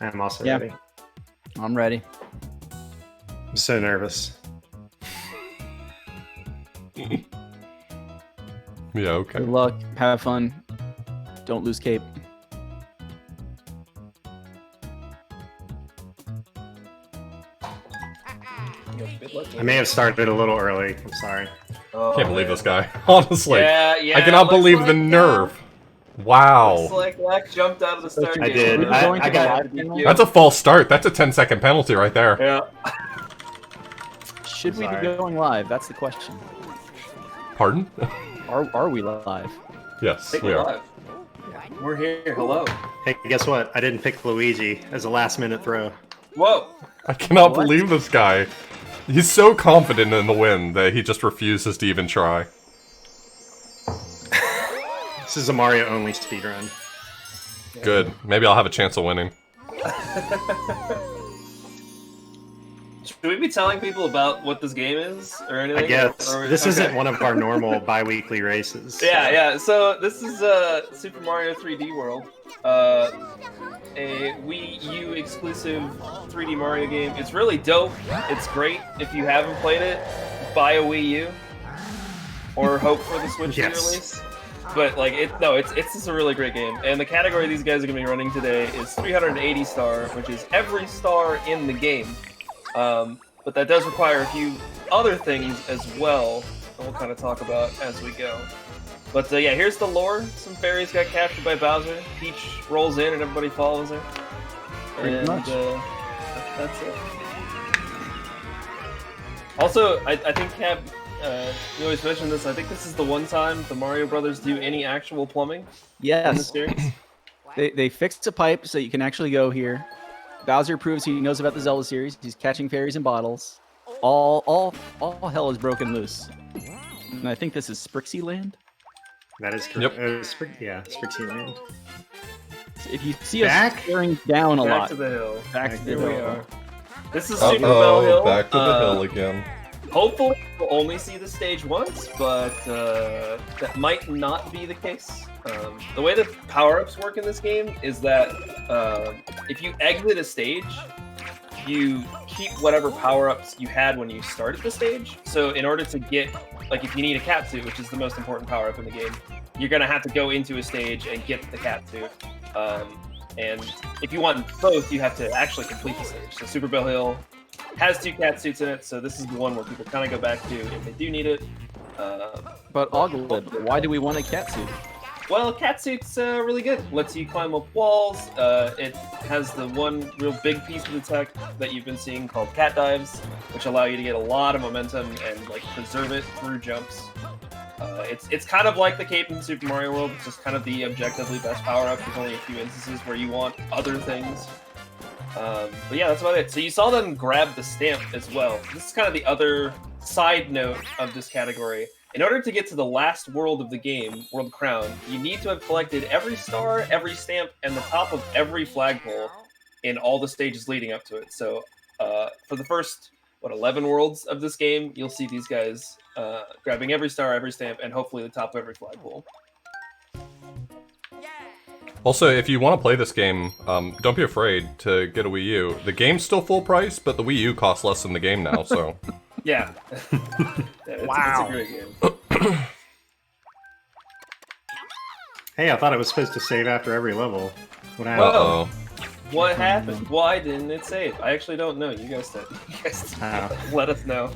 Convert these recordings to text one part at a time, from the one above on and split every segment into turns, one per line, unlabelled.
I'm also ready.
I'm ready.
I'm so nervous.
Yeah, okay.
Good luck. Have fun. Don't lose cape.
I may have started a little early. I'm sorry.
Can't believe this guy. Honestly,
Yeah,
I cannot believe the
like,
nerve. Wow.
Looks like Lack jumped out of the start.
I did. I got.
That's a false start. That's a 10-second penalty right there.
Yeah.
Should we be
Sorry.
going live? That's the question.
Pardon?
Are we live?
Yes,
Take
we
it
are.
live. We're here. Hello.
Hey, guess what? I didn't pick Luigi as a last-minute throw.
Whoa.
I cannot
What?
believe this guy. He's so confident in the win that he just refuses to even try.
This is a Mario-only speedrun.
Good. Maybe I'll have a chance of winning.
Should we be telling people about what this game is or anything?
I guess
Or-
this
okay.
isn't one of our normal bi-weekly races.
Yeah. So this is Super Mario 3D World, a Wii U exclusive 3D Mario game. It's really dope. It's great. If you haven't played it, buy a Wii U or hope for the Switch
Yes.
release. But like it's just a really great game. And the category these guys are gonna be running today is 380 star, which is every star in the game. But that does require a few other things as well that we'll kind of talk about as we go. But yeah, here's the lore. Some fairies got captured by Bowser. Peach rolls in and everybody follows her.
Pretty
And
much.
that's it. Also, I think Cap, you always mention this. I think this is the one time the Mario Brothers do any actual plumbing in the
Yes.
series.
They fixed a pipe so you can actually go here. Bowser proves he knows about the Zelda series. He's catching fairies in bottles. All hell is broken loose. And I think this is Sprixie Land.
That is
Yep.
correct. Sprixie Land.
If you see us
Back?
staring down a
Back
lot,
to the hill.
back to the
Here we
hill.
are. This is Super Bell Hill.
back to the
Uh,
hill again.
Hopefully, we'll only see the stage once, but that might not be the case. The way that power-ups work in this game is that if you exit a stage, you keep whatever power-ups you had when you started the stage. So in order to get, like if you need a cat suit, which is the most important power-up in the game, you're going to have to go into a stage and get the cat suit. And if you want both, you have to actually complete the stage. So Super Bell Hill has 2 cat suits in it, so this is the one where people kind of go back to if they do need it.
But Oglid, why do we want a cat suit?
Well, cat suit's really good. Lets you climb up walls. It has the one real big piece of the tech that you've been seeing called cat dives, which allow you to get a lot of momentum and like preserve it through jumps. It's kind of like the cape in Super Mario World. It's just kind of the objectively best power-up. There's only a few instances where you want other things. But yeah, that's about it. So you saw them grab the stamp as well. This is kind of the other side note of this category. In order to get to the last world of the game, World Crown, you need to have collected every star, every stamp, and the top of every flagpole in all the stages leading up to it. So for the first, 11 worlds of this game, you'll see these guys grabbing every star, every stamp, and hopefully the top of every flagpole.
Also, if you want to play this game, don't be afraid to get a Wii U. The game's still full price, but the Wii U costs less than the game now, so...
Yeah. It's a great game.
Hey, I thought it was supposed to save after every level. What happened?
Uh-oh.
What happened? Why didn't it save? I actually don't know. You guys did. Let us know.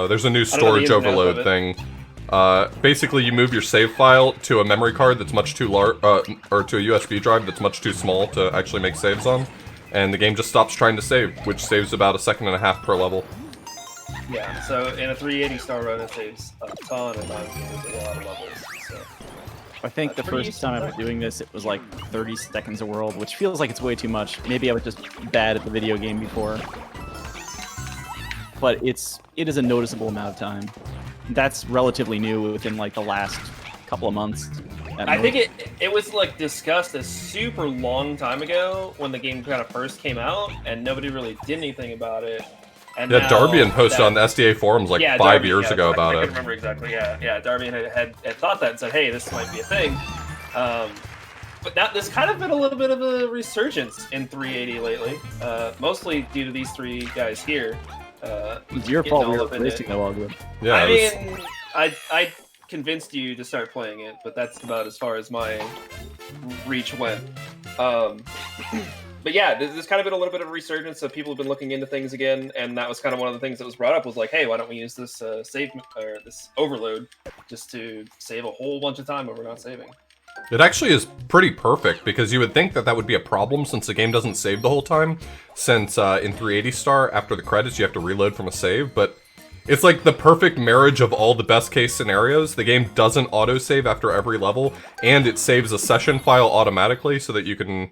There's a new
I don't know the
storage
ins and outs of
overload
it.
thing. Basically, you move your save file to a memory card that's much too large, or to a USB drive that's much too small to actually make saves on, and the game just stops trying to save, which saves about 1.5 seconds per level.
Yeah, so in a 380 star run, it saves a ton of time. There's a lot of levels. So.
I think the
Pretty
first time I was doing this, it was like 30 seconds a world, which feels like it's way too much. Maybe I was just bad at the video game before. But it is a noticeable amount of time. That's relatively new within like the last couple of months.
I think it was like discussed a super long time ago when the game kind of first came out, and nobody really did anything about it. And
Yeah,
now
Darbian posted
that-
on the SDA forums like
Yeah,
5
Darby,
years ago
I
about
can
it.
remember exactly. Yeah, Darbian had thought that and said, "Hey, this might be a thing." But now there's kind of been a little bit of a resurgence in 380 lately, mostly due to these three guys here.
It's your fault we were racing the Lagoon.
Yeah,
I mean, I convinced you to start playing it, but that's about as far as my reach went. But yeah, there's kind of been a little bit of a resurgence, so people have been looking into things again, and that was kind of one of the things that was brought up was like, hey, why don't we use this save or this overload just to save a whole bunch of time when we're not saving?
it actually is pretty perfect, because you would think that that would be a problem since the game doesn't save the whole time, since in 380 Star, after the credits, you have to reload from a save, but it's like the perfect marriage of all the best case scenarios. The game doesn't autosave after every level, and it saves a session file automatically so that you can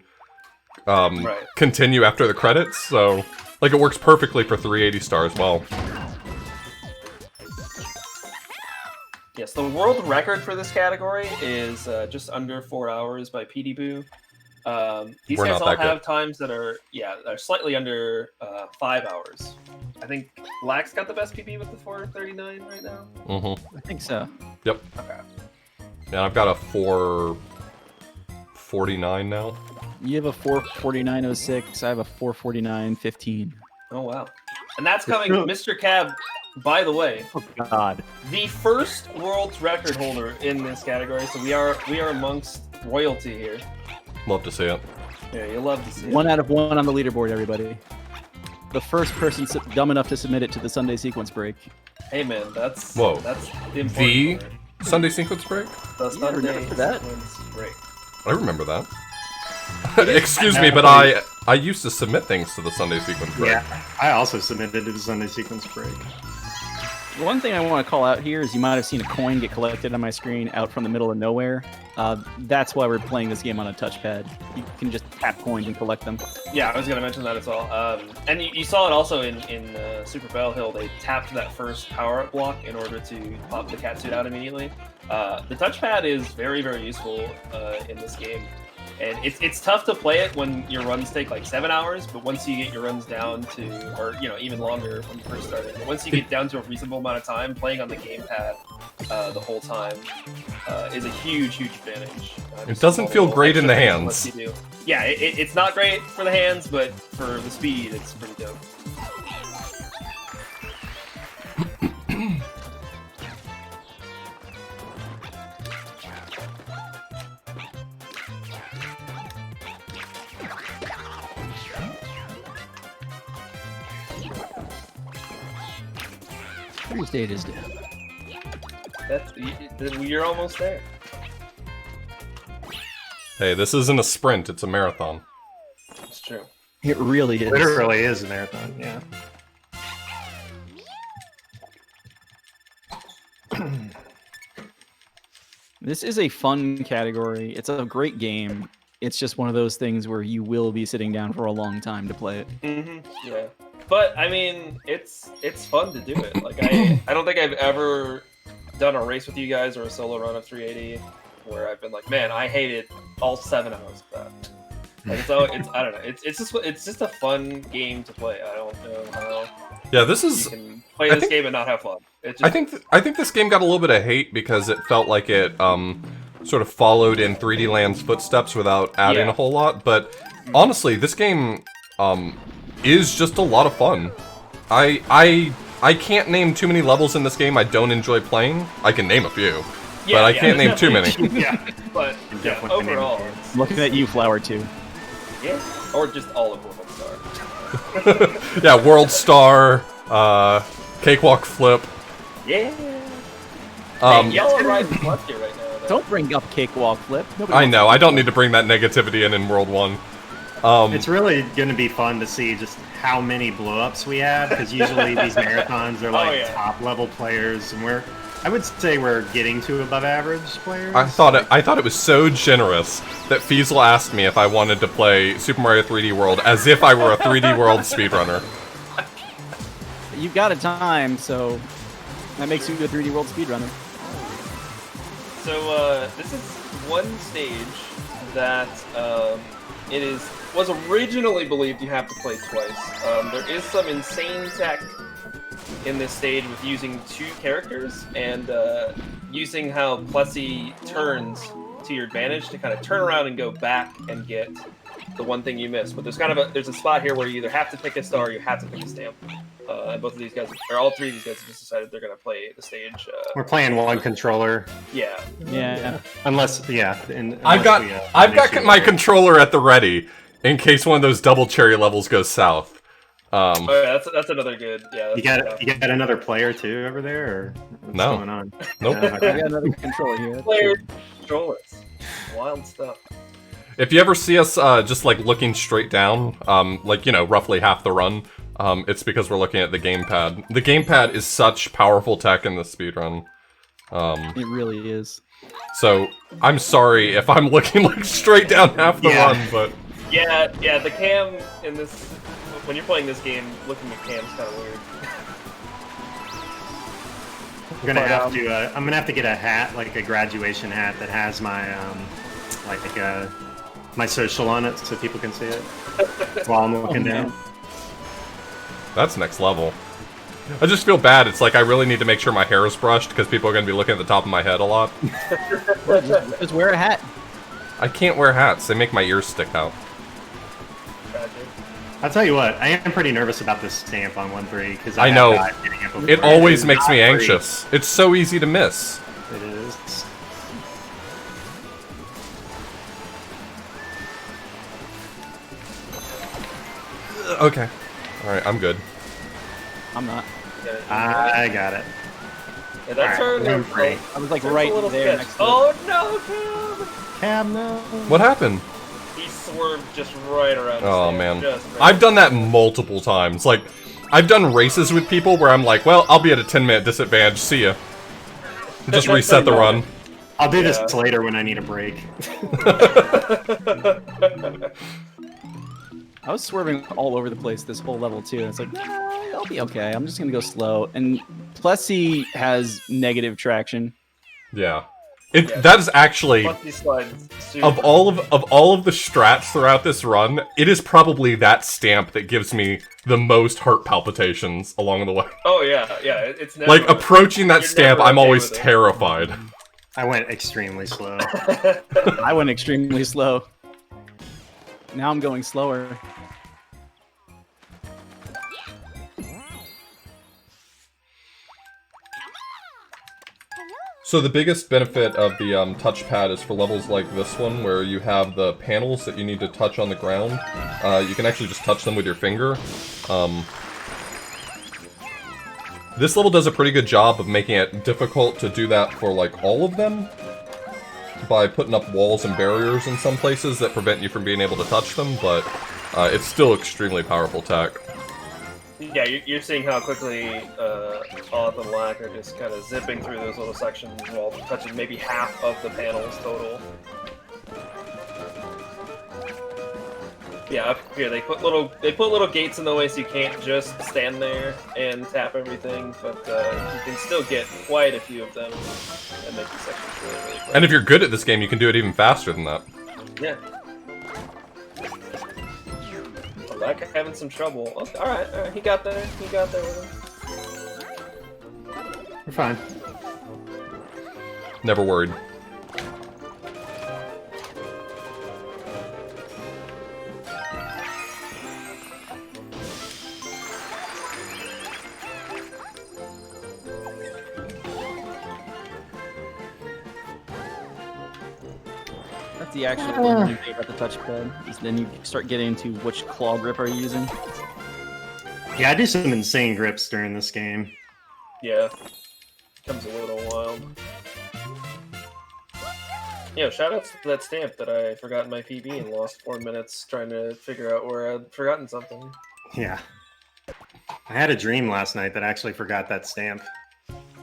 continue after the credits, so like it works perfectly for 380 Star as well.
Yes, the world record for this category is just under 4 hours by PD Boo. These
We're
guys
not
all
that good.
have times that are slightly under 5 hours. I think Lax got the best PB with the 4:39 right now.
Mm-hmm.
I think so.
Yep.
Okay.
And I've got a 4:49 now.
You have a 4:49.06. I have a 4:49.15.
Oh wow. And that's coming, Mr. Cab. By the way,
Oh God.
the first world's record holder in this category. So we are amongst royalty here.
Love to see it.
Yeah, you love to see it.
1 out of 1 on the leaderboard, everybody. The first person dumb enough to submit it to the Sunday sequence break.
Hey man, that's
Whoa.
That's the important
The
part.
Sunday sequence break?
The
Yeah,
Sunday
remember that?
sequence break.
I remember that. Excuse me, but I used to submit things to the Sunday sequence break.
Yeah, I also submitted to the Sunday sequence break.
One thing I want to call out here is you might have seen a coin get collected on my screen out from the middle of nowhere. That's why we're playing this game on a touchpad. You can just tap coins and collect them.
Yeah, I was going to mention that as well. And you saw it also in Super Bell Hill. They tapped that first power-up block in order to pop the catsuit out immediately. The touchpad is very, very useful in this game. And it's tough to play it when your runs take like 7 hours, but once you get your runs down to, or even longer when you first started, but once you get down to a reasonable amount of time, playing on the gamepad the whole time is a huge, huge advantage.
It doesn't feel great in the
extra
hands.
things it lets you do. Yeah, it's not great for the hands, but for the speed, it's pretty dope.
Whose date is it?
You're almost there.
Hey, this isn't a sprint, it's a marathon.
It's true.
It really is.
Literally is a marathon, yeah.
This is a fun category. It's a great game. It's just one of those things where you will be sitting down for a long time to play it.
Yeah, but I mean, it's fun to do it. Like I don't think I've ever done a race with you guys or a solo run of 380 where I've been like, man, I hated all 7 hours of that. Like it's I don't know. It's just a fun game to play. I don't know how
Yeah, this
you
is.
can play this game and not have fun. It just,
I think this game got a little bit of hate because it felt like it sort of followed in 3D Land's footsteps without adding a whole lot. But honestly, this game is just a lot of fun. I can't name too many levels in this game I don't enjoy playing. I can name a few, but I can't name too many.
Yeah.
but overall, it's,
Looking at you, Flower 2.
yeah, or just all of World Star.
Yeah, World Star, Cakewalk Flip.
Yeah.
Um,
Hey, y'all are riding left here right now. though.
Don't bring up Cakewalk Flip. Nobody
I
wants
know,
to-
I don't need to bring that negativity in World 1.
It's really going to be fun to see just how many blow-ups we have, because usually these marathons are like top-level players, and I would say we're getting to above-average players.
I thought it was so generous that Feasel asked me if I wanted to play Super Mario 3D World as if I were a 3D World speedrunner.
You've got a time, so that makes you a 3D World speedrunner.
So this is one stage that was originally believed you have to play twice. There is some insane tech in this stage with using 2 characters and using how Plessy turns to your advantage to kind of turn around and go back and get the one thing you missed. But there's a spot here where you either have to pick a star or you have to pick a stamp. And both of these guys, or all three of these guys, have just decided they're going to play the stage.
We're playing one controller.
Yeah.
Unless,
I've got my controller at the ready in case one of those double cherry levels goes south.
Oh, yeah, that's another good. Yeah.
You got another player too over there, or what's going on?
Nope.
I got another controller here.
Player controllers. Wild stuff.
If you ever see us just like looking straight down, like roughly half the run, it's because we're looking at the gamepad. The gamepad is such powerful tech in the speedrun.
It really is.
So I'm sorry if I'm looking like straight down half the run, but
yeah, the cam in this, when you're playing this game, looking at cam's kind of weird.
I'm gonna have to get a hat, like a graduation hat that has my my social on it, so people can see it while I'm looking down.
That's next level. I just feel bad. It's like I really need to make sure my hair is brushed because people are going to be looking at the top of my head a lot.
Just wear a hat.
I can't wear hats. They make my ears stick out.
I'll tell you what, I am pretty nervous about this stamp on 1-3 because
I know. It always makes me anxious. It's so easy to miss.
It is.
Okay. Alright, I'm good.
I'm not.
I got it.
Yeah, that turn,
I was like right there next to
Oh no,
Cam, no.
What happened?
He swerved just right around.
Oh man, I've done that multiple times. Like, I've done races with people where I'm like, well, I'll be at a 10-minute disadvantage. See ya. Just reset the run.
I'll do this later when I need a break.
I was swerving all over the place this whole level too. It's like, I'll be okay. I'm just gonna go slow. And Plessy has negative traction.
Yeah. That is actually of all of the strats throughout this run, it is probably that stamp that gives me the most heart palpitations along the way.
Oh yeah, it's never,
like approaching that stamp, I'm always terrified.
I went extremely slow.
I went extremely slow. Now I'm going slower.
So the biggest benefit of the touchpad is for levels like this one, where you have the panels that you need to touch on the ground. You can actually just touch them with your finger. This level does a pretty good job of making it difficult to do that for like all of them, by putting up walls and barriers in some places that prevent you from being able to touch them, but it's still extremely powerful tech.
Yeah, you're seeing how quickly Oth and Lack are just kind of zipping through those little sections while touching maybe half of the panels total. Yeah, up here they put little gates in the way so you can't just stand there and tap everything, but you can still get quite a few of them and make these sections really, really quick.
And if you're good at this game, you can do it even faster than that.
Yeah. Lack having some trouble. Okay, all right, he got there. He got there with him.
We're fine.
Never worried.
That's the actual thing about the touchpad. Is then you start getting into which claw grip are you using.
Yeah, I do some insane grips during this game.
Yeah. Comes a little wild. Yeah, shoutouts to that stamp that I forgot in my PB and lost 4 minutes trying to figure out where I'd forgotten something.
Yeah. I had a dream last night that I actually forgot that stamp.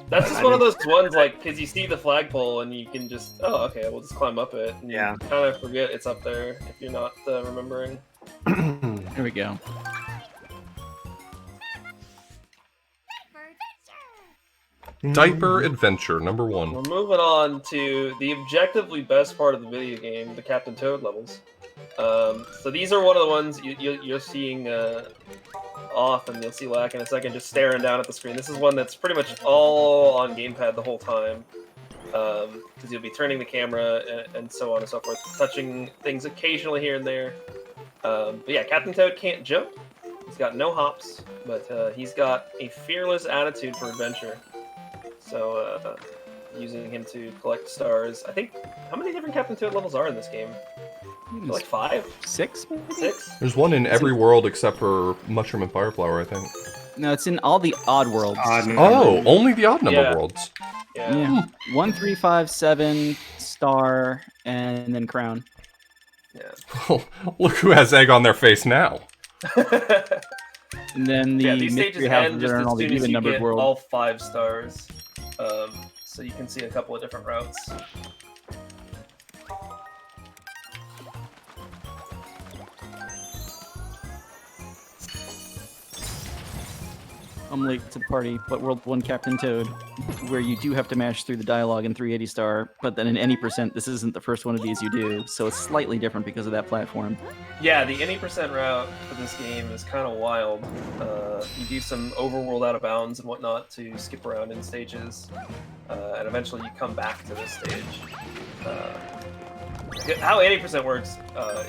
That's just one of those ones, like, because you see the flagpole and you can just, oh, okay, we'll just climb up it. And
yeah.
You kind of forget it's up there if you're not remembering.
Here we go.
Diaper Adventure, number 1.
We're moving on to the objectively best part of the video game, the Captain Toad levels. So these are one of the ones you're seeing Off, and you'll see Lack in a second, just staring down at the screen. This is one that's pretty much all on gamepad the whole time. because you'll be turning the camera and so on and so forth, touching things occasionally here and there. But yeah, Captain Toad can't jump. He's got no hops, but he's got a fearless attitude for adventure. So using him to collect stars. I think, how many different Captain Toad levels are in this game? Like 5?
6? Maybe?
6?
There's one in every world except for Mushroom and Fireflower, I think.
No, it's in all the odd worlds.
Oh, only the odd number worlds.
Yeah.
1, 3, 5, 7, star, and then crown.
Yeah.
Oh, look who has egg on their face now.
And then the
these stages
mystery
end
houses
just
are in all
as
the
soon as you
even-numbered
get
worlds.
all 5 stars. So you can see a couple of different routes.
I'm late to the party, but World 1 Captain Toad, where you do have to mash through the dialogue in 380 star, but then in any percent, this isn't the first one of these you do, so it's slightly different because of that platform.
Yeah, the any percent route for this game is kind of wild. You do some overworld out of bounds and whatnot to skip around in stages, and eventually you come back to this stage. How 80% works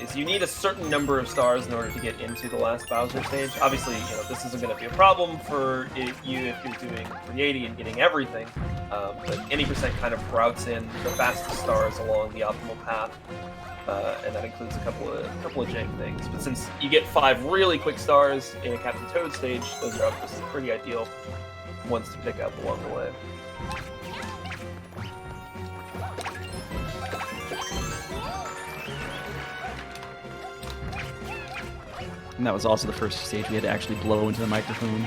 is you need a certain number of stars in order to get into the last Bowser stage. Obviously, this isn't going to be a problem for you if you're doing 380 and getting everything, but 80% kind of routes in the fastest stars along the optimal path, and that includes a couple of jank things. But since you get 5 really quick stars in a Captain Toad stage, those are obviously pretty ideal ones to pick up along the way.
And that was also the first stage we had to actually blow into the microphone.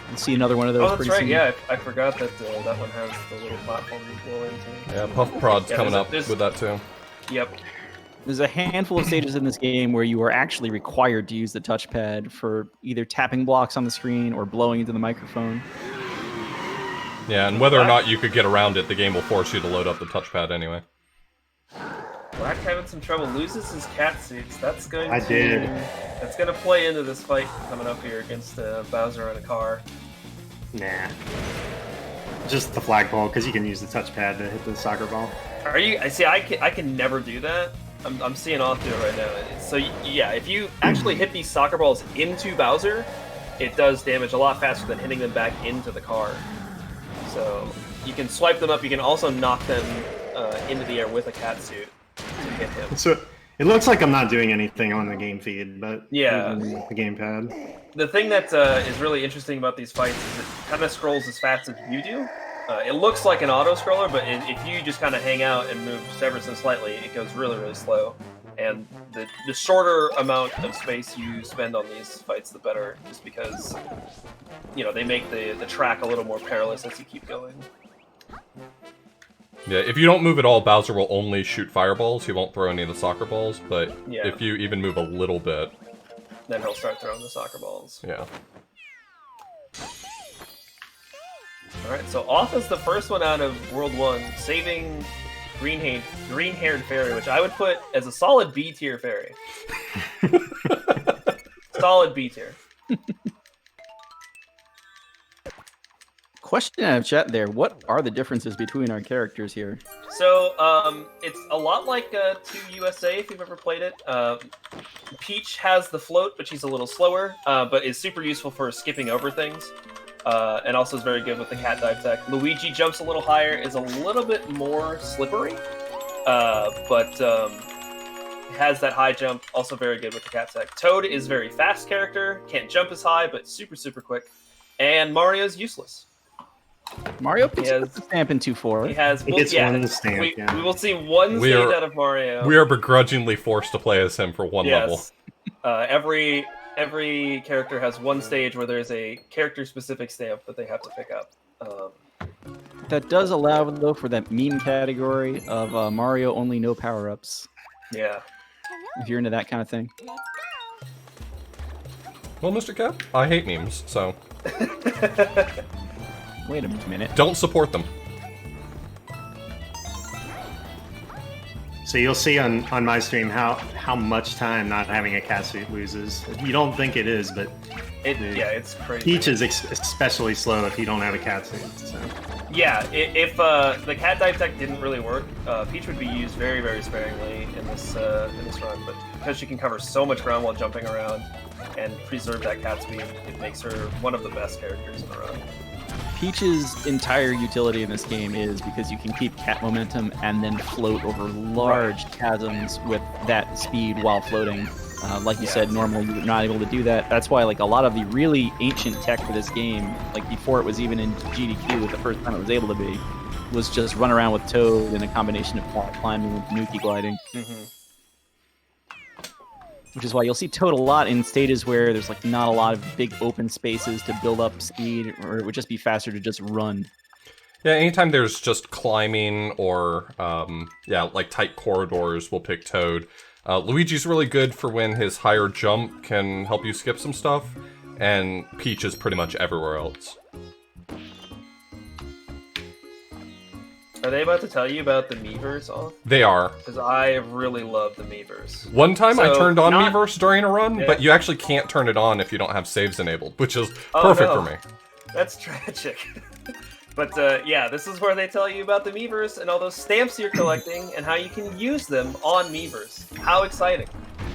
We'll see another one of those pretty soon.
Yeah, I forgot that that one has the little platform you blow into.
Yeah, Puffprod's coming up with that too.
Yep.
There's a handful of stages in this game where you are actually required to use the touchpad for either tapping blocks on the screen or blowing into the microphone.
Yeah, and whether or not you could get around it, the game will force you to load up the touchpad anyway.
Black having some trouble, loses his cat suits. That's going to
did.
That's going to play into this fight coming up here against Bowser in a car.
Nah. Just the flagpole, because you can use the touchpad to hit the soccer ball.
Are you? I see. I can never do that. I'm seeing off do it right now. So yeah, if you actually hit these soccer balls into Bowser, it does damage a lot faster than hitting them back into the car. So you can swipe them up. You can also knock them into the air with a cat suit to hit him.
So it looks like I'm not doing anything on the game feed, but
yeah,
the gamepad.
The thing that is really interesting about these fights is it kind of scrolls as fast as you do. It looks like an auto-scroller, but if you just kind of hang out and move ever so slightly, it goes really, really slow. And the shorter amount of space you spend on these fights, the better, just because, they make the track a little more perilous as you keep going.
Yeah, if you don't move at all, Bowser will only shoot fireballs. He won't throw any of the soccer balls, but if you even move a little bit...
then he'll start throwing the soccer balls.
Yeah.
Alright, so off is the first one out of World 1, saving green-haired fairy, which I would put as a solid B-tier fairy. Solid B-tier.
Question out of chat there, what are the differences between our characters here?
So, it's a lot like 2 USA, if you've ever played it. Peach has the float, but she's a little slower, but is super useful for skipping over things. And also is very good with the cat dive tech. Luigi jumps a little higher, is a little bit more slippery, but has that high jump, also very good with the cat tech. Toad is very fast character, can't jump as high, but super, super quick. And Mario's useless.
Mario picks up the stamp in 2-4.
He has
one stamp,
we will see one stage out of Mario.
We are begrudgingly forced to play as him for one level.
Every character has one stage where there's a character-specific stamp that they have to pick up.
That does allow, though, for that meme category of Mario only no power-ups.
Yeah.
If you're into that kind of thing.
Well, Mr. Cap, I hate memes, so...
Wait a minute.
Don't support them.
So you'll see on my stream how much time not having a catsuit loses. You don't think it is, but
it's crazy.
Peach is especially slow if you don't have a catsuit. So.
Yeah, if the cat dive tech didn't really work, Peach would be used very, very sparingly in this run. But because she can cover so much ground while jumping around and preserve that cat speed, it makes her one of the best characters in the run.
Peach's entire utility in this game is because you can keep cat momentum and then float over large chasms with that speed while floating. Like you said, normally you're not able to do that. That's why like a lot of the really ancient tech for this game, like before it was even in GDQ, the first time it was able to be, was just run around with Toad and a combination of climbing and Nuki gliding.
Mm-hmm.
Which is why you'll see Toad a lot in stages where there's like not a lot of big open spaces to build up speed, or it would just be faster to just run.
Yeah, anytime there's just climbing or like tight corridors, we'll pick Toad. Luigi's really good for when his higher jump can help you skip some stuff, and Peach is pretty much everywhere else.
Are they about to tell you about the Miiverse off?
They are.
Because I really love the Miiverse.
One time I turned on Miiverse during a run, but you actually can't turn it on if you don't have saves enabled, which is perfect for me.
That's tragic. But yeah, this is where they tell you about the Miiverse and all those stamps you're collecting and how you can use them on Miiverse. How exciting.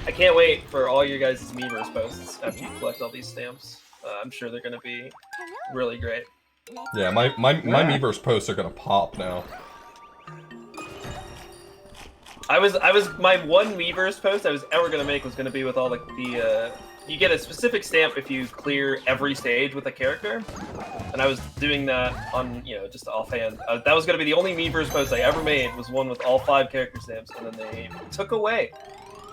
I can't wait for all your guys' Miiverse posts after you collect all these stamps. I'm sure they're going to be really great.
Yeah, my Miiverse posts are gonna pop now.
My one Miiverse post I was ever gonna make was gonna be with all the you get a specific stamp if you clear every stage with a character, and I was doing that on just offhand. That was gonna be the only Miiverse post I ever made, was one with all 5 character stamps, and then they took away.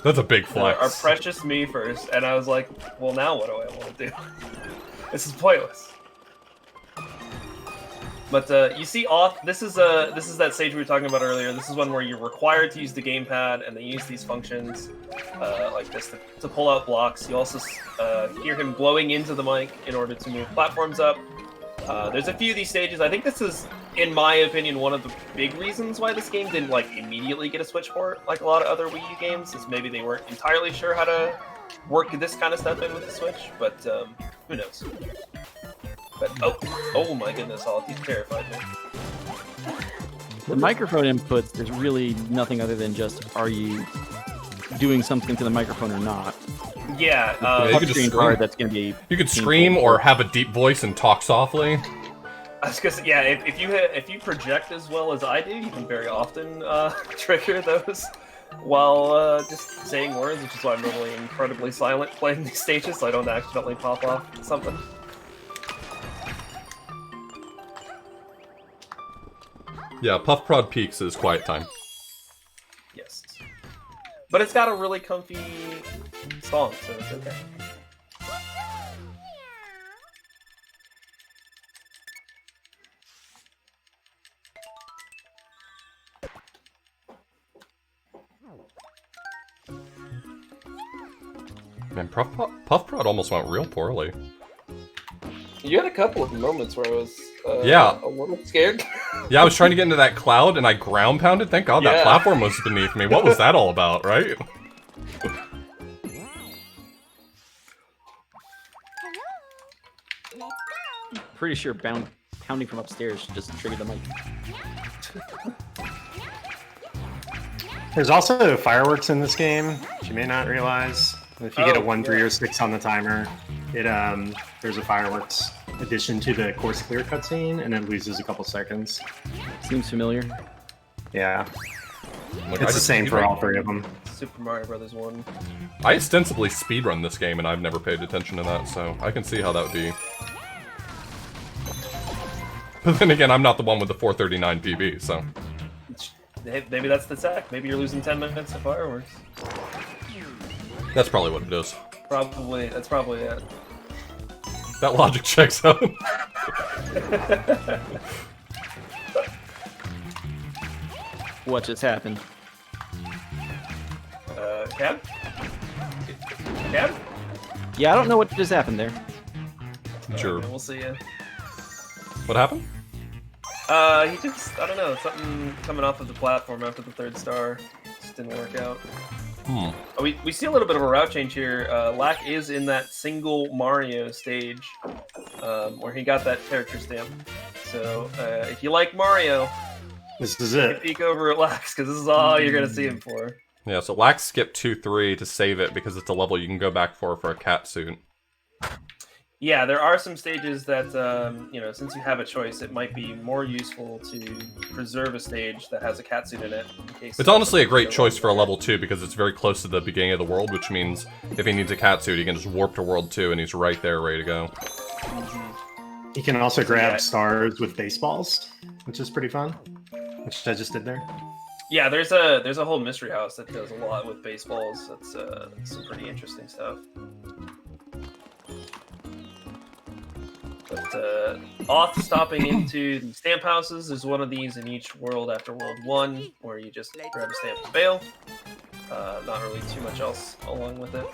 That's a big flex.
Our precious Miiverse, and I was like, well, now what do I want to do? This is pointless. But you see, this is that stage we were talking about earlier. This is one where you're required to use the gamepad, and they use these functions like this to pull out blocks. You also hear him blowing into the mic in order to move platforms up. There's a few of these stages. I think this is, in my opinion, one of the big reasons why this game didn't immediately get a Switch port like a lot of other Wii U games. Is maybe they weren't entirely sure how to work this kind of stuff in with the Switch, but who knows. But oh my goodness, you terrified me.
The microphone inputs, there's really nothing other than just, are you doing something to the microphone or not?
Yeah,
you could just scream.
That's gonna be.
You could scream or have a deep voice and talk softly.
I was gonna say, yeah, if you project as well as I do, you can very often trigger those while just saying words, which is why I'm normally incredibly silent playing these stages, so I don't accidentally pop off something.
Yeah, Puffprod Peaks is quiet time.
Yes. But it's got a really comfy song, so it's okay.
Man, Puffprod almost went real poorly.
You had a couple of moments where I was a little scared.
Yeah, I was trying to get into that cloud and I ground pounded. Thank God that platform was beneath me. What was that all about, right?
Pretty sure pounding from upstairs just triggered the mic.
There's also fireworks in this game, which you may not realize. If you get a 1, 3, or 6 on the timer, there's a fireworks addition to the course clear cutscene, and it loses a couple seconds.
Seems familiar.
Yeah. It's the same for all 3 of them.
Super Mario Brothers 1.
I ostensibly speedrun this game, and I've never paid attention to that, so I can see how that would be. But then again, I'm not the one with the 439 PB, so...
Maybe that's the tech. Maybe you're losing 10 minutes of fireworks.
That's probably what it is.
That's probably it.
That logic checks out.
What just happened?
Cab? Cab?
Yeah, I don't know what just happened there.
Sure.
Okay, we'll see ya.
What happened?
He just, I don't know, something coming off of the platform after the 3rd star. Just just didn't work out.
Hmm.
We see a little bit of a route change here. Lack is in that single Mario stage where he got that character stamp. So if you like Mario,
This is it.
peek over at Lax, because this is all you're going to see him for.
Yeah, so Lax skipped 2-3 to save it because it's a level you can go back for a cat suit.
Yeah, there are some stages that, since you have a choice, it might be more useful to preserve a stage that has a catsuit in it. In case
It's honestly a great choice for a level 2 because it's very close to the beginning of the world, which means if he needs a catsuit, he can just warp to World 2 and he's right there ready to go.
You can also grab stars with baseballs, which is pretty fun, which I just did there.
Yeah, there's a whole mystery house that does a lot with baseballs. That's some pretty interesting stuff. But off stopping into the stamp houses, there's one of these in each world after World 1, where you just grab a stamp and bail. Not really too much else along with it.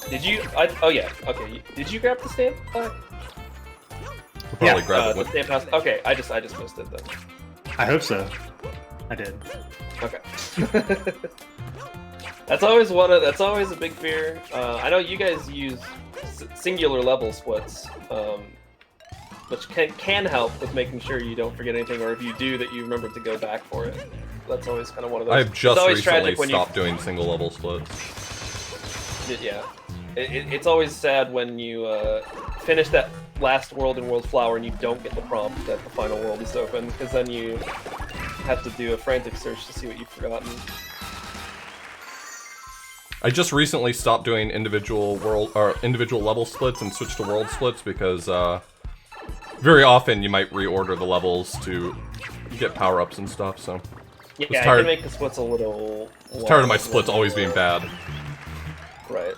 Did you? Oh yeah. Okay. Did you grab the stamp?
We'll probably grab it.
The stamp house. Okay, I just missed it then.
I hope so. I did.
Okay. That's always a big fear. I know you guys use singular level splits, which can help with making sure you don't forget anything, or if you do, that you remember to go back for it. That's always kind of one of those.
I've just recently stopped doing single level splits.
Yeah, it's always sad when you finish that last world in World Flower and you don't get the prompt that the final world is open, because then you have to do a frantic search to see what you've forgotten.
I just recently stopped doing individual level splits and switched to world splits because very often you might reorder the levels to get power-ups and stuff. So
yeah, I can make the splits a little.
I was tired of my splits always being bad.
Right.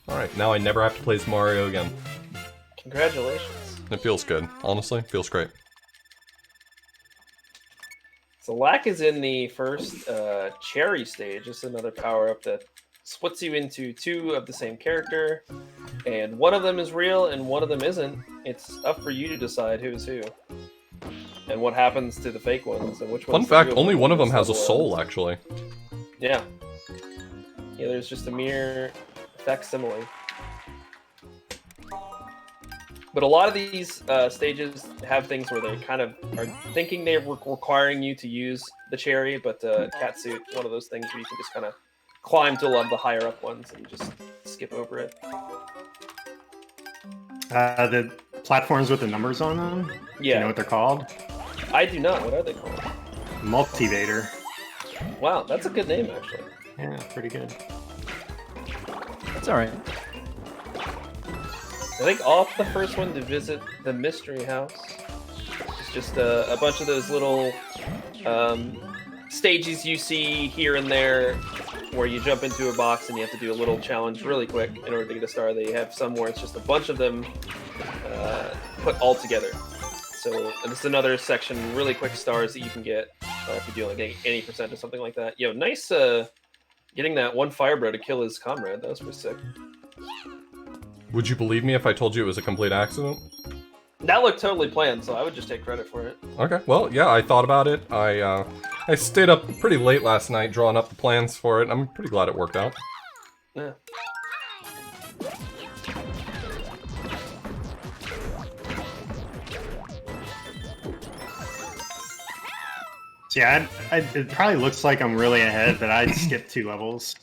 Alright, now I never have to play as Mario again.
Congratulations.
It feels good. Honestly, feels great.
So Lack is in the first Cherry stage. It's another power-up that splits you into two of the same character, and one of them is real and one of them isn't. It's up for you to decide who is who. And what happens to the fake ones, and which ones.
Fun fact, only one of them has a soul, actually.
Yeah. Yeah, there's just a mere facsimile. But a lot of these stages have things where they kind of are thinking they're requiring you to use the cherry, but Catsuit, one of those things where you can just kind of climb to a lot of the higher up ones and just skip over it.
The platforms with the numbers on them?
Yeah.
Do you know what they're called?
I do not. What are they called?
Multivator.
Wow, that's a good name, actually.
Yeah, pretty good.
That's alright.
I think off the first one to visit the mystery house. It's just a bunch of those little stages you see here and there where you jump into a box and you have to do a little challenge really quick in order to get a star. They have some where it's just a bunch of them put all together. So this is another section, really quick stars that you can get if you do like 80% or something like that. Yo, nice getting that one Firebro to kill his comrade. That was pretty sick.
Would you believe me if I told you it was a complete accident?
That looked totally planned, so I would just take credit for it.
Okay, well, yeah, I thought about it. I stayed up pretty late last night drawing up the plans for it. I'm pretty glad it worked out.
Yeah.
So yeah, it probably looks like I'm really ahead, but I'd skip 2 levels.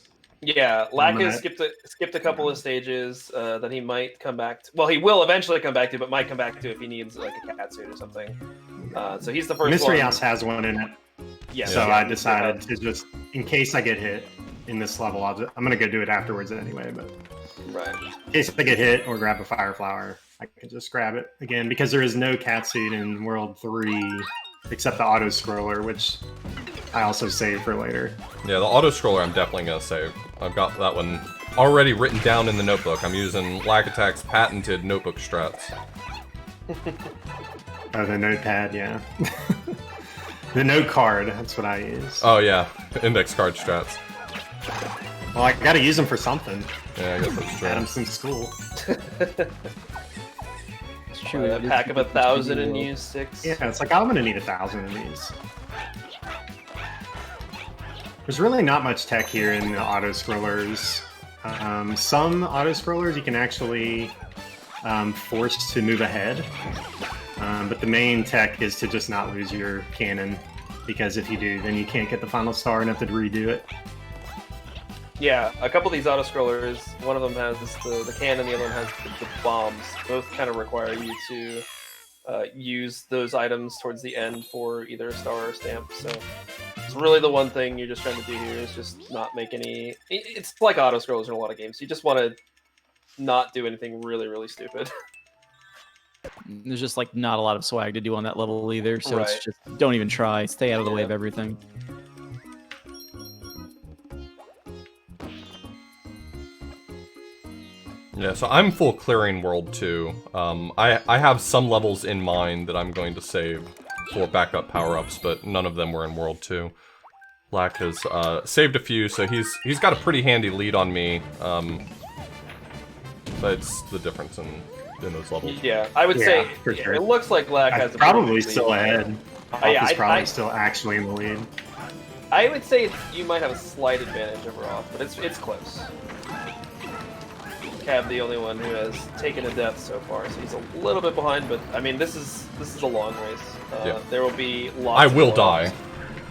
Yeah, Lack has skipped a couple of stages that he might come back to. Well, he will eventually come back to, but might come back to if he needs like a cat suit or something. So he's the first
Mystery
one.
House has one in it.
Yeah.
So I decided to just, in case I get hit in this level, I'm going to go do it afterwards anyway, but
Right.
in case I get hit or grab a Fire Flower, I can just grab it again, because there is no cat suit in World 3 except the auto-scroller, which I also save for later.
Yeah, the auto-scroller I'm definitely going to save. I've got that one already written down in the notebook. I'm using Lag Attack's patented notebook strats.
Oh, the notepad, yeah. The note card, that's what I use.
Oh yeah, index card strats.
Well, I gotta use them for something.
Yeah, I guess that's true.
Adamson's school.
It's true.
A pack of 1,000 and use 6.
Yeah, it's like I'm gonna need 1,000 of these. There's really not much tech here in the auto-scrollers. Some auto-scrollers you can actually force to move ahead. But the main tech is to just not lose your cannon, because if you do, then you can't get the final star and have to redo it.
Yeah, a couple of these auto-scrollers, one of them has the cannon, the other one has the bombs. Both kind of require you to use those items towards the end for either a star or a stamp, so it's really the one thing you're just trying to do here is just not make any... It's like auto-scrollers in a lot of games. You just want to not do anything really, really stupid.
There's just like not a lot of swag to do on that level either, so
Right.
it's just don't even try. Stay out of the way of everything.
Yeah, so I'm full clearing World 2. I have some levels in mind that I'm going to save for backup power-ups, but none of them were in World 2. Black has saved a few, so he's got a pretty handy lead on me. But it's the difference in those levels.
Yeah, I would say
for sure.
it looks like Black
I'm
has a
probably
pretty
still
lead.
ahead.
Yeah,
He's probably
I-
still actually in the lead.
I would say you might have a slight advantage over Off, but it's close. Cab the only one who has taken a death so far, so he's a little bit behind. But I mean, this is a long race.
Yeah.
There will be lots.
I
of
will
blowups.
die.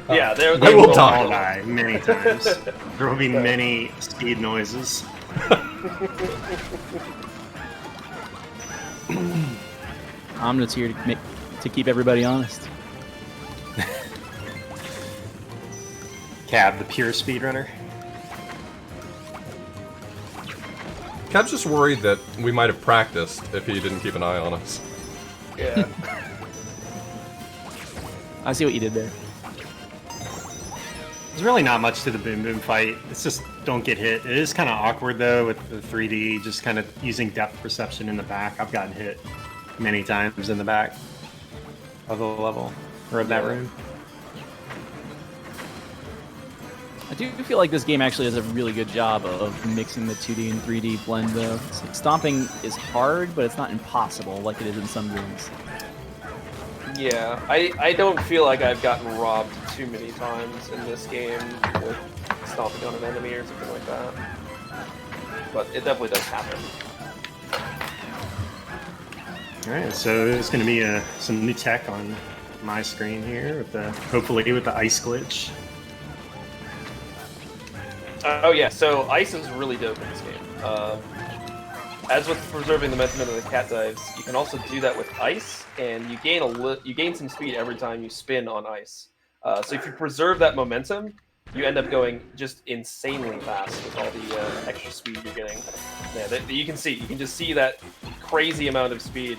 Yeah, there
I will
be
die.
I'll die many times. There will be many speed noises.
I'm just here to keep everybody honest.
Cab, the pure speedrunner.
Cab's just worried that we might have practiced if he didn't keep an eye on us.
Yeah.
I see what you did there.
There's really not much to the Boom Boom fight. It's just don't get hit. It is kind of awkward though with the 3D, just kind of using depth perception in the back. I've gotten hit many times in the back of the level, or of that room.
I do feel like this game actually does a really good job of mixing the 2D and 3D blend though. It's like stomping is hard, but it's not impossible like it is in some games.
Yeah, I don't feel like I've gotten robbed too many times in this game with stomping on an enemy or something like that. But it definitely does happen.
Alright, so there's going to be some new tech on my screen here, with hopefully with the ice glitch.
Oh yeah, so ice is really dope in this game. As with preserving the momentum of the cat dives, you can also do that with ice, and you gain some speed every time you spin on ice. So if you preserve that momentum, you end up going just insanely fast with all the extra speed you're getting. Yeah, you can just see that crazy amount of speed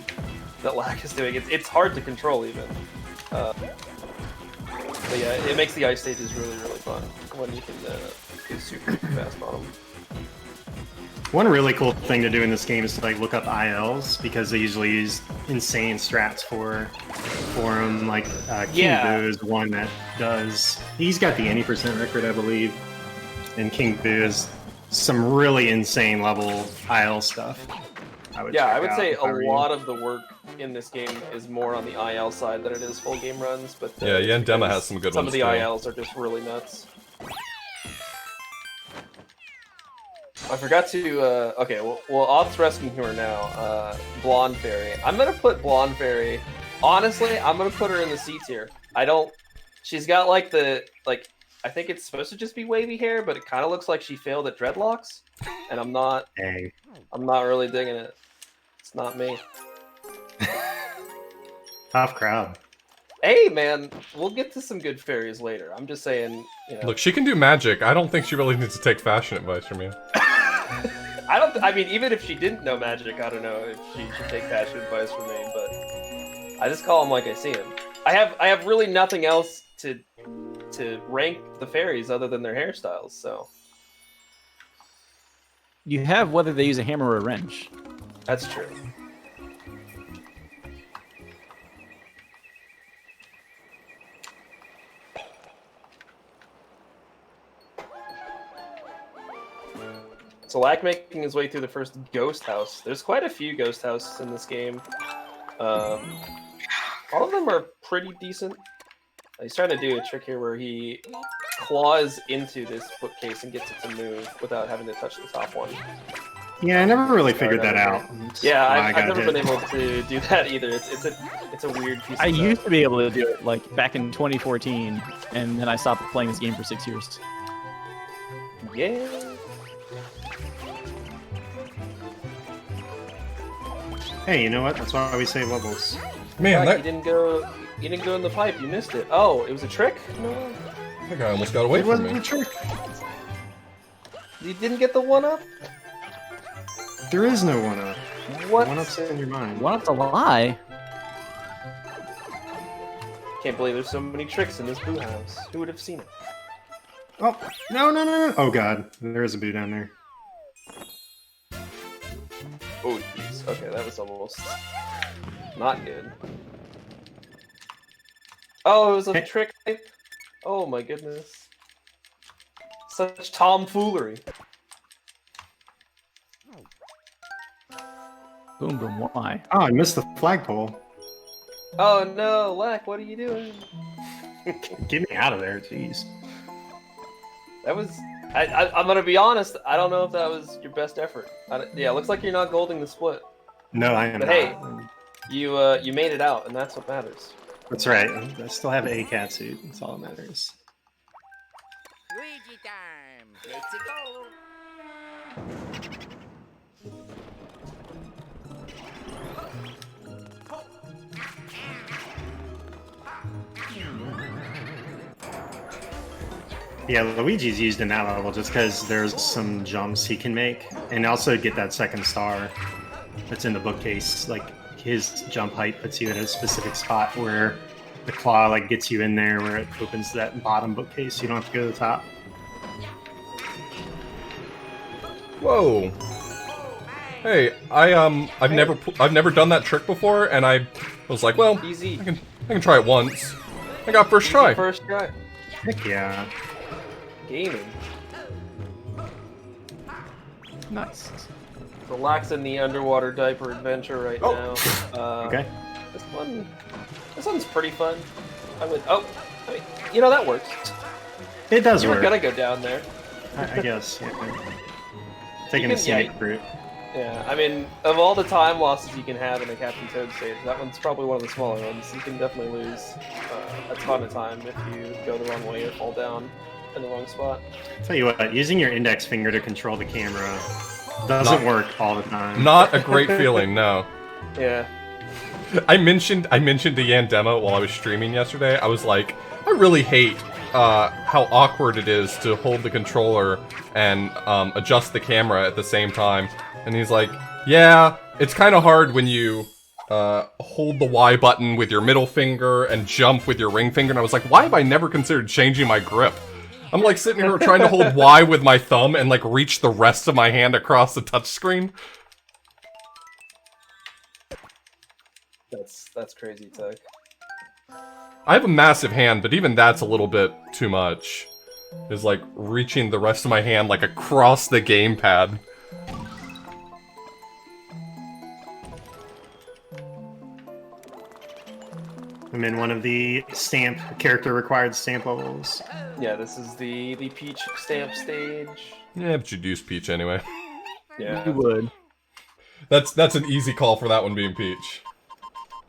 that Lack is doing. It's hard to control even. But yeah, it makes the ice stages really, really fun when you can do super fast on them.
One really cool thing to do in this game is to like look up ILs, because they usually use insane strats for them. Like King Boo is one that does. He's got the any percent record, I believe, and King Boo is some really insane level IL stuff. I would say
a lot of the work in this game is more on the IL side than it is full game runs. But
Yeah, Yandema has some good ones.
Some of the
too.
ILs are just really nuts. I forgot to, okay, well, Oth's rescuing her now, Blonde Fairy. I'm gonna put Blonde Fairy, honestly, I'm gonna put her in the C tier. She's got like I think it's supposed to just be wavy hair, but it kind of looks like she failed at dreadlocks, and I'm not really digging it. It's not me.
Tough crowd.
Hey man, we'll get to some good fairies later. I'm just saying, you know.
Look, she can do magic. I don't think she really needs to take fashion advice from you.
I mean, even if she didn't know magic, I don't know if she should take fashion advice from me, but I just call them like I see them. I have really nothing else to rank the fairies other than their hairstyles, so.
You have whether they use a hammer or a wrench.
That's true. So Lack making his way through the first ghost house. There's quite a few ghost houses in this game. All of them are pretty decent. He's trying to do a trick here where he claws into this bookcase and gets it to move without having to touch the top one.
Yeah, I never really figured that out.
Yeah, I've never been able to do that either. It's a weird piece.
I used to be able to do it like back in 2014, and then I stopped playing this game for 6 years.
Yeah.
Hey, you know what? That's why we save levels.
Man,
You didn't go in the pipe. You missed it. Oh, it was a trick? No.
that guy almost got away
It
from
wasn't
me.
a trick.
You didn't get the one up?
There is no one up.
What?
One up's in your mind.
One up's a lie.
Can't believe there's so many tricks in this boo house. Who would have seen it?
Oh, no. Oh, God. There is a boo down there.
Oh, jeez. Okay, that was almost not good. Oh, it was a trick. Oh my goodness. Such tomfoolery.
Boom, boom, why?
Oh, I missed the flagpole.
Oh no, Lack, what are you doing?
Get me out of there, jeez.
That was... I'm gonna be honest, I don't know if that was your best effort. Yeah, it looks like you're not golding the split.
No, I am
But
not.
hey, you made it out, and that's what matters.
That's right. I still have a cat suit. That's all that matters.
Luigi time! Let's go!
Yeah, Luigi's used in that level just because there's some jumps he can make, and also get that second star that's in the bookcase. Like his jump height puts you at a specific spot where the claw like gets you in there, where it opens that bottom bookcase. You don't have to go to the top.
Whoa. Hey, I've never done that trick before, and I was like, well,
Easy.
I can try it once. I got first try.
First try.
Heck yeah.
Gaming.
Nice.
Relax in the underwater diaper adventure right now.
Okay.
This one's pretty fun. I mean, you know, that works.
It does
You were
work.
gonna go down there.
I guess. Yeah. Taking the scenic route.
Yeah, I mean, of all the time losses you can have in a Captain Toad stage, that one's probably one of the smaller ones. You can definitely lose a ton of time if you go the wrong way or fall down in the wrong spot.
Tell you what, using your index finger to control the camera doesn't work all the time.
Not a great feeling, no.
Yeah.
I mentioned to Yandema while I was streaming yesterday, I was like, I really hate how awkward it is to hold the controller and adjust the camera at the same time. And he's like, yeah, it's kind of hard when you hold the Y button with your middle finger and jump with your ring finger. And I was like, why have I never considered changing my grip? I'm like sitting here trying to hold Y with my thumb and like reach the rest of my hand across the touchscreen.
That's crazy, Tech.
I have a massive hand, but even that's a little bit too much. Is like reaching the rest of my hand like across the gamepad.
I'm in one of the character required stamp levels.
Yeah, this is the Peach stamp stage.
Yeah, but you'd use Peach anyway.
Yeah.
You would.
That's an easy call for that one being Peach.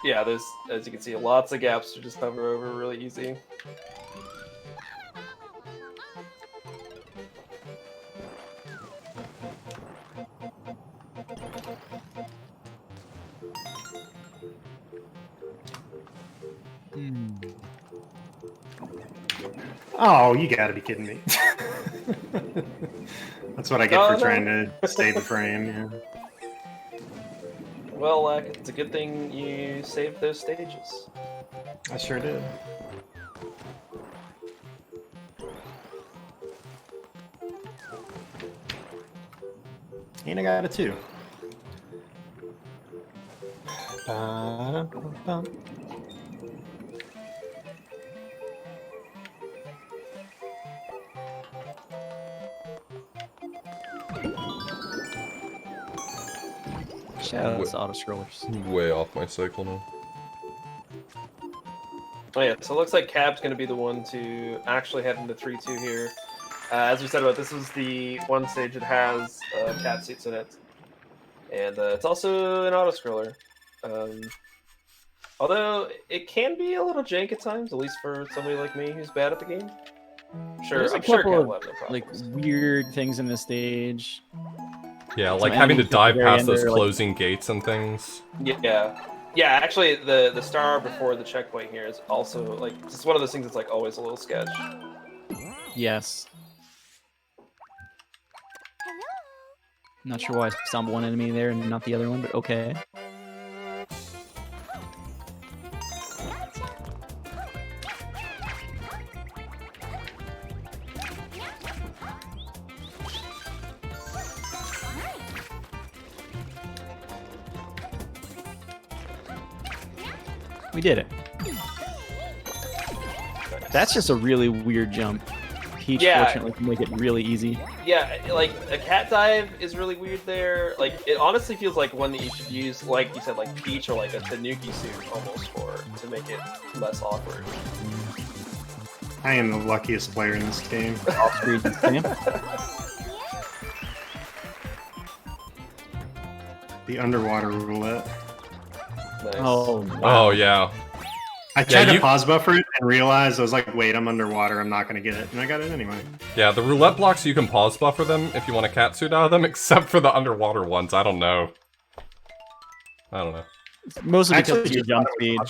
Yeah, there's, as you can see, lots of gaps to just hover over really easy.
Oh, you gotta be kidding me. That's what I get for trying to save the frame, yeah.
Well, it's a good thing you saved those stages.
I sure did. And I got a 2. Ba-dum-bum-bum.
Shout out to auto scrollers.
Way off my cycle now.
Oh yeah, so it looks like Cab's going to be the one to actually head into 3-2 here. As we said about this is the one stage that has cat suits in it. And it's also an auto-scroller. Although, it can be a little jank at times, at least for somebody like me who's bad at the game. Sure,
There's a
I'm sure
couple
Cat
of
will have no
like
problems.
weird things in this stage.
Yeah,
Some
like having to
enemies at
dive
the very
past
end
those
are, like-
closing gates and things.
Yeah. Yeah, actually, the star before the checkpoint here is also, like, just one of those things that's, like, always a little sketch.
Yes. Not sure why I saw one enemy there and not the other one, but okay. We did it. That's just a really weird jump. Peach,
Yeah.
fortunately, can make it really easy.
Yeah, like, a cat dive is really weird there. Like, it honestly feels like one that you should use, like you said, like Peach or like a Tanuki suit almost to make it less awkward.
I am the luckiest player in this game.
Off-screen spam.
The underwater roulette.
Nice.
Oh,
Oh yeah.
I tried
you-
to pause buffer it and realized I was like, wait, I'm underwater, I'm not gonna get it. And I got it anyway.
Yeah, the roulette blocks, you can pause buffer them if you want a catsuit out of them, except for the underwater ones. I don't know.
mostly
I
because
actually
of your
just
jump
thought it
speed.
was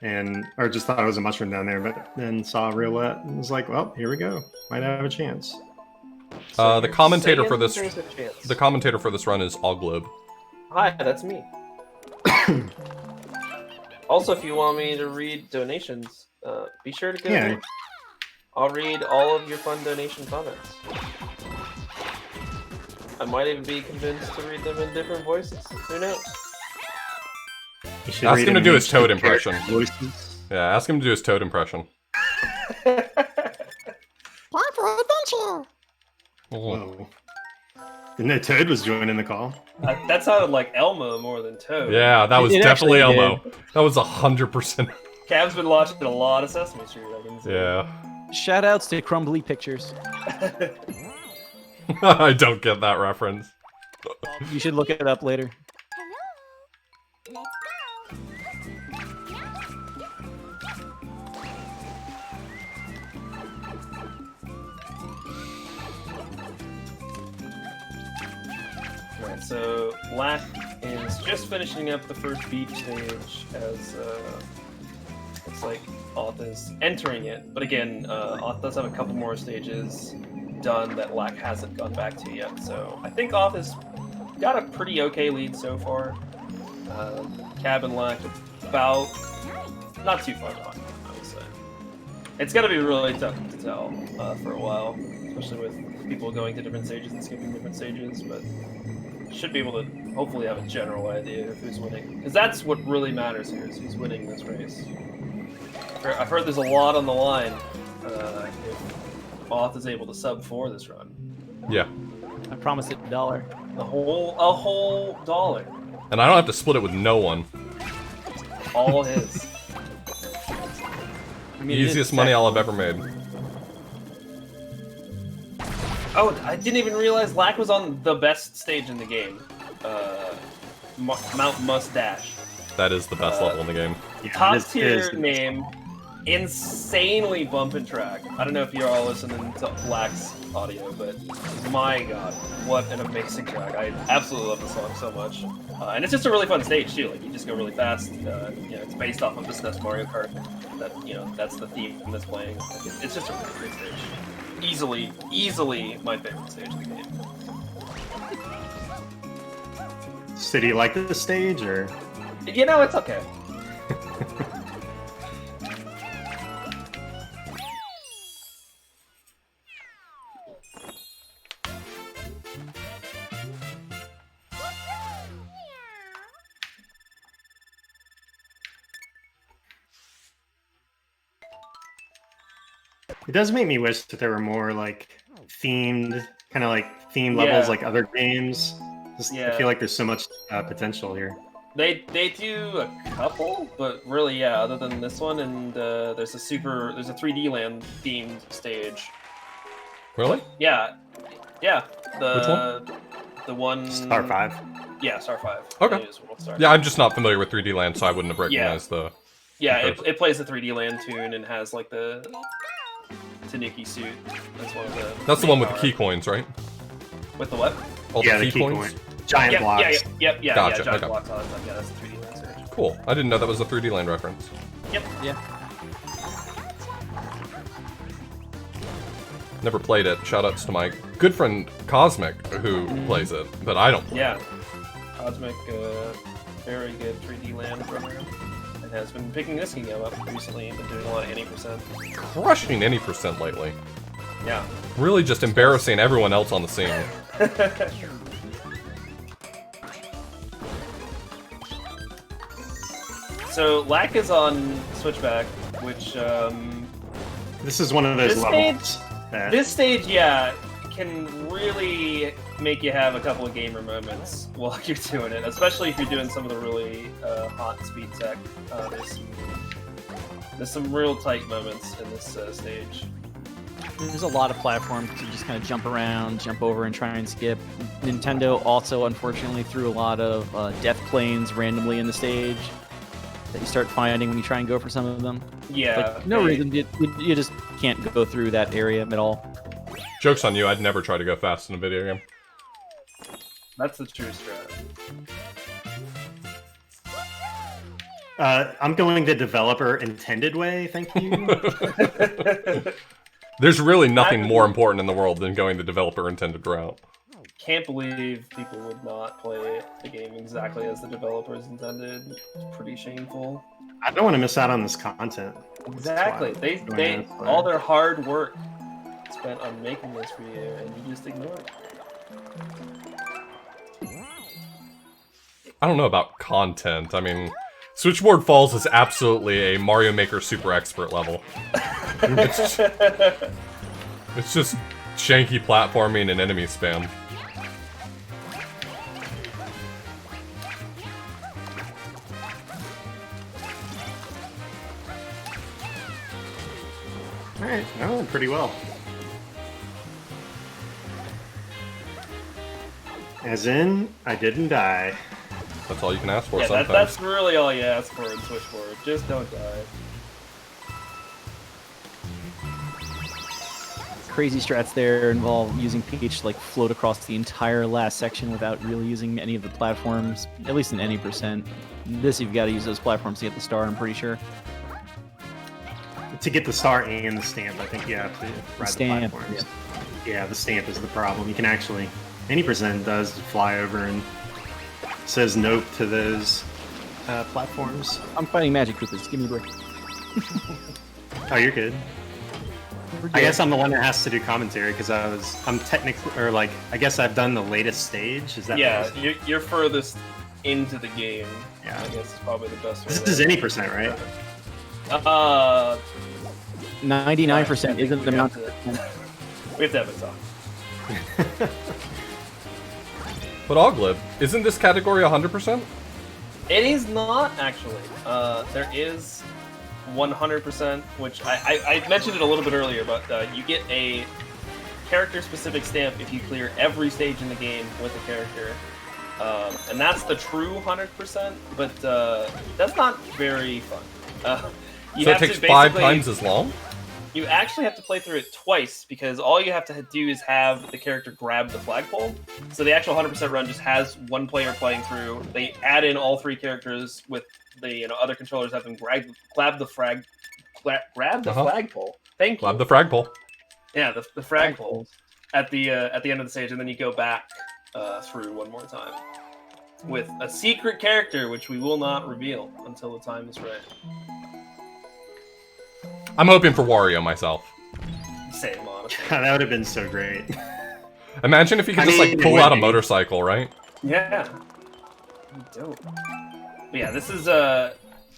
a mushroom. Or just thought it was a mushroom down there, but then saw roulette and was like, well, here we go. Might have a chance.
So
The
you're
commentator
saying
for this-
there's a chance.
The commentator for this run is Oglobe.
Hi, that's me. Also, if you want me to read donations, be sure to go.
Yeah.
There. I'll read all of your fun donation comments. I might even be convinced to read them in different voices. Who knows?
You should
Ask
read
him to
in
do his
each
Toad
character
impression.
voices.
Yeah, ask him to do his Toad impression.
Whoa. Didn't know Toad was joining the call?
That sounded like Elmo more than Toad.
Yeah, that was
It
definitely
actually
Elmo. That was 100%.
Cav's been watching a lot of Sesame Street, I can see.
Yeah.
Shoutouts to Crumbly Pictures.
I don't get that reference.
You should look it up later.
Alright, so Lack is just finishing up the first beach stage as it's like Auth is entering it. But again, Auth does have a couple more stages done that Lack hasn't gone back to yet. So I think Auth has got a pretty okay lead so far. Cab and Lack about not too far behind, I would say. It's gonna be really tough to tell for a while, especially with people going to different stages and skipping different stages, but should be able to hopefully have a general idea of who's winning. Because that's what really matters here, is who's winning this race. I've heard there's a lot on the line if Auth is able to sub 4 this run.
Yeah.
I promised it $1.
A whole dollar.
And I don't have to split it with no one.
All his.
I mean, it is
Easiest money I'll have ever made.
Oh, I didn't even realize Lack was on the best stage in the game. Mount Mustache.
That is the best level in the game.
Yeah,
Top
this
tier
is-
name, insanely bumping track. I don't know if you're all listening to Lack's audio, but my god, what an amazing track. I absolutely love the song so much. And it's just a really fun stage too, like you just go really fast. It's based off of the SNES Mario Kart. That's the theme that's playing. It's just a really great stage. Easily my favorite stage in the game.
So do you like the stage, or?
It's okay.
It does make me wish that there were more like themed, kind of like themed levels
Yeah.
like other games. I feel like there's so much potential here.
They do a couple, but really, yeah. Other than this one, and there's a 3D land themed stage.
Really?
Yeah.
Which one?
The one.
Star 5.
Yeah, Star 5.
Okay.
It is World Star.
Yeah, I'm just not familiar with 3D Land, so I wouldn't have recognized the.
Yeah, it plays the 3D Land tune and has like the Tanuki suit. That's one of the.
That's the one with the key coins, right?
With the what?
All the key coins.
Giant blocks.
Yep,
Gotcha,
giant
okay.
blocks, all that stuff. Yeah, that's the 3D Land stage.
Cool. I didn't know that was a 3D Land reference.
Yep.
Yeah.
Never played it. Shoutouts to my good friend Cosmic, who plays it, but I don't play
Yeah.
it.
Cosmic, very good 3D Land program. And has been picking this game up recently and been doing a lot of any percent.
Crushing any percent lately.
Yeah.
Really just embarrassing everyone else on the scene.
So Lack is on Switchback, which
This is one of those
This
levels.
this stage, yeah, can really make you have a couple of gamer moments while you're doing it, especially if you're doing some of the really hot speed tech. There's some real tight moments in this stage.
There's a lot of platforms to just kind of jump around, jump over, and try and skip. Nintendo also, unfortunately, threw a lot of death planes randomly in the stage that you start finding when you try and go for some of them.
Yeah.
Like, no reason. You just can't go through that area at all.
Joke's on you, I'd never try to go fast in a video game.
That's the true strat.
I'm going the developer intended way, thank you.
There's really nothing more important in the world than going the developer intended route.
Can't believe people would not play the game exactly as the developers intended. It's pretty shameful.
I don't want to miss out on this content.
Exactly. They all their hard work spent on making this for you, and you just ignore it.
I don't know about content. I mean, Switchboard Falls is absolutely a Mario Maker Super Expert level. It's just shanky platforming and enemy spam.
Alright, no, pretty well. As in, I didn't die.
That's all you can ask for
Yeah,
sometimes.
that's really all you ask for in Switchboard. Just don't die.
Crazy strats there involve using Peach to like float across the entire last section without really using any of the platforms, at least in any percent. This you've got to use those platforms to get the star, I'm pretty sure.
To get the star and the stamp, I think you have to ride
stamp,
the platforms. Yeah, the stamp is the problem. You can actually, any percent does fly over and says nope to those platforms.
I'm fighting magic Koopas, give me a break.
Oh, you're good. I guess I'm the one that has to do commentary because I'm technically, or like, I guess I've done the latest stage. Is that?
Yeah, you're furthest into the game.
Yeah.
I guess is probably the best way.
This is any percent, right?
99% isn't the amount.
We have to have a talk.
But Oglib, isn't this category 100%?
It is not, actually. There is 100%, which I mentioned it a little bit earlier, but you get a character-specific stamp if you clear every stage in the game with a character. And that's the true 100%, but that's not very fun.
So it takes 5 times as long?
You actually have to play through it twice, because all you have to do is have the character grab the flagpole. So the actual 100% run just has one player playing through. They add in all 3 characters with the other controllers have them grab the flagpole. Thank you.
Grab the fragpole.
Yeah, the flagpole at the end of the stage, and then you go back through one more time with a secret character, which we will not reveal until the time is right.
I'm hoping for Wario myself.
Same, honestly.
That would have been so great.
Imagine if you could just like pull out a motorcycle, right?
Yeah. Dope. But yeah, this is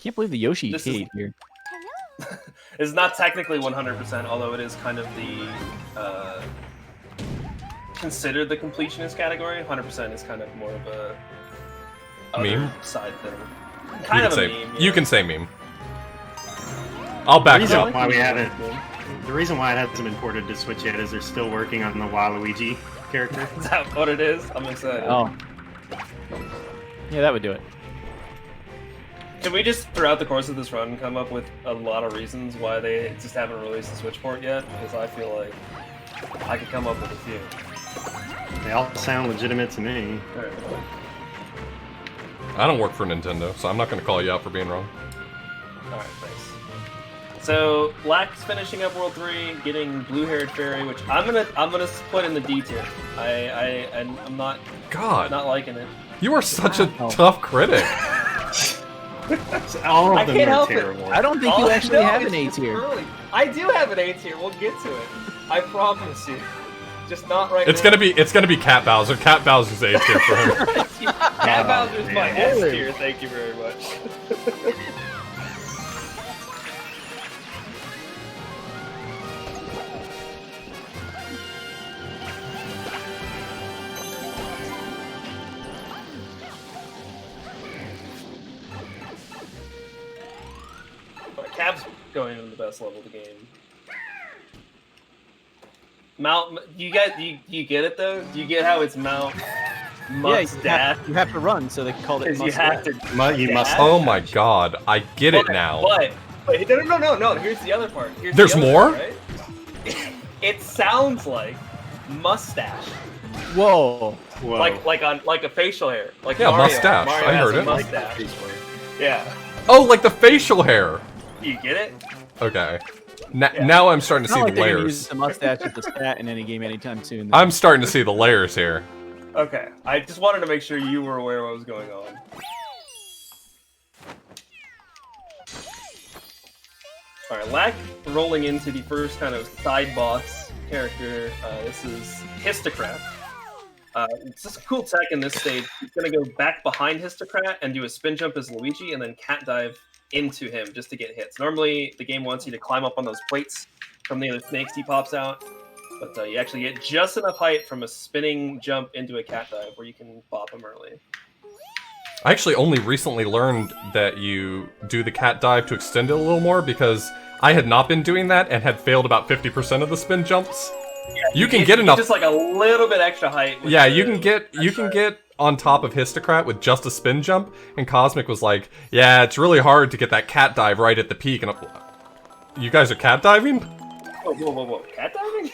Can't believe the Yoshi
This
cave here.
it's not technically 100%, although it is kind of consider the completionist category. 100% is kind of more of a
Meme?
side thing. Kind of a meme.
You can say meme. I'll back
The
you up.
reason why we haven't, the reason why it hasn't been ported to Switch yet is they're still working on the Waluigi character.
Is that what it is? I'm excited.
Oh. Yeah, that would do it.
Can we just, throughout the course of this run, come up with a lot of reasons why they just haven't released the Switch port yet? Because I feel like I could come up with a few.
They all sound legitimate to me.
Alright.
I don't work for Nintendo, so I'm not going to call you out for being wrong.
Alright, thanks. So, Lack's finishing up World 3, getting Blue-Haired Fairy, which I'm gonna put in the D tier. I'm not liking it.
You are such a tough critic.
All
I
of them
can't
are
help it.
terrible.
I don't think you actually have an A
it's
tier.
early. I do have an A tier. We'll get to it. I promise you. Just not right
It's
now.
gonna be Cat Bowser. Cat Bowser's A tier for him.
Cat Bowser's my
man.
S tier. Thank you very much. Cab's going in the best level of the game. Mount, you get it though? Do you get how it's Mount Mustache?
You have to run, so they called it
Because you have to.
You must.
Oh my god, I get it now.
But no. Here's the other part.
There's more?
Part, right? It sounds like mustache,
Whoa.
Whoa.
like a facial hair, like
Yeah,
Mario.
mustache.
Mario
I
has
heard
a
it.
Mustache. Yeah.
Oh, like the facial hair.
You get it?
Okay. Now I'm starting to
It's
see
not like
the
they're gonna
layers.
use the mustache as the stat in any game anytime soon.
I'm starting to see the layers here.
Okay. I just wanted to make sure you were aware of what was going on. Alright, Lack rolling into the first kind of side boss character. This is Histocrat. It's just a cool tech in this stage. He's going to go back behind Histocrat and do a spin jump as Luigi and then cat dive into him just to get hits. Normally, the game wants you to climb up on those plates from the other snakes he pops out, but you actually get just enough height from a spinning jump into a cat dive where you can bop him early.
I actually only recently learned that you do the cat dive to extend it a little more because I had not been doing that and had failed about 50% of the spin jumps.
Yeah,
you can get enough.
Just like a little bit extra height.
Yeah, you can get on top of Histocrat with just a spin jump. And Cosmic was like, "Yeah, it's really hard to get that cat dive right at the peak." And you guys are cat diving?
Whoa! Cat diving?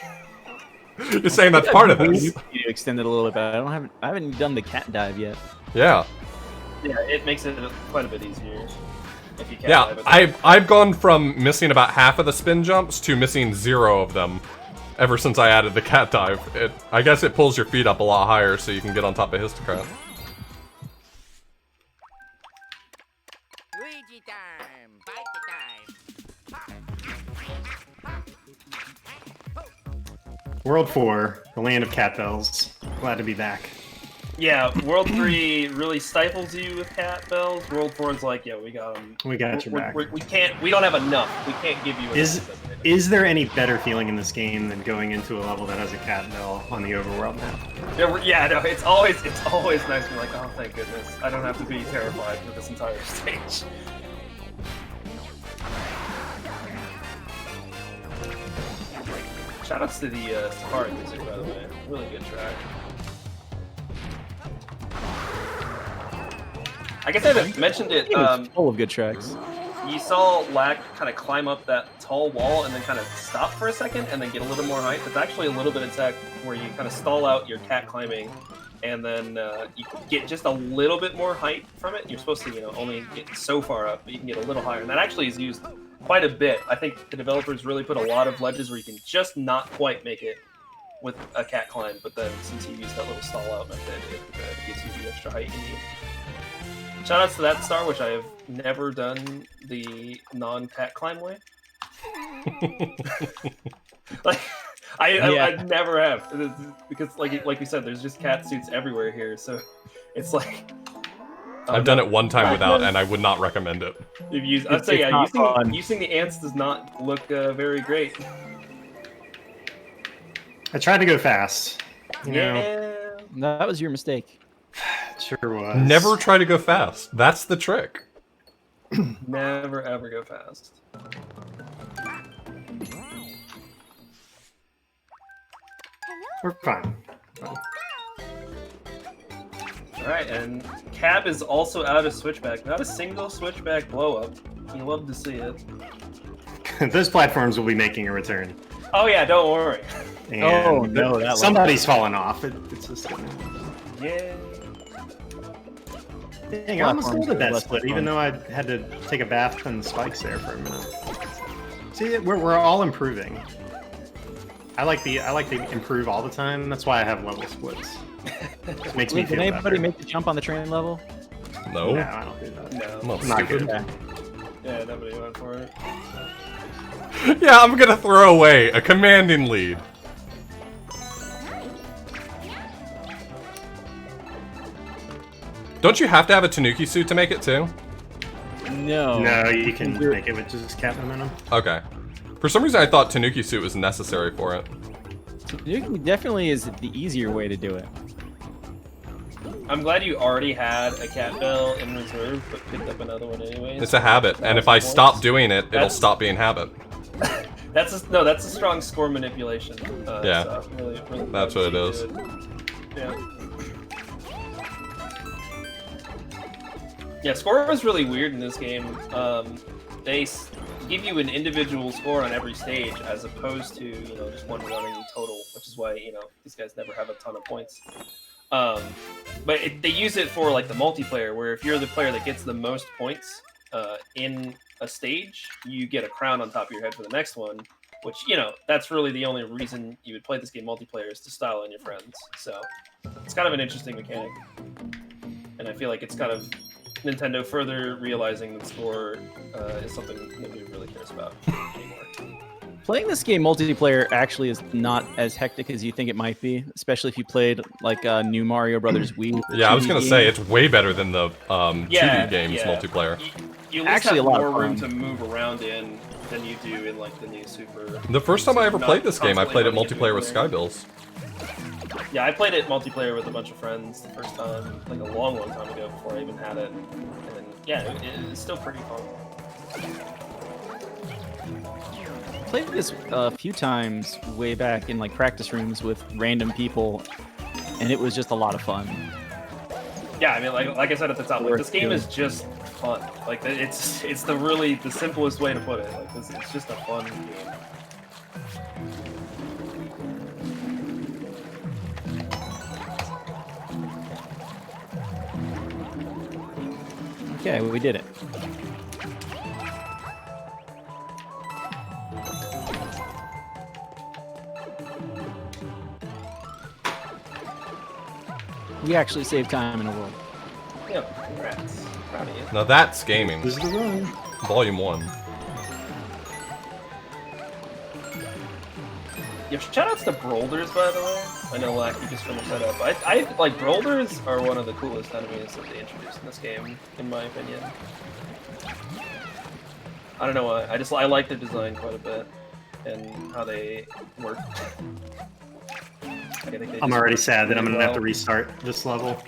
You're saying that's part of this?
You extend it a little bit, but I haven't done the cat dive yet.
Yeah.
Yeah, it makes it quite a bit easier. If you cat
Yeah,
dive.
I've gone from missing about half of the spin jumps to missing 0 of them. Ever since I added the cat dive. I guess it pulls your feet up a lot higher so you can get on top of Histocrat.
Luigi time! Bite the time!
World 4, the land of cat bells. Glad to be back.
Yeah, World 3 really stifles you with cat bells. World 4 is like, yeah, we got them.
We got your back.
We don't have enough. We can't give you enough.
Is there any better feeling in this game than going into a level that has a cat bell on the overworld map?
Yeah, no, it's always nice to be like, oh, thank goodness. I don't have to be terrified for this entire stage. Shoutouts to the Safari music, by the way. Really good track. I guess I haven't mentioned it.
It's full of good tracks.
You saw Lack kind of climb up that tall wall and then kind of stop for a second and then get a little more height. There's actually a little bit of tech where you kind of stall out your cat climbing and then you get just a little bit more height from it. You're supposed to, only get so far up, but you can get a little higher. And that actually is used quite a bit. I think the developers really put a lot of ledges where you can just not quite make it with a cat climb, but then since you use that little stall out method, it gives you the extra height you need. Shoutouts to that star, which I have never done the non-cat climb way. I never have, because like we said, there's just cat suits everywhere here, so it's like
I've done it one time without, and I would not recommend it.
I'd say using the ants does not look very great.
I tried to go fast. You know,
No, that was your mistake.
it sure was.
Never try to go fast. That's the trick.
Never ever go fast.
We're fine.
Alright, and Cab is also out of switchback. Not a single switchback blow up. You love to see it.
Those platforms will be making a return.
Oh yeah, don't worry.
And
Oh, no, that
somebody's fallen off. It's just gonna...
Yeah.
Dang, I almost
Platforms
loaded
are
that
less
split,
fun.
even though I had to take a bath in the spikes there for a minute. See, we're all improving. I like the improve all the time. That's why I have level splits. It makes me
Wait,
feel
did anybody
better.
make the jump on the train level?
No.
No, I don't do that.
No.
I'm not
Not
stupid.
good.
Yeah, nobody went for it.
Yeah, I'm gonna throw away a commanding lead. Don't you have to have a Tanuki suit to make it too?
No.
No, you can
You're-
make it with just cap momentum.
Okay. For some reason I thought Tanuki suit was necessary for it.
Tanuki definitely is the easier way to do it.
I'm glad you already had a cat bell in reserve, but picked up another one anyways.
It's a habit, and if I stop doing it, it'll
That's-
stop being habit.
That's a strong score manipulation.
Yeah.
So really
That's what it is.
Yeah. Yeah, score was really weird in this game. They give you an individual score on every stage, as opposed to just one running total, which is why these guys never have a ton of points. But they use it for like the multiplayer, where if you're the player that gets the most points in a stage, you get a crown on top of your head for the next one. Which that's really the only reason you would play this game multiplayer, is to style on your friends. So it's kind of an interesting mechanic, and I feel like it's kind of Nintendo further realizing that score is something nobody really cares about anymore.
Playing this game multiplayer actually is not as hectic as you think it might be, especially if you played like New Mario Brothers Wii.
Yeah, I was gonna
2D
say
game.
it's way better than the 2D games multiplayer.
You at least
Actually,
have
a lot
more
of
room
fun.
to move around in than you do in like the new Super.
The first time I ever
Not
played this game, I played it
constantly
multiplayer with Skybills.
Yeah, I played it multiplayer with a bunch of friends the first time, like a long time ago, before I even had it. And yeah, it's still pretty fun.
Played this a few times way back in like practice rooms with random people, and it was just a lot of fun.
Yeah, I mean, like I said at the top, like this game is just fun. Like it's the simplest way to put it. Like it's just a fun game.
Okay, we did it. We actually saved time in a world.
Yeah, congrats. Proud of you.
Now that's gaming.
This is the run.
Volume 1.
Yeah, shoutouts to Broulders, by the way. I know Lackey just finished that up. I like Broulders are one of the coolest enemies that they introduced in this game, in my opinion. I don't know why. I like their design quite a bit and how they work. I think they
I'm
just
already
work
sad that I'm
really
gonna have to
well.
restart this level.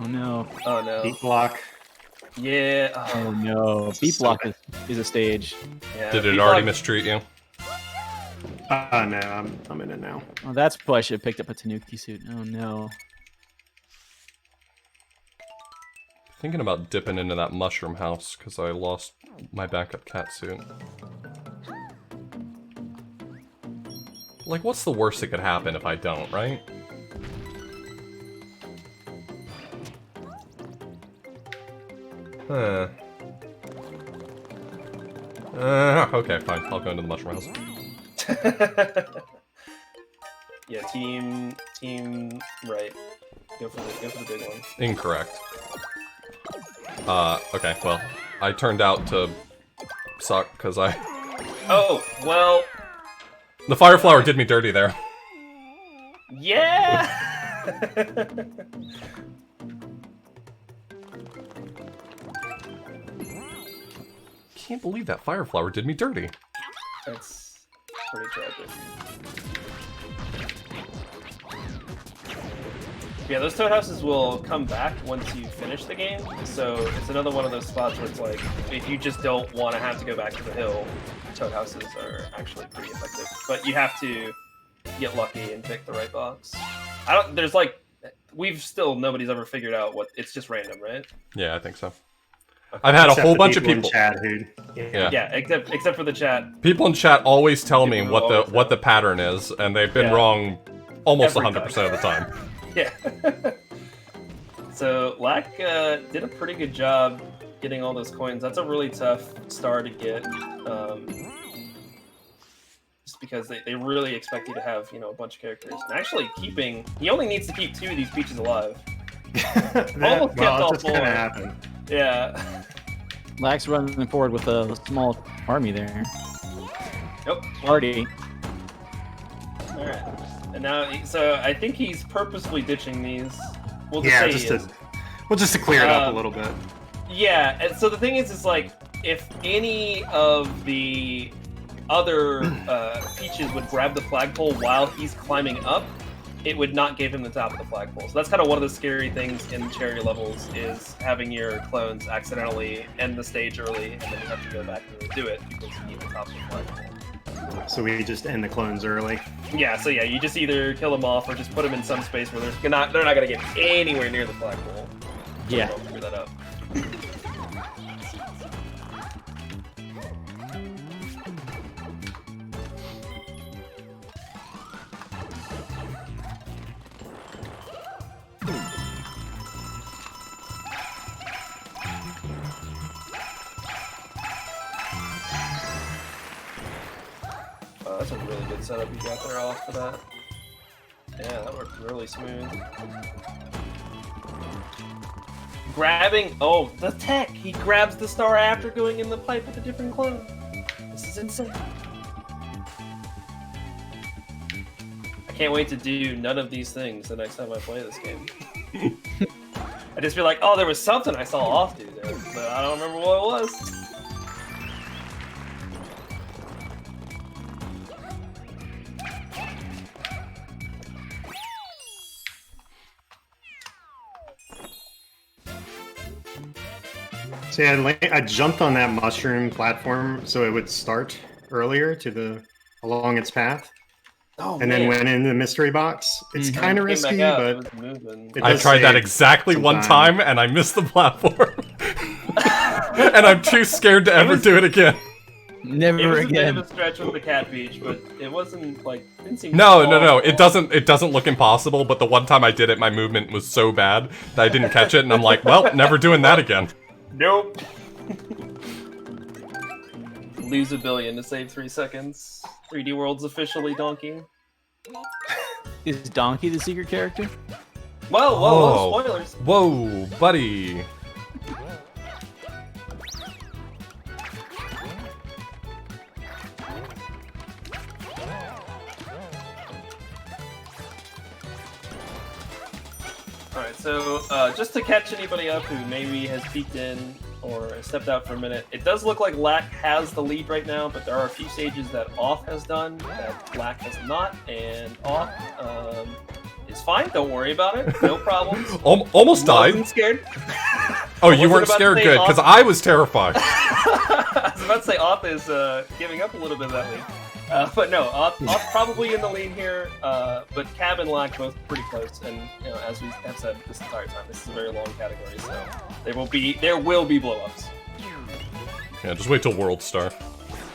Oh no.
Oh no.
Beat block.
Yeah.
Oh no. Beat block is a stage.
Yeah,
Did it
Beat
already
Block-
mistreat you?
No, I'm in it now.
Oh, that's why I should have picked up a Tanuki suit. Oh no.
Thinking about dipping into that mushroom house because I lost my backup cat suit. Like, what's the worst that could happen if I don't, right? Huh. Okay, fine. I'll go into the mushroom house.
Yeah, team right. Go for the big one.
Incorrect. Okay, well, I turned out to suck because I...
Oh, well,
The fire flower did me dirty there.
yeah.
Can't believe that fire flower did me dirty.
That's pretty tragic. Yeah, those toad houses will come back once you finish the game. So it's another one of those spots where it's like, if you just don't want to have to go back to the hill, toad houses are actually pretty effective. But you have to get lucky and pick the right box. There's like, nobody's ever figured out what, it's just random, right?
Yeah, I think so. I've had a whole bunch of people.
In chat
Yeah, except for the chat.
People in chat always tell me what the pattern is, and they've been wrong almost 100% of the time.
Yeah. So Lack did a pretty good job getting all those coins. That's a really tough star to get, just because they really expect you to have a bunch of characters. And actually, he only needs to keep 2 of these peaches alive. Almost kept all 4.
Gonna happen.
Yeah.
Lack's running forward with a small army there.
Nope.
Party.
All right. And now, so I think he's purposefully ditching these. We'll just
Yeah,
say
just to clear it up a little bit.
Yeah, and so the thing is like, if any of the other peaches would grab the flagpole while he's climbing up, it would not give him the top of the flagpole. So that's kind of one of the scary things in cherry levels, is having your clones accidentally end the stage early, and then you have to go back and redo it because you need the top of the flagpole.
So we just end the clones early.
Yeah, so yeah, you just either kill them off or just put them in some space where they're not going to get anywhere near the flagpole.
Yeah.
I'll figure that out. That's a really good setup you got there off for that. Yeah, that worked really smooth. Grabbing, oh, the tech! He grabs the star after going in the pipe with a different clone. This is insane. I can't wait to do none of these things the next time I play this game. I just feel like, oh, there was something I saw off do there, but I don't remember what it was.
So yeah, I jumped on that mushroom platform so it would start earlier along its path.
Oh,
and then went in the mystery box. It's kind of risky, but
I tried that exactly one time and I missed the platform. And I'm too scared to ever do it again.
Never
again. It was
again.
a bit of a stretch with the cat beach, but it wasn't like didn't seem
No. It doesn't look impossible. But the one time I did it, my movement was so bad that I didn't catch it, and I'm like, well, never doing that again.
Nope. Lose a billion to save 3 seconds. 3D World's officially Donkey.
Is Donkey the secret character?
Well, whoa, spoilers.
Whoa, buddy.
Alright, so just to catch anybody up who maybe has peeked in or stepped out for a minute, it does look like Lack has the lead right now, but there are a few stages that Off has done that Lack has not, and Off is fine, don't worry about it, no problems.
Almost died.
Wasn't scared.
Oh, you weren't scared? Good, because I was terrified.
I was about to say Off is giving up a little bit of that lead. But no, Off probably in the lead here, but Cab and Lack both pretty close, and as we have said this entire time, this is a very long category, so there will be blow-ups.
Yeah, just wait till World Star.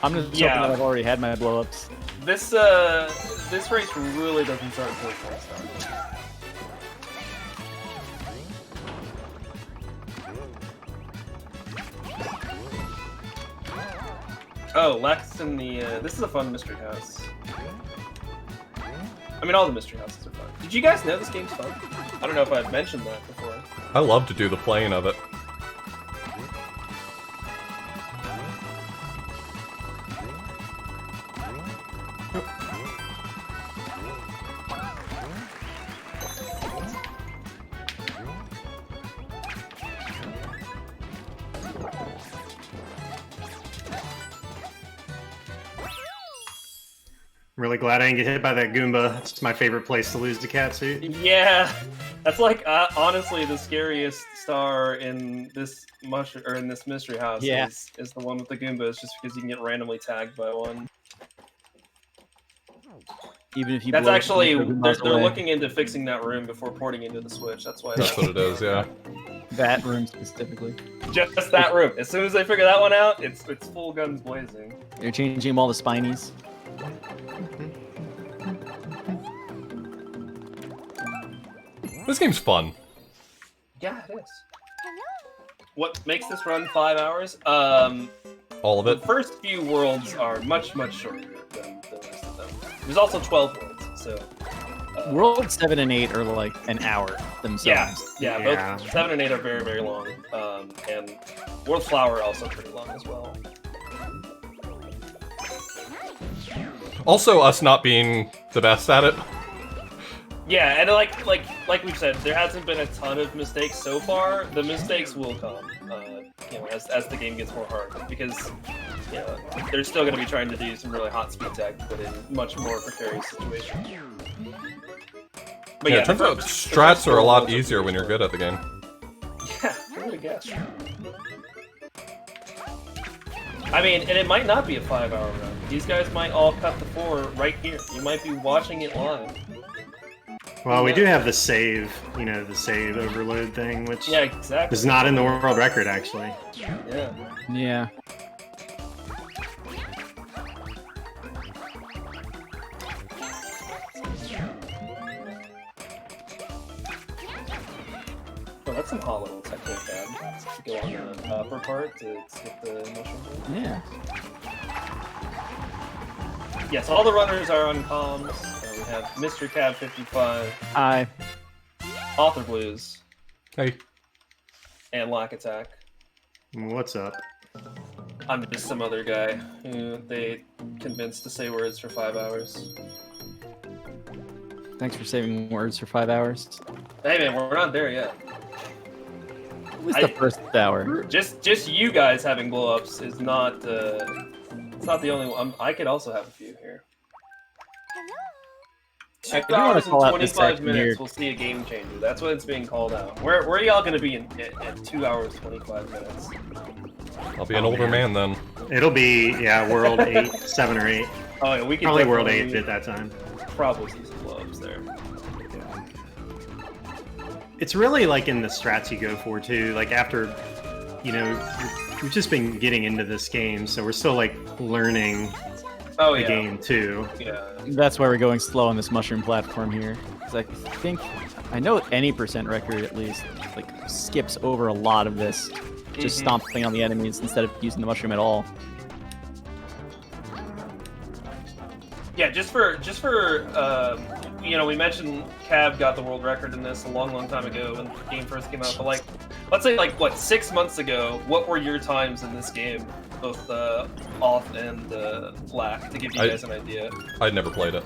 I'm just hoping that I've already had my blow-ups.
This race really doesn't start until World Star. Oh, Lack's in the, this is a fun mystery house. I mean, all the mystery houses are fun. Did you guys know this game's fun? I don't know if I've mentioned that before.
I love to do the playing of it.
I'm really glad I didn't get hit by that Goomba. It's my favorite place to lose the cat suit.
Yeah, That's like honestly the scariest star in this mystery house is the one with the Goombas, just because you can get randomly tagged by one.
Even if you
That's
blow
actually they're
away.
looking into fixing that room before porting into the Switch. That's why.
That's what it is, yeah.
That room specifically.
Just that room. As soon as they figure that one out, it's full guns blazing.
They're changing all the spinies.
This game's fun.
Yeah, it is. What makes this run 5 hours?
All of
The
it.
first few worlds are much shorter than the rest of them. There's also 12 worlds, so.
World 7 and 8 are like an hour themselves.
Yeah, both 7 and 8 are very long, and World Flower are also pretty long as well.
Also, us not being the best at it.
Yeah, and like we've said, there hasn't been a ton of mistakes so far. The mistakes will come, as the game gets more hard, because they're still going to be trying to do some really hot speed tag, but in much more precarious situations. But
Yeah, it turns out strats are a lot easier when you're good at the game.
Yeah, I would guess. I mean, and it might not be a 5-hour run. These guys might all cut the 4 right here. You might be watching it live.
Well, we do have the save, the save overload thing, which
exactly.
is not in the world record, actually.
Yeah.
Yeah.
Oh, that's some hot little technical tab to go on the upper part to skip the mushroom.
Yeah.
Yes, all the runners are on comms. We have Mr. Cab 55,
Hi.
Author Blues,
Hey.
and Lack Attack.
What's up?
I'm just some other guy who they convinced to say words for 5 hours.
Thanks for saving words for 5 hours.
Hey man, we're not there yet.
At least the first hour.
Just you guys having blow-ups is not it's not the only one. I could also have a few here. 2
do wanna
hours and
call out this
25
section
minutes,
here.
we'll see a game changer. That's what it's being called out. Where are y'all going to be in 2 hours 25 minutes?
I'll be an older man then.
It'll be, World 8, 7 or 8.
Oh yeah, we can
Probably World
definitely
8 at that time.
probably see some blow-ups there.
It's really like in the strats you go for, too. Like after, we've just been getting into this game, so we're still like learning the game, too.
Yeah.
That's why we're going slow on this mushroom platform here. 'Cause I know any percent record at least like skips over a lot of this, just stomping on the enemies instead of using the mushroom at all.
Yeah, just for we mentioned Cab got the world record in this a long time ago when the game first came out. But let's say 6 months ago, what were your times in this game, both Off and Lack, to give you guys an idea?
I'd never played it.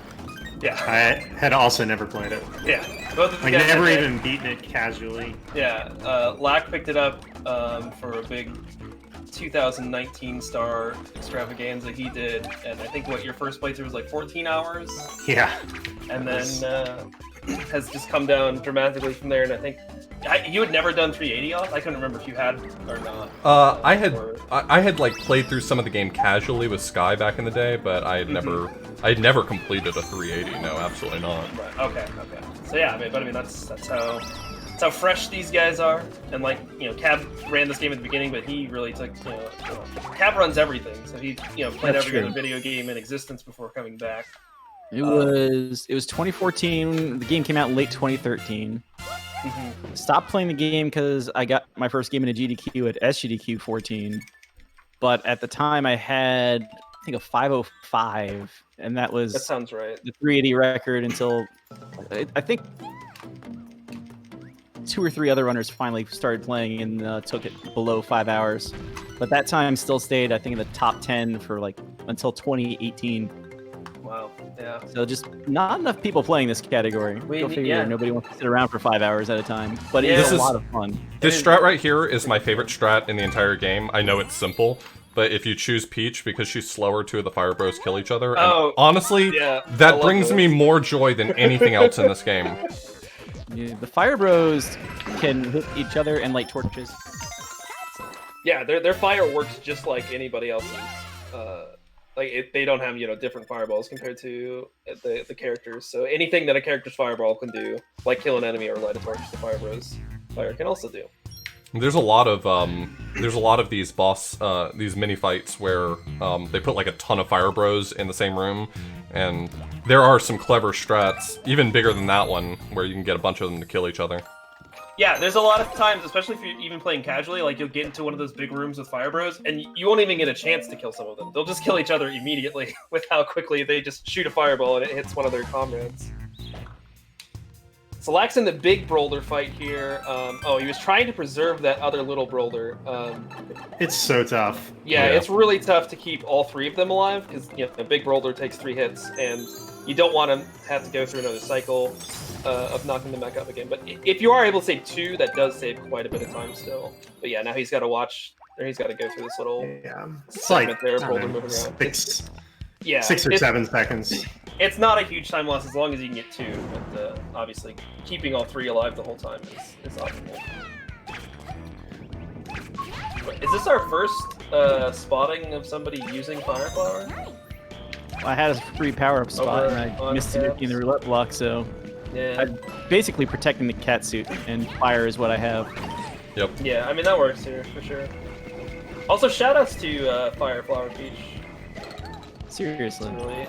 Yeah,
I had also never played it.
yeah, both of the
Like
guys
never
had-
even beaten it casually.
Yeah, Lack picked it up for a big 2019 star extravaganza he did, and I think your first playthrough was like 14 hours,
Yeah.
and then has just come down dramatically from there. And I think you had never done 380 off. I couldn't remember if you had or not.
I had like played through some of the game casually with Sky back in the day, but I had never completed a 380. No, absolutely not.
Right. Okay. So yeah, I mean that's how fresh these guys are. And Cab ran this game at the beginning, but he really took Cab runs everything, so he played
That's
every
true.
other video game in existence before coming back.
It was 2014. The game came out in late 2013. Stopped playing the game because I got my first game in a GDQ at SGDQ 14. But at the time, I had I think a 505, and that was
That sounds right.
the 380 record until I think 2 or 3 other runners finally started playing and took it below 5 hours. But that time still stayed, I think, in the top 10 for until 2018.
Wow. Yeah.
So just not enough people playing this category. Go figure. Nobody wants to sit around for 5 hours at a time. But it is a lot of fun.
This strat right here is my favorite strat in the entire game. I know it's simple, but if you choose Peach because she's slower, 2 of the Fire Bros kill each other. And honestly,
yeah,
that brings me more joy than anything else in this game.
Yeah, the Fire Bros can hit each other and light torches.
Yeah, their fire works just like anybody else's. They don't have different fireballs compared to the characters. So anything that a character's fireball can do, like kill an enemy or light a torch, the Fire Bros fire can also do.
There's a lot of these these mini fights where they put like a ton of Fire Bros in the same room, and there are some clever strats, even bigger than that one, where you can get a bunch of them to kill each other.
Yeah, there's a lot of times, especially if you're even playing casually, like you'll get into one of those big rooms with Fire Bros, and you won't even get a chance to kill some of them. They'll just kill each other immediately with how quickly they just shoot a fireball and it hits one of their comrades. So Lax in the big Boulder fight here. He was trying to preserve that other little Boulder.
It's so tough.
Yeah, it's really tough to keep all three of them alive, because the big Boulder takes 3 hits, and you don't want to have to go through another cycle of knocking them back up again. But if you are able to save 2, that does save quite a bit of time still. But yeah, now he's got to watch, or he's got to go through this little
it's like
there, Boulder moving around.
6 or 7 seconds.
It's not a huge time loss as long as you can get 2, but obviously keeping all 3 alive the whole time is optimal. Is this our first spotting of somebody using Fire Flower?
I had a free power-up spot, and I missed it in the roulette block, so
yeah.
I'm basically protecting the cat suit, and fire is what I have.
Yep.
Yeah, I mean, that works here, for sure. Also, shoutouts to Fire Flower Peach.
Seriously.
Really...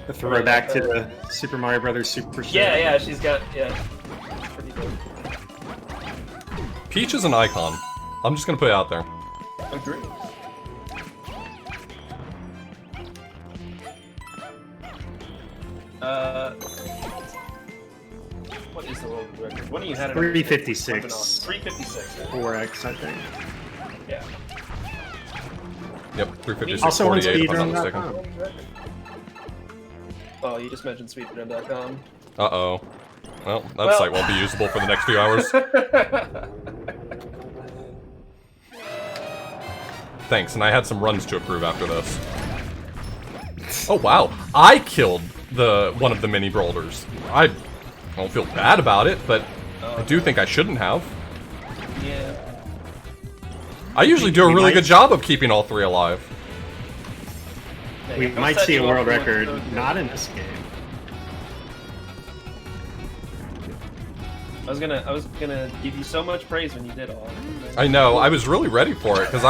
A throwback to the Super Mario Brothers Super Show.
Yeah, she's got, pretty good.
Peach is an icon. I'm just gonna put it out there.
Agree. What is the world record? What do you had?
356.
356.
4x, I think.
Yeah.
Yep, 356,
Also on
48 if I'm not mistaken.
speedrun.com.
Oh, you just mentioned speedrun.com.
Uh-oh. Well, that site won't be usable for the next few hours. Thanks, and I had some runs to approve after this. Oh wow, I killed one of the mini boulders. I don't feel bad about it, but I do think I shouldn't have.
Yeah.
I usually do a really good job of keeping all 3 alive.
We might see a world record, not in this game.
I was gonna give you so much praise when you did all.
I know, I was really ready for it, because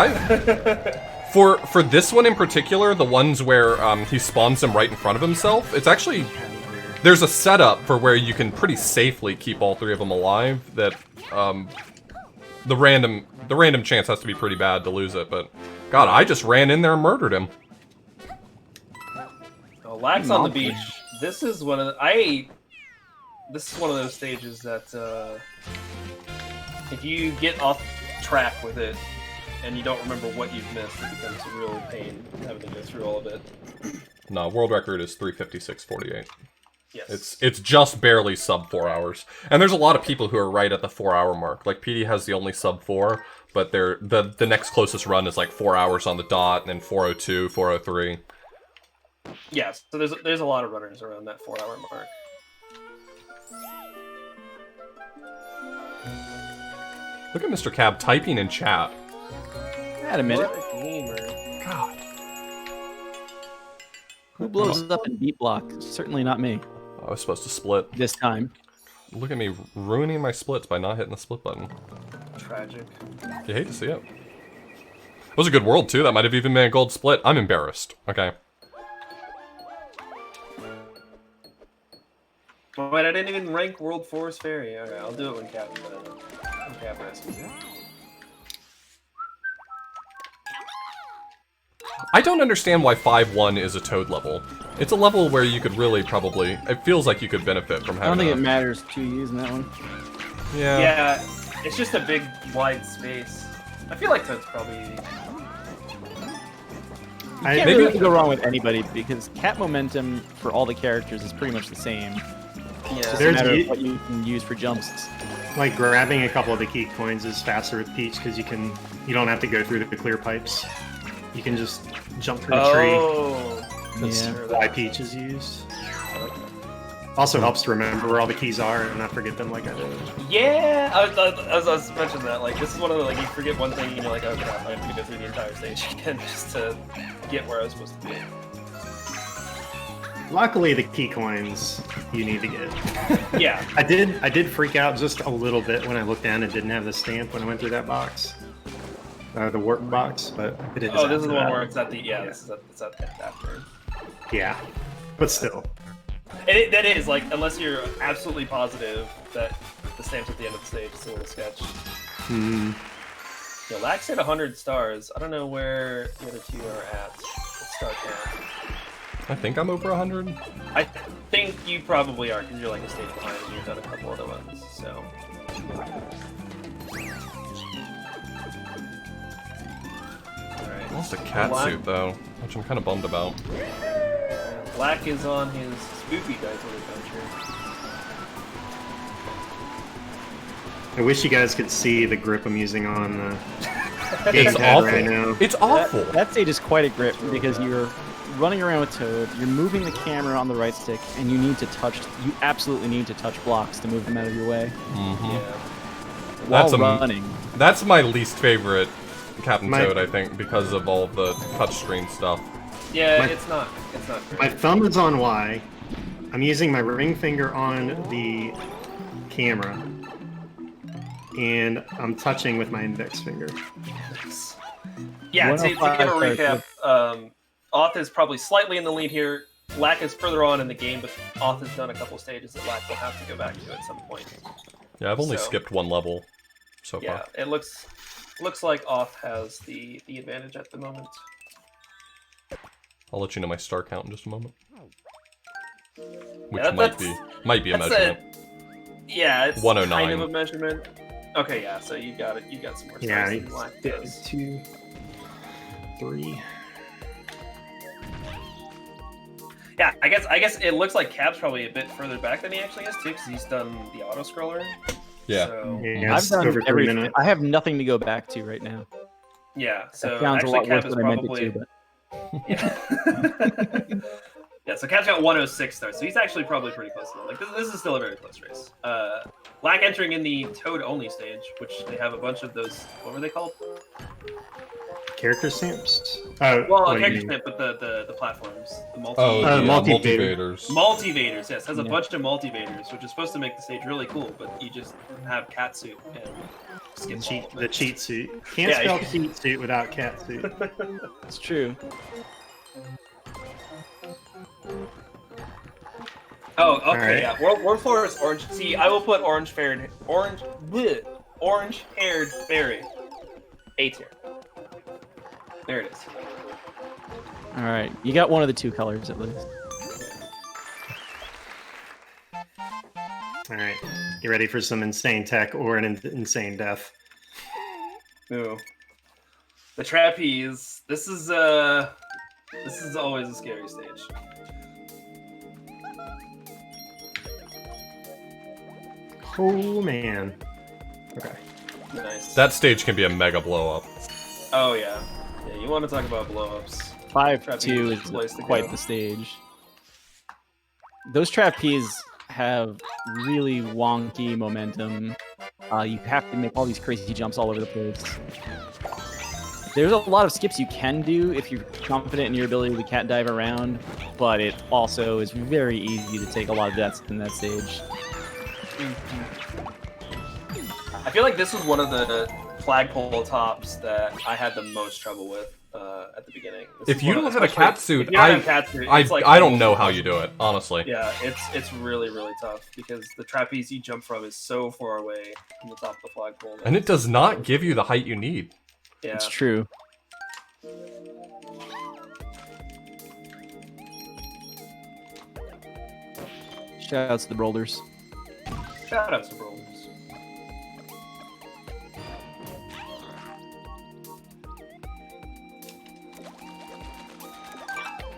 for this one in particular, the ones where he spawns them right in front of himself, it's actually... There's a setup for where you can pretty safely keep all 3 of them alive, that the random chance has to be pretty bad to lose it, but... God, I just ran in there and murdered him.
Lax on the beach. This is one of those stages that if you get off track with it and you don't remember what you've missed, it becomes a real pain having to go through all of it.
No, world record is 356.48.
Yes.
It's just barely sub 4 hours. And there's a lot of people who are right at the 4-hour mark. Like PD has the only sub 4, but the next closest run is like 4 hours on the dot, and then 402, 403.
Yes, so there's a lot of runners around that 4-hour mark.
Look at Mr. Cab typing in chat.
Had a minute.
What a gamer.
God.
Who blows up in beat block? Certainly not me.
I was supposed to split.
This time.
Look at me ruining my splits by not hitting the split button.
Tragic.
You hate to see it. It was a good world too. That might have even been a gold split. I'm embarrassed. Okay.
Wait, I didn't even rank World Forest Fairy. Alright, I'll do it when Captain asks me.
I don't understand why 5-1 is a Toad level. It's a level where you could really probably... It feels like you could benefit from having
I don't think it matters to you using that one.
Yeah.
Yeah, it's just a big, wide space. I feel like Toad's probably...
You can't really go wrong with anybody, because cat momentum for all the characters is pretty much the same.
Yeah.
It's just a matter of what you can use for jumps.
Like grabbing a couple of the key coins is faster with Peach because you don't have to go through the clear pipes. You can just jump through the tree. That's why Peach is used. Also helps to remember where all the keys are and not forget them like I did.
Yeah, I was mentioning that. Like, this is one of the, like, you forget one thing and you're like, oh crap, I have to go through the entire stage again just to get where I was supposed to be.
Luckily, the key coins you need to get.
Yeah.
I did freak out just a little bit when I looked down and didn't have the stamp when I went through that box. The warp box, but it is.
Oh, this is the one
that.
where it's at the, it's at the after.
Yeah, but still.
That is, like, unless you're absolutely positive that the stamp's at the end of the stage, it's a little sketch.
Hmm.
Yeah, Lax hit 100 stars. I don't know where the other two are at. Let's start there.
I think I'm over 100.
I think you probably are, because you're like a stage behind and you've done a couple other ones, so. Alright.
Lost a cat suit though, which I'm kind of bummed about.
Black is on his spooky Dice adventure.
I wish you guys could see the grip I'm using on the
It's
gamepad
awful.
right now.
It's awful.
That stage is quite a grip because you're running around with Toad, you're moving the camera on the right stick, and you absolutely need to touch blocks to move them out of your way.
Yeah.
While running.
That's my least favorite Captain Toad, I think, because of all the touchscreen stuff.
Yeah, it's not great.
My thumb is on Y. I'm using my ring finger on the camera. And I'm touching with my index finger.
Yeah, to give a recap, Oth is probably slightly in the lead here. Lack is further on in the game, but Oth has done a couple stages that Lack will have to go back to at some point.
Yeah, I've only skipped one level so far.
Yeah, it looks like Oth has the advantage at the moment.
I'll let you know my star count in just a moment. Which
Yeah,
might be a measurement.
Yeah, it's
109.
kind of a measurement. Okay, yeah, so you got it. You got some more stars
Yeah,
than Lack does.
2, 3.
Yeah, I guess it looks like Cap's probably a bit further back than he actually is too, because he's done the auto scroller.
Yeah.
So,
Yeah,
I've
it's
done
over 3
everything.
minutes.
I have nothing to go back to right now.
yeah. So
That sounds a
actually,
lot
Cap
worse
is
than I meant
probably
it to, but
yeah. Yeah. So Cap's got 106 stars, so he's actually probably pretty close to it. Like this is still a very close race. Lack entering in the Toad only stage, which they have a bunch of those. What were they called?
Character stamps?
Well, a character stamp, but the platforms, the
multivaders.
Multivaders, yes, has a bunch of multivaders, which is supposed to make the stage really cool, but you just have catsuit and skip
The cheat suit. Can't spell cheat suit without cat suit.
it's true.
Oh, okay,
Alright.
yeah. World floor is orange. See, I will put orange-haired fairy A tier. There it is.
All right, you got one of the two colors at least.
Alright, get ready for some insane tech or an insane death.
Ooh. The trapeze. This is always a scary stage.
Oh man. Okay.
Nice.
That stage can be a mega blow up.
Oh yeah. Yeah, you want to talk about blow-ups.
5-2 is
place to
quite
go.
the stage. Those trapeze have really wonky momentum. You have to make all these crazy jumps all over the place. There's a lot of skips you can do if you're confident in your ability to cat dive around, but it also is very easy to take a lot of deaths in that stage.
I feel like this was one of the flagpole tops that I had the most trouble with at the beginning.
If you don't have a cat suit,
I
I don't know how you do it, honestly.
Yeah, it's really, really tough because the trapeze you jump from is so far away from the top of the flagpole.
And it does not give you the height you need.
Yeah.
It's true. Shoutouts to the boulders.
Shout out to Brawlers.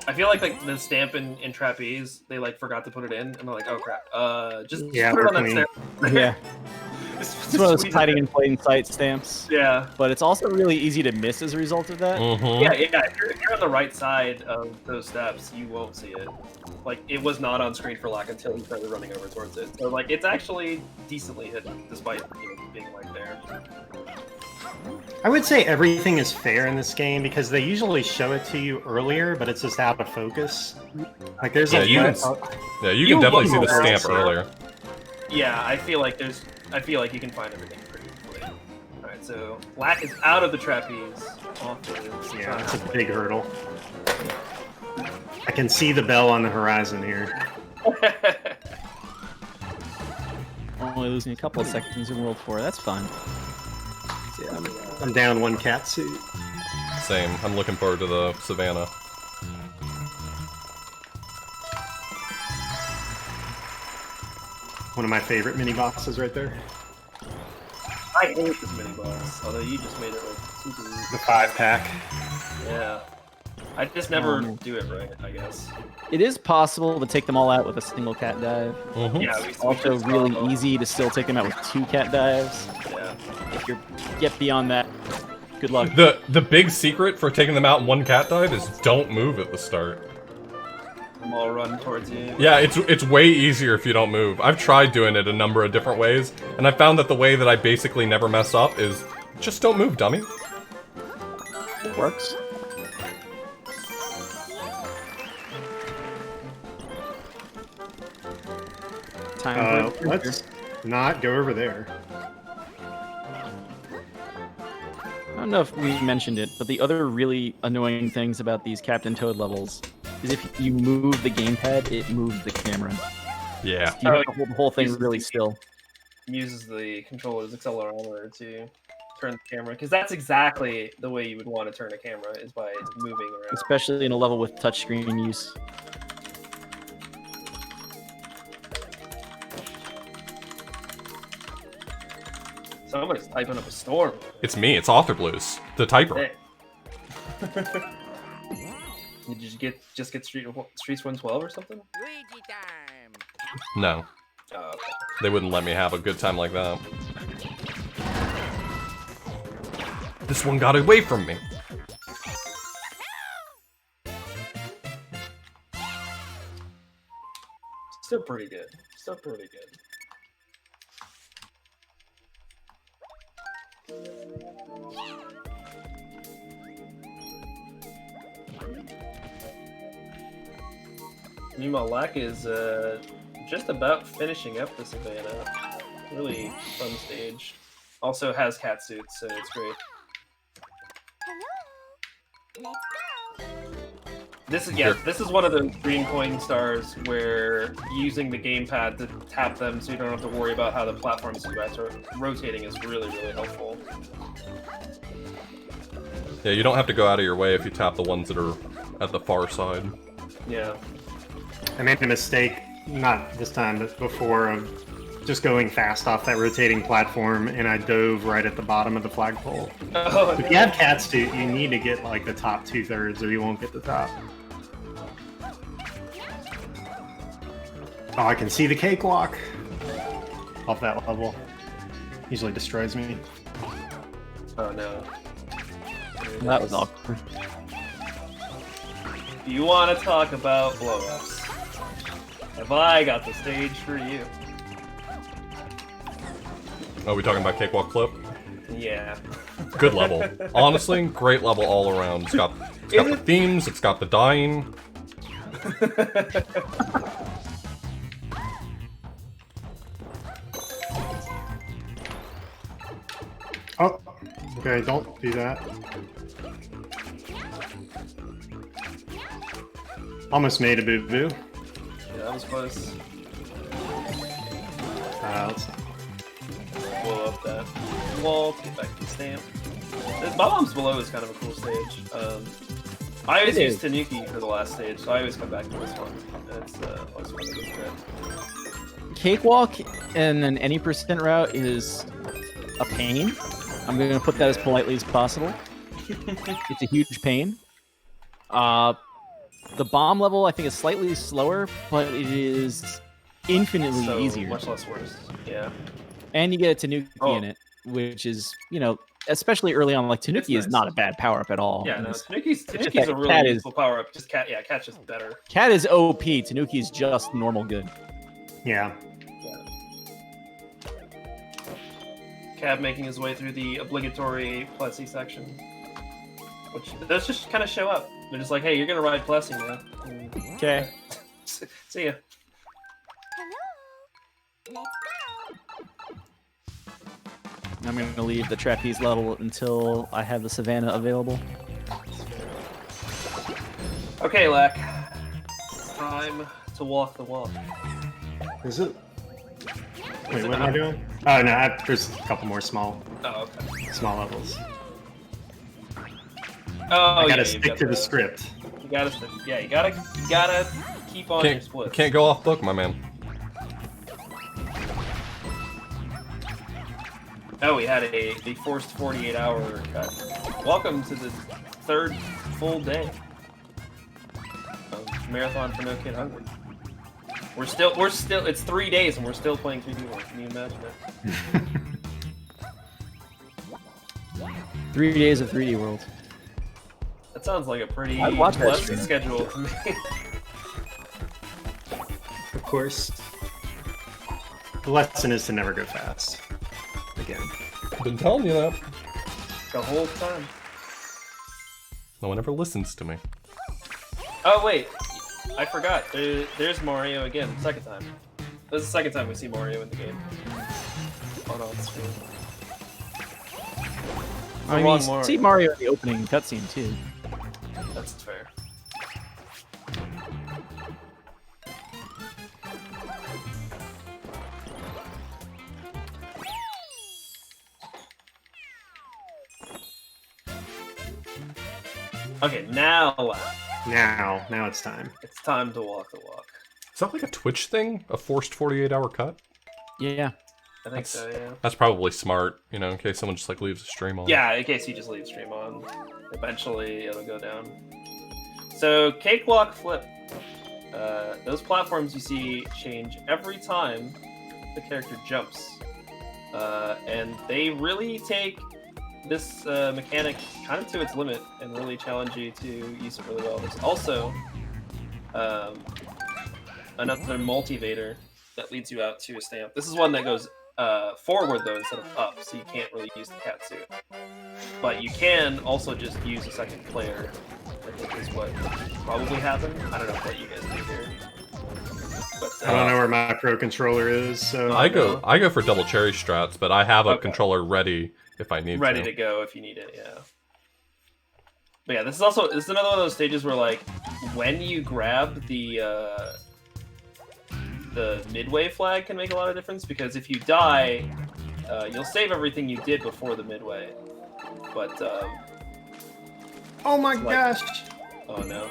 I feel like the stamp in trapeze, they like forgot to put it in, and they're like, oh crap, just put it on that stair.
Yeah.
Just
It's one of those hiding in plain sight stamps.
Yeah.
But it's also really easy to miss as a result of that.
Yeah. If you're on the right side of those steps, you won't see it. Like, it was not on screen for Lack until he started running over towards it. So, like, it's actually decently hidden, despite being right there.
I would say everything is fair in this game because they usually show it to you earlier, but it's just out of focus. Like there's
you can definitely see the stamp earlier.
Yeah, I feel like you can find everything pretty quickly. All right, so Lack is out of the trapeze.
Yeah, it's a big hurdle. I can see the bell on the horizon here.
Only losing a couple of seconds in World 4. That's fun.
Yeah, I'm down one cat suit.
Same. I'm looking forward to the Savannah.
One of my favorite mini bosses right there.
I hate this mini boss, although you just made it like super.
The 5-pack.
Yeah. I just never do it right, I guess.
It is possible to take them all out with a single cat dive.
Yeah,
Also really easy to still take them out with 2 cat dives.
Yeah.
If you get beyond that, good luck.
The big secret for taking them out in 1 cat dive is don't move at the start.
I'm all run towards you.
Yeah, it's way easier if you don't move. I've tried doing it a number of different ways, and I found that the way that I basically never mess up is just don't move, dummy.
It works.
Let's not go over there.
I don't know if we mentioned it, but the other really annoying things about these Captain Toad levels is if you move the gamepad, it moves the camera.
Yeah.
You have to hold the whole thing really still.
Uses the controller's accelerometer to turn the camera, because that's exactly the way you would want to turn a camera, is by moving around.
Especially in a level with touchscreen use.
Somebody's typing up a storm.
It's me, it's Author Blues, the typer.
Hey. Did you just get Streets 112 or something?
Luigi time.
No.
Oh, okay.
They wouldn't let me have a good time like that. This one got away from me.
Still pretty good. Still pretty good. Meanwhile, Lack is just about finishing up the Savannah. Really fun stage. Also has cat suits, so it's great.
Hello. Let's go.
This is one of those green coin stars where using the gamepad to tap them so you don't have to worry about how the platforms are rotating is really, really helpful.
Yeah, you don't have to go out of your way if you tap the ones that are at the far side.
Yeah.
I made a mistake, not this time, but before, of just going fast off that rotating platform, and I dove right at the bottom of the flagpole.
Oh,
If you have cat suit, you need to get like the top 2/3, or you won't get the top. Oh, I can see the cakewalk off that level. Usually destroys me.
Oh no.
That was awkward.
You want to talk about blow-ups? Have I got the stage for you?
Oh, we talking about Cakewalk Flip?
Yeah.
Good level. Honestly, great level all around. It's got the themes, it's got the dying.
Oh, okay, don't do that. Almost made a boo-boo.
Yeah, that was close.
Let's
Blow up that wall to get back to the stamp. The bombs below is kind of a cool stage. I always use Tanuki for the last stage, so I always come back to this one. It's always fun to go through.
Cakewalk and then any percent route is a pain. I'm going to put that as politely as possible. It's a huge pain. The bomb level, I think, is slightly slower, but it is infinitely easier.
Much less worse. Yeah.
And you get a Tanuki
Oh.
in it, which is, especially early on, like Tanuki is
nice.
not a bad power up at all.
Yeah,
And
no,
it's-
Tanuki's
just
a
that
really
cat is-
useful power up. Just Cat's just better.
Cat is OP. Tanuki is just normal good.
Yeah.
Cat making his way through the obligatory Plessy section, which those just kind of show up. They're just like, hey, you're gonna ride Plessy now.
Okay.
See ya.
Hello. Let's go.
I'm going to leave the trapeze level until I have the savannah available.
Okay, Lack. It's time to walk the walk.
Is it? Wait,
Is it
what am I
not?
doing? Oh no, there's a couple more small
Oh, okay.
levels.
Oh,
I gotta
you've
stick
got
to the script.
You gotta stick. Yeah, you gotta keep on your splits.
Can't go off book, my man.
Oh, we had a forced 48-hour cut. Welcome to the third full day of Marathon for No Kid Hungry. We're still. It's 3 days and we're still playing 3D World. Can you imagine that?
3 days of 3D World.
That sounds like a pretty
I'd watch that
blessed
stream.
schedule to me.
Of course. The lesson is to never go fast. Again.
Been telling you that.
The whole time.
No one ever listens to me.
Oh wait, I forgot. There's Mario again. Second time. This is the second time we see Mario in the game. On screen.
I mean,
wrong
you
Mario.
see Mario in the opening cutscene, too.
That's fair. Okay, now
Now it's time.
it's time to walk the walk.
Is that like a Twitch thing? A forced 48-hour cut?
Yeah.
I think so, yeah.
That's probably smart, in case someone just like leaves the stream on.
Yeah, in case you just leave stream on. Eventually it'll go down. So, Cakewalk Flip. Those platforms you see change every time the character jumps. And they really take this mechanic kind of to its limit and really challenge you to use it really well. There's also another multivator that leads you out to a stamp. This is one that goes forward though instead of up, so you can't really use the cat suit. But you can also just use a second player. I think is what probably happened. I don't know what you guys do here. But,
I don't know where my pro controller is, so
I go for double cherry strats, but I have a
Okay.
controller ready if I need
ready
to.
to go if you need it, yeah. But yeah, this is another one of those stages where like when you grab the midway flag can make a lot of difference, because if you die, you'll save everything you did before the midway. But
oh my
like-
gosh!
oh no.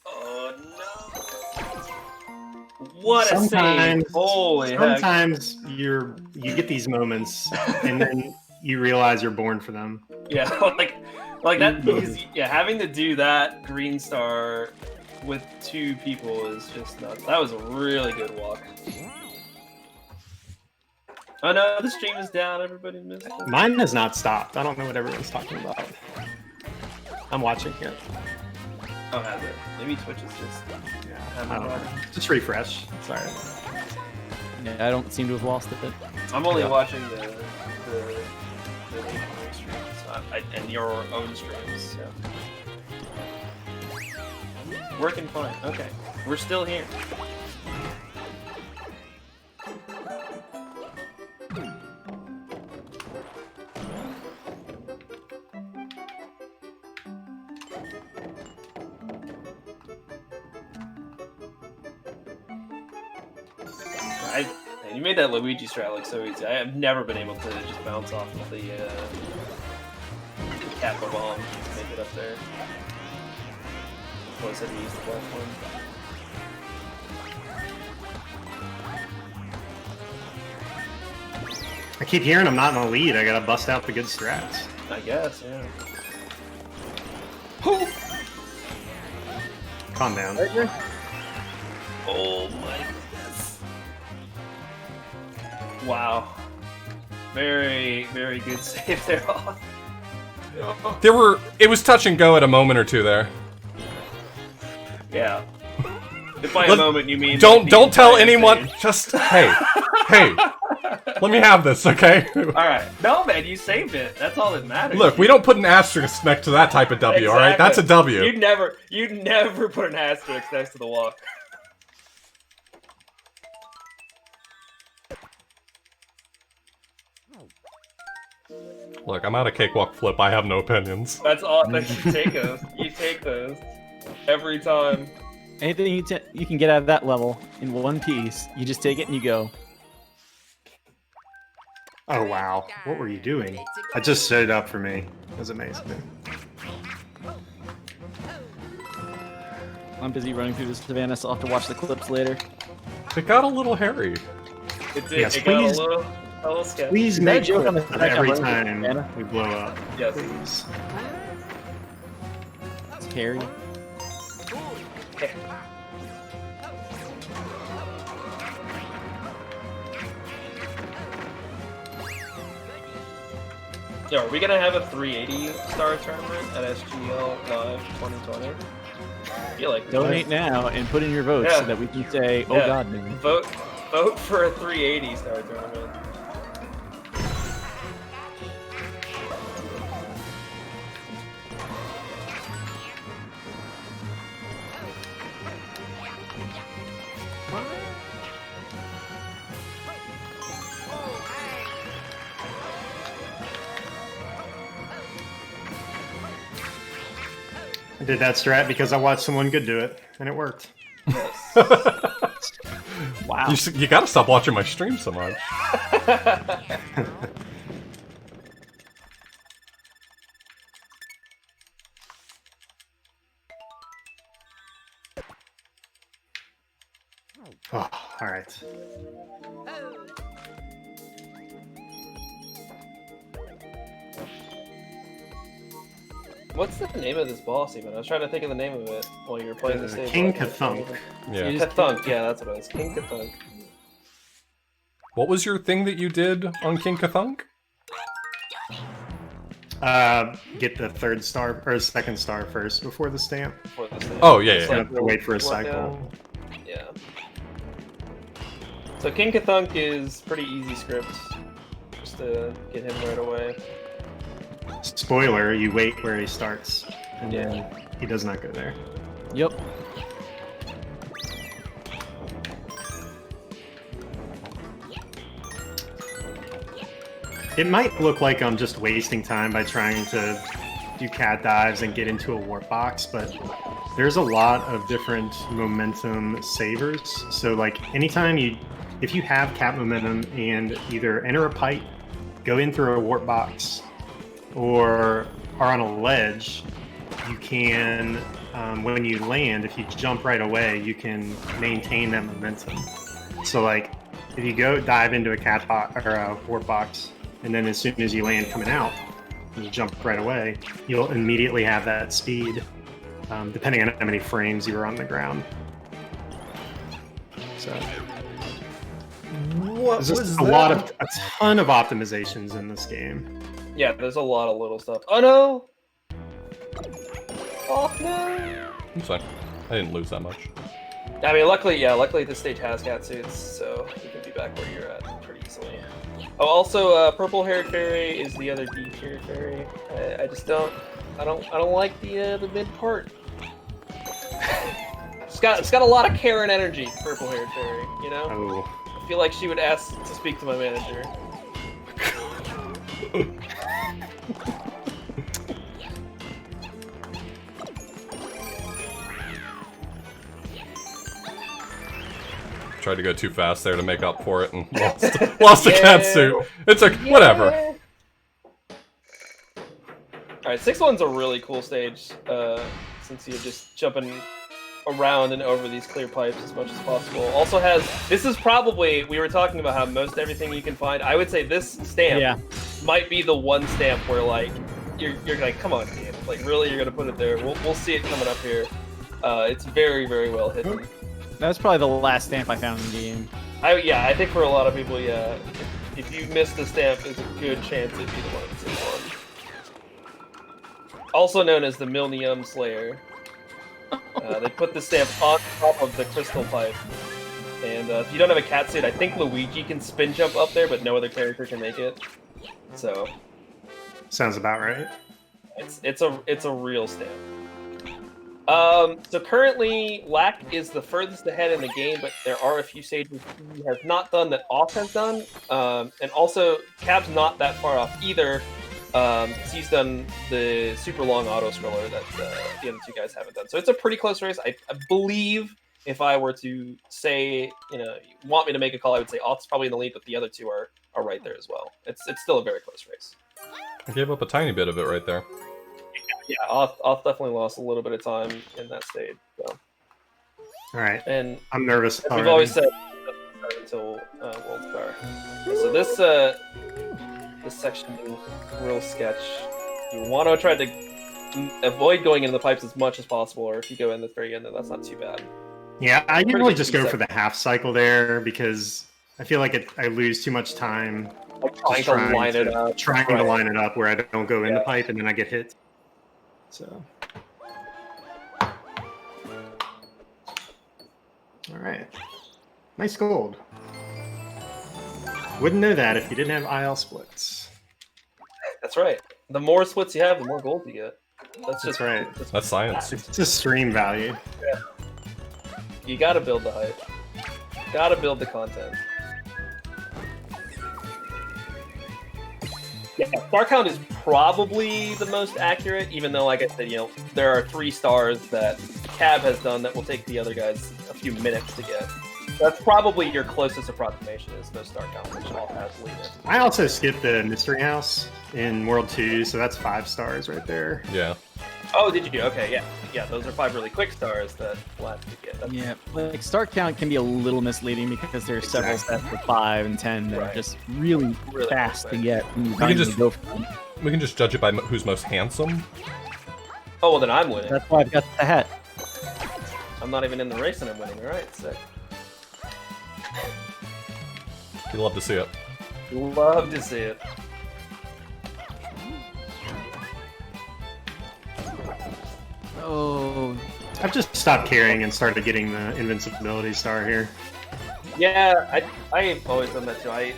Oh no. What a save! Holy heck.
Sometimes you get these moments, and then you realize you're born for them.
Yeah, like that. Because, yeah, having to do that green star with two people is just nuts. That was a really good walk. Oh no, the stream is down. Everybody missed it.
Mine has not stopped. I don't know what everyone's talking about. I'm watching here.
Oh, has it? Maybe Twitch is just.
I don't know. Just refresh. Sorry.
Yeah, I don't seem to have lost it.
I'm only
Yeah.
watching the streams and your own streams. So. Working fine. Okay, we're still here. You made that Luigi strat look so easy. I have never been able to just bounce off of the Kappa bomb to make it up there. Before I said to use the platform.
I keep hearing I'm not in the lead. I gotta bust out the good strats.
I guess, yeah.
Calm down.
Oh my goodness. Wow. Very, very good save there.
It was touch and go at a moment or two there.
Yeah. If by a moment you mean...
Don't tell anyone, just, hey, let me have this, okay?
Alright. No, man, you saved it. That's all that matters.
Look, we don't put an asterisk next to that type of W,
Exactly.
alright? That's a W.
You'd never put an asterisk next to the walk.
Look, I'm out of cakewalk flip, I have no opinions.
That's all. You take those. You take those. Every time.
Anything you can get out of that level in one piece, you just take it and you go.
Oh wow, what were you doing? I just set it up for me. It was amazing.
I'm busy running through the savannah, so I'll have to watch the clips later.
It got a little hairy.
It did.
Yes,
it got
please.
A little sketchy.
Please
that
make
a joke
joke
on the fact
every
I'm running
time
Savannah?
we blow up.
Yes.
Please.
It's Harry.
Yo, are we gonna have a 380 star tournament at SGL Live 2020? I feel like
Donate now and put in your votes
Yeah.
so that we can say, oh
Yeah.
god, man.
Vote for a 380 star tournament.
I did that strat because I watched someone good do it, and it worked.
Wow.
You gotta stop watching my stream so much.
Oh, all right.
What's the name of this boss even? I was trying to think of the name of it while you were playing the stage.
King Kathunk.
Yeah.
Kathunk, yeah, that's what it was. King Kathunk.
What was your thing that you did on King Kathunk?
Get the third star or second star first before the stamp.
Before this thing.
Oh, yeah,
It's
yeah.
You have to wait for a
work
cycle.
out. Yeah. So King Kathunk is pretty easy script. Just to get him right away.
Spoiler: you wait where he starts, and
Yeah.
then he does not go there.
Yep.
It might look like I'm just wasting time by trying to do cat dives and get into a warp box, but there's a lot of different momentum savers. So like anytime if you have cat momentum and either enter a pipe, go in through a warp box, or are on a ledge, you can, when you land, if you jump right away, you can maintain that momentum. So like if you go dive into a cat box or a warp box, and then as soon as you land coming out, and you jump right away, you'll immediately have that speed, depending on how many frames you were on the ground. So
What
there's just a ton of optimizations in this game.
Yeah, there's a lot of little stuff. Oh no! Oh no!
I'm sorry. I didn't lose that much.
I mean, luckily this stage has cat suits, so you can be back where you're at pretty easily. Oh, also, purple-haired fairy is the other D-tier fairy. I just don't like the mid part. It's got a lot of care and energy, purple-haired fairy. You know,
Oh,
I feel like she would ask to speak to my manager.
Tried to go too fast there to make up for it and lost the cat suit. It's like, whatever.
Alright, 6-1's a really cool stage, since you're just jumping around and over these clear pipes as much as possible. Also this is probably, we were talking about how most everything you can find, I would say this stamp might be the one stamp where like, you're like, come on, game, like really you're gonna put it there. We'll see it coming up here. It's very, very well hidden.
That was probably the last stamp I found in the game.
I think for a lot of people, yeah, if you miss the stamp, there's a good chance it'd be the one that's in one. Also known as the Millennium Slayer. They put the stamp on top of the crystal pipe. And if you don't have a cat suit, I think Luigi can spin jump up there, but no other character can make it. So
sounds about right.
It's a real stamp. So currently, Lack is the furthest ahead in the game, but there are a few stages he has not done that Off has done. And also, Cab's not that far off either. He's done the super long auto scroller that the other two guys haven't done. So it's a pretty close race. I believe if I were to say, you want me to make a call, I would say Off's probably in the lead, but the other two are right there as well. It's still a very close race.
I gave up a tiny bit of it right there.
Yeah, Off definitely lost a little bit of time in that stage. So.
All right,
and
I'm nervous.
As we've always said, it doesn't start until World Star. So this section is real sketch. You want to try to avoid going into the pipes as much as possible, or if you go in the very end, then that's not too bad.
Yeah, I usually just go for the half cycle there because I feel like I lose too much time
trying to line it up
where I don't go in the pipe and then I get hit. So, all right, nice gold. Wouldn't know that if you didn't have IL splits.
That's right. The more splits you have, the more gold you get.
That's right.
That's science.
It's just stream value.
Yeah. You gotta build the hype. Gotta build the content. Yeah, star count is probably the most accurate, even though, like I said, there are 3 stars that Cab has done that will take the other guys a few minutes to get. That's probably your closest approximation is the star count, which all has lead in.
I also skipped the Mystery House in World 2, so that's 5 stars right there.
Yeah.
Oh, did you? Okay, yeah. Yeah, those are 5 really quick stars that Flat could get.
Yeah, like star count can be a little misleading because there are several sets of 5 and 10 that are just really fast to get.
We can just judge it by who's most handsome.
Oh, well then I'm winning.
That's why I've got the hat.
I'm not even in the race and I'm winning. All right, sick.
You love to see it.
Love to see it.
Oh,
I've just stopped caring and started getting the invincibility star here.
Yeah, I've always done that too. I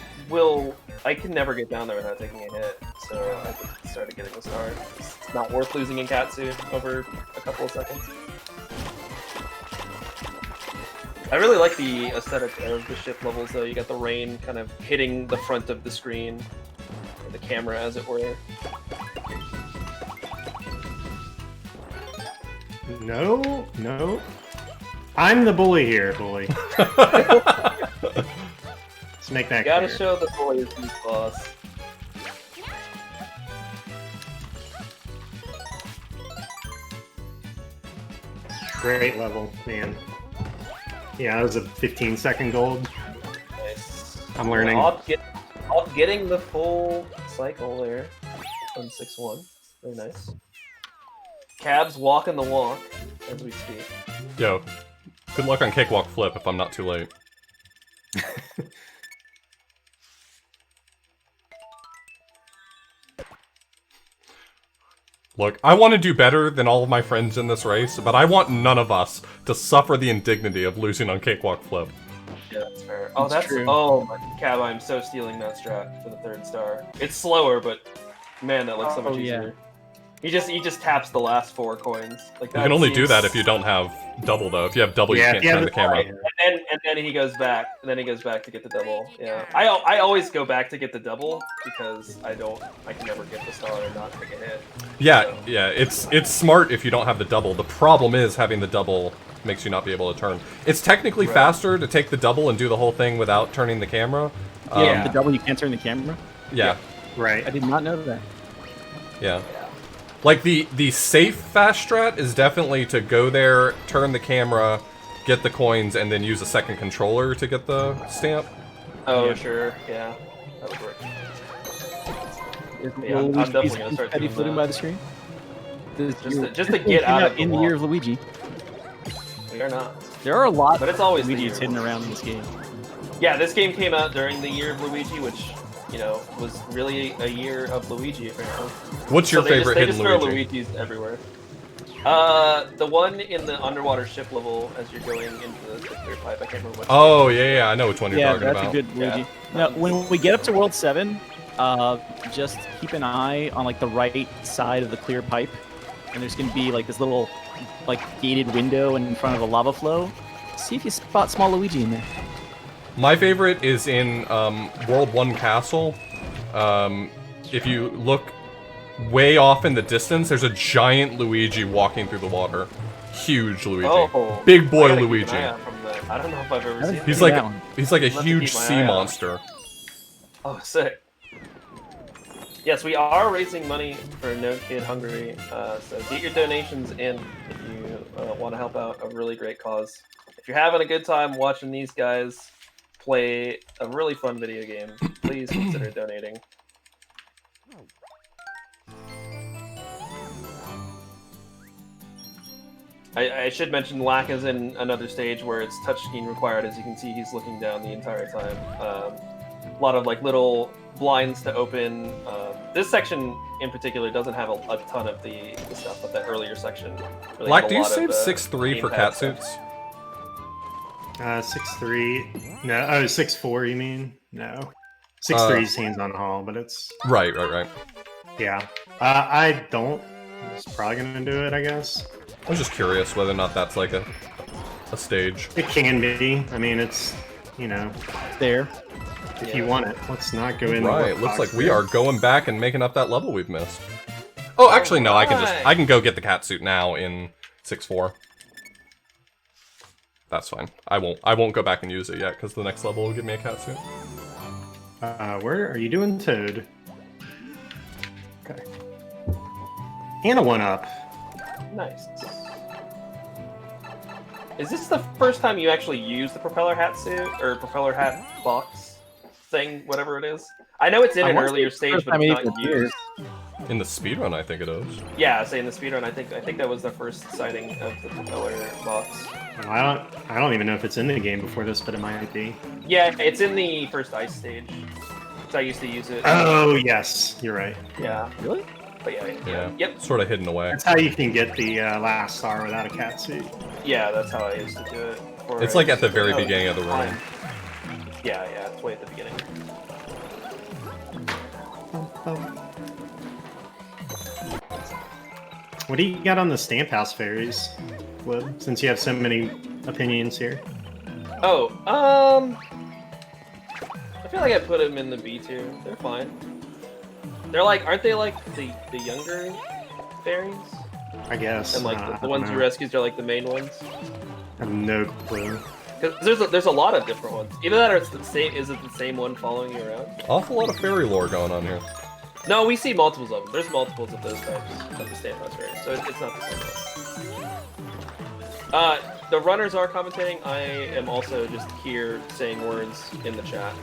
can never get down there without taking a hit, so I just started getting the star. It's not worth losing in Katsu over a couple of seconds. I really like the aesthetic of the ship levels though. You got the rain kind of hitting the front of the screen, the camera as it were.
No. I'm the bully here, bully. Let's make that
You gotta
clear.
show the bully is his boss.
Great level, man. Yeah, that was a 15-second gold.
Nice.
I'm learning.
Off getting the full cycle there on 6-1. Very nice. Cab's walking the walk as we speak.
Yo, good luck on Cakewalk Flip if I'm not too late. Look, I want to do better than all of my friends in this race, but I want none of us to suffer the indignity of losing on Cakewalk Flip.
Yeah, that's fair. Oh, that's true. Oh, my Cab, I'm so stealing that strat for the 3rd star. It's slower, but man, that looks so much easier. He just taps the last 4 coins. Like that.
You can only do that if you don't have double, though. If you have double, you can't turn the camera.
And then he goes back. And then he goes back to get the double. Yeah. I always go back to get the double because I can never get the star and not take a hit.
Yeah,
so.
Yeah. It's smart if you don't have the double. The problem is having the double makes you not be able to turn. It's technically faster to take the double and do the whole thing without turning the camera.
Yeah, the double you can't turn the camera.
Yeah.
Right.
I did not know that.
Yeah. Like, the safe fast strat is definitely to go there, turn the camera, get the coins, and then use a second controller to get the stamp.
Oh, sure. Yeah. That would work. Yeah, I'm definitely going to start doing
floating by the screen?
Just to get out of the
in the year of Luigi.
We are not.
There are a lot
but it's always
of Luigi's hidden around in this game.
Yeah, this game came out during the year of Luigi, which, you know, was really a year of Luigi, apparently.
What's your favorite
they
hidden
just throw
Luigi?
Luigis everywhere. The one in the underwater ship level as you're going into the clear pipe. I can't remember what.
Oh, yeah, I know which one you're
Yeah,
talking
that's
about.
a good Luigi.
Yeah.
Now, when we get up to World 7, just keep an eye on like the right side of the clear pipe, and there's gonna be like this little like gated window in front of a lava flow. See if you spot small Luigi in there.
My favorite is in World 1 Castle. If you look way off in the distance, there's a giant Luigi walking through the water. Huge Luigi.
Oh,
Big boy
I gotta keep
Luigi.
an eye out from the- I don't know if I've ever seen
He's
that.
like
that one.
he's like a
I'll have to
huge
keep my
sea
eye out.
monster.
Oh, sick. Yes, we are raising money for No Kid Hungary, so get your donations in if you want to help out a really great cause. If you're having a good time watching these guys play a really fun video game, please consider donating. I should mention Lack is in another stage where it's touchscreen required. As you can see, he's looking down the entire time. A lot of like little blinds to open. This section in particular doesn't have a ton of the stuff, but that earlier section. Really
Lack,
had a
do you
lot
save
of,
6-3 for
gamepad
cat
stuff.
suits?
6-3. No, oh, 6-4. You mean? No. 6-3 is hands on haul, but it's
Right.
yeah. I don't. I'm just probably gonna do it, I guess.
I was just curious whether or not that's like a stage.
It can be. I mean, it's
There.
if you want it. Let's not go in.
Right, looks like we are going back and making up that level we've missed. Oh, actually, no, I can go get the cat suit now in 6-4. That's fine. I won't go back and use it yet because the next level will give me a cat suit.
Where are you doing, Toad? Okay. And a 1-up.
Nice. Is this the first time you actually use the propeller hat suit or propeller hat box thing, whatever it is? I know it's in an earlier stage, but it's not used.
In the speedrun, I think it is.
Yeah, say in the speedrun, I think that was the first sighting of the propeller box.
Well, I don't even know if it's in the game before this, but it might be.
Yeah, it's in the first ice stage. So I used to use it.
Oh yes, you're right.
Yeah.
Really?
But
Yeah.
Yep.
Sort of hidden away.
That's how you can get the last star without a cat suit.
Yeah, that's how I used to do it.
It's like at the very beginning of the room.
Yeah, it's way at the beginning.
What do you got on the Stamp House fairies, Flib? Since you have so many opinions here.
Oh, I feel like I put them in the B tier. They're fine. They're like, aren't they like the younger fairies?
I guess.
And like
I
the
don't
ones you
know.
rescued are like the main ones.
I have no clue.
Because there's a lot of different ones. Either that or it's the same. Is it the same one following you around?
Awful lot of fairy lore going on here.
No, we see multiples of them. There's multiples of those types of the Stamp House fairies, so it's not the same one. The runners are commentating. I am also just here saying words in the chat.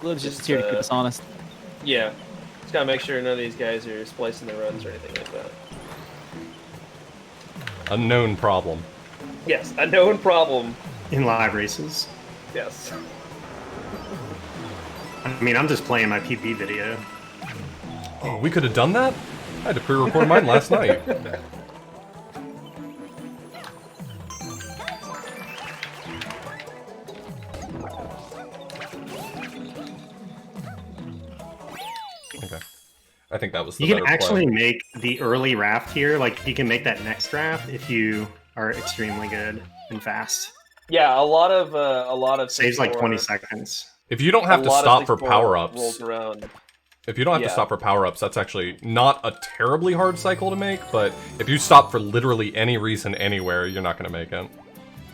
Liv's just here to keep us honest.
Yeah, just gotta make sure none of these guys are splicing their runs or anything like that.
Unknown problem.
Yes, a known problem.
In live races.
Yes.
I mean, I'm just playing my PP video.
Oh, we could have done that? I had to pre-record mine last night. Okay. I think that was the
You can
better
actually
play.
make the early raft here. Like, you can make that next raft if you are extremely good and fast.
Yeah, a lot of
Saves like 20
64
seconds.
If you don't have to
a lot of
stop for
64
power-ups,
rolls around.
if you don't have to
Yeah.
stop for power-ups, that's actually not a terribly hard cycle to make, but if you stop for literally any reason anywhere, you're not going to make it.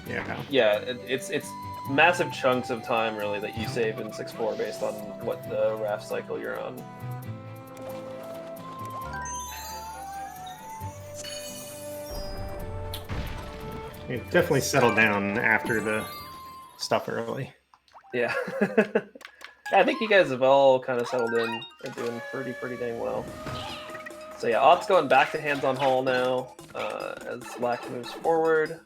Yeah.
Yeah, it's massive chunks of time really that you save in 6-4 based on what the raft cycle you're on.
It definitely settled down after the stuff early.
Yeah. I think you guys have all kind of settled in and doing pretty dang well. So yeah, Ott's going back to hands-on haul now as Lack moves forward.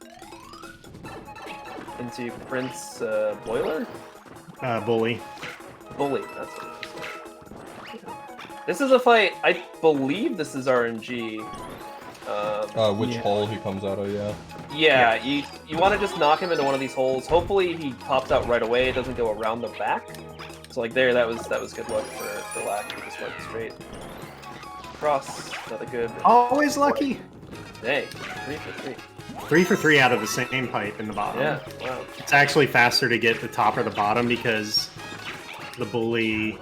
into Prince Boiler?
Bully.
Bully, that's what it is. This is a fight, I believe this is RNG.
Which hole he comes out of, yeah.
Yeah, you want to just knock him into one of these holes. Hopefully he pops out right away, it doesn't go around the back. So like there, that was good luck for Lack. He just went straight across, another good.
Always lucky.
Hey, 3 for 3.
3 for 3 out of the same pipe in the bottom.
Yeah, wow.
It's actually faster to get the top or the bottom because the bully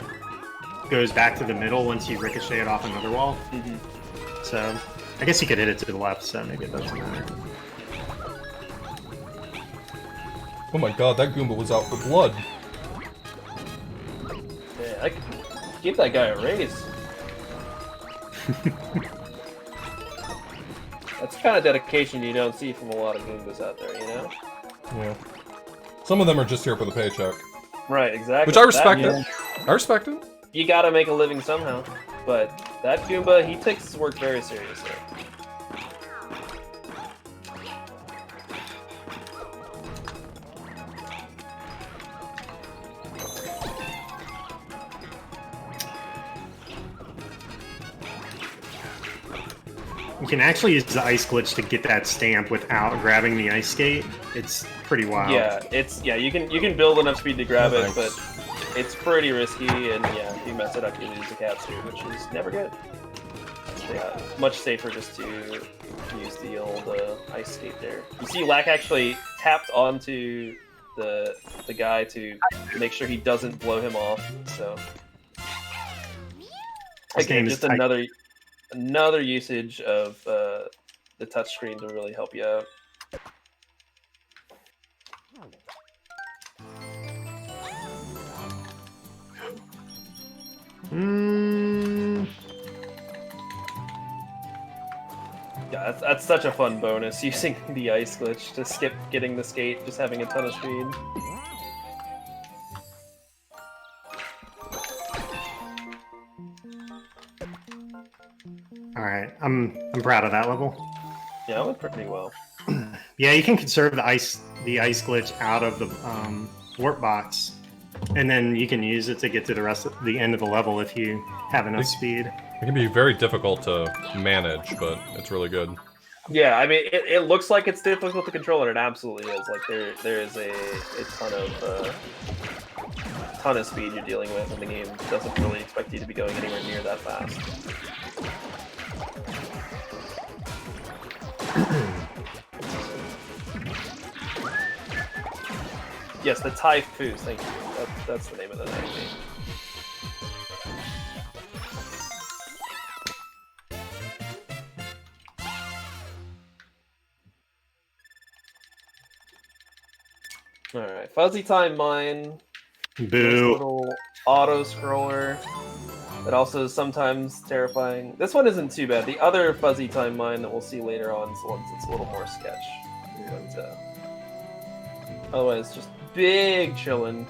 goes back to the middle once you ricochet it off another wall. So I guess you could hit it to the left, so maybe it doesn't matter.
Oh my god, that Goomba was out for blood.
Yeah, I could give that guy a raise. That's the kind of dedication you don't see from a lot of Goombas out there, you know?
Yeah. Some of them are just here for the paycheck.
Right, exactly.
Which I respect it. I respect it.
You gotta make a living somehow. But that Goomba, he takes his work very seriously.
You can actually use the ice glitch to get that stamp without grabbing the ice skate. It's pretty wild.
Yeah, you can build enough speed to grab it, but it's pretty risky, and yeah, if you mess it up, you lose the capture, which is never good. Yeah, much safer just to use the old ice skate there. You see, Lack actually tapped onto the guy to make sure he doesn't blow him off. So again, just another usage of the touchscreen to really help you out. Yeah, that's such a fun bonus, using the ice glitch to skip getting the skate, just having a ton of speed.
Alright, I'm proud of that level.
Yeah, it went pretty well.
Yeah, you can conserve the ice glitch out of the warp box, and then you can use it to get to the end of the level if you have enough speed.
It can be very difficult to manage, but it's really good.
Yeah, I mean, it looks like it's difficult to control, and it absolutely is. Like there is a ton of speed you're dealing with, and the game doesn't really expect you to be going anywhere near that fast. Yes, the Typhoos, thank you. That's the name of the enemy. Alright, Fuzzy Time Mine.
Boo.
Nice little auto-scroller that also is sometimes terrifying. This one isn't too bad. The other Fuzzy Time Mine that we'll see later on is the one that's a little more sketch. But, otherwise, just big chillin'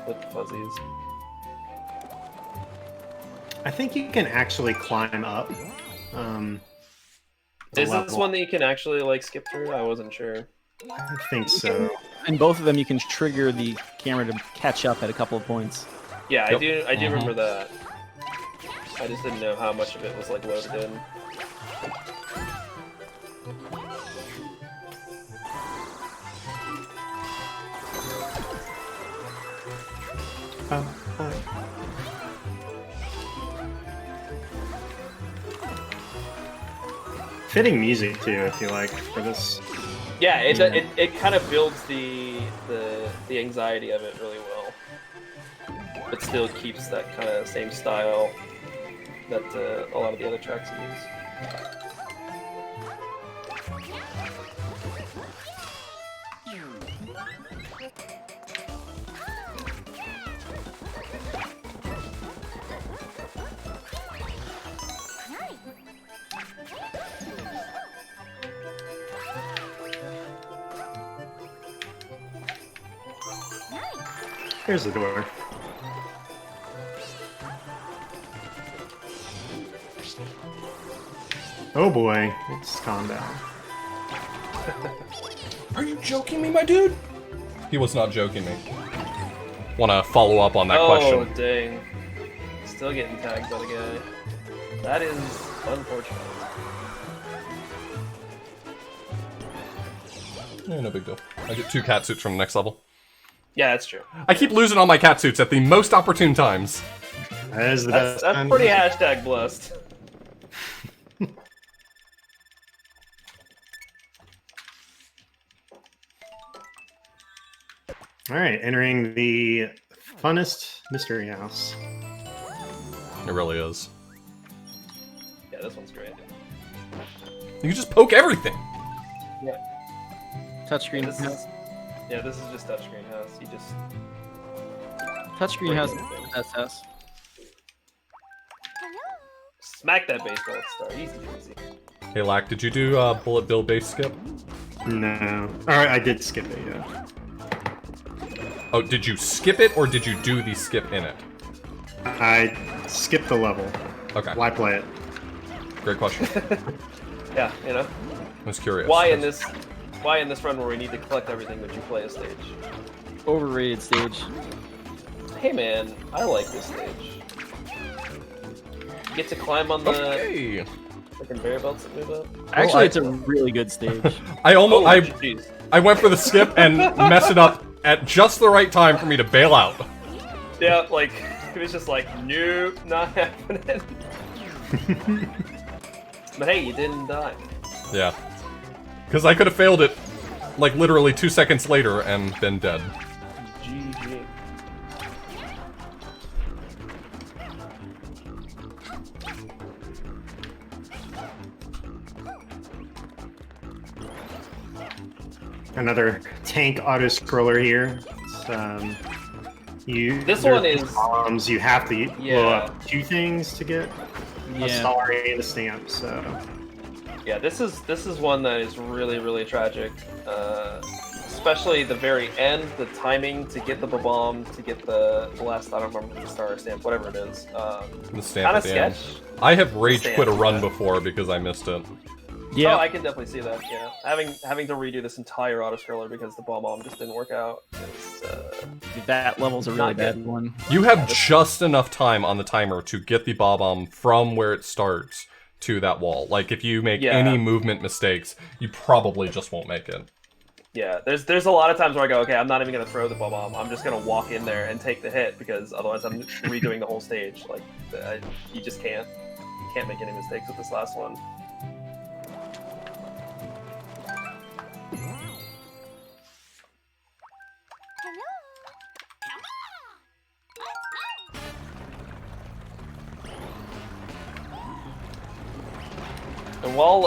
with the fuzzies.
I think you can actually climb up.
Is this one that you can actually like skip through? I wasn't sure.
I think so.
In both of them, you can trigger the camera to catch up at a couple of points.
Yeah, I do remember that. I just didn't know how much of it was like loaded in.
Fitting music too, if you like, for this.
Yeah, it kind of builds the anxiety of it really well, but still keeps that kind of same style that a lot of the other tracks use.
Here's the door. Oh boy, let's calm down.
Are you joking me, my dude? He was not joking me. Want to follow up on that question?
Oh, dang. Still getting tagged by the guy. That is unfortunate.
Yeah, no big deal. I get 2 cat suits from the next level.
Yeah, that's true.
I keep losing all my cat suits at the most opportune times.
That is the
That's
best.
pretty hashtag blessed.
All right, entering the funnest mystery house.
It really is.
Yeah, this one's great.
You can just poke everything.
Yeah.
Touchscreen
This
house.
is, yeah, this is just touchscreen house. You just
Touchscreen house. That's house.
smack that baseball star. Easy peasy.
Hey, Lack, did you do Bullet Bill base skip?
No. Alright, I did skip it, yeah.
Oh, did you skip it or did you do the skip in it?
I skipped the level.
Okay,
Why play it?
great question.
Yeah, you know.
I was curious.
Why in this run where we need to collect everything that you play a stage?
Overrated stage.
Hey man, I like this stage. You get to climb on the
Okay.
conveyor belts that move up.
Actually, it's a really good stage.
I almost
Jeez.
I went for the skip and messed it up at just the right time for me to bail out.
Yeah, like it was just like, nope, not happening. But hey, you didn't die.
Yeah. Because I could have failed it, like, literally 2 seconds later and been dead.
GG.
Another tank auto scroller here.
This one is
bombs. You have to blow
Yeah.
up 2 things to get a star and a stamp. So
Yeah, this is one that is really, really tragic. Especially the very end, the timing to get the bomb, to get the last, I don't remember the star or stamp, whatever it is.
The stamp
Kind
at
of
the end.
sketch.
I have rage
Stamp,
quit a run
yeah.
before because I missed it.
Yeah.
Oh, I can definitely see that. Yeah, having to redo this entire auto scroller because the bomb just didn't work out. Is,
That level's a really
Not
bad
good.
one.
You have just enough time on the timer to get the bomb from where it starts to that wall. Like, if you make
Yeah.
any movement mistakes, you probably just won't make it.
yeah, there's a lot of times where I go, okay, I'm not even gonna throw the bomb. I'm just gonna walk in there and take the hit because otherwise I'm redoing the whole stage. Like, you just can't. You can't make any mistakes with this last one. And while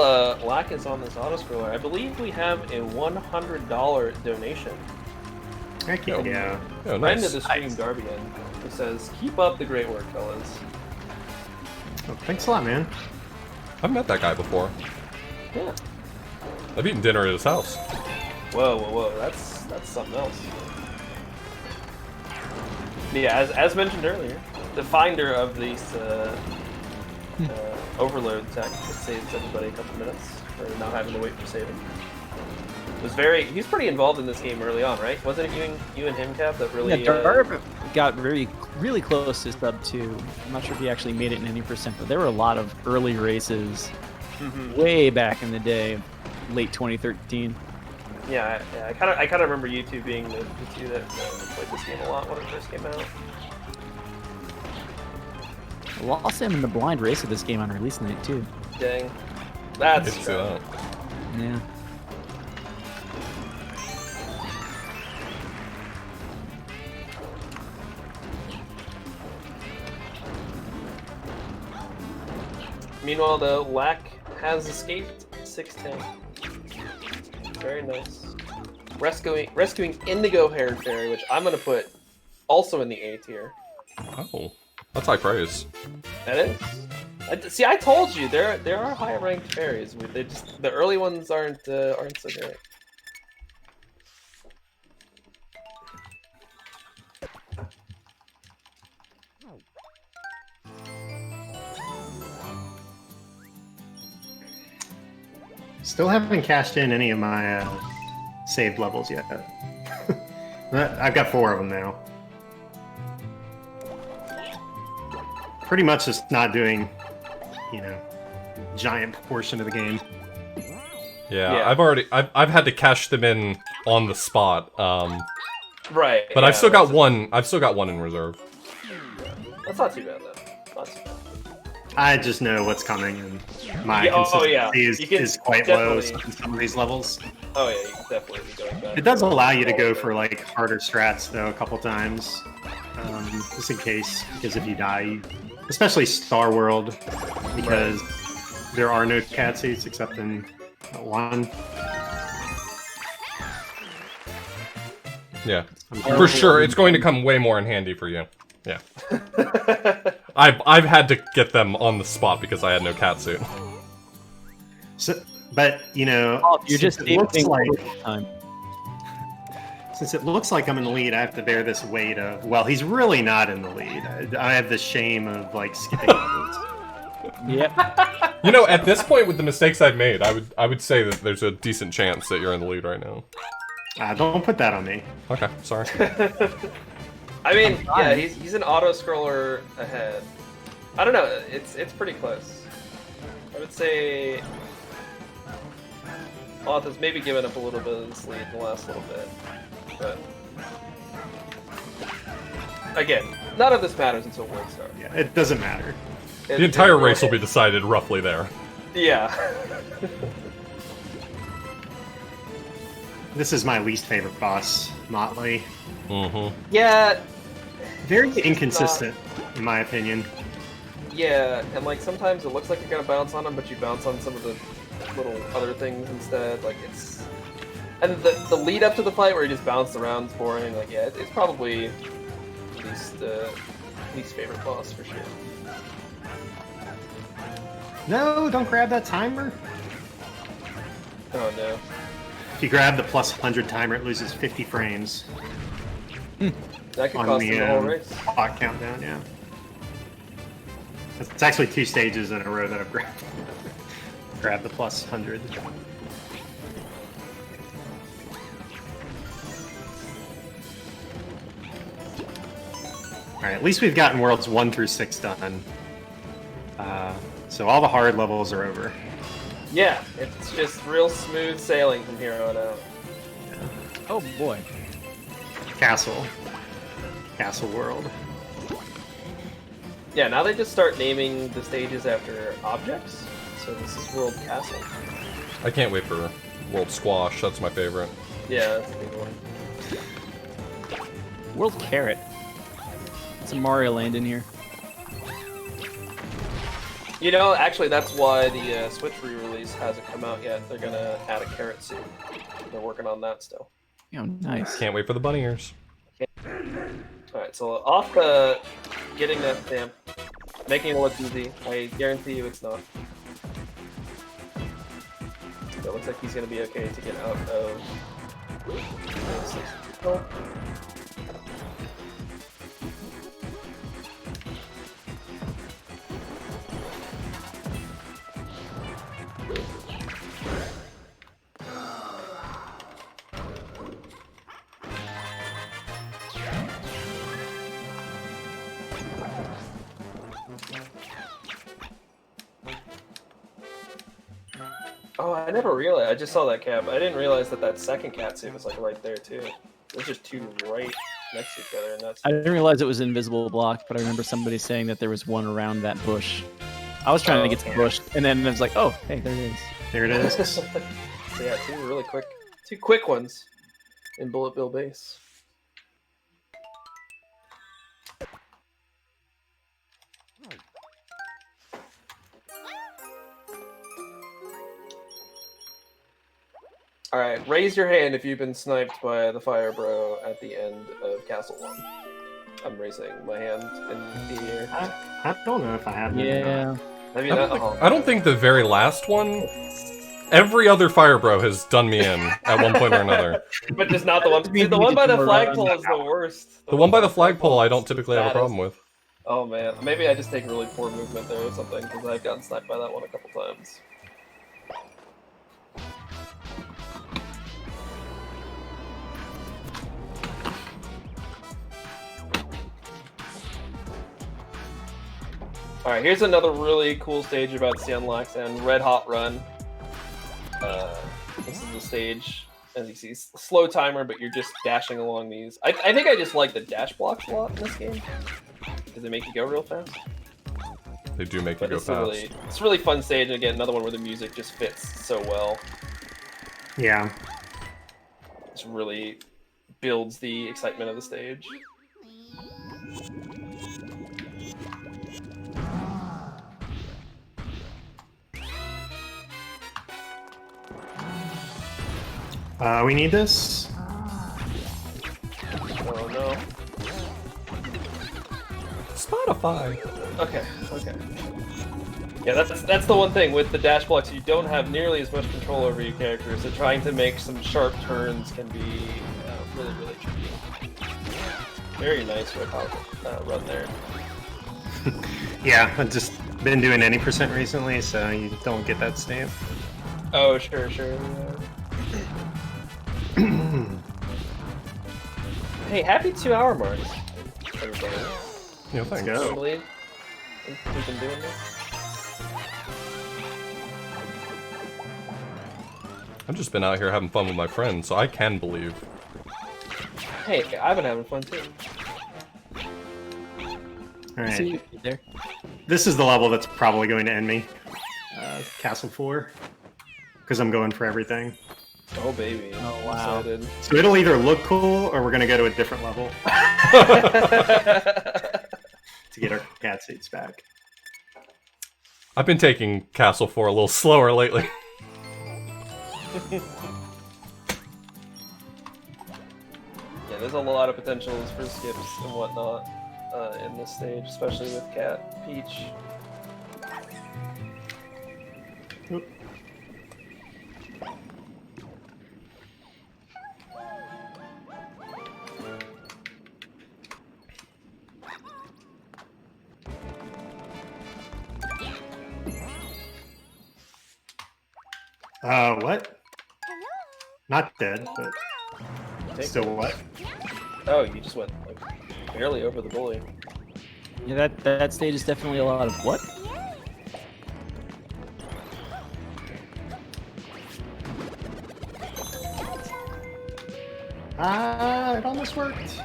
Lack is on this autoscroller, I believe we have a $100 donation.
heck yeah.
Oh,
Friend
nice.
of the stream, Darbian, who says, "Keep up the great work, fellas."
Oh, thanks a lot, man.
I've met that guy before.
Yeah.
I've eaten dinner at his house.
Whoa! That's something else. Yeah, as mentioned earlier, the finder of these overload tech that saves everybody a couple minutes for not having to wait for saving. He's pretty involved in this game early on, right? Wasn't it you and him, Cap, that really?
Yeah, Darb got really close to sub 2. I'm not sure if he actually made it in any percent, but there were a lot of early races way back in the day, late 2013.
Yeah, I kind of remember you two being the two that played this game a lot when it first came out.
I lost him in the blind race of this game on release night too.
Dang, that's
It's, uh,
Yeah.
Meanwhile, though, Lack has escaped 610. Very nice. Rescuing Indigo-haired fairy, which I'm gonna put also in the A tier.
Oh, that's high praise.
That is. See, I told you there are higher ranked fairies. They just the early ones aren't so great.
Still haven't cashed in any of my saved levels yet. I've got 4 of them now. Pretty much just not doing, you know, giant portion of the game.
Yeah. I've had to cash them in on the spot.
Right.
But I've still got one. I've still got one in reserve.
That's not too bad though. Not too bad.
I just know what's coming, and my consistency is quite low in some of these levels.
Oh yeah, you can definitely be going back.
It does allow you to go for like harder strats though a couple times, just in case. Because if you die, especially Star World, because there are no cat suits except in one.
Yeah, for sure. It's going to come way more in handy for you. Yeah. I've had to get them on the spot because I had no catsuit.
So, but you know,
you're just time.
Since it looks like I'm in the lead, I have to bear this weight of, well, he's really not in the lead. I have the shame of like skipping.
Yep.
You know, at this point with the mistakes I've made, I would say that there's a decent chance that you're in the lead right now.
Don't put that on me.
Okay, sorry.
I mean, yeah, he's an auto scroller ahead. I don't know, it's pretty close. I would say Oth has maybe given up a little bit of this lead in the last little bit, but again, none of this matters until World Star.
Yeah, it doesn't matter.
The entire race will be decided roughly there.
Yeah.
This is my least favorite boss, Motley.
Mm-hmm.
Yeah.
Very inconsistent, in my opinion.
Yeah, and like sometimes it looks like you're gonna bounce on him, but you bounce on some of the little other things instead. Like it's, and the lead up to the fight where he just bounced around is boring. Like yeah, it's probably least favorite boss for sure.
No, don't grab that timer.
Oh no.
If you grab the plus 100 timer, it loses 50 frames.
That could cost him the whole race.
Clock countdown, yeah. It's actually 2 stages in a row that I've grabbed. Grab the plus 100. Alright, at least we've gotten Worlds 1 through 6 done. So all the hard levels are over.
Yeah, it's just real smooth sailing from here on out.
Oh boy.
Castle World.
Yeah, now they just start naming the stages after objects. So this is World Castle.
I can't wait for World Squash. That's my favorite.
Yeah, that's a big one.
World Carrot. Some Mario Land in here.
You know, actually, that's why the Switch re-release hasn't come out yet. They're gonna add a carrot suit. They're working on that still.
Oh, nice.
Can't wait for the bunny ears.
Alright, so off getting that stamp, making it look easy. I guarantee you it's not. So it looks like he's gonna be okay to get out of... Oh. Oh, I never realized. I just saw that cap. I didn't realize that second cat suit was like right there too. There's just 2 right next to each other, and that's.
I didn't realize it was an invisible block, but I remember somebody saying that there was one around that bush. I was trying to get to the bush, and then it was like, oh, hey, there it is.
There it is.
So yeah, 2 quick ones in Bullet Bill Base. Alright, raise your hand if you've been sniped by the Fire Bro at the end of Castle 1. I'm raising my hand in the air.
I don't know if I have.
Yeah.
Have you not?
I don't think the very last one. Every other Fire Bro has done me in at one point or another.
But just not the one. Dude, the one by the flagpole is the worst.
The one by the flagpole I don't typically have a problem with.
Oh man, maybe I just take really poor movement there or something, because I've gotten sniped by that one a couple times. Alright, here's another really cool stage about to see unlocked, and Red Hot Run. This is the stage, as you see, slow timer, but you're just dashing along these. I think I just like the dash blocks a lot in this game, because they make you go real fast.
They do make you go fast.
It's a really fun stage, and again, another one where the music just fits so well.
Yeah.
It really builds the excitement of the stage.
We need this.
Oh no.
Spotify.
Okay. Yeah, that's the one thing with the dash blocks. You don't have nearly as much control over your character, so trying to make some sharp turns can be really tricky. Very nice run there.
Yeah, I've just been doing any percent recently, so you don't get that stamp.
Oh, sure. Hey, happy 2 hour mark, everybody.
Yeah, thanks.
Go.
Can you believe we've been doing this?
I've just been out here having fun with my friends, so I can believe.
Hey, I've been having fun too.
Alright.
See you there.
This is the level that's probably going to end me. Castle 4. Because I'm going for everything.
Oh baby.
Oh, wow.
Excited.
So it'll either look cool, or we're going to go to a different level. To get our cat seats back.
I've been taking Castle 4 a little slower lately.
Yeah, there's a lot of potentials for skips and whatnot in this stage, especially with Cat Peach.
Oop. What? Not dead, but still what?
Oh, you just went like barely over the bully.
Yeah, that stage is definitely a lot of what?
It almost worked.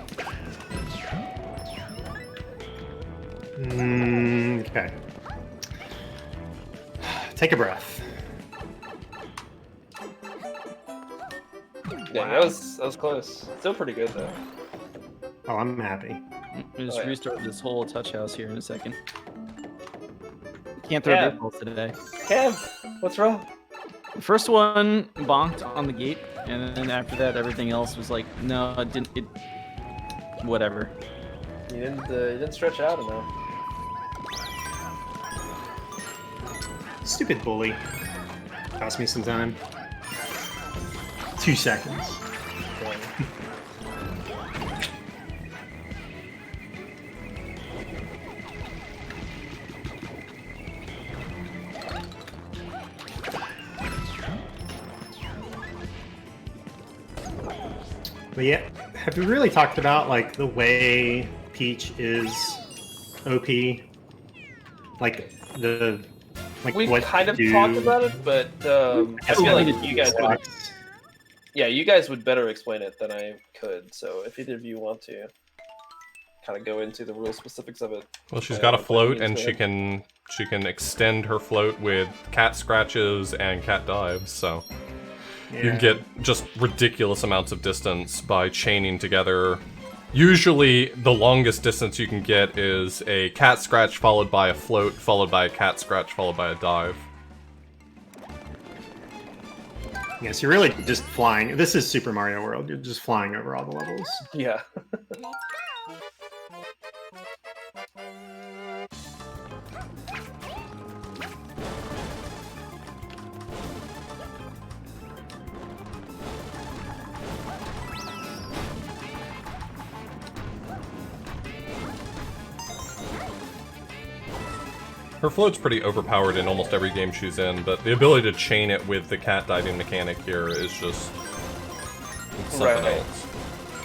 Okay. Take a breath.
Yeah, that was close. Still pretty good though.
Oh, I'm happy.
We'll just
Oh, yeah.
restart this whole touch house here in a second. Can't throw
Yeah.
dirt balls today.
Kev, what's wrong?
The first one bonked on the gate, and then after that, everything else was like, no, it didn't. It, whatever.
You didn't stretch out enough.
Stupid bully. Cost me some time. 2 seconds. But yeah, have we really talked about like the way Peach is OP? Like
We've
what
kind of
do-
talked about it, but I feel like you guys would.
would.
Yeah, you guys would better explain it than I could. So if either of you want to kind of go into the real specifics of it.
Well, she's got a float, and
into
she can extend her float with cat scratches and cat dives, so you can get just ridiculous amounts of distance by chaining together. Usually, the longest distance you can get is a cat scratch followed by a float, followed by a cat scratch, followed by a dive.
Yes, you're really just flying. This is Super Mario World. You're just flying over all the levels.
Yeah.
Her float's pretty overpowered in almost every game she's in, but the ability to chain it with the cat diving mechanic here is just something
Right.
else.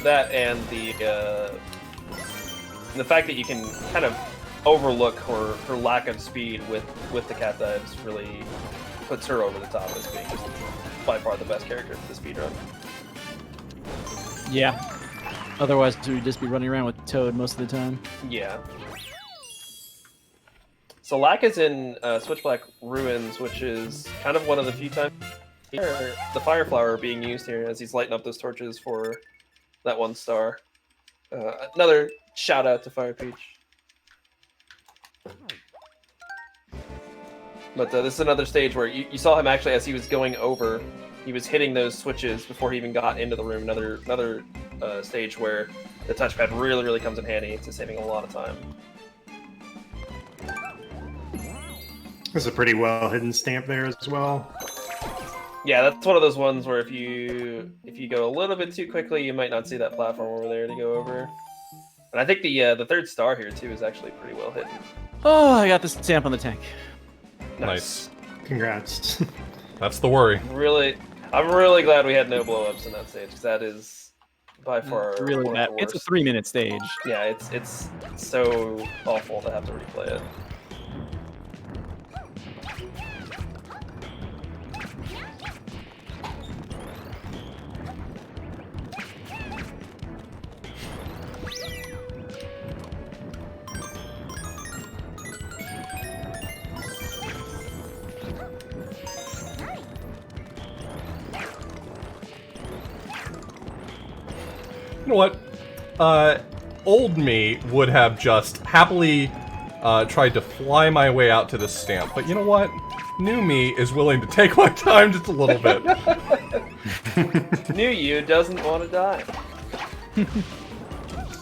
That and the fact that you can kind of overlook her lack of speed with the cat dives really puts her over the top as being just by far the best character for the speedrun.
Yeah. Otherwise, we'd just be running around with Toad most of the time.
Yeah. So Lack is in Switchback Ruins, which is kind of one of the few times the Fire Flower being used here as he's lighting up those torches for that 1 star. Another shout out to Fire Peach. But this is another stage where you saw him actually as he was going over, he was hitting those switches before he even got into the room. Another stage where the touchpad really comes in handy to saving a lot of time.
There's a pretty well hidden stamp there as well.
Yeah, that's one of those ones where if you go a little bit too quickly, you might not see that platform over there to go over. And I think the 3rd star here too is actually pretty well hidden.
Oh, I got the stamp on the tank.
Nice.
Congrats.
That's the worry.
I'm really glad we had no blow-ups in that stage, because that is by far
Really
one
bad.
of the
It's a
worst.
3-minute stage.
Yeah, it's so awful to have to replay it.
You know what? Old me would have just happily tried to fly my way out to the stamp, but you know what? New me is willing to take my time just a little bit.
New you doesn't want to die.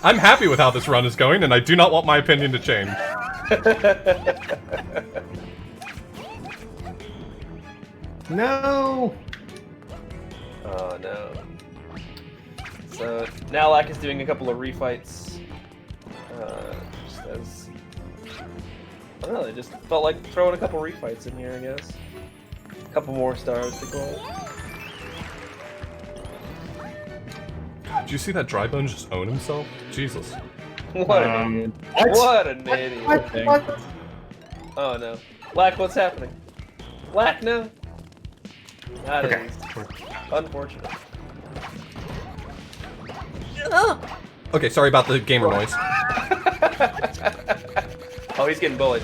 I'm happy with how this run is going, and I do not want my opinion to change.
No!
Oh no. So now Lack is doing a couple of refights. Just as I don't know, they just felt like throwing a couple refights in here, I guess. A couple more stars to go.
Did you see that Drybone just own himself? Jesus.
What an idiot. What an idiot.
What?
Oh no. Lack, what's happening? Lack, no. That
Okay.
is unfortunate.
Okay, sorry about the gamer noise.
Oh, he's getting bullied.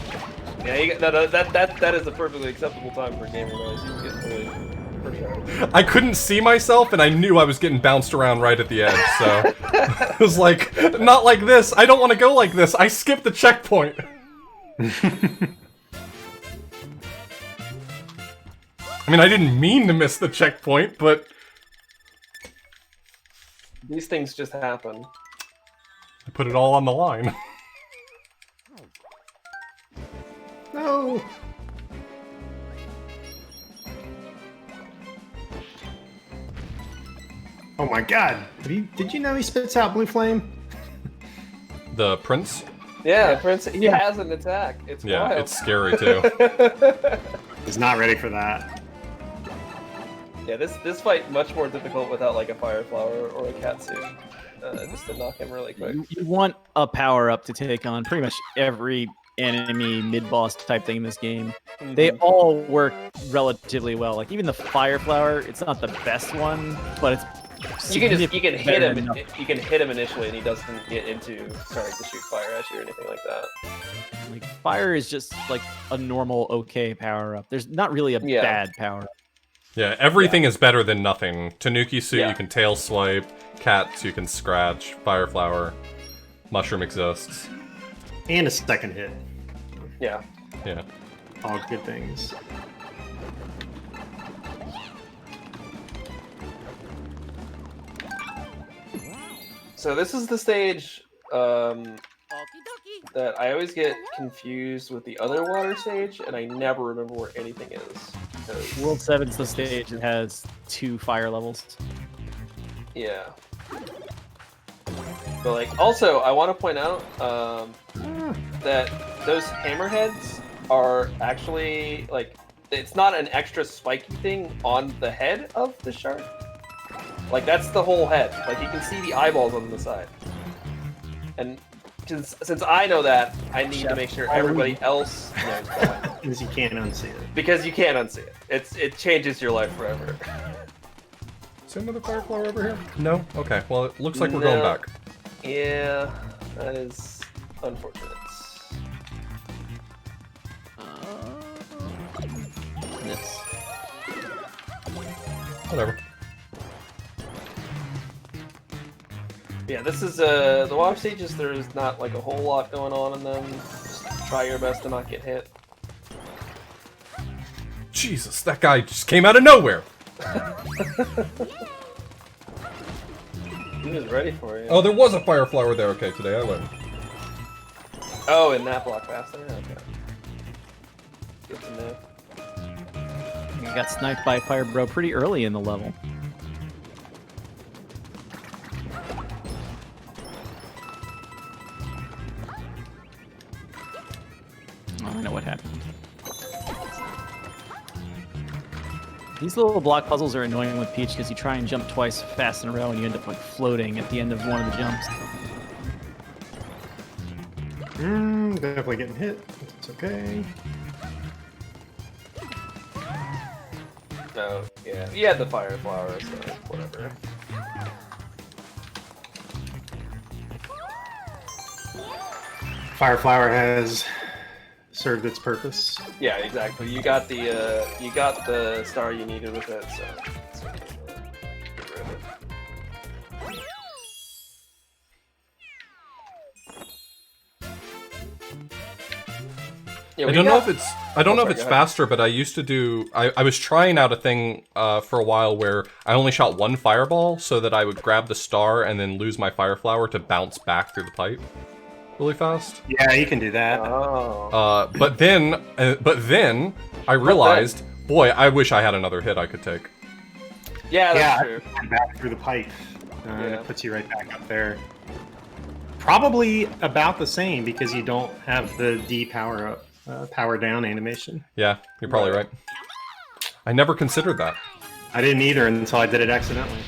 Yeah, that is a perfectly acceptable time for gamer noise. He's getting bullied. For sure.
I couldn't see myself, and I knew I was getting bounced around right at the edge, so... I was like, not like this, I don't want to go like this, I skipped the checkpoint! I mean, I didn't mean to miss the checkpoint, but...
These things just happen.
I put it all on the line.
No! Oh my god! Did you know he spits out blue flame?
The prince?
Yeah, Prince, he has an attack. It's
Yeah,
wild.
it's scary too.
He's not ready for that.
Yeah, this fight much more difficult without like a fire flower or a cat suit. Just to knock him really quick.
You want a power-up to take on pretty much every enemy mid-boss type thing in this game. They all work relatively well. Like even the fire flower, it's not the best one, but it's
You can hit
better
him.
than
You can hit him initially, and he doesn't get into starting to shoot fire at you or anything like that.
like fire is just like a normal okay power-up. There's not really a bad power-up.
Yeah, everything is better than nothing. Tanuki suit,
Yeah.
you can tail swipe. Cats, you can scratch. Fire flower. Mushroom exists.
And a second hit.
Yeah.
Yeah.
All good things.
So this is the stage
Okie dokie.
that I always get confused with the other water stage, and I never remember where anything is. 'Cause-
World 7's the stage that has 2 fire levels.
Yeah. But like, also, I want to point out that those hammerheads are actually like, it's not an extra spiky thing on the head of the shark. Like that's the whole head. Like you can see the eyeballs on the side. And since I know that, I need to make sure everybody else knows that.
Because you can't unsee it.
Because you can't unsee it. It changes your life forever.
Is there another fire flower over here? No? Okay, well, it looks like we're going back.
Yeah, that is unfortunate.
Yes.
Whatever.
Yeah, this is the water stages. There's not like a whole lot going on in them. Just try your best to not get hit.
Jesus, that guy just came out of nowhere!
He was ready for you.
Oh, there was a fire flower there. Okay, today I win.
Oh, in that block faster? Okay. Good to know.
You got sniped by Fire Bro pretty early in the level. Oh, I know what happened. These little block puzzles are annoying with Peach because you try and jump twice fast in a row and you end up like floating at the end of one of the jumps.
Definitely getting hit. It's okay.
No, yeah. You had the fire flower, so whatever.
Fire flower has served its purpose.
Yeah, exactly. You got the star you needed with it, so get rid of it. Yeah,
I don't know if it's faster, but I used to do. I was trying out a thing for a while where I only shot one fireball, so that I would grab the star and then lose my fire flower to bounce back through the pipe really fast.
Yeah, you can do that.
Oh.
But then I realized, boy, I wish I had another hit I could take.
Yeah, that's true.
Back through the pipe.
Yeah.
It puts you right back up there. Probably about the same because you don't have the D power up, power down animation.
Yeah, you're probably right. I never considered that.
I didn't either until I did it accidentally.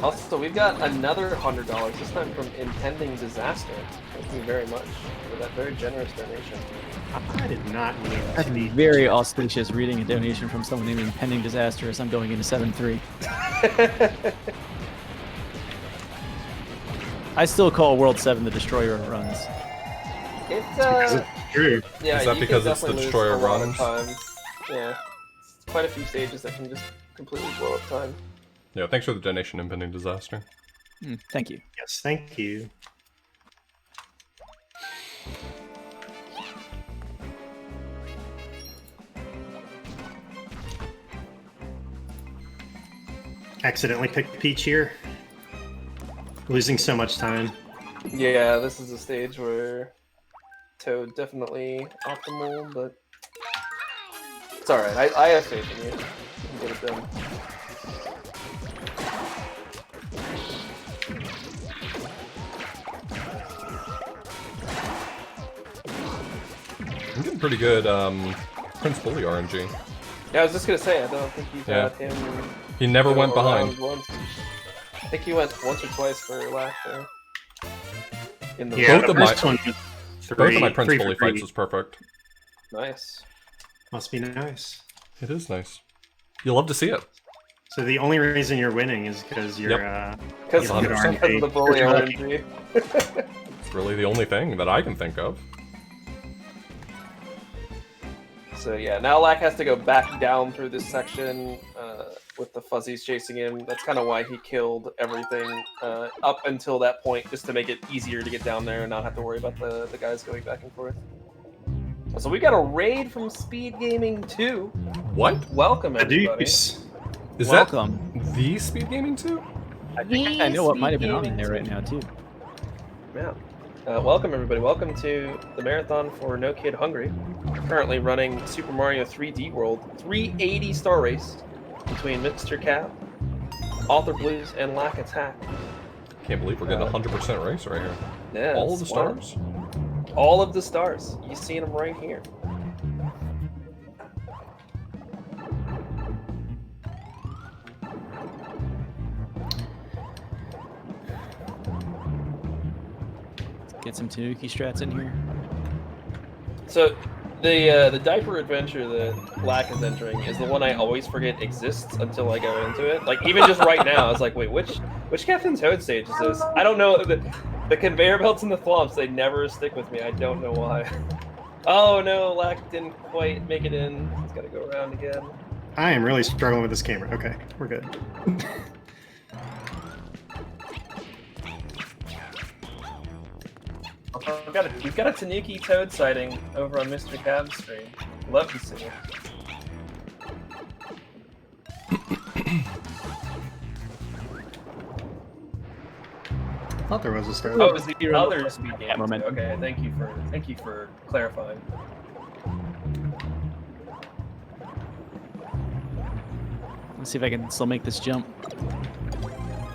Also, we've got another $100, this time from Impending Disaster. Thank you very much for that very generous donation.
I did not need
That's
to be
very auspicious reading a donation from someone named Impending Disaster as I'm going into 7-3. I still call World 7 the Destroyer of Runs.
It's
true.
yeah,
Is that
you
because
can
it's the
definitely
Destroyer
lose a lot of
runs?
time. Yeah, it's quite a few stages that can just completely blow up time.
Yeah, thanks for the donation, Impending Disaster.
Thank you.
Yes, thank you. Accidentally picked Peach here. Losing so much time.
Yeah, this is a stage where Toad definitely optimal, but it's alright. I have faith in you. You can get it done.
I'm getting pretty good Prince Bully RNG.
Yeah, I was just gonna say, I don't think you've had him.
He never
go
went
around
behind.
Once. I think he went once or twice for last there. In the
Yeah,
Both
the
of my-
first one was
Both of my Prince
three
Bully
for three.
fights was perfect.
Nice.
Must be nice.
It is nice. You'll love to see it.
So the only reason you're winning is because you're
Because
you're good
100%.
RNG.
of the bully
You're lucky.
RNG.
It's really the only thing that I can think of.
So yeah, now Lack has to go back down through this section with the fuzzies chasing him. That's kind of why he killed everything up until that point, just to make it easier to get down there and not have to worry about the guys going back and forth. So we got a raid from Speed Gaming 2.
What?
Welcome, everybody.
Adeuce.
Is
Welcome.
that the Speed Gaming 2?
I think I know what might have been on there right now, too.
Yeah. Welcome, everybody. Welcome to the marathon for No Kid Hungry. Currently running Super Mario 3D World 380 star race between Mr. Cap, Author Blues, and Lack Attack.
Can't believe we're getting 100% race right here.
Yeah,
All of the
it's wild.
stars?
All of the stars. You see them right here.
Get some Tanuki strats in here.
So, the diaper adventure that Lack is entering is the one I always forget exists until I go into it. Like, even just right now, I was like, wait, which Captain Toad stage is this? I don't know. The conveyor belts and the thwomps, they never stick with me. I don't know why. Oh no, Lack didn't quite make it in. He's got to go around again.
I am really struggling with this camera. Okay, we're good.
We've got a Tanuki Toad sighting over on Mr. Cab's stream. Love to see it.
I thought there was a star.
Oh, it was the other speed game.
Momentum.
Okay, thank you for clarifying.
Let's see if I can still make this jump.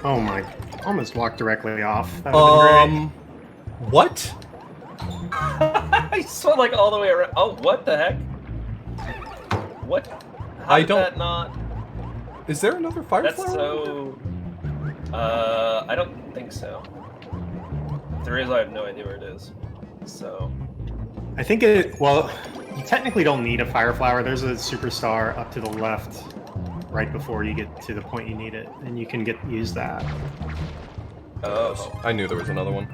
Oh my! Almost walked directly off. That would've been great.
What?
I just went like all the way around. Oh, what the heck? What? How did that not?
Is there another fire
That's
flower?
so. I don't think so. If there is, I have no idea where it is. So.
I think it. Well, you technically don't need a fire flower. There's a superstar up to the left, right before you get to the point you need it, and you can use that.
Oh.
I knew there was another one.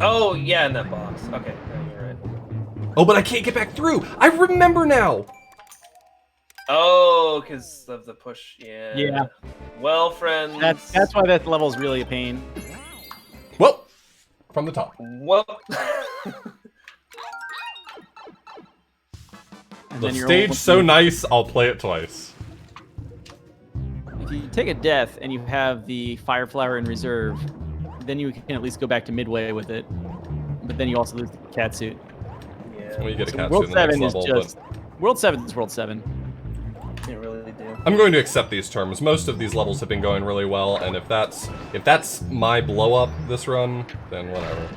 Oh yeah, in that box. Okay, yeah, you're right.
Oh, but I can't get back through. I remember now.
Oh, because of the push. Yeah.
Yeah.
Well, friends.
That's why that level's really a pain.
Well, from the top.
Well.
And
The
then you're
stage
almost-
so nice, I'll play it twice.
If you take a death and you have the fire flower in reserve, then you can at least go back to midway with it. But then you also lose the cat suit.
Yeah.
When you get a
So
cat
World
suit in the next
7 is
level,
just World 7 is World 7.
You really do.
I'm going to accept these terms. Most of these levels have been going really well, and if that's my blow up this run, then whatever.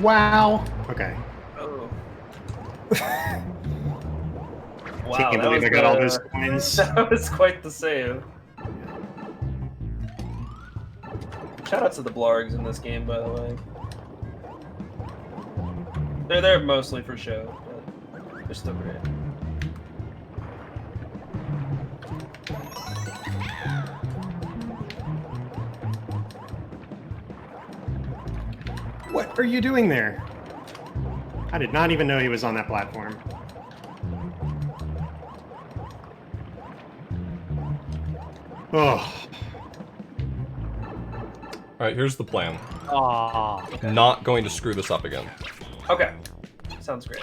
Wow. Okay.
Oh. Wow,
Can't believe I got all those coins.
That was quite the save. Shout out to the blargs in this game, by the way. They're there mostly for show, but they're still great.
What are you doing there? I did not even know he was on that platform. Oh.
Alright, here's the plan.
Aww.
Not going to screw this up again.
Okay, sounds great.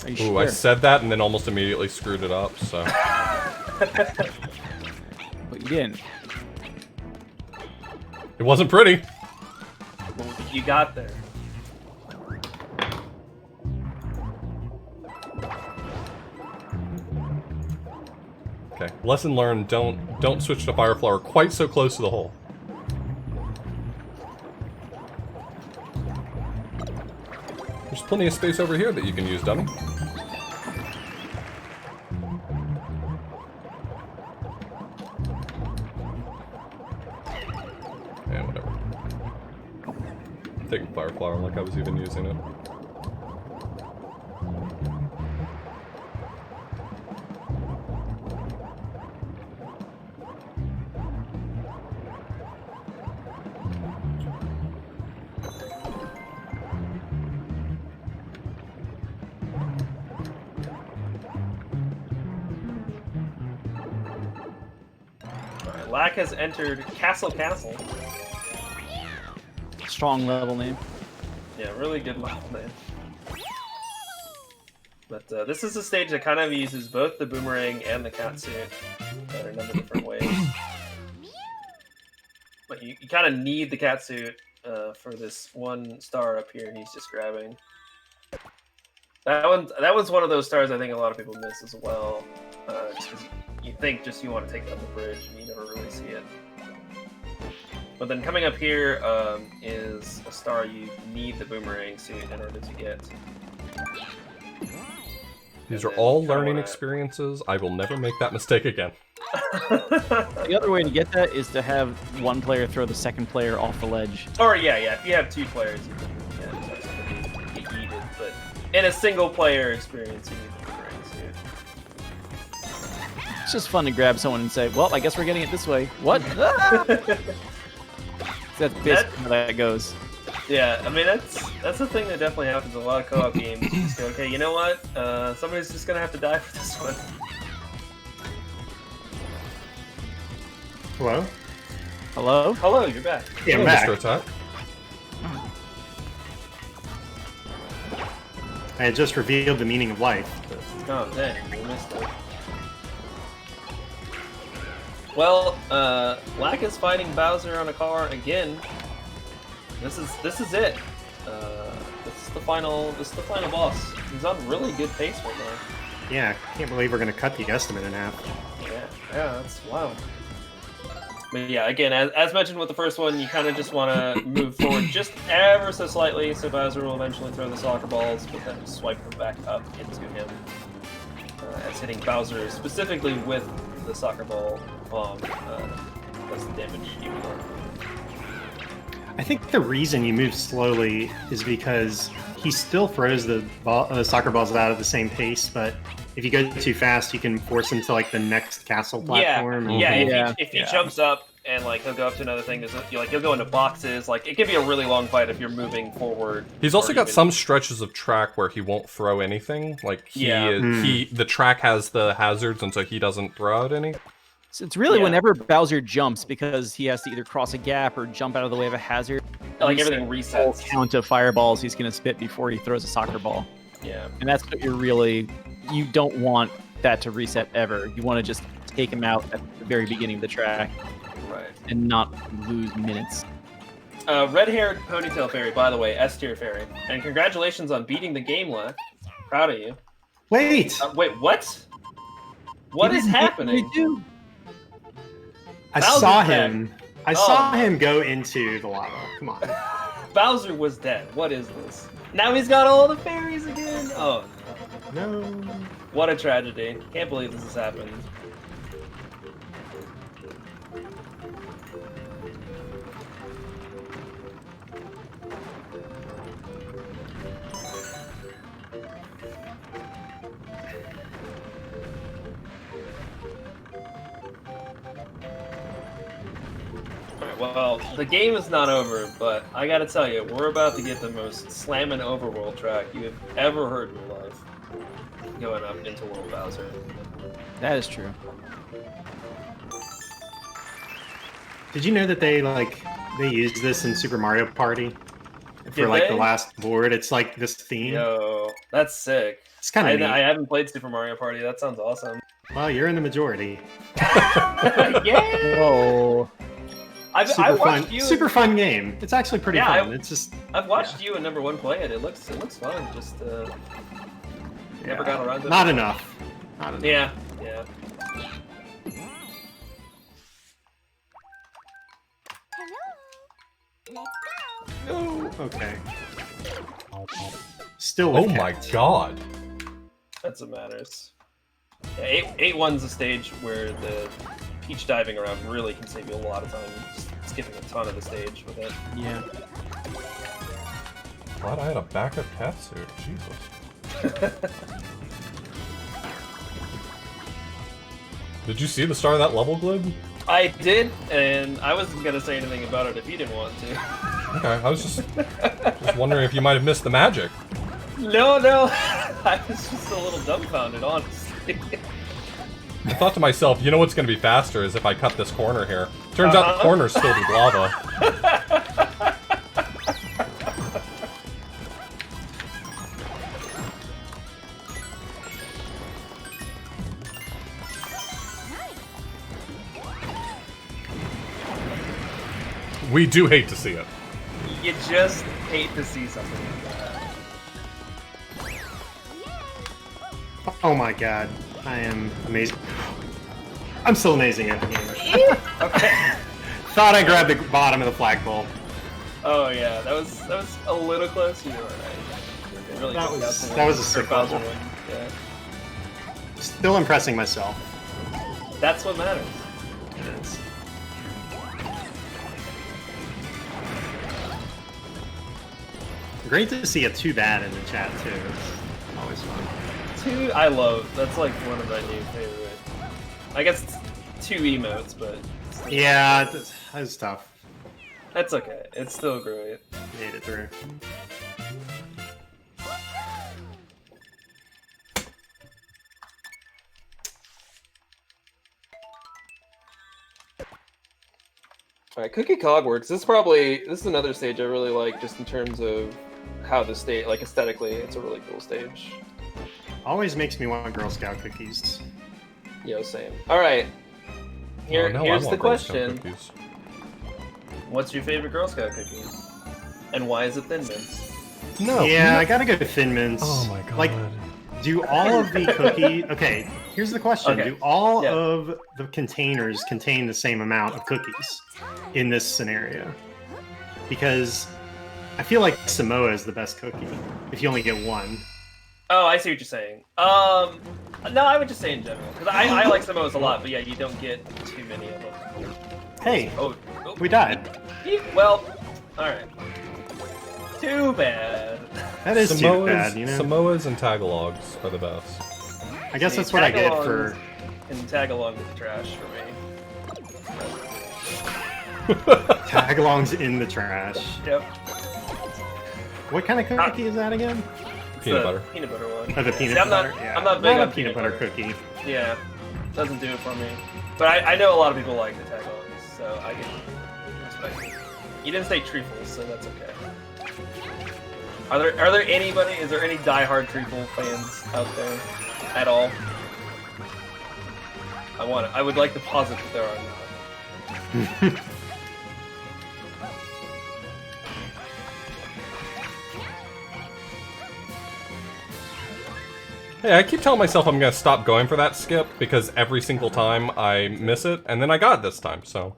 Are you
Ooh,
sure?
I said that and then almost immediately screwed it up, so...
But you didn't.
It wasn't pretty.
You got there.
Okay, lesson learned, don't switch to fire flower quite so close to the hole. There's plenty of space over here that you can use, dummy. Yeah, whatever. Taking fire flower like I was even using it.
Lack has entered Castle.
Strong level name.
Yeah, really good level name. But this is a stage that kind of uses both the boomerang and the catsuit in a number of different ways. But you kind of need the catsuit for this one star up here he's just grabbing. That was one of those stars I think a lot of people miss as well. Just 'cause you think you want to take down the bridge and you never really see it. But then coming up here is a star you need the boomerang suit in order to get.
These are all learning experiences. I will never make that mistake again.
The other way to get that is to have one player throw the second player off the ledge.
Or yeah, if you have two players, you can get yeeted. But in a single player experience, you need to bring
It's just fun to grab someone and say, "Well, I guess we're getting it this way." What? That's basically how that goes.
Yeah, I mean that's the thing that definitely happens in a lot of co-op games. You just go, okay, you know what? Somebody's just gonna have to die for this one.
Hello?
Hello?
Hello, you're back.
Yeah, I'm
Hello,
back.
Mr. Attack.
I had just revealed the meaning of life.
Oh, dang, we missed it. Well, Lack is fighting Bowser on a car again. This is it. This is the final boss. He's on really good pace right now.
Yeah, can't believe we're gonna cut the estimate in half.
Yeah, that's wild. But yeah, again, as mentioned with the first one, you kind of just want to move forward just ever so slightly, so Bowser will eventually throw the soccer balls, but then swipe them back up into him. As hitting Bowser specifically with the soccer ball bomb does the damage even more.
I think the reason you move slowly is because he still throws the soccer balls out at the same pace, but if you go too fast, you can force him to like the next castle platform.
If he jumps up and like he'll go up to another thing, he'll go into boxes. Like it can be a really long fight if you're moving forward.
He's also got some stretches of track where he won't throw anything. Like the track has the hazards, and so he doesn't throw out any.
So it's really whenever Bowser jumps, because he has to either cross a gap or jump out of the way of a hazard.
Like everything resets.
Count of fireballs he's going to spit before he throws a soccer ball.
Yeah.
And that's what you don't want that to reset ever. You want to just take him out at the very beginning of the track.
Right.
And not lose minutes.
Red-haired ponytail fairy, by the way, S-tier fairy. And congratulations on beating the game, Lack. Proud of you.
Wait!
Wait, what? What is happening?
I saw him. I saw him go into the lava. Come on.
Bowser was dead. What is this? Now he's got all the fairies again. Oh
no!
What a tragedy! Can't believe this has happened. Well, the game is not over, but I gotta tell you, we're about to get the most slammin' overworld track you have ever heard in your life going up into World Bowser.
That is true.
Did you know that they use this in Super Mario Party for the last board? It's like this theme.
Yo, that's sick.
It's kind of neat.
I haven't played Super Mario Party. That sounds awesome.
Well, you're in the majority.
Yeah.
Whoa.
I watched you.
Super fun game. It's actually pretty fun. It's just.
I've watched you and number one play it. It looks fun. Just never got around to it.
Not enough.
Yeah.
No. Okay. Still.
Oh my god.
That's what matters. Yeah, 8-1's a stage where the peach diving around really can save you a lot of time. Just skipping a ton of the stage with it.
Yeah.
Glad I had a backup cat suit. Jesus. Did you see the start of that level, Glib?
I did, and I wasn't gonna say anything about it if you didn't want to.
Okay, I was just wondering if you might have missed the magic.
No, I was just a little dumbfounded, honestly.
I thought to myself, you know what's going to be faster is if I cut this corner here. Turns out the corner's filled with lava. We do hate to see it.
You just hate to see something like that.
Oh my god. I am amazing. I'm still amazing at the game.
Okay.
Thought I grabbed the bottom of the flagpole.
Oh yeah, that was a little close. You were right. Really
that was a sick level.
Yeah.
Still impressing myself.
That's what matters.
It is. Great to see a too bad in the chat too. It's always fun.
I love. That's like one of my new favorite. I guess it's 2 emotes, but
Yeah, that's tough.
that's okay. It's still great.
Made it through.
All right, Cookie Cogworks. This is another stage I really like, just in terms of how the stage, like aesthetically, it's a really cool stage.
Always makes me want Girl Scout cookies.
Yo, same. All right, here's the question:
What's your favorite Girl Scout cookie? And why is it Thin Mints?
No.
Yeah, I gotta go to Thin Mints.
Oh my god.
Like, do all of the cookie... Okay, here's the question.
Okay.
Do all of the containers contain the same amount of cookies in this scenario? Because I feel like Samoa is the best cookie, if you only get one.
Oh, I see what you're saying. No, I would just say in general, because I like Samoas a lot, but yeah, you don't get too many of them.
Hey,
Oh,
we died.
well, alright. Too bad.
That is too bad, you know?
Samoas and Tagalogs are the best.
I guess that's what I get for...
Can tag along with the trash for me.
Tagalongs in the trash.
Yep.
What kind of cookie is that again?
Peanut butter.
Peanut butter one.
Oh, the peanut
See, I'm
butter?
not,
Yeah.
I'm not big on
a peanut butter cookie.
Yeah, doesn't do it for me. But I know a lot of people like the tagalongs, so I can respect it. You didn't say treefles, so that's okay. Is there any diehard treefle fans out there at all? I would like to posit that there are not.
Hey, I keep telling myself I'm gonna stop going for that skip because every single time I miss it, and then I got it this time, so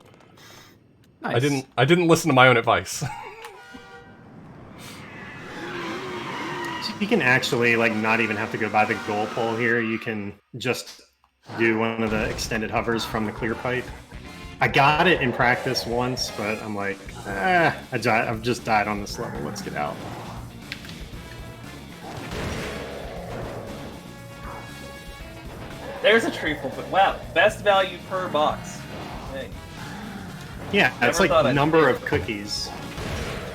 Nice.
I didn't listen to my own advice.
You can actually, like, not even have to go by the goal pole here. You can just do one of the extended hovers from the clear pipe. I got it in practice once, but I'm like, I've just died on this level. Let's get out.
There's a treefle, but wow, best value per box. Hey.
Yeah, it's
Never thought
like
I'd
number
do
of cookies.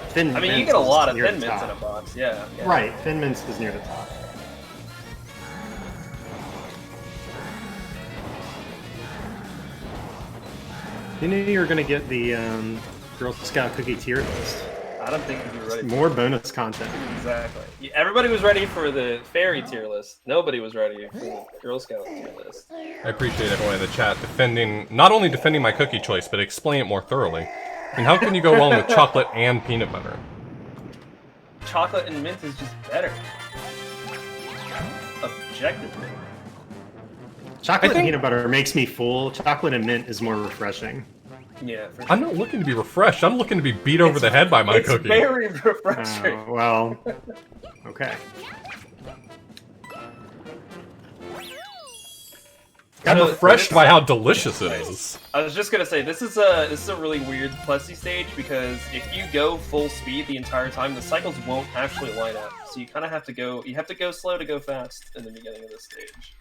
Thin
I mean, you
Mints
get a
is
lot of
near
Thin
the
Mints in
top.
a box, yeah.
Right, Thin Mints is near the top. You knew you were going to get the Girl Scout cookie tier list.
I don't think we were ready.
More bonus content.
Exactly. Yeah, everybody was ready for the fairy tier list. Nobody was ready for the Girl Scout tier list.
I appreciate everyone in the chat not only defending my cookie choice, but explaining it more thoroughly. I mean, how can you go wrong with chocolate and peanut butter?
Chocolate and mint is just better. Objectively.
Chocolate and peanut butter makes me full. Chocolate and mint is more refreshing.
Yeah, for sure.
I'm not looking to be refreshed. I'm looking to be beat over the head by my cookie.
It's very refreshing.
Well, okay.
I'm refreshed by how delicious it is.
I was just gonna say this is a really weird Plessy stage because if you go full speed the entire time, the cycles won't actually line up. So you kind of have to go. You have to go slow to go fast in the beginning of this stage.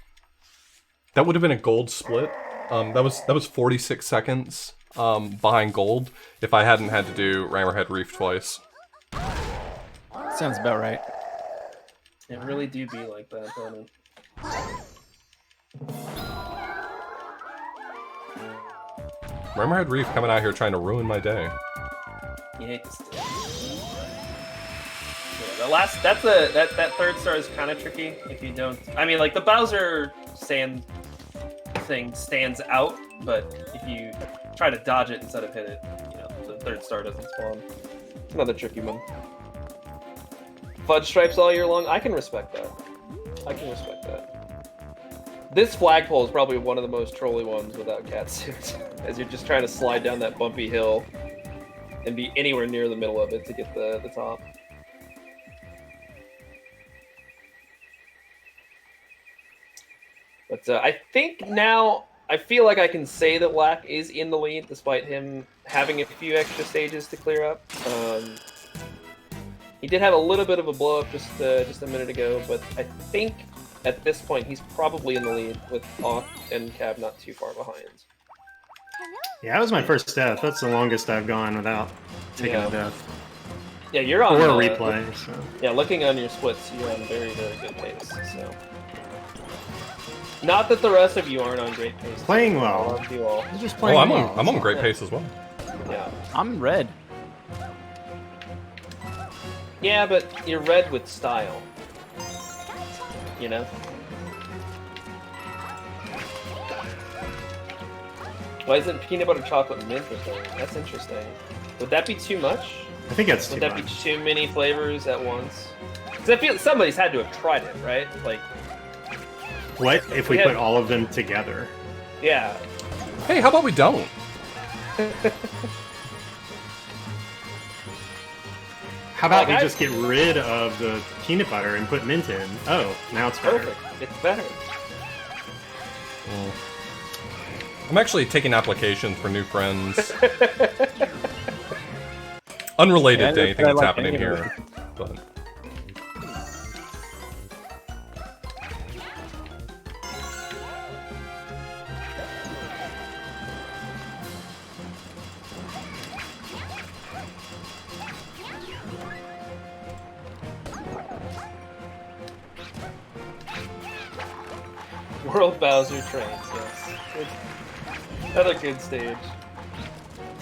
That would have been a gold split. That was 46 seconds behind gold if I hadn't had to do Rammerhead Reef twice.
Sounds about right.
It really do be like that, don't it?
Rammerhead Reef coming out here trying to ruin my day.
You hate this stage. Yeah, that third star is kind of tricky if you don't. I mean, like the Bowser sand thing stands out, but if you try to dodge it instead of hit it, you know, the third star doesn't spawn.
It's another tricky one. Fudge stripes all year long. I can respect that. I can respect that. This flagpole is probably one of the most trolly ones without catsuit, as you're just trying to slide down that bumpy hill and be anywhere near the middle of it to get the top. But I think now I feel like I can say that Lack is in the lead, despite him having a few extra stages to clear up. He did have a little bit of a blow up just a minute ago, but I think at this point he's probably in the lead with Hawk and Cab not too far behind.
Yeah, that was my first death. That's the longest I've gone without taking a death.
Yeah, you're on
or a replay. So.
Yeah, looking on your splits, you're on very, very good pace. So, not that the rest of you aren't on great pace.
Playing well.
You all.
You're just playing well.
I'm on great pace as well.
Yeah.
I'm red.
Yeah, but you're red with style. You know? Why isn't peanut butter chocolate mint or something? That's interesting. Would that be too much?
I think that's
Would
too
that
much.
be too many flavors at once? Because I feel somebody's had to have tried it, right? Like,
what if we put all of them together?
yeah.
Hey, how about we don't?
How about
Like,
we just get rid of the peanut butter and put mint in? Oh, now it's better.
Perfect. It's better.
I'm actually taking applications for new friends. Unrelated to anything that's happening here, but...
World Bowser Trains, yes. Another good stage.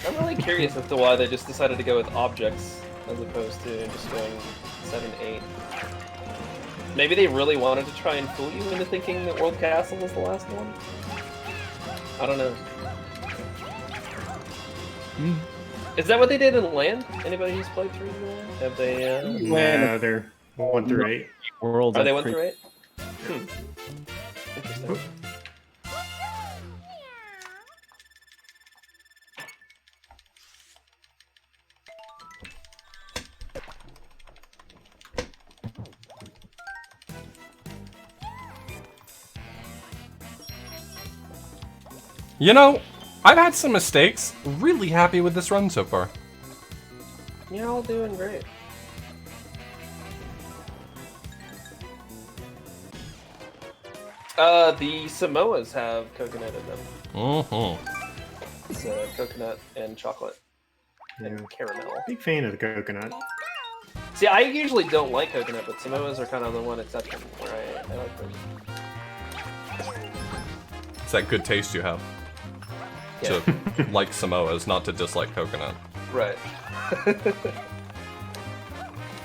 I'm really curious as to why they just decided to go with objects as opposed to just going 7-8. Maybe they really wanted to try and fool you into thinking that World Castle was the last one? I don't know. Is that what they did in Land? Anybody who's played through Land? Have they,
Yeah, they're 1 through 8.
Worlds
Are they 1 through 8? Interesting.
You know, I've had some mistakes. Really happy with this run so far.
You're all doing great. The Samoas have coconut in them.
Mm-hmm.
It's coconut and chocolate and caramel.
Big fan of the coconut.
See, I usually don't like coconut, but Samoas are kind of the one exception where I like them.
It's that good taste you have.
Yeah.
To like Samoas, not to dislike coconut.
Right.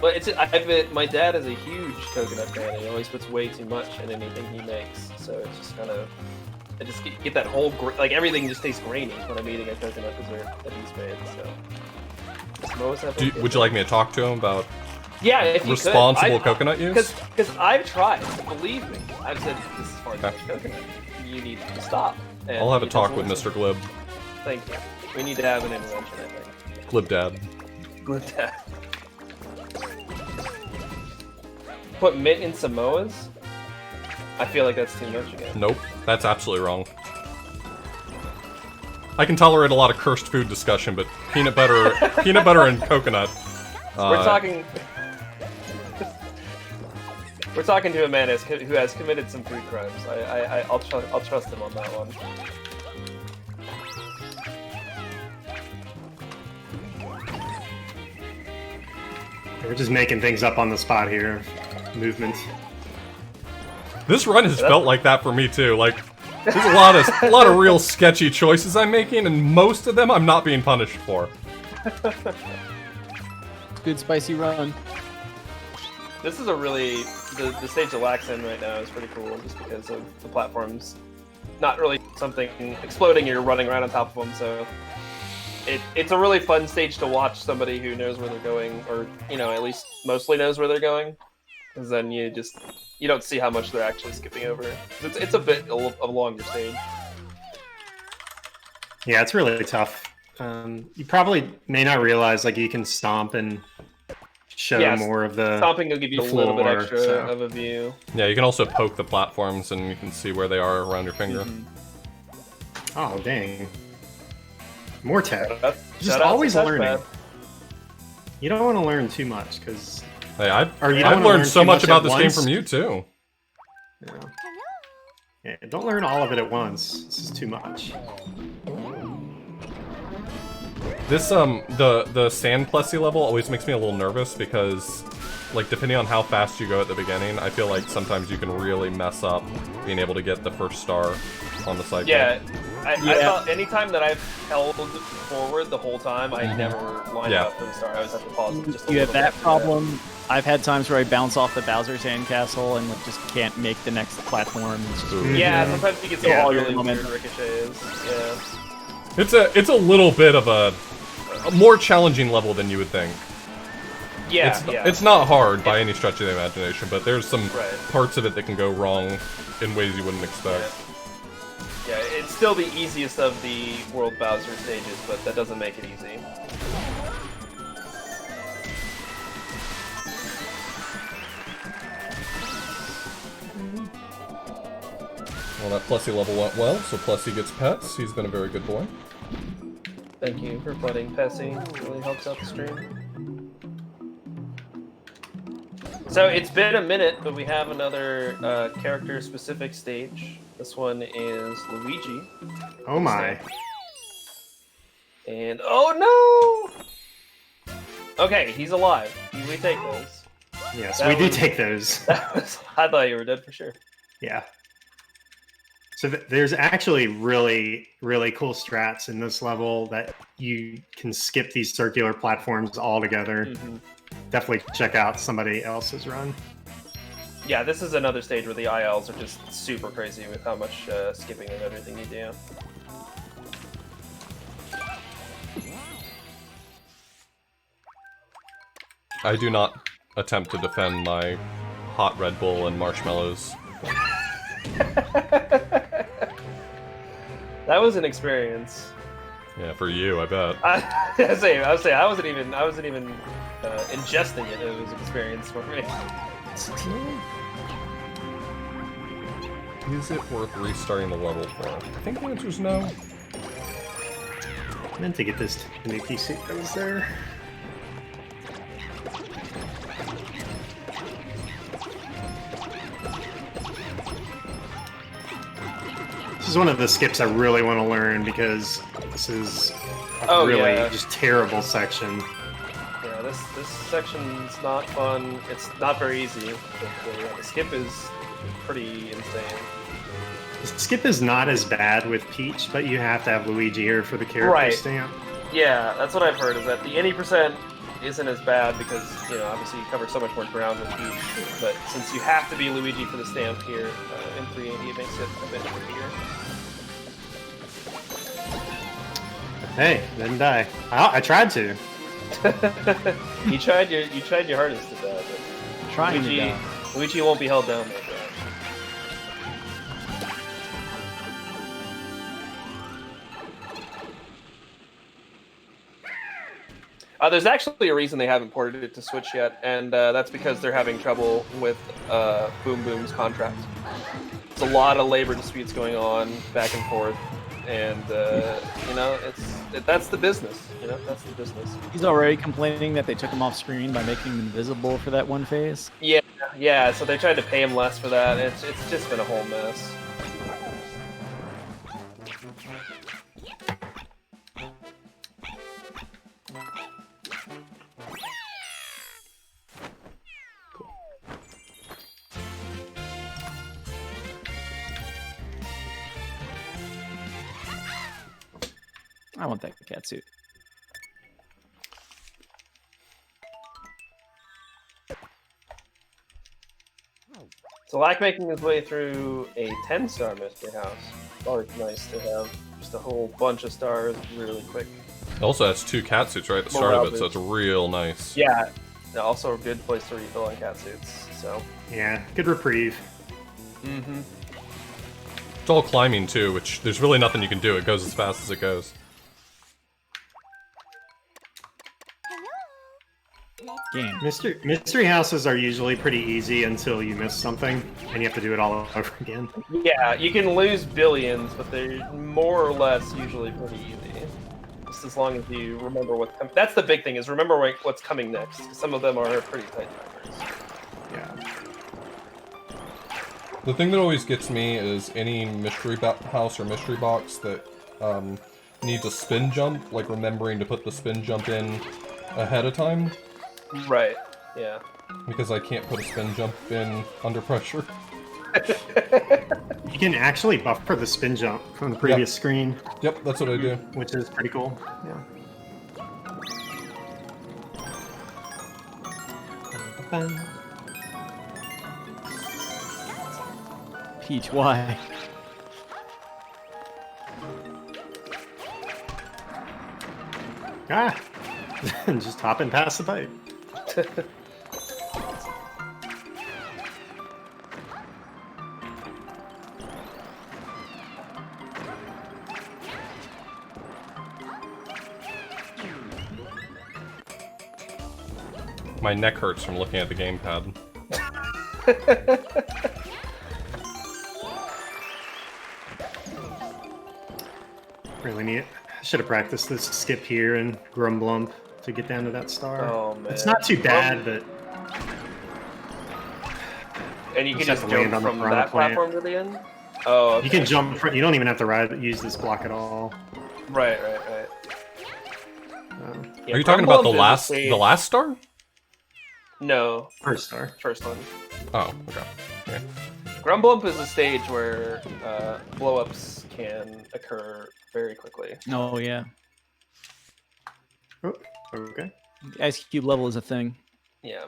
But my dad is a huge coconut fan. He always puts way too much in anything he makes, so it's just kind of I just get that whole like everything just tastes grainy when I'm eating a coconut dessert that he's made. So Samoas have
Would you like me to talk to him about
if you
responsible
could.
coconut use?
Because I've tried. Believe me, I've said this is far too much coconut. You need to stop. And
I'll have a
he
talk
doesn't
with
listen.
Mr. Glib.
Thank you. We need to have an intervention, I think.
Glib Dad.
Glib Dad. Put mint in Samoas? I feel like that's too much again.
Nope, that's absolutely wrong. I can tolerate a lot of cursed food discussion, but peanut butter and coconut.
We're talking. We're talking to a man who has committed some food crimes. I'll trust him on that one.
We're just making things up on the spot here. Movement.
This run has felt like that for me too. Like, there's a lot of real sketchy choices I'm making, and most of them I'm not being punished for.
Good spicy run.
This is a really the stage that Lack's in right now is pretty cool, just because of the platforms. Not really something exploding. You're running around on top of them, so it's a really fun stage to watch somebody who knows where they're going, or at least mostly knows where they're going. Because then you don't see how much they're actually skipping over. It's a bit of a longer stage.
Yeah, it's really tough. You probably may not realize like you can stomp and show more of the
stomping will give you a little bit extra of a view.
Yeah, you can also poke the platforms and you can see where they are around your finger.
Oh, dang. More tech. Just
Shout out to
always
Touchpad.
learning. You don't want to learn too much, because...
Hey, I've
Or you don't
I've
wanna
learned
learn
so
too
much
much
about
at
this game
once.
from you too.
Yeah, don't learn all of it at once. This is too much.
This the sand Plessy level always makes me a little nervous because, like, depending on how fast you go at the beginning, I feel like sometimes you can really mess up being able to get the first star on the cycle.
Yeah, I thought anytime that I've held forward the whole time, I never lined up for the star. I always have to pause it just a
You have
little
that
bit.
problem. I've had times where I bounce off the Bowser Sandcastle and like, just can't make the next platform. It's just
Yeah, sometimes you get some
Yeah,
really
your
weird
momentum.
ricochets. Yeah.
It's a little bit of a more challenging level than you would think.
Yeah,
It's not hard by any stretch of the imagination, but there's some
Right.
parts of it that can go wrong in ways you wouldn't expect.
Yeah, it's still the easiest of the World Bowser stages, but that doesn't make it easy.
Well, that Plessy level went well, so Plessy gets pets. He's been a very good boy.
Thank you for flooding Pessy. It really helps out the stream. So it's been a minute, but we have another character-specific stage. This one is Luigi.
Oh my.
And oh no! Okay, he's alive. We take those.
Yes,
That
we do
was-
take those.
I thought you were dead for sure.
Yeah. So there's actually really, really cool strats in this level that you can skip these circular platforms altogether.
Mm-hmm.
Definitely check out somebody else's run.
Yeah, this is another stage where the ILs are just super crazy with how much skipping and everything you do.
I do not attempt to defend my hot Red Bull and marshmallows.
That was an experience.
Yeah, for you, I bet.
I was saying, I wasn't even ingesting it. It was an experience for me.
Is it worth restarting the level for? I think the answer is no.
I meant to get this new PC that was there. This is one of the skips I really want to learn because this is a really just terrible section.
Yeah, this section's not fun. It's not very easy. But, yeah, the skip is pretty insane.
The skip is not as bad with Peach, but you have to have Luigi here for the character
Right.
stamp.
Yeah, that's what I've heard, is that the any percent isn't as bad because, you know, obviously you cover so much more ground with Peach. But since you have to be Luigi for the stamp here, in 380 it makes it a bit trickier.
Hey, didn't die. I tried to.
you tried your hardest to die, but
trying
Luigi,
to die.
Luigi won't be held down like that. There's actually a reason they haven't ported it to Switch yet, and that's because they're having trouble with Boom Boom's contract. There's a lot of labor disputes going on back and forth, and you know, that's the business. You know, that's the business.
He's already complaining that they took him off screen by making him invisible for that one phase.
Yeah. So they tried to pay him less for that. It's just been a whole mess.
I want that cat suit.
So like making his way through a 10-star mystery house. Always nice to have just a whole bunch of stars really quick.
It also has 2 cat suits right at the start of it, so it's real nice.
Yeah. Also a good place to refill on cat suits. So.
Yeah, good reprieve.
Mm-hmm.
It's all climbing too, which there's really nothing you can do. It goes as fast as it goes.
Let's
game.
Mystery houses are usually pretty easy until you miss something, and you have to do it all over again.
Yeah, you can lose billions, but they're more or less usually pretty easy. Just as long as you remember what's coming. That's the big thing, is remember what's coming next. 'Cause some of them are pretty tight timers.
Yeah.
The thing that always gets me is any mystery house or mystery box that needs a spin jump, like remembering to put the spin jump in ahead of time.
Right, yeah.
Because I can't put a spin jump in under pressure.
You can actually buffer the spin jump from the previous screen.
Yep, that's what I do.
Which is pretty cool. Yeah.
Peach, why?
Ah! Just hopping past the pipe.
My neck hurts from looking at the gamepad.
Really neat. I should have practiced this skip here and Grumblump to get down to that star.
Oh, man.
It's not too bad, but...
And you can
just
just
have to land
jump
on the
from
Piranha
that
plant.
platform to the end? Oh, okay.
You can jump from... You don't even have to use this block at all.
Right. Yeah,
Are you talking about the
Grumblump is
last star?
No,
First star.
first one.
Oh, okay. Yeah.
Grumblump is a stage where blow-ups can occur very quickly.
Oh yeah.
Oh, okay.
The Ice Cube level is a thing.
Yeah.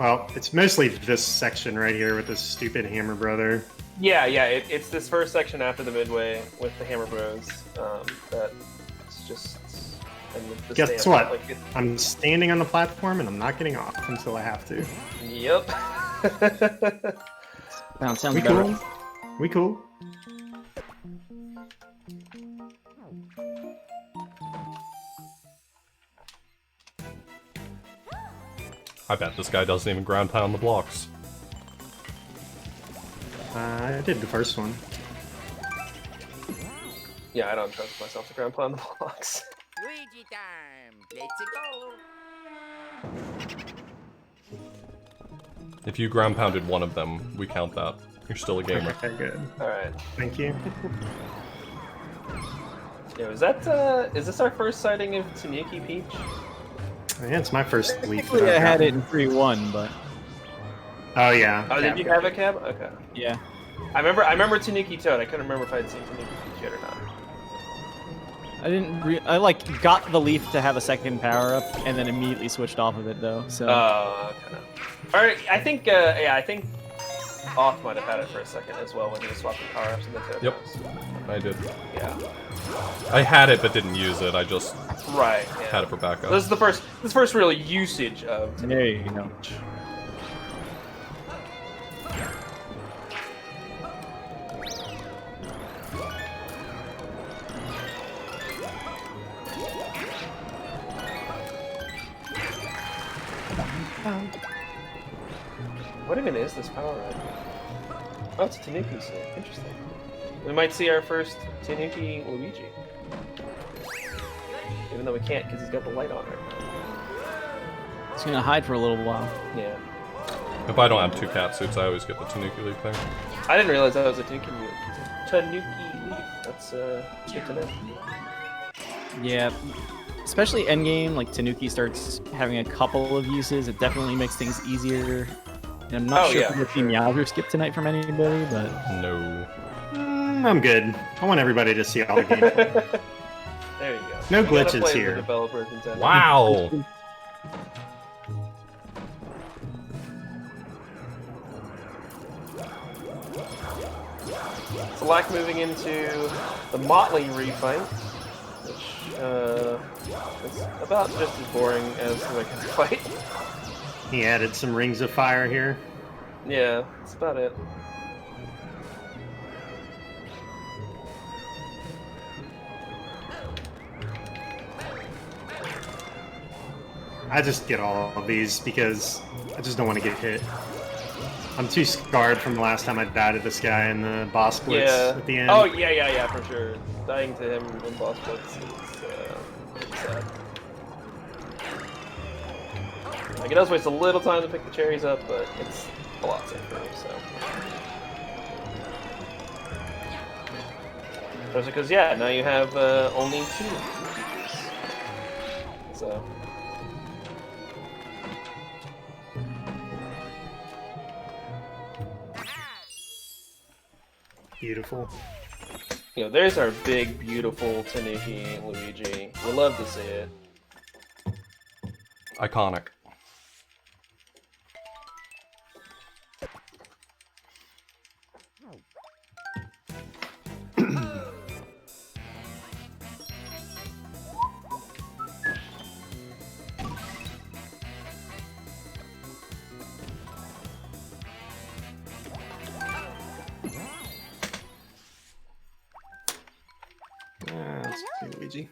Well, it's mostly this section right here with this stupid Hammer Brother.
Yeah, it's this first section after the midway with the Hammer Bros. That it's just. And the
Guess
stand,
what?
like,
I'm standing on the platform and I'm not getting off until I have to.
Yep.
Sounds
We
better.
cool? We cool?
I bet this guy doesn't even ground pound the blocks.
I did the first one.
Yeah, I don't trust myself to ground pound the blocks.
Luigi time! Let's go!
If you ground pounded one of them, we count that. You're still a gamer.
Okay, good.
Alright.
Thank you.
Yeah, is this our first sighting of Tanuki Peach?
Yeah, it's my first leaf.
Technically, I had it in 3-1, but
Oh yeah.
Oh, did you have a cab? Okay.
yeah.
I remember Tanuki Toad. I couldn't remember if I'd seen Tanuki Peach yet or not.
I didn't. I like got the leaf to have a second power up, and then immediately switched off of it though. So.
Oh, okay. Alright, I think Off might have had it for a second as well when he was swapping power ups in the Toad
Yep.
house.
I did.
Yeah.
I had it but didn't use it. I just
Right. Yeah.
had it for backup.
This is the first real usage of Tanuki.
There you go.
What even is this power up? Oh, it's a Tanuki suit. Interesting. We might see our first Tanuki Luigi. Even though we can't because he's got the light on right now.
It's gonna hide for a little while.
Yeah.
If I don't have two cat suits, I always get the Tanuki Leaf thing.
I didn't realize that was a Tanuki Leaf. That's good to know.
Yeah. Especially endgame, like Tanuki starts having a couple of uses. It definitely makes things easier. And I'm not sure if we're seeing Meowser skip tonight from anybody, but
No.
I'm good. I want everybody to see all the gameplay.
There you go.
No
You gotta
glitches
play the
here.
developers intended.
Wow!
Select moving into the Motley refight, which is about just as boring as the Wicked fight.
He added some rings of fire here.
Yeah, that's about it.
I just get all of these because I just don't want to get hit. I'm too scarred from the last time I died to this guy in the boss blitz at the end.
Oh, yeah, for sure. Dying to him in boss blitz is sad. Like, it does waste a little time to pick the cherries up, but it's a lot safer, so. Especially because, yeah, now you have only 2 features. So.
Beautiful.
You know, there's our big, beautiful Tanuki Luigi. We love to see it.
Iconic.
Let's see, Luigi.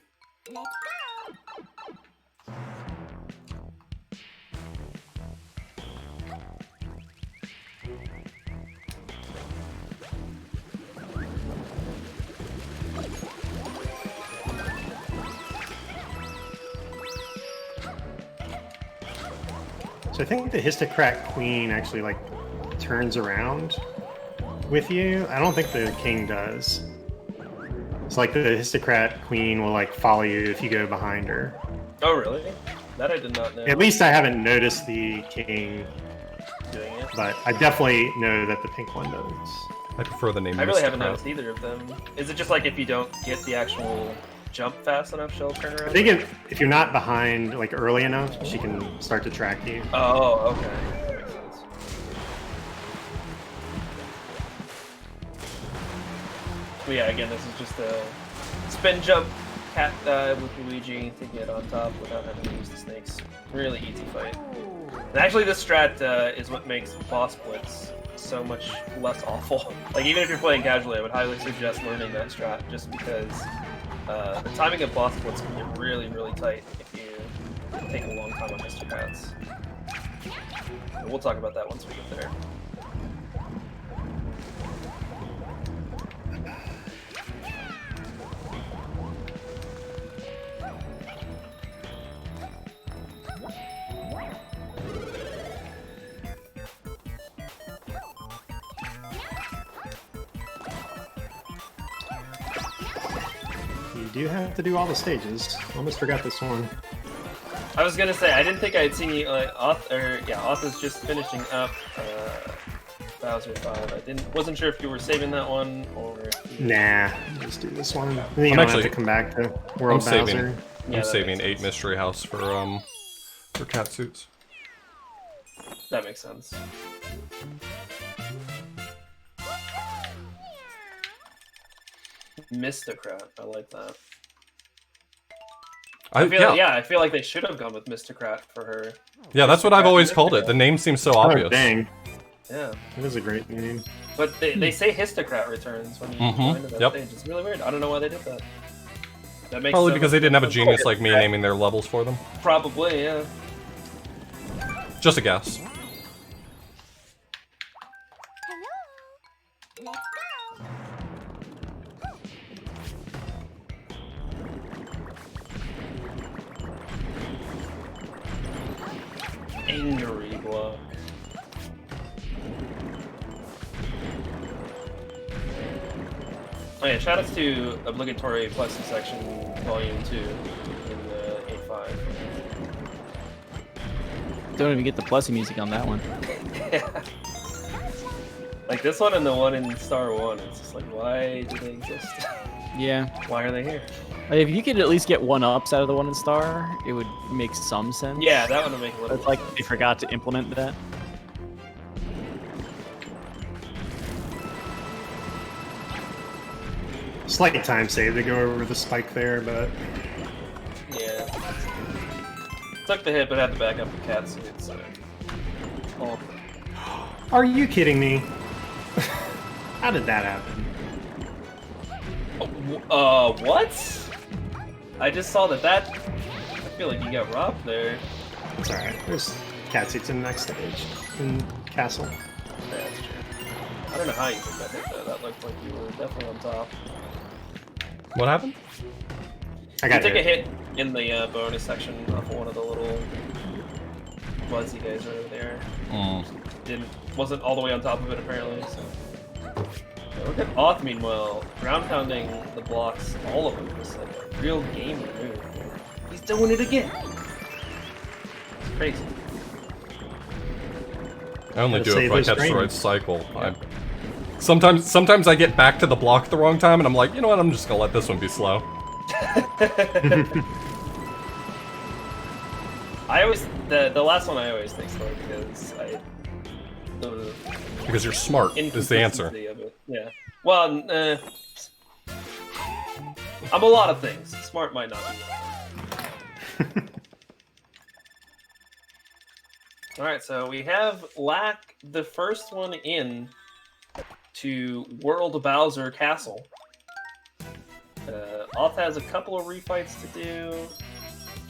So I think the Histocrat Queen actually like turns around with you. I don't think the King does. It's like the Histocrat Queen will like follow you if you go behind her.
Oh, really? That I did not know.
At least I haven't noticed the King
Doing it.
but I definitely know that the pink one does.
I prefer the name.
I really haven't
Aristocrat.
noticed either of them. Is it just like if you don't get the actual jump fast enough, she'll turn around?
I think if you're not behind like early enough, she can start to track you.
Oh, okay. That makes sense. But yeah, again, this is just a spin jump cat dive with Luigi, taking it on top without having to use the snakes. Really easy fight. And actually, this strat is what makes boss blitz so much less awful. Like, even if you're playing casually, I would highly suggest learning that strat, just because the timing of boss blitz can get really, really tight if you take a long time on Mr. Crats. And we'll talk about that once we get there.
You do have to do all the stages. Almost forgot this one.
I was gonna say, I didn't think I had seen you, Oth is just finishing up Bowser 5. Wasn't sure if you were saving that one, or...
Nah, just do this one. Then you don't have to come back to World Bowser.
I'm saving 8 Mystery House for cat suits.
That makes sense. Mistocrat, I like that. I feel like they should have gone with Mistocrat for her.
Yeah, that's what I've always called it. The name seems so obvious.
Oh, dang.
Yeah.
It is a great name.
But they say Histocrat returns when you go into that stage. It's really weird. I don't know why they did that. That makes
Probably because they didn't have a genius like me naming their levels for them.
Probably, yeah.
Just a guess.
Angry block. Oh yeah, shoutouts to Obligatory Plexi Section Volume 2 in the 8.5.
Don't even get the Plessy music on that one.
Yeah. Like this one and the one in Star 1, it's just like, why do they exist?
Yeah.
Why are they here?
Like, if you could at least get 1-ups out of the one in Star, it would make some sense.
Yeah, that one would make a little
It's like
sense.
they forgot to implement that.
Slight time save to go over the spike there, but...
Yeah. Took the hit, but had to back up the cat suit, so... Oh.
Are you kidding me? How did that happen?
What? I just saw that I feel like you got robbed there.
It's alright. There's cat seats in the next stage in Castle.
Yeah, that's true. I don't know how you took that hit though. That looked like you were definitely on top.
What happened?
I
You
got
took a hit in the bonus section off one of the little fuzzy guys right over there. Wasn't all the way on top of it apparently. So. Yeah, look at Oth meanwhile, ground pounding the blocks, all of them. It's like a real game move. He's doing it again. It's crazy.
I only
Gotta
do it if I
save
catch
his
the right
brain.
cycle. Sometimes I get back to the block the wrong time, and I'm like, you know what? I'm just gonna let this one be slow.
I always the last one I always think slow because
Because you're smart is the answer.
inconsistency of it. Yeah. Well, I'm a lot of things. Smart might not be one. All right, so we have Lack, the first one in to World Bowser Castle. Oth has a couple of refights to do.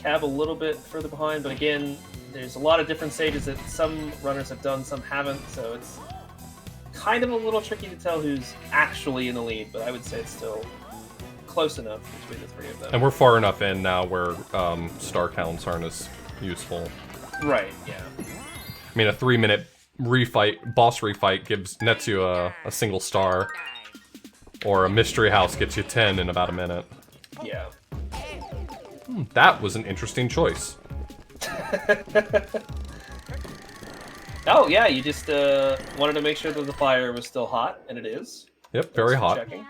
Cab a little bit further behind, but again, there's a lot of different stages that some runners have done, some haven't, so it's kind of a little tricky to tell who's actually in the lead, but I would say it's still close enough between the three of them.
And we're far enough in now where star counts aren't as useful.
Right, yeah.
I mean, a 3-minute boss refight nets you a single star, or a mystery house gets you 10 in about a minute.
Yeah.
That was an interesting choice.
Oh, yeah, you just wanted to make sure that the fire was still hot, and it is.
Yep, very
Thanks for
hot.
checking.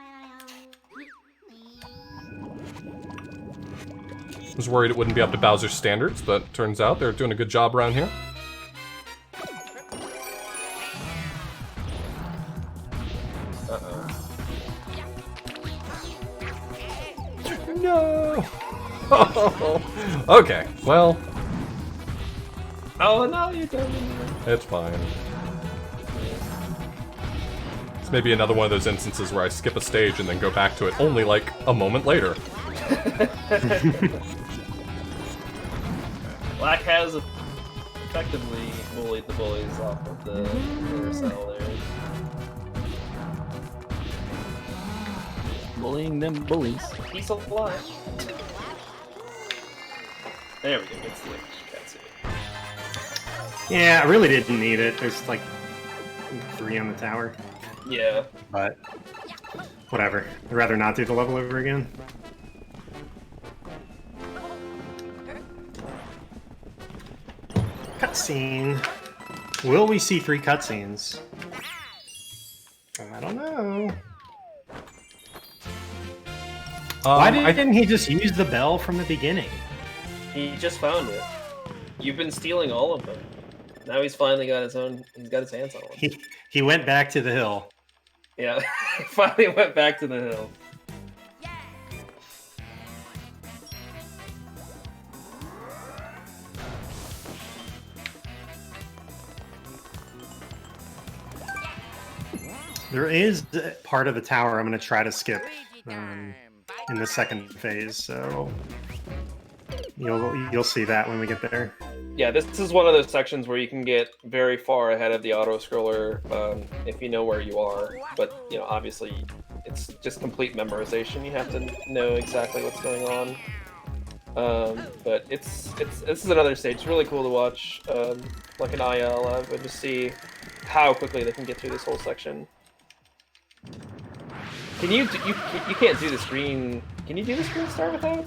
Was worried it wouldn't be up to Bowser's standards, but turns out they're doing a good job around here. No! Okay, well,
Oh, no, you don't.
it's fine. It's maybe another one of those instances where I skip a stage and then go back to it only like a moment later.
Black has effectively bullied the bullies off of the carousel there.
Bullying them bullies.
He's alive. There we go, gets the that's it.
Yeah, I really didn't need it. There's like 3 on the tower.
Yeah.
But whatever. I'd rather not do the level over again. Cutscene. Will we see 3 cutscenes? I don't know. Why didn't he just use the bell from the beginning?
He just found it. You've been stealing all of them. Now he's finally got his own. He's got his hands on one.
He went back to the hill.
Yeah, he finally went back to the hill.
There is part of the tower I'm going to try to skip in the second phase, so you'll see that when we get there.
Yeah, this is one of those sections where you can get very far ahead of the auto-scroller if you know where you are. But, you know, obviously, it's just complete memorization. You have to know exactly what's going on. But this is another stage. It's really cool to watch, like an IL, and to see how quickly they can get through this whole section. Can you can't do the screen? Can you do the screen start without?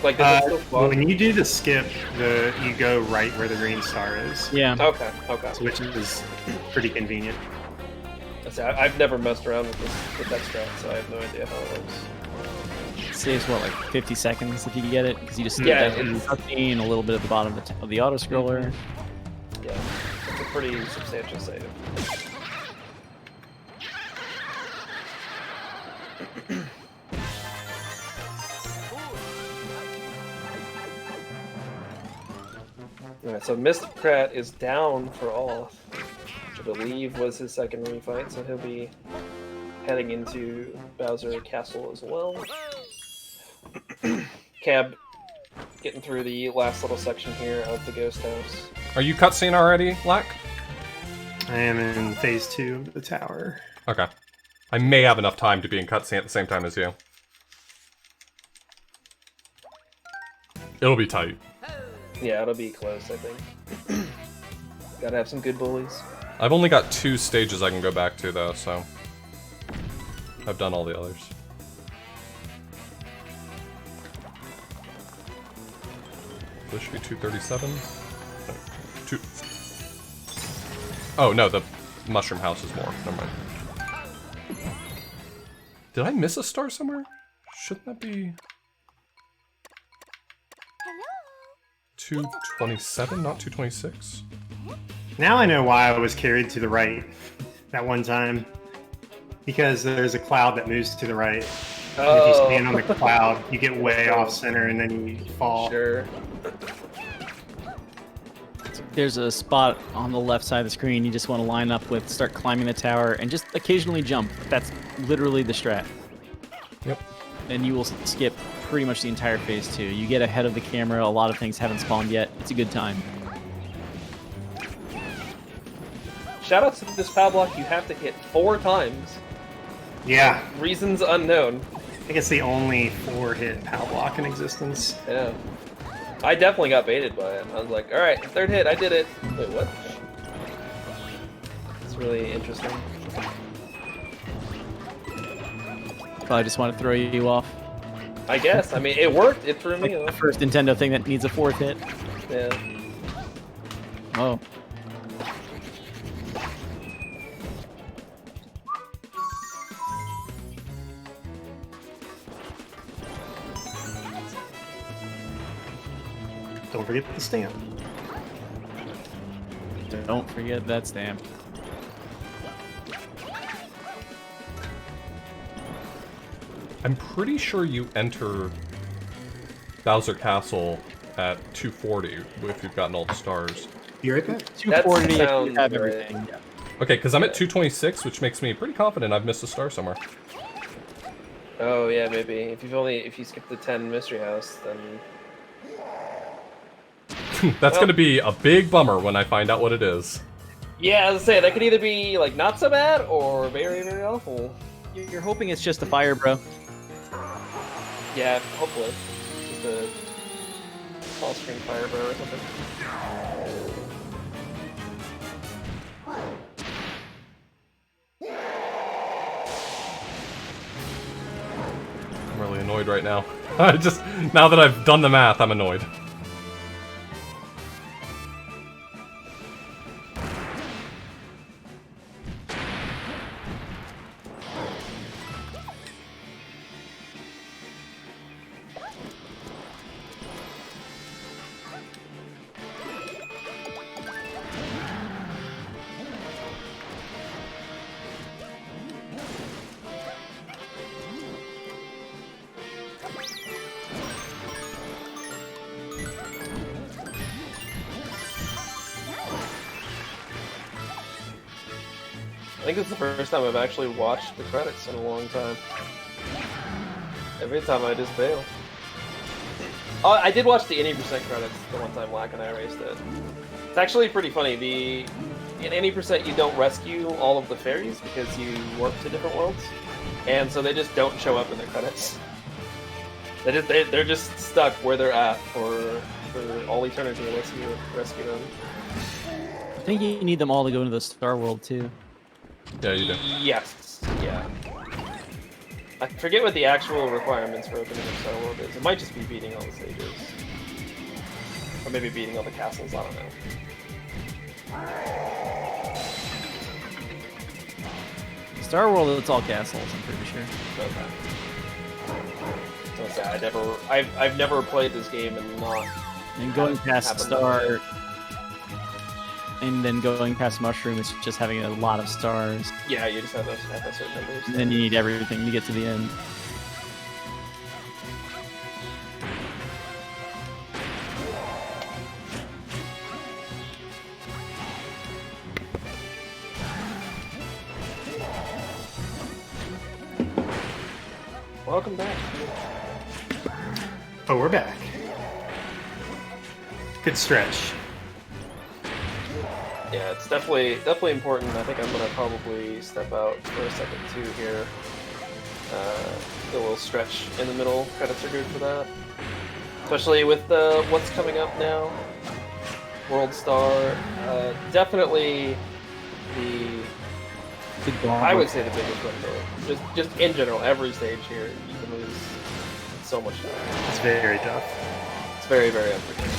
Like, does it still flow?
When you do the skip, you go right where the green star is.
Yeah.
Okay.
Which is pretty convenient.
I've never messed around with that strat, so I have no idea how it works.
It saves what, like 50 seconds if you get it, because you just skip
Yeah,
that cutscene, a little bit at the bottom of the auto scroller.
Yeah, it's a pretty substantial save. Alright, so Mistcrat is down for Oth, which I believe was his second refight, so he'll be heading into Bowser Castle as well. Cab getting through the last little section here of the ghost house.
Are you cutscene already, Lack?
I am in phase 2 of the tower.
Okay. I may have enough time to be in cutscene at the same time as you. It'll be tight.
Yeah, it'll be close, I think. Gotta have some good bullies.
I've only got 2 stages I can go back to, though, so... I've done all the others. This should be 237. No, 2... Oh, no, the mushroom house is more. Never mind. Did I miss a star somewhere? Shouldn't that be... 227, not 226?
Now I know why I was carried to the right that one time. Because there's a cloud that moves to the right. And if you stand on the cloud, you get way off center and then you fall.
Sure.
There's a spot on the left side of the screen you just want to line up with, start climbing the tower, and just occasionally jump. That's literally the strat.
Yep.
And you will skip pretty much the entire phase 2. You get ahead of the camera, a lot of things haven't spawned yet. It's a good time.
Shoutouts to this power block you have to hit 4 times.
Yeah.
Reasons unknown.
I think it's the only 4-hit POW block in existence.
Yeah. I definitely got baited by it. I was like, alright, 3rd hit, I did it. Wait, what? It's really interesting.
Probably just want to throw you off.
I guess. I mean, it worked. It threw me
The
off.
first Nintendo thing that needs a 4th hit.
Yeah.
Oh.
Don't forget the stamp.
Don't forget that stamp.
I'm pretty sure you enter Bowser Castle at 240 if you've gotten all the stars.
Be right back.
240 if you
sounds
have
right.
everything. Yeah.
Okay, because I'm at 226, which makes me pretty confident I've missed a star somewhere.
Oh yeah, maybe. If you skip the 10 mystery house, then
That's gonna be a big bummer when I find out what it is.
yeah, as I say, that could either be like not so bad or very, very awful.
You're hoping it's just a fire, bro.
Yeah, hopefully. Just a small screen fire bro or something.
I'm really annoyed right now. Now that I've done the math, I'm annoyed.
I think it's the first time I've actually watched the credits in a long time. Every time I just bail. Oh, I did watch the 80% credits the one time Lack and I raced it. It's actually pretty funny. In 80% you don't rescue all of the fairies because you warp to different worlds. And so they just don't show up in the credits. They're just stuck where they're at for all eternity unless you rescue them.
I think you need them all to go into the Star World too.
Yeah, you do.
Yes. Yeah. I forget what the actual requirements for opening a Star World is. It might just be beating all the stages. Or maybe beating all the castles, I don't know.
Star World, it's all castles, I'm pretty sure.
Okay. So sad. I've never played this game and not.
And going past
happened
Star, and then going past Mushroom is just having a lot of stars.
Yeah, you just have a certain number.
And then you need everything to get to the end.
Welcome back.
Oh, we're back. Good stretch.
Yeah, it's definitely important. I think I'm gonna probably step out for a second too here. The little stretch in the middle, credits are good for that. Especially with what's coming up now. World Star, definitely I would say the biggest window. Just in general, every stage here, you can lose so much time.
It's very tough.
It's very, very unforgiving.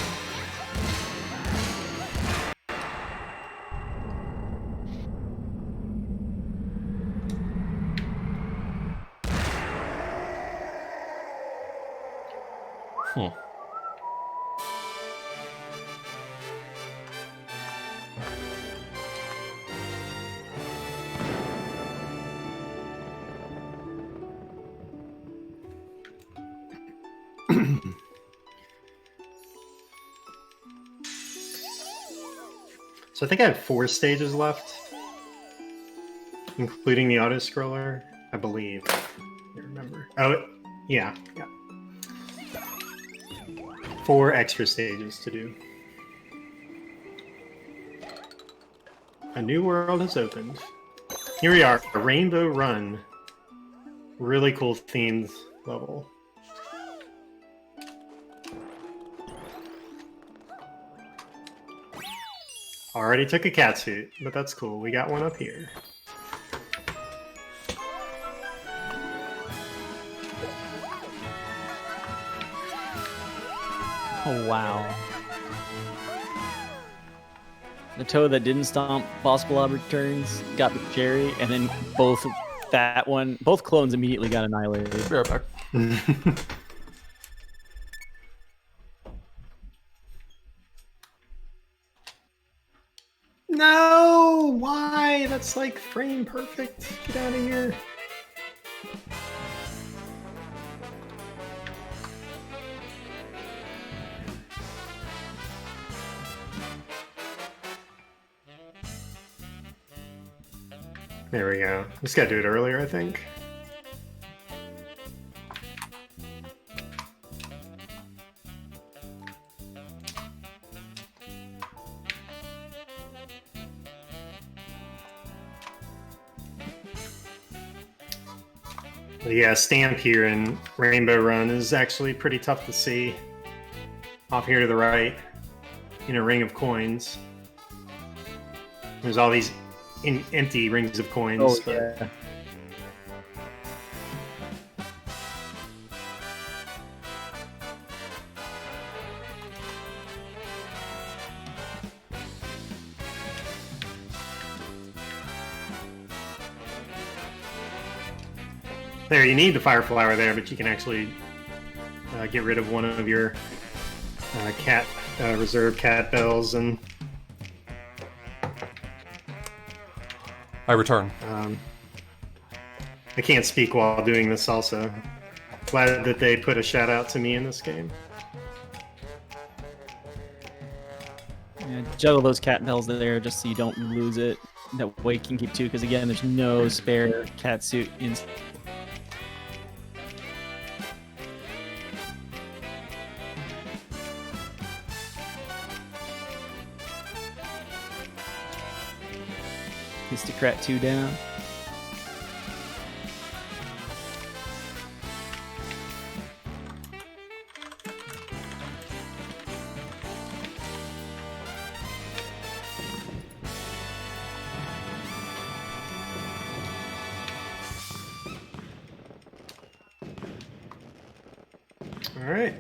So I think I have 4 stages left, including the auto scroller, I believe. I remember. Oh, yeah. 4 extra stages to do. A new world has opened. Here we are, a Rainbow Run. Really cool themed level. Already took a cat suit, but that's cool. We got one up here.
Oh, wow. The toe that didn't stomp Boss Blob returns, got the cherry, and then both clones immediately got annihilated.
Be right back.
No! Why? That's like frame perfect. Get out of here. There we go. Just gotta do it earlier, I think. Yeah, stamp here in Rainbow Run is actually pretty tough to see. Off here to the right, in a ring of coins. There's all these empty rings of coins.
Oh,
but...
yeah.
There, you need the fire flower there, but you can actually get rid of one of your reserve cat bells, and
I return.
I can't speak while doing this also. Glad that they put a shout out to me in this game.
Yeah, juggle those cat bells there just so you don't lose it. That way you can keep 2, because again, there's no spare cat suit in. Aristocrat 2 down.
All right.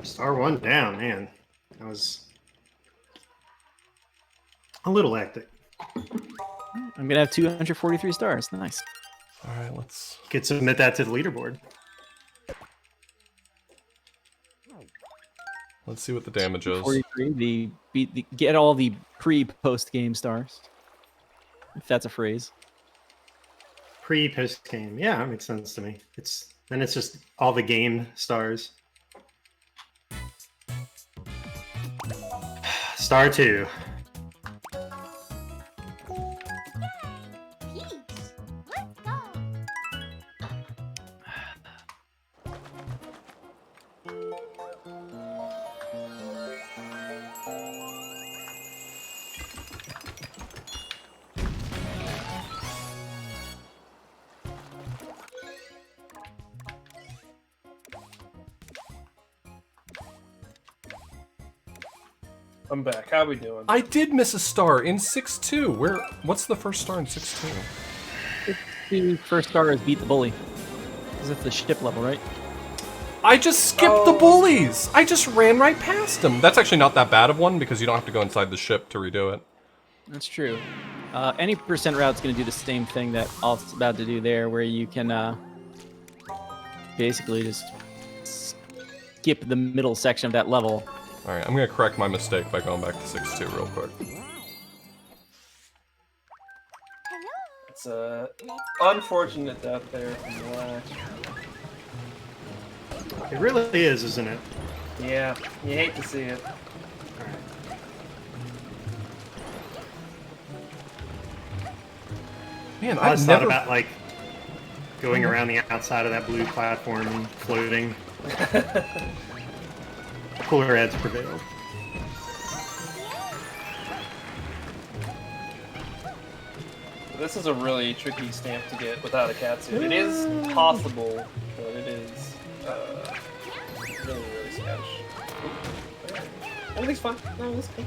Star 1 down, man. That was a little hectic.
I'm gonna have 243 stars. Nice.
All right, let's
Could submit that to the leaderboard.
see what the damage is.
43. Get all the pre-post game stars, if that's a phrase.
Pre-post game. Yeah, that makes sense to me. Then it's just all the game stars. Star 2.
Peaks. Let's go.
I'm back. How we doing?
I did miss a star in 6-2. What's the first star in 6-2?
The first star is beat the bully. Because it's the ship level, right?
I just skipped the bullies. I just ran right past them. That's actually not that bad of one because you don't have to go inside the ship to redo it.
That's true. Any percent route's going to do the same thing that Alt's about to do there, where you can basically just skip the middle section of that level.
Alright, I'm going to correct my mistake by going back to 6-2 real quick.
It's a unfortunate death there from the last.
It really is, isn't it?
Yeah, you hate to see it.
Man,
I
I've
thought
never...
about like going around the outside of that blue platform and floating. Cooler heads prevailed.
This is a really tricky stamp to get without a catsuit. It is possible, but it is really, really sketch. Everything's fine. No, it's cool.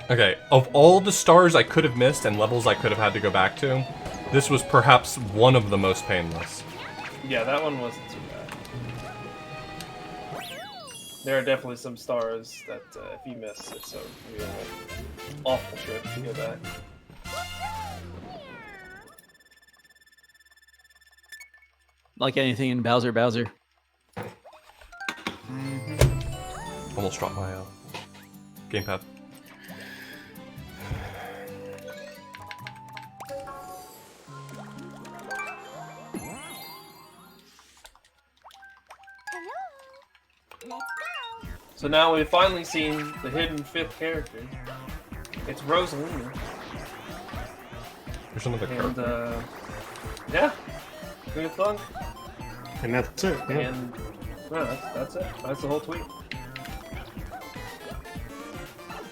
Okay, of all the stars I could have missed and levels I could have had to go back to, this was perhaps one of the most painless.
Yeah, that one wasn't too bad. There are definitely some stars that if you miss, it's a real awful trip to go back.
Like anything in Bowser.
Almost dropped my gamepad.
So now we've finally seen the hidden fifth character. It's Rosalina.
There's another
And,
character.
yeah. Good fun.
And that's it. Yeah.
And, no, that's it. That's the whole tweet.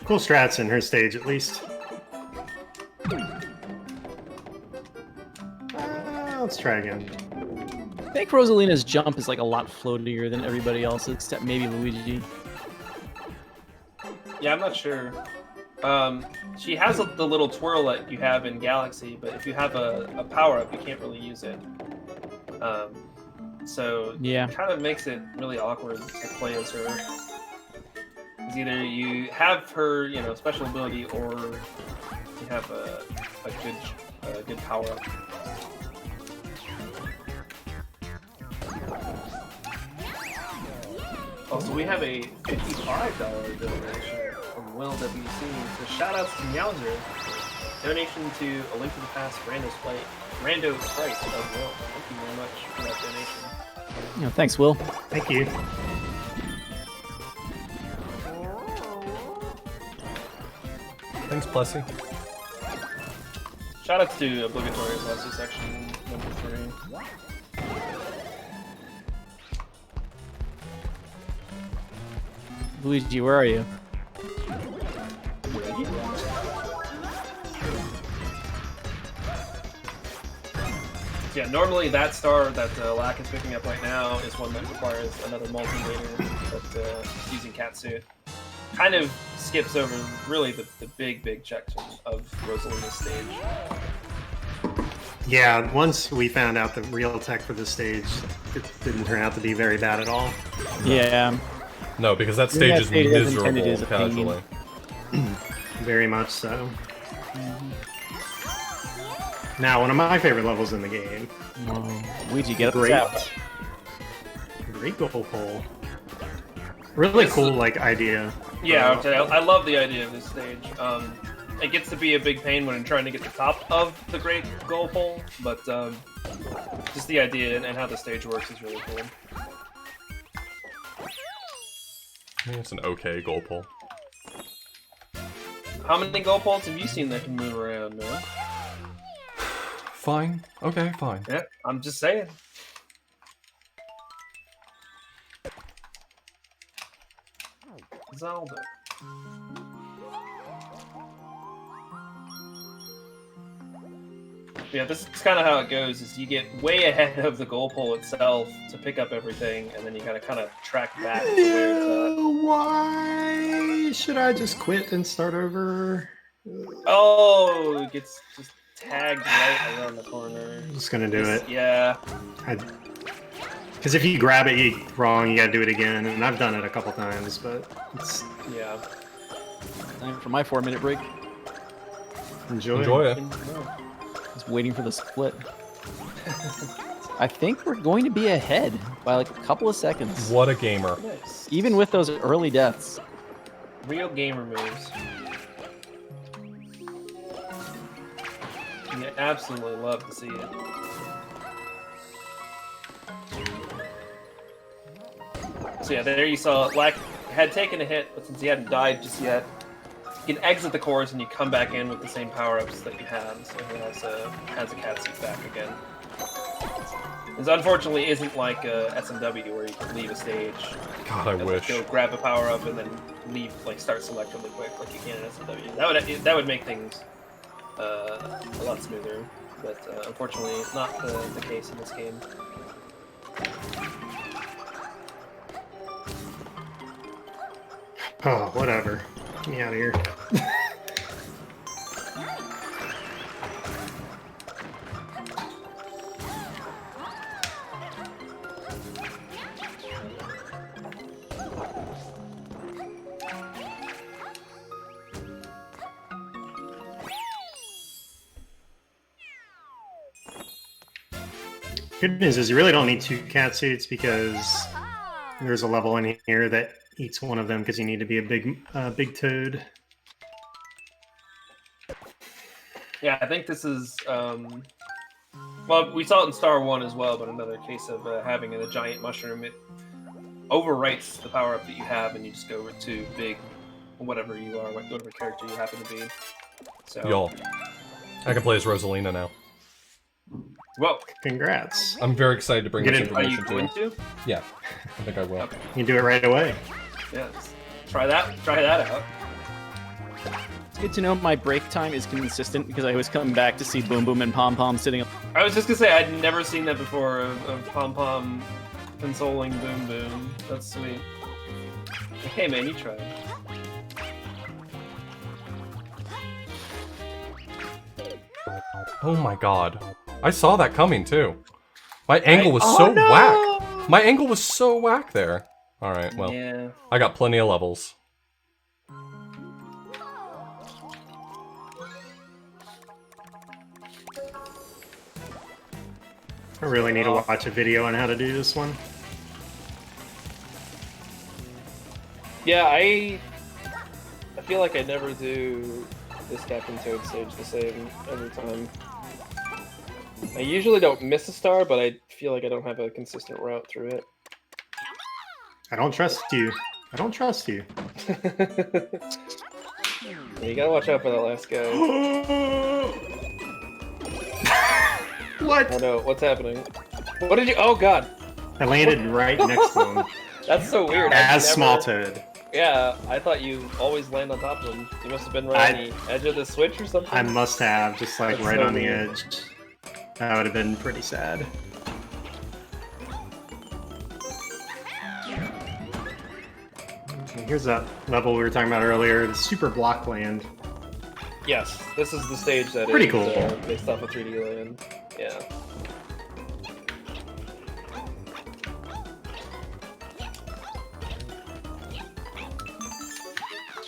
Cool strats in her stage, at least. Let's try again.
I think Rosalina's jump is like a lot floatier than everybody else's, except maybe Luigi.
Yeah, I'm not sure. She has the little twirl that you have in Galaxy, but if you have a power-up, you can't really use it. So
Yeah.
it kind of makes it really awkward to play as her. Because either you have her, special ability, or you have a good power-up. Oh, so we have a $55 donation from Will WC. So shout outs to Meowser. Donation to A Link to the Past, Rando Sprite of Will. Thank you very much for that donation.
Yeah, thanks, Will.
Thank you.
Thanks, Plessy.
Shout outs to Obligatory Leslie section number 3.
Luigi, where are you?
Yeah, normally that star that Lack is picking up right now is one that requires another multi-later, but using Catsuit kind of skips over really the big checks of Rosalina's stage.
Yeah, once we found out the real tech for this stage, it didn't turn out to be very bad at all.
Yeah.
No, because that stage is
stage is intended
miserable
as a pain.
casually.
Very much so. Now, one of my favorite levels in the game.
Luigi, get up
Great.
out.
Great goal pole. Really cool, idea.
Yeah, I love the idea of this stage. It gets to be a big pain when I'm trying to get to the top of the great goal pole, but just the idea and how the stage works is really cool.
I think it's an okay goal pole.
How many goal poles have you seen that can move around, man?
Fine. Okay, fine.
Yeah, I'm just saying. Zelda.
Yeah, this is kind of how it goes. Is you get way ahead of the goal pole itself to pick up everything, and then you gotta kind of track back to where it's at.
Why should I just quit and start over?
Oh, it gets just tagged right around the corner.
I'm just gonna do it.
Yeah.
Because if you grab it wrong, you gotta do it again, and I've done it a couple times, but it's...
Yeah.
Time for my 4-minute break.
Enjoy it.
Just waiting for the split. I think we're going to be ahead by like a couple of seconds.
What a gamer.
Nice.
Even with those early deaths.
Real gamer moves. You absolutely love to see it. So yeah, there you saw Lack had taken a hit, but since he hadn't died just yet, you can exit the course and you come back in with the same power-ups that you had, so he has a cat suit back again. This unfortunately isn't like SMW where you can leave a stage.
God, I
and,
wish.
Go grab a power-up and then leave, like start selectively quick like you can in SMW. That would make things a lot smoother, but unfortunately not the case in this game.
Oh, whatever. Get me out of here. Good news is you really don't need 2 cat suits because there's a level in here that eats one of them because you need to be a big toad.
Yeah, I think this is well, we saw it in Star 1 as well, but another case of having a giant mushroom. It overwrites the power up that you have, and you just go over to big, whatever you are, whatever character you happen to be. So,
Y'all, I can play as Rosalina now.
well,
Congrats.
I'm very excited to bring this
are you
information to
going
you.
to?
Yeah, I think I will.
Okay.
You do it right away.
Yes. Try that out.
It's good to know my break time is consistent because I always come back to see Boom Boom and Pom Pom sitting up.
I was just gonna say I'd never seen that before of Pom Pom consoling Boom Boom. That's sweet. Hey man, you tried.
Oh my god. I saw that coming too. My angle was so whack. My angle was so whack there. Alright, well.
Yeah.
I got plenty of levels.
I really need to watch a video on how to do this one.
Yeah, I feel like I never do this Captain Toad stage the same every time. I usually don't miss a star, but I feel like I don't have a consistent route through it.
I don't trust you. I don't trust you.
Yeah, you gotta watch out for that last guy.
What?
I know, what's happening? What did you- oh god!
I landed right next to him.
That's so weird.
As Small Toad.
Yeah, I thought you always land on top of him. You must have been right on the edge of the switch or something?
I must have, just like
That's
right
so
on the
weird.
edge. That would have been pretty sad. Here's that level we were talking about earlier, the Super Block Land.
Yes, this is the stage that
Pretty
is
cool.
based off of 3D Land. Yeah.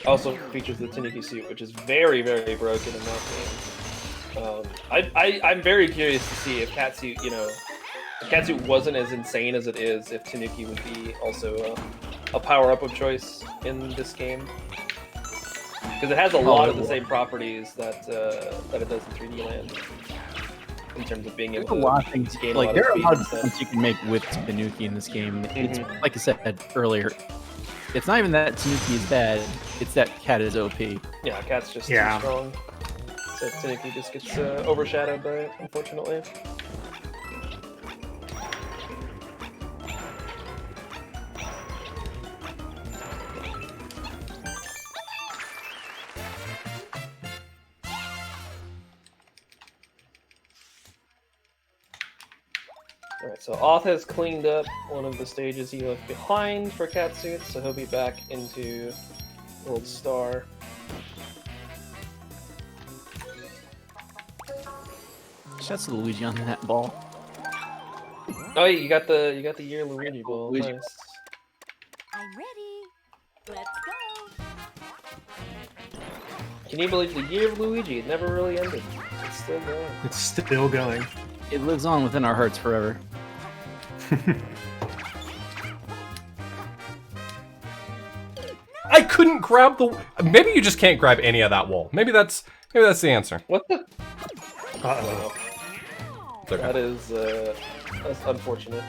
Also features the Tanuki suit, which is very, very broken in that game. I'm very curious to see if Catsuit, you know, if Catsuit wasn't as insane as it is, if Tanuki would be also a power-up of choice in this game. Because it has a lot of the same properties that that it does in 3D Land. In terms of being able
There's
to
a lot of things,
gain
like
a lot
there are a
of
lot of
speed and
things you can make with Tanuki in this game. It's like I said earlier, it's not even that Tanuki is bad, it's that Cat is OP.
Yeah, Cat's just too
Yeah.
strong. So Tanuki just gets overshadowed by it, unfortunately. Alright, so Oth has cleaned up one of the stages he left behind for Catsuit, so he'll be back into World Star.
Shouts to Luigi on that ball.
Oh, you got the year Luigi ball.
Luigi.
Nice.
I'm ready. Let's go.
Can you believe the year of Luigi? It never really ended. It's still going.
It's still going.
It lives on within our hearts forever.
I couldn't grab the. Maybe you just can't grab any of that wall. Maybe that's the answer.
What the?
Uh-oh.
It's okay.
That is that's unfortunate.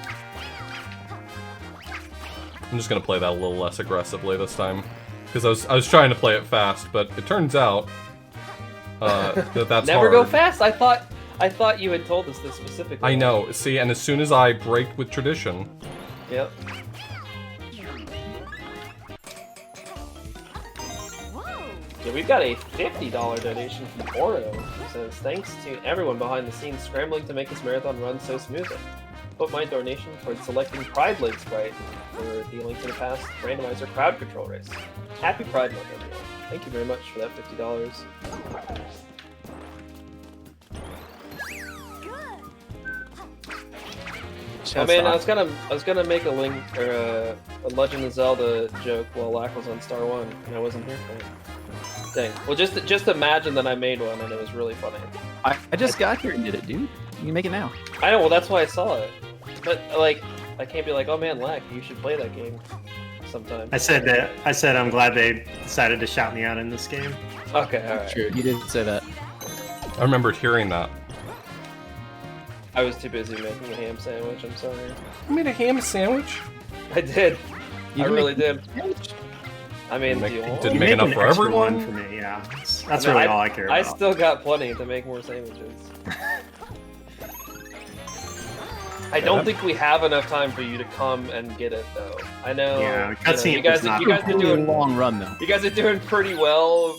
I'm just gonna play that a little less aggressively this time, because I was trying to play it fast, but it turns out that's
Never
hard.
go fast. I thought you had told us this specifically.
I know. See, and as soon as I break with tradition,
Yep.
Whoa.
Yeah, we've got a $50 donation from Oro, who says, thanks to everyone behind the scenes scrambling to make this marathon run so smoothly. Put my donation towards selecting Pride Blade Sprite for the Link to the Past randomizer crowd control race. Happy Pride Month, everyone. Thank you very much for that $50. Oh man, I was gonna make a Link or a Legend of Zelda joke while Lack was on Star 1, and I wasn't here for it. Dang. Well, just imagine that I made one, and it was really funny.
I just got here and did it, dude. You can make it now.
I know. Well, that's why I saw it. But like, I can't be like, oh man, Lack, you should play that game sometime.
I said I'm glad they decided to shout me out in this game.
Okay, all right.
True, you did say that.
I remembered hearing that.
I was too busy making a ham sandwich. I'm sorry.
You made a ham sandwich?
I did.
You
I
can
really
make-
did. I mean, do you want
Didn't
one?
make
You
enough
an
for
extra
everyone?
one for me, yeah. That's
I mean,
really all I care about.
I still got plenty to make more sandwiches. I don't think we have enough time for you to come and get it, though. I know.
Yeah,
you
cutscene
guys,
is not-
you guys are doing
long run though.
You guys are doing pretty well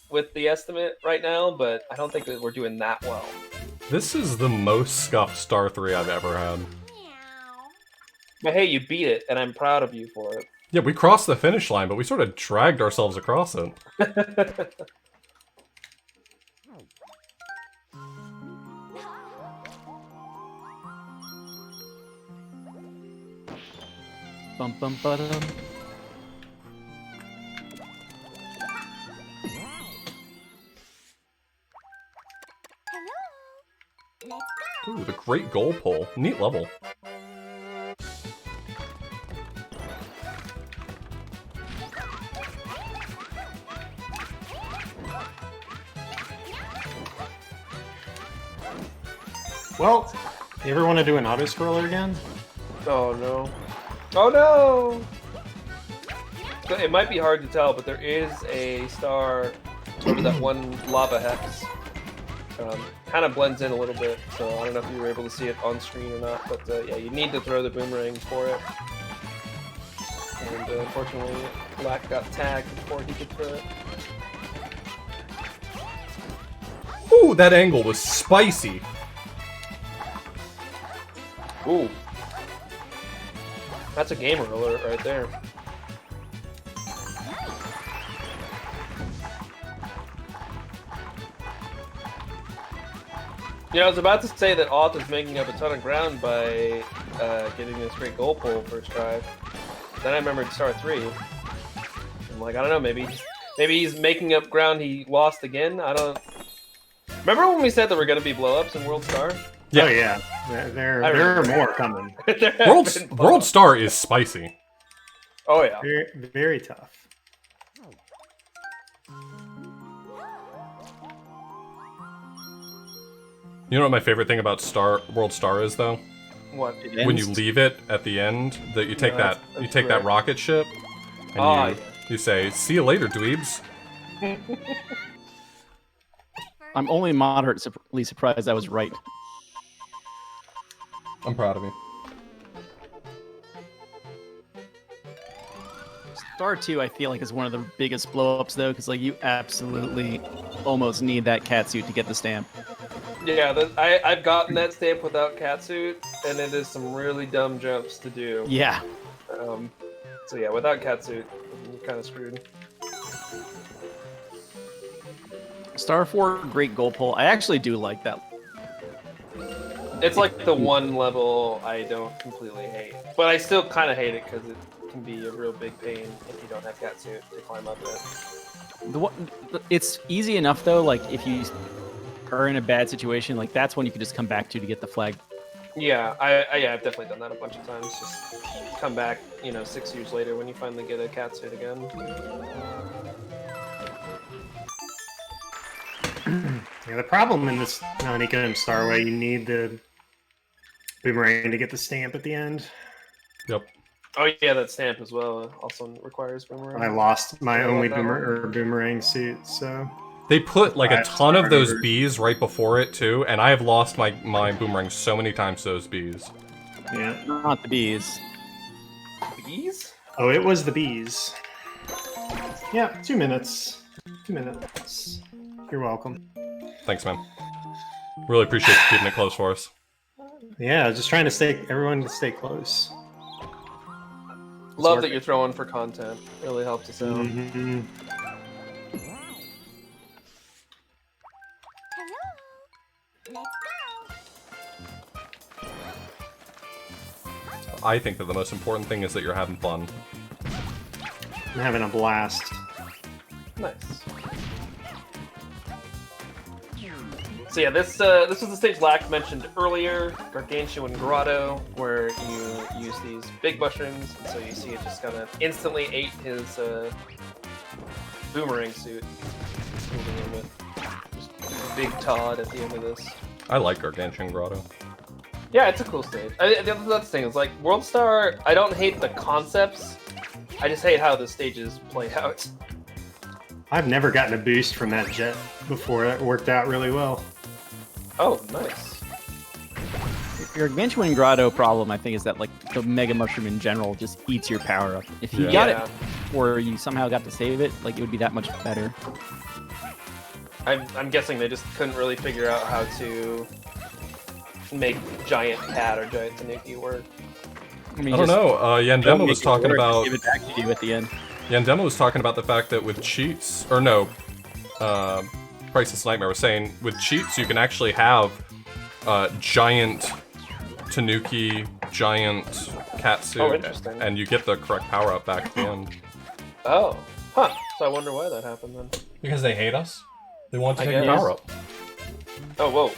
with the estimate right now, but I don't think that we're doing that well.
This is the most scuffed Star 3 I've ever had.
Meow.
But hey, you beat it, and I'm proud of you for it.
Yeah, we crossed the finish line, but we sort of dragged ourselves across it.
Bum bum ba-dum.
Hello. Let's go.
Ooh, the Great Goal Pole. Neat level.
Well, you ever want to do an auto scroller again?
Oh no. Oh no! So it might be hard to tell, but there is a star over that one lava hex. Kind of blends in a little bit, so I don't know if you were able to see it on screen or not, but yeah, you need to throw the boomerang for it. And unfortunately, Black got tagged before he could throw it.
Ooh, that angle was spicy.
Ooh. That's a gamer alert right there. You know, I was about to say that Auth is making up a ton of ground by getting this great goal pole first try. Then I remembered Star 3. I'm like, I don't know, maybe he's making up ground he lost again? I don't... Remember when we said there were going to be blow-ups in World Star?
Yeah.
Oh yeah, there are more coming.
There have been
World
blow-ups.
Star is spicy.
Oh yeah.
Very, very tough.
You know what my favorite thing about World Star is, though?
What?
When you leave it at the end, that you take
No,
that
that's
that
great.
rocket ship, and
Ah,
you say, "See you later, dweebs."
I'm only moderately surprised I was right.
I'm proud of you.
Star 2, I feel like, is one of the biggest blow-ups, though, because like you absolutely almost need that catsuit to get the stamp.
Yeah, I've gotten that stamp without catsuit, and it is some really dumb jumps to do.
Yeah.
So yeah, without catsuit, you're kind of screwed.
Star 4, great goal pull. I actually do like that.
It's like the one level I don't completely hate, but I still kind of hate it because it can be a real big pain if you don't have catsuit to climb up it.
It's easy enough though. Like if you are in a bad situation, like that's when you can just come back to get the flag.
Yeah, I've definitely done that a bunch of times. Just come back, 6 years later when you finally get a catsuit again.
Yeah, the problem in this non-eco Starway, you need the boomerang to get the stamp at the end.
Yep.
Oh yeah, that stamp as well also requires boomerang.
I lost my only boomerang suit, so...
They put like a ton of those bees right before it too, and I have lost my boomerang so many times to those bees.
Yeah.
Not the bees.
Bees?
Oh, it was the bees. Yeah, 2 minutes. 2 minutes. You're welcome.
Thanks, man. Really appreciate you keeping it close for us.
Yeah, just trying to everyone to stay close.
Love that you're throwing for content. Really helps us out.
Mm-hmm.
Hello. Let's go.
I think that the most important thing is that you're having fun.
I'm having a blast.
Nice. So yeah, this was the stage Lack mentioned earlier, Gargantuan Grotto, where you use these big mushrooms, and so you see it just kind of instantly ate his boomerang suit. Moving in with just a big Todd at the end of this.
I like Gargantuan Grotto.
Yeah, it's a cool stage. That's the thing. It's like World Star. I don't hate the concepts. I just hate how the stages play out.
I've never gotten a boost from that jet before. That worked out really well.
Oh, nice.
Your Gargantuan Grotto problem, I think, is that like the Mega Mushroom in general just eats your power up. If you got it, or you somehow got to save it, like it would be that much better.
I'm guessing they just couldn't really figure out how to make Giant Cat or Giant Tanuki work.
I mean,
I don't know. Yandema was talking about.
Give it back to you at the end.
Yandema was talking about the fact that with cheats, or no, Priceless Nightmare was saying with cheats you can actually have giant Tanuki, giant catsuit, and you get the correct power up back at the end.
Oh, huh. So I wonder why that happened then.
Because they hate us. They want to take
guess.
the power up.
Oh, whoa.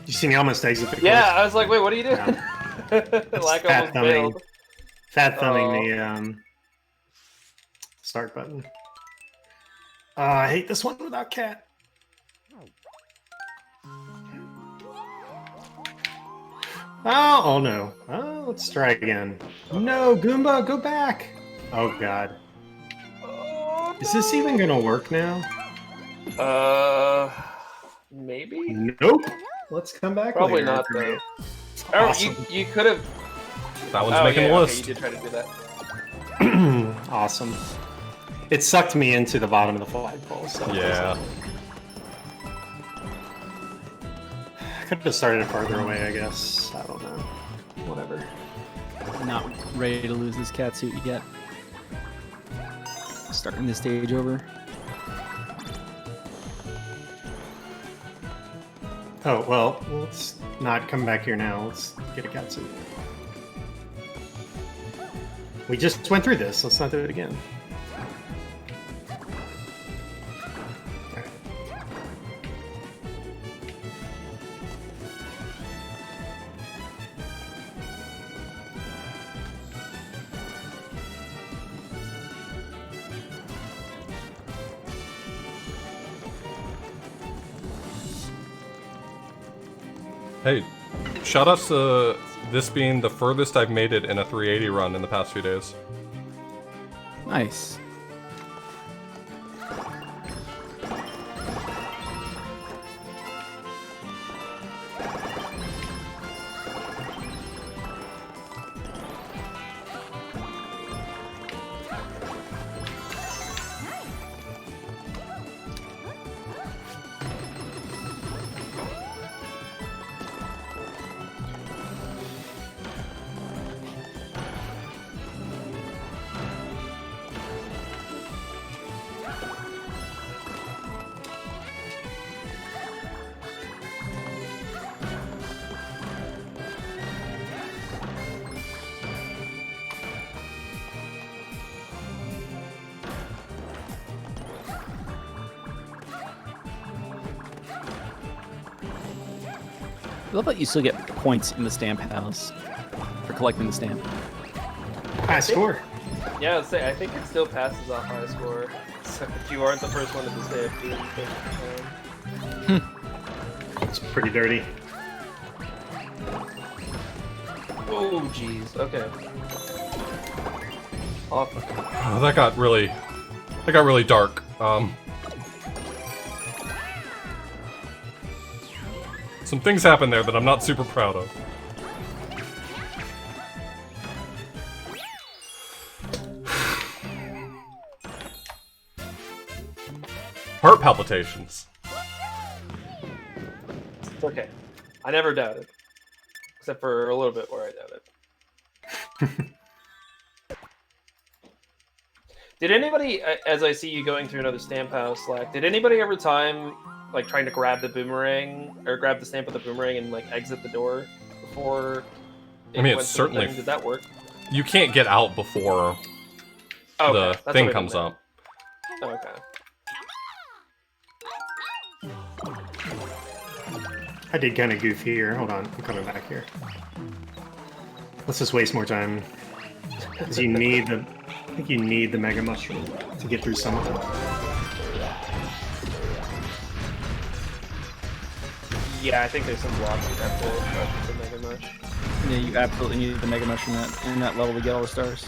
You see me almost exit the course?
Yeah, I was like, wait, what are you doing?
Yeah.
Like almost failed.
Fat thumbing the start button. I hate this one without cat. Oh no. Oh, let's try again. No, Goomba, go back. Oh god. Is this even gonna work now?
Maybe?
Nope. Let's come back.
Probably
later.
not though.
Awesome.
Oh, you could have.
That one's making the list.
Okay, you did try to do that.
Awesome. It sucked me into the bottom of the flagpole. So
Yeah.
I could have started farther away, I guess. I don't know. Whatever.
Not ready to lose this catsuit yet. Starting the stage over.
Oh, well, let's not come back here now. Let's get a catsuit. We just went through this. Let's not do it again. Okay.
Hey, shout out to this being the furthest I've made it in a 380 run in the past few days.
Nice. I love that you still get points in the stamp house for collecting the stamp.
High score.
Yeah, I think it still passes off high score. So if you aren't the first one to the stamp, you take
It's pretty dirty.
Oh, jeez. Okay. Off.
Oh, that got really dark. Some things happened there that I'm not super proud of. Heart palpitations.
It's okay. I never doubted. Except for a little bit where I doubted. Did anybody, as I see you going through another stamp house, like, did anybody ever time, like, trying to grab the boomerang, or grab the stamp with the boomerang and, like, exit the door before
I mean,
went
it's
to the
certainly...
thing? Did that work?
You can't get out before
Oh,
the
okay. That's
thing
what I
comes
meant.
up.
Oh, okay.
I did kind of goof here. Hold on, I'm coming back here. Let's just waste more time. Because you need the... I think you need the Mega Mushroom to get through some of them.
Yeah, I think there's some blocks you have to grab the Mega Mush.
Yeah, you absolutely need the Mega Mushroom in that level to get all the stars.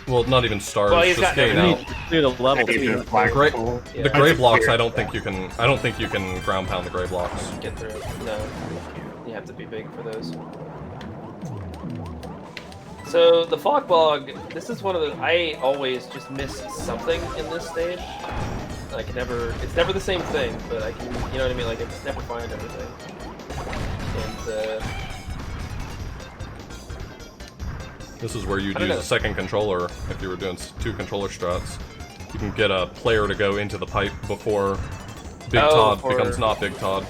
Well, not even stars,
Well, he's
just
got-
getting
You
out.
need to clear the level
Maybe
too.
the flag
Great.
pole.
Yeah.
The gray
That's
blocks,
clear.
I don't think you can ground pound the gray blocks.
Get through it. No. You have to be big for those. So, the Fog Bog, this is one of the... I always just miss something in this stage. I can never... It's never the same thing, but I can... You know what I mean? Like, I just never find everything. And,
This is where you'd
I don't
use
know.
a second controller if you were doing two controller struts. You can get a player to go into the pipe before Big
Oh,
Todd
before-
becomes not Big Todd.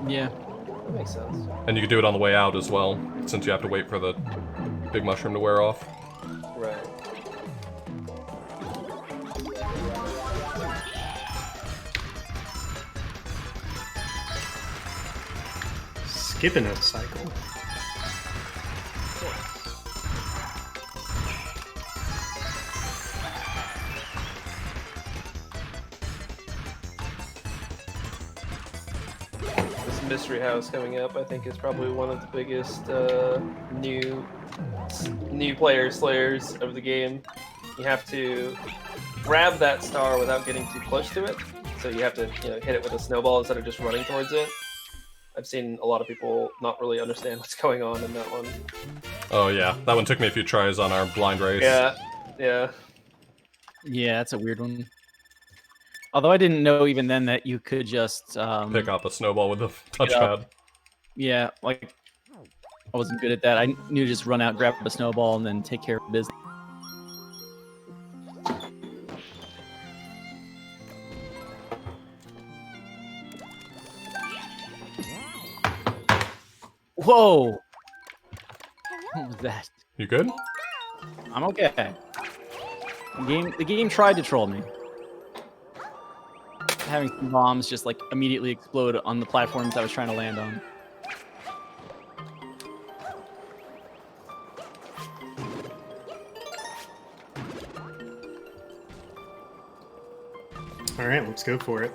Yeah.
that makes sense.
And you can do it on the way out as well, since you have to wait for the big mushroom to wear off.
Right.
Skipping a cycle.
This Mystery House coming up, I think, is probably one of the biggest new player slayers of the game. You have to grab that star without getting too close to it, so you have to hit it with a snowball instead of just running towards it. I've seen a lot of people not really understand what's going on in that one.
Oh yeah, that one took me a few tries on our blind race.
Yeah, yeah.
Yeah, that's a weird one. Although I didn't know even then that you could just
Pick up a snowball with the touchpad.
Yeah, like I wasn't good at that. I knew to just run out, grab a snowball, and then take care of business. Whoa! What was that?
You good?
I'm okay. The game tried to troll me. Having some bombs just like immediately explode on the platforms I was trying to land on.
All right, let's go for it.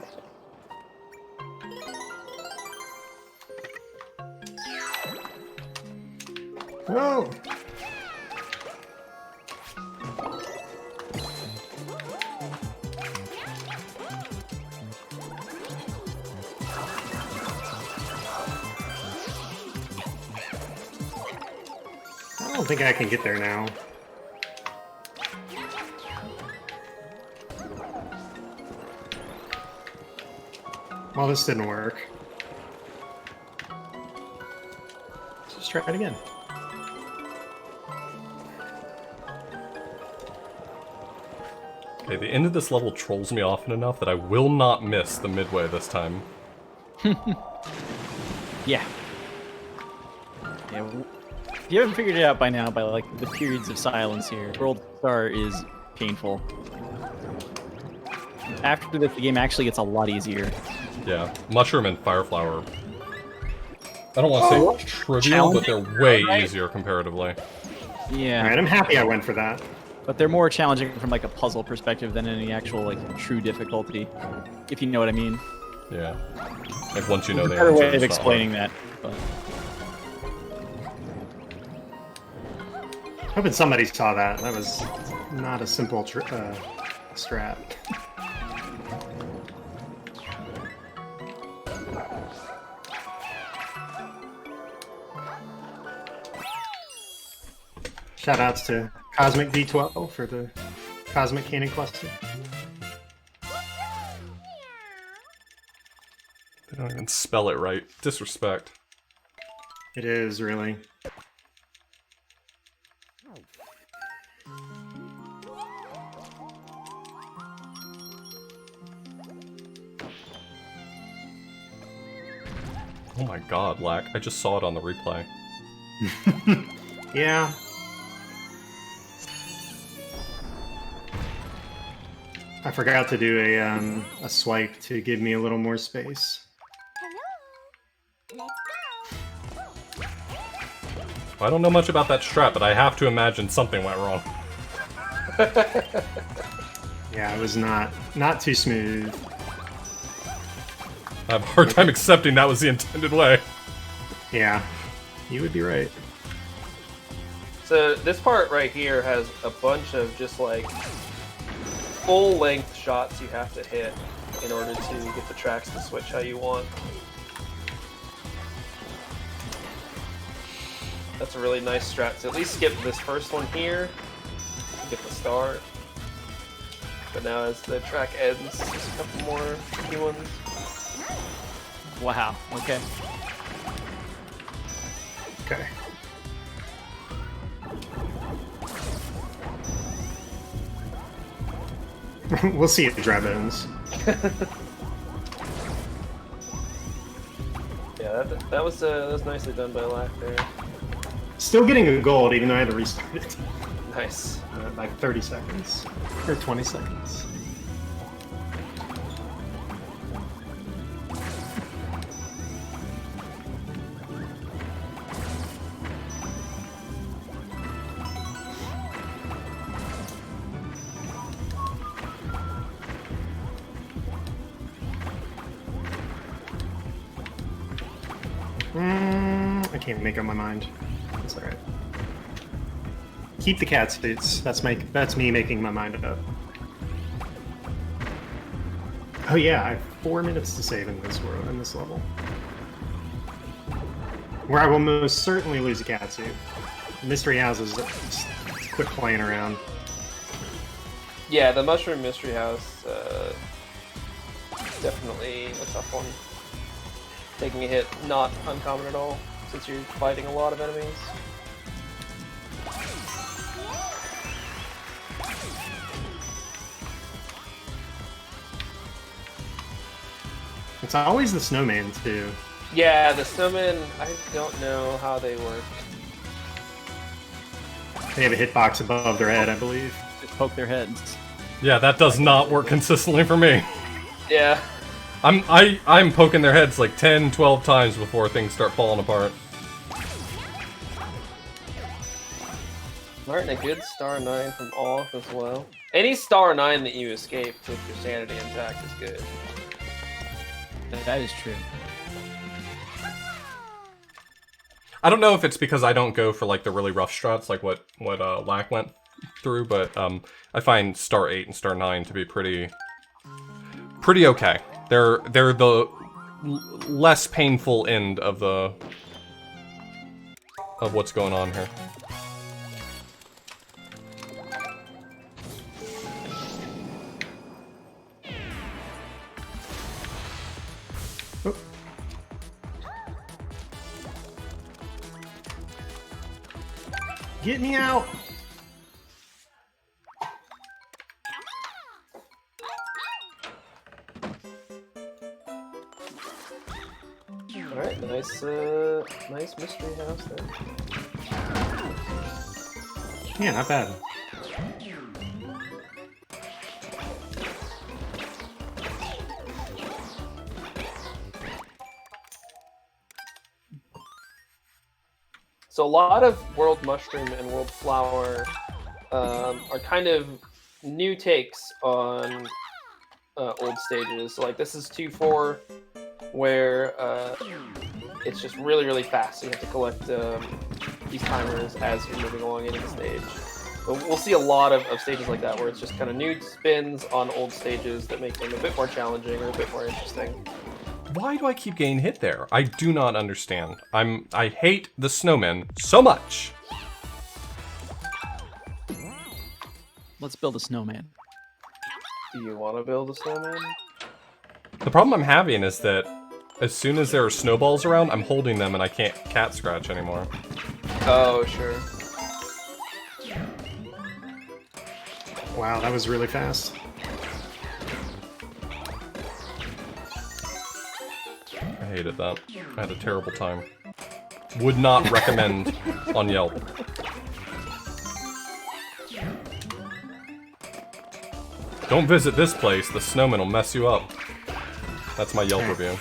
Oh! I don't think I can get there now. Well, this didn't work. Let's just try it again.
Okay, the end of this level trolls me often enough that I will not miss the midway this time.
Yeah. Yeah. If you haven't figured it out by now, by like the periods of silence here, World Star is painful. After this, the game actually gets a lot easier.
Yeah, Mushroom and Fireflower I don't want to say trivial, but they're way easier comparatively.
Yeah.
Alright, I'm happy I went for that.
But they're more challenging from like a puzzle perspective than any actual like true difficulty, if you know what I mean.
Yeah. Like once you know the
Better
answer,
way of
it's not
explaining that. But...
Hoping somebody saw that. That was not a simple strat. Shoutouts to Cosmic D12 for the Cosmic Cannon Cluster.
They don't even spell it right. Disrespect.
It is, really.
Oh my god, Lack. I just saw it on the replay.
Yeah. I forgot to do a swipe to give me a little more space.
Hello. Let's go.
I don't know much about that strat, but I have to imagine something went wrong.
Yeah, it was not too smooth.
I have a hard time accepting that was the intended way.
Yeah, you would be right.
So this part right here has a bunch of just like full-length shots you have to hit in order to get the tracks to switch how you want. That's a really nice strat. So at least skip this first one here, get the start. But now as the track ends, there's a couple more tricky ones.
Wow. Okay.
Okay. We'll see if the dry bones.
Yeah, that was nicely done by Lack there.
Still getting a gold, even though I had to restart it.
Nice.
Like 30 seconds. Or 20 seconds. I can't make up my mind. That's alright. Keep the cat suits. That's me making my mind up. Oh yeah, I have 4 minutes to save in this level. Where I will most certainly lose a cat suit. Mystery houses, just quit playing around.
Yeah, the Mushroom Mystery House, definitely a tough one. Taking a hit, not uncommon at all, since you're fighting a lot of enemies.
It's always the snowman, too.
Yeah, the snowmen, I don't know how they work.
They have a hitbox above their head, I believe.
Just poke their heads.
Yeah, that does not work consistently for me.
Yeah.
I'm poking their heads like 10, 12 times before things start falling apart.
Learn a good star 9 from off as well. Any star 9 that you escape with your sanity intact is good.
That is true.
I don't know if it's because I don't go for like the really rough strats like what Lack went through, but I find star 8 and star 9 to be pretty okay. They're the less painful end of what's going on here.
Oh. Get me out!
Alright, nice mystery house there.
Yeah, not bad.
So a lot of World Mushroom and World Flower are kind of new takes on old stages. So like this is 2-4, where it's just really, really fast. So you have to collect these timers as you're moving along into the stage. But we'll see a lot of stages like that, where it's just kind of new spins on old stages that make them a bit more challenging or a bit more interesting.
Why do I keep getting hit there? I do not understand. I hate the snowmen so much.
Let's build a snowman.
Do you want to build a snowman?
The problem I'm having is that as soon as there are snowballs around, I'm holding them and I can't cat scratch anymore.
Oh, sure.
Wow, that was really fast.
I hated that. I had a terrible time. Would not recommend on Yelp. Don't visit this place, the snowman will mess you up. That's my Yelp review.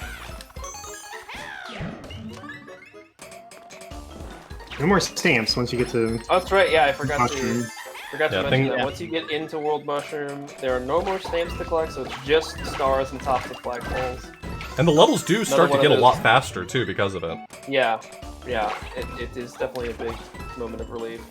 No more stamps once you get to...
Oh, that's right, yeah, I forgot
Mushroom.
to mention that. Once you get into World Mushroom, there are no more stamps to collect, so it's just stars and tops of flagpoles.
And the levels do start to get a lot faster, too, because of it.
Yeah, it is definitely a big moment of relief.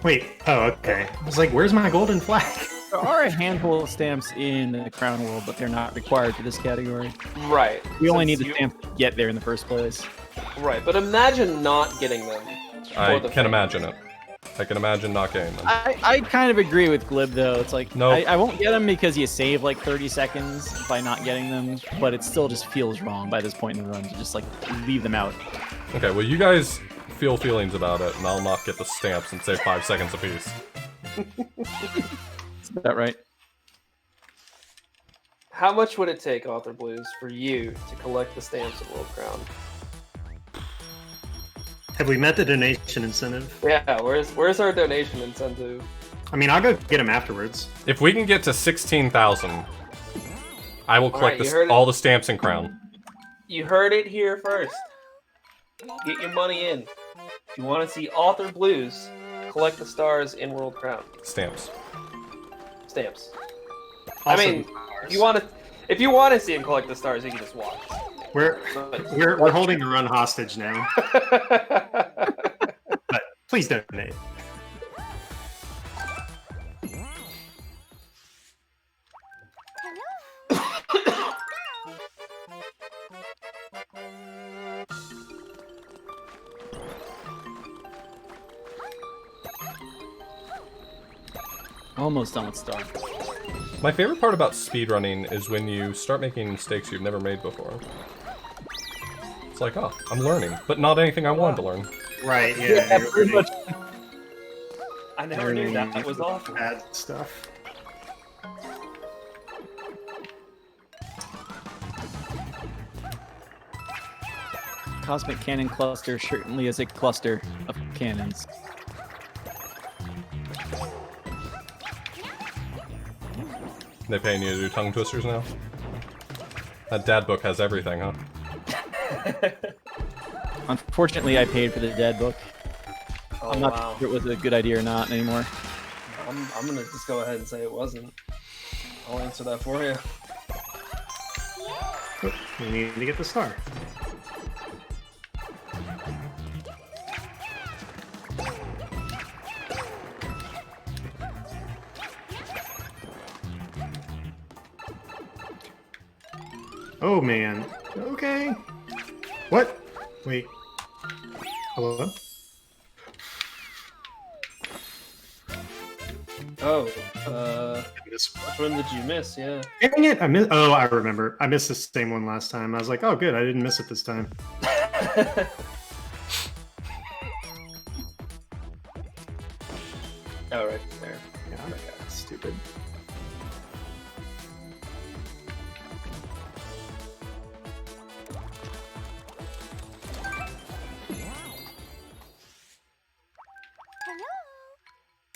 Wait, oh, okay. I was like, where's my golden flag?
There are a handful of stamps in the Crown World, but they're not required for this category.
Right.
We only need the stamps to get there in the first place.
Right, but imagine not getting them.
I can imagine it. I can imagine not getting them.
I kind of agree with Glib, though. It's like,
no,
I won't get them because you save like 30 seconds by not getting them, but it still just feels wrong by this point in the run to just like leave them out.
Okay, well you guys feel feelings about it, and I'll not get the stamps and save 5 seconds apiece.
Is that right?
How much would it take, Author Blues, for you to collect the stamps of World Crown?
Have we met the donation incentive?
Yeah, where's our donation incentive?
I mean, I'll go get them afterwards.
If we can get to 16,000, I will collect all the stamps in Crown.
You heard it here first. Get your money in. If you want to see Author Blues collect the stars in World Crown.
Stamps.
Stamps.
Also,
I mean, if you want to see him collect the stars, you can just watch.
We're holding the run hostage now. But please donate.
Almost done with Star.
My favorite part about speedrunning is when you start making mistakes you've never made before. It's like, oh, I'm learning, but not anything I wanted to learn.
Right, yeah.
Pretty much.
I never knew that was awful.
Bad stuff.
Cosmic Cannon Cluster certainly is a cluster of cannons.
They paying you to do tongue twisters now? That dad book has everything, huh?
Unfortunately, I paid for the dead book.
Oh,
I'm not sure if it was a good idea or not anymore.
I'm gonna just go ahead and say it wasn't. I'll answer that for you.
We need to get the star. Oh man. Okay. What? Wait. Hello?
Oh, which one did you miss? Yeah.
Dang it! Oh, I remember. I missed the same one last time. I was like, oh good, I didn't miss it this time.
Oh, right there.
Yeah, that's stupid.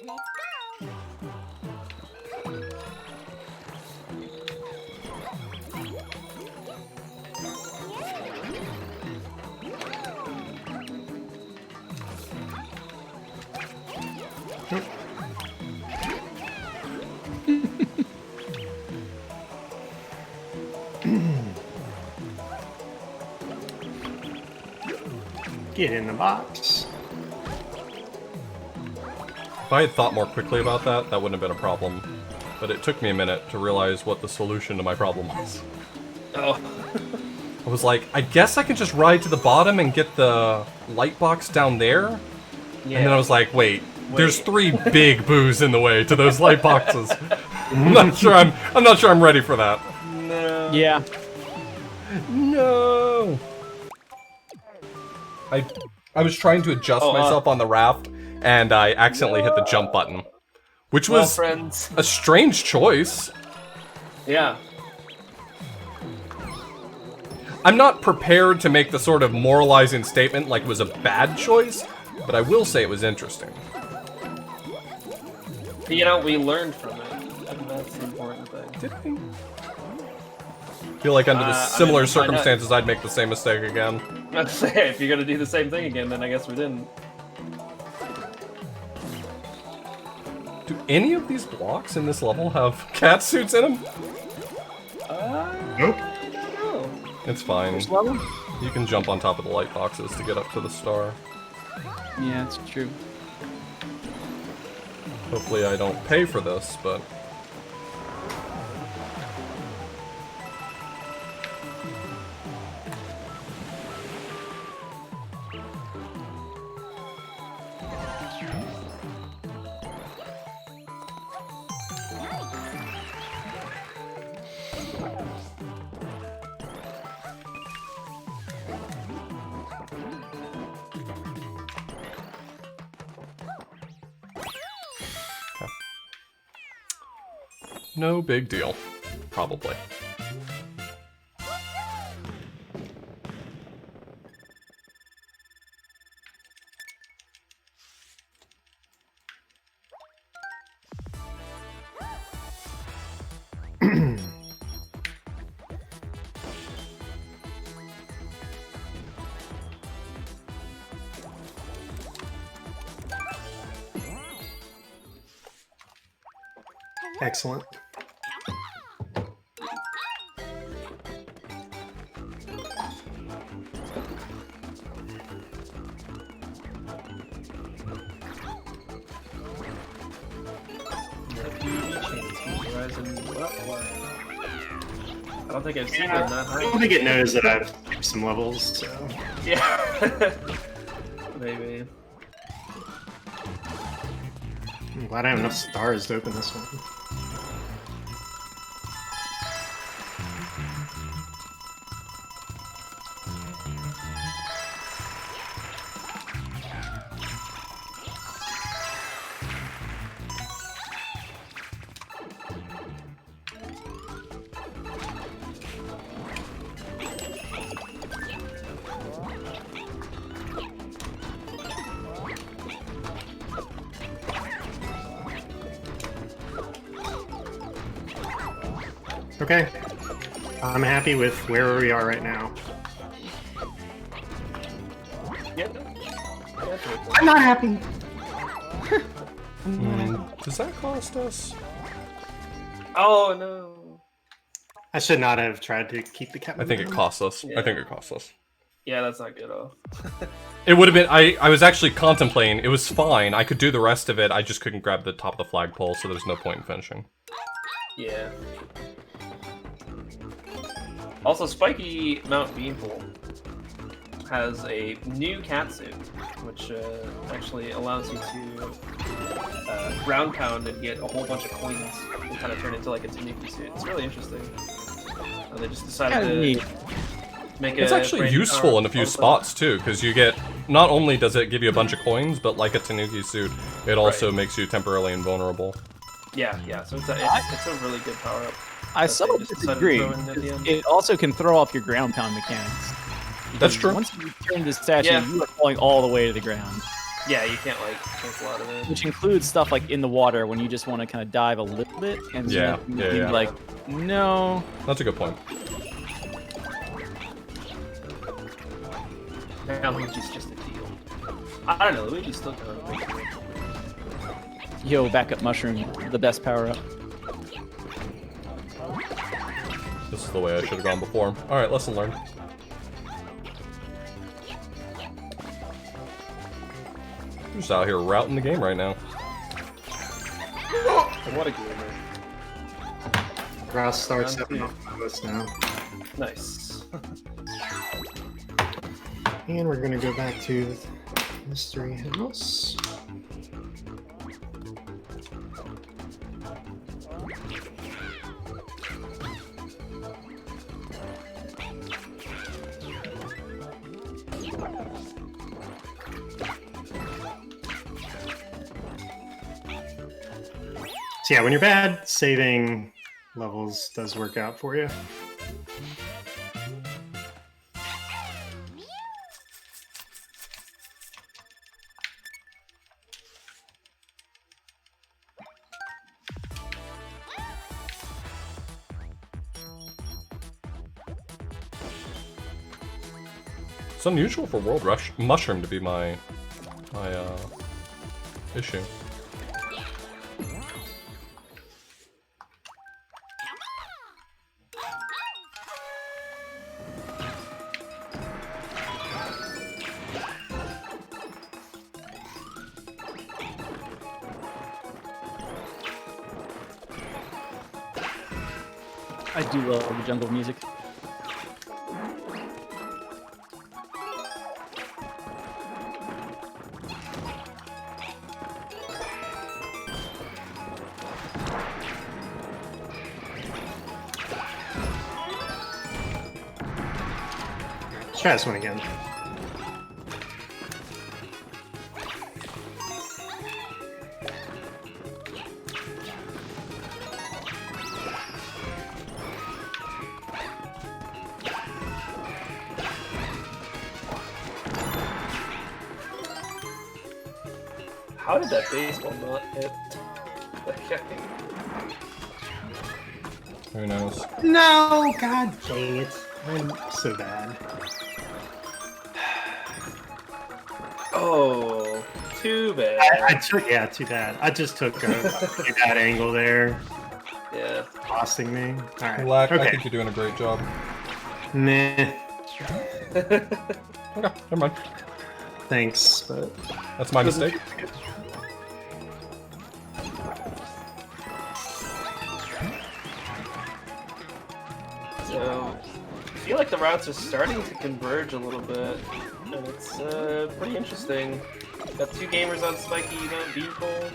Let's go!
Get in the box.
If I had thought more quickly about that, that wouldn't have been a problem. But it took me a minute to realize what the solution to my problem was.
Oh.
I was like, I guess I can just ride to the bottom and get the light box down there?
Yeah.
And then I was like, wait, there's 3 big boos in the way to those light boxes. I'm not sure I'm ready for that.
No.
Yeah.
No. I was trying to adjust myself on the raft, and I accidentally hit the jump button, which was
friends.
a strange choice.
Yeah.
I'm not prepared to make the sort of moralizing statement like it was a bad choice, but I will say it was interesting.
You know, we learned from it. And that's the important thing.
Did we? I feel like under the similar circumstances, I'd make the same mistake again.
Let's say, if you're gonna do the same thing again, then I guess we didn't.
Do any of these blocks in this level have cat suits in them?
Nope.
Oh.
It's fine. You can jump on top of the light boxes to get up to the star.
Yeah, it's true.
Hopefully I don't pay for this, but... No big deal. Probably.
Excellent.
I don't think I've seen them that
I
high.
don't think it knows that I've skipped some levels, so...
Yeah. Maybe.
I'm glad I have enough stars to open this one. Okay. I'm happy with where we are right now.
Yeah.
I'm not happy!
Does that cost us?
Oh no.
I should not have tried to keep the cat.
I think it costs us.
Yeah.
I think it costs us.
Yeah, that's not good at all.
It would have been... I was actually contemplating. It was fine. I could do the rest of it. I just couldn't grab the top of the flagpole, so there's no point in finishing.
Yeah. Also, Spiky Mount Beanpole has a new cat suit, which actually allows you to ground pound and get a whole bunch of coins and kind of turn it into like a Tanuki suit. It's really interesting. They just decided to make it.
It's actually useful in a few spots too, because you get... Not only does it give you a bunch of coins, but like a Tanuki suit, it also makes you temporarily invulnerable.
Yeah, yeah. So it's a really good power up.
I somewhat disagree. It also can throw off your ground pound mechanics.
That's true.
Once you turn the statue, you are falling all the way to the ground.
Yeah, you can't like cancel out of it.
Which includes stuff like in the water when you just want to kind of dive a little bit and like, no.
That's a good point.
Now Luigi's just a deal. I don't know, Luigi's still kind of big.
Yo, backup mushroom, the best power up.
This is the way I should have gone before. Alright, lesson learned. Just out here routing the game right now.
What a gamer.
Ross starts stepping off my list now.
Nice.
And we're gonna go back to the mystery house. So yeah, when you're bad, saving levels does work out for you.
It's unusual for World Rush Mushroom to be my issue.
I do love the jungle music.
Let's try this one again.
How did that baseball not hit the guy?
Who knows?
No, god dang it. I'm so bad.
Oh, too bad.
I took, yeah, too bad. I just took a bad angle there,
Yeah.
costing me. Alright,
Black, I
okay.
think you're doing a great job.
Meh,
Okay, never mind.
thanks, but...
That's my mistake.
So, I feel like the routes are starting to converge a little bit, and it's pretty interesting. Got two gamers on Spiky, Beanpole.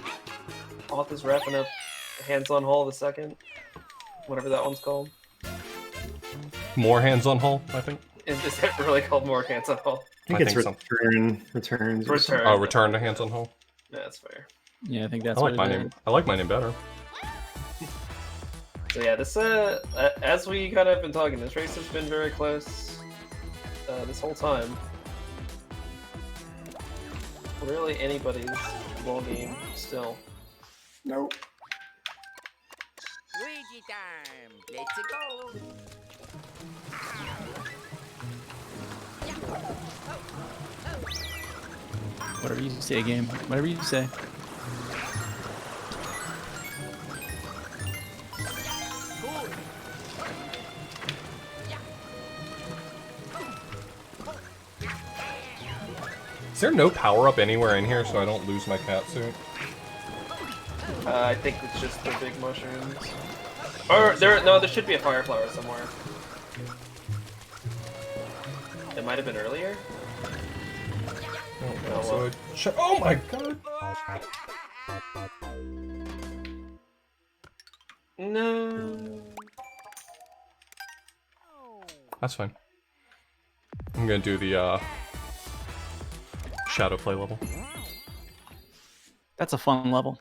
Off is wrapping up Hands-on Hall the second, whatever that one's called.
More hands on hull, I think.
Is it really called more Hands-on Hall?
I think it's
so.
returns. or
Return.
Oh, return to hands on hull.
Yeah, that's fair.
Yeah, I think that's
I like
what
my
it
name.
is.
I like my name better.
So yeah, this as we kind of been talking, this race has been very close this whole time. Really, anybody's ball game still.
Nope.
Luigi time. Let's go.
Whatever you say, game. Whatever you say.
Is there no power up anywhere in here so I don't lose my cat suit?
I think it's just the big mushrooms. Or there should be a fire flower somewhere. It might have been earlier.
Oh, so oh my god!
No.
That's fine. I'm gonna do the shadow play level.
That's a fun level.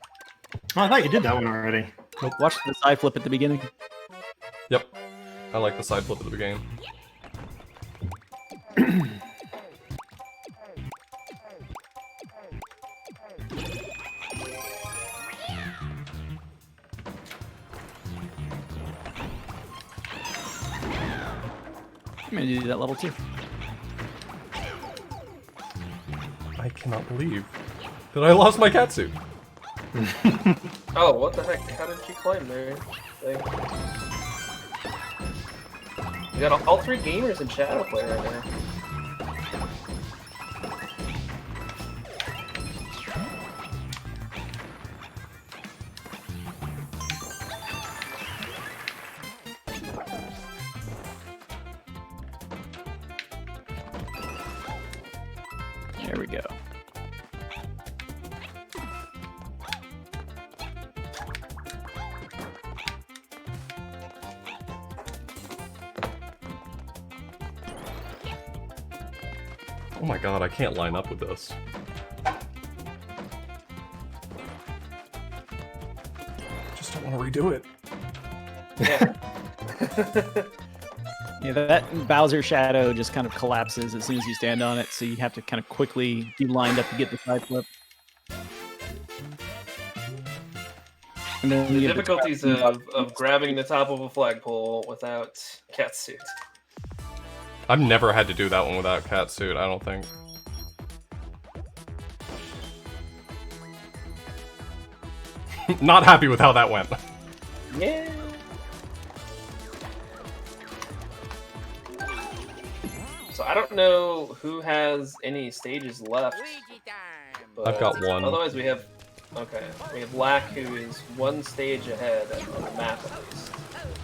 Oh, I thought you did that one already.
Watch the side flip at the beginning.
Yep. I like the side flip at the beginning.
I'm gonna do that level too.
I cannot believe that I lost my cat suit.
Oh, what the heck? How did you climb there? We got all three gamers in Shadow Play right now.
There we go.
Oh my god, I can't line up with this. Just don't want to redo it.
Yeah.
Yeah, that Bowser shadow just kind of collapses as soon as you stand on it, so you have to kind of quickly be lined up to get the side flip. And then
The
you have to
difficulties of grabbing the top of a flagpole without cat suit.
I've never had to do that one without cat suit, I don't think. Not happy with how that went.
Yeah. So I don't know who has any stages left.
Luigi time.
But
I've got one.
Otherwise, we have Black, who is one stage ahead on the map at least.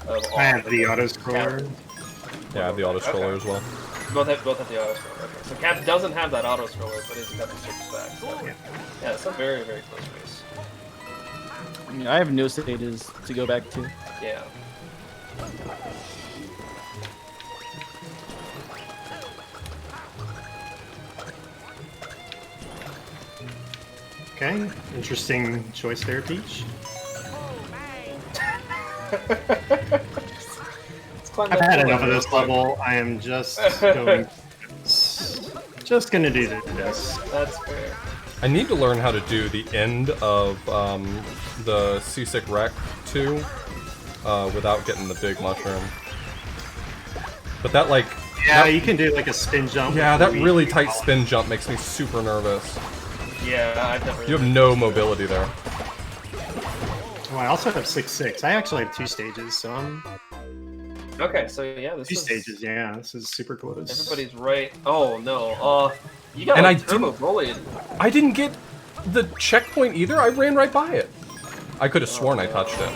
Of all
I have the
other
auto-scroller.
Yeah, I have the auto scroller as well.
Both have the auto scroller. Okay. So Cap doesn't have that auto scroller, but he's got the six back. So yeah, it's a very, very close race.
I mean, I have no stages to go back to.
Yeah.
Okay, interesting choice there, Peach. I've had enough of this level. I am just going. Just gonna do this.
That's fair.
I need to learn how to do the end of the Seasick Wreck 2 without getting the big mushroom. But that, like...
Yeah,
that,
you can do like a spin jump.
yeah, that really tight spin jump makes me super nervous.
Yeah, I've never.
You have no mobility there.
Oh, I also have 6-6. I actually have 2 stages, so I'm...
Okay, so yeah, this
2
is...
stages, yeah. This is super close.
Everybody's right. Oh no. You got
And
like
I
turbo bullied.
I didn't get the checkpoint either. I ran right by it. I could have sworn I touched it.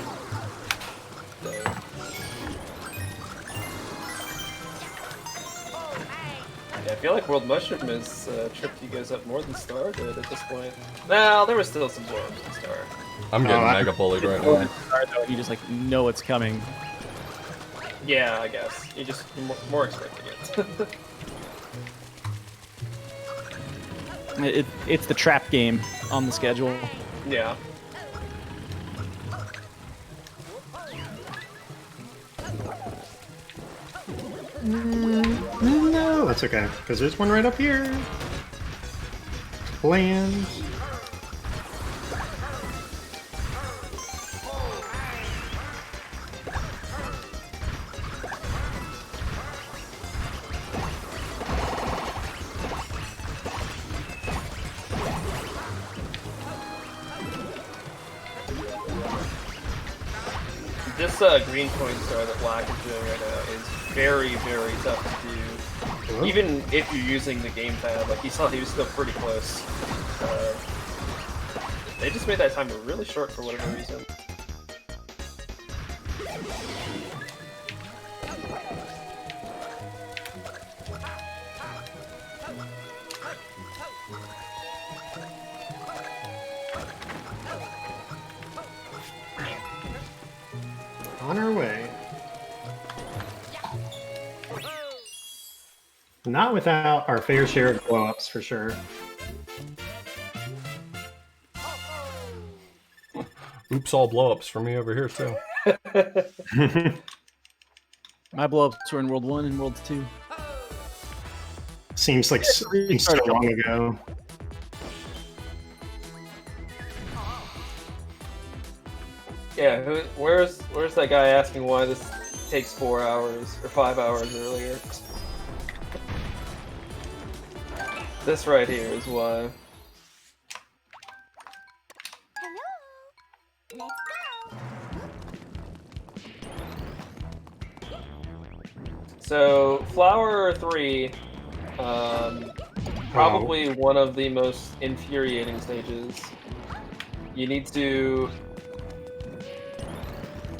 Yeah, I feel like World Mushroom has tripped you guys up more than Star did at this point. Well, there was still some blow-ups in Star.
I'm getting mega bullied right now.
You just like know it's coming.
Yeah, I guess. You're just more expecting it.
It's the trap game on the schedule.
Yeah.
No, that's okay, because there's one right up here. Land.
This green coin star that Black is doing right now is very, very tough to do.
Hello?
Even if you're using the gamepad, like he was still pretty close. They just made that time really short for whatever reason.
On our way. Not without our fair share of blow-ups, for sure.
Oops, all blow-ups for me over here, too.
My blow-ups were in World 1 and World 2.
Seems like so long ago.
Yeah, where's that guy asking why this takes 4 hours or 5 hours earlier? This right here is why.
Hello. Let's go.
So, Flower 3, probably one of the most infuriating stages. You need to...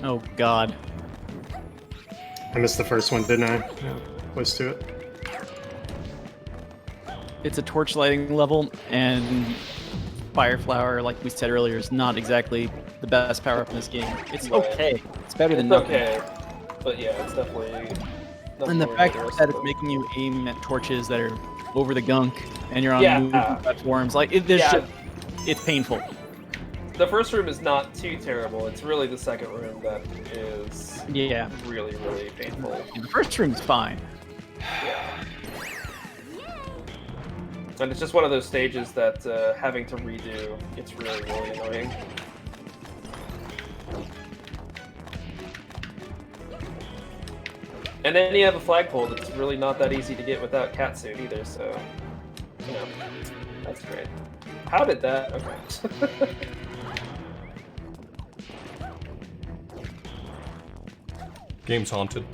Oh God.
I missed the first one, didn't I? Yeah, close to it.
it's a torch lighting level, and Fire Flower, like we said earlier, is not exactly the best power up in this game. It's okay. It's better than nothing.
Okay, but yeah, it's definitely.
And the fact that it's making you aim at torches that are over the gunk, and you're on moving platforms, like it's painful.
The first room is not too terrible. It's really the second room that is really, really painful.
The first room's fine.
Yeah. And it's just one of those stages that having to redo gets really, really annoying. And then you have a flagpole that's really not that easy to get without catsuit either, so you know, that's great. How did that? Okay.
Game's haunted.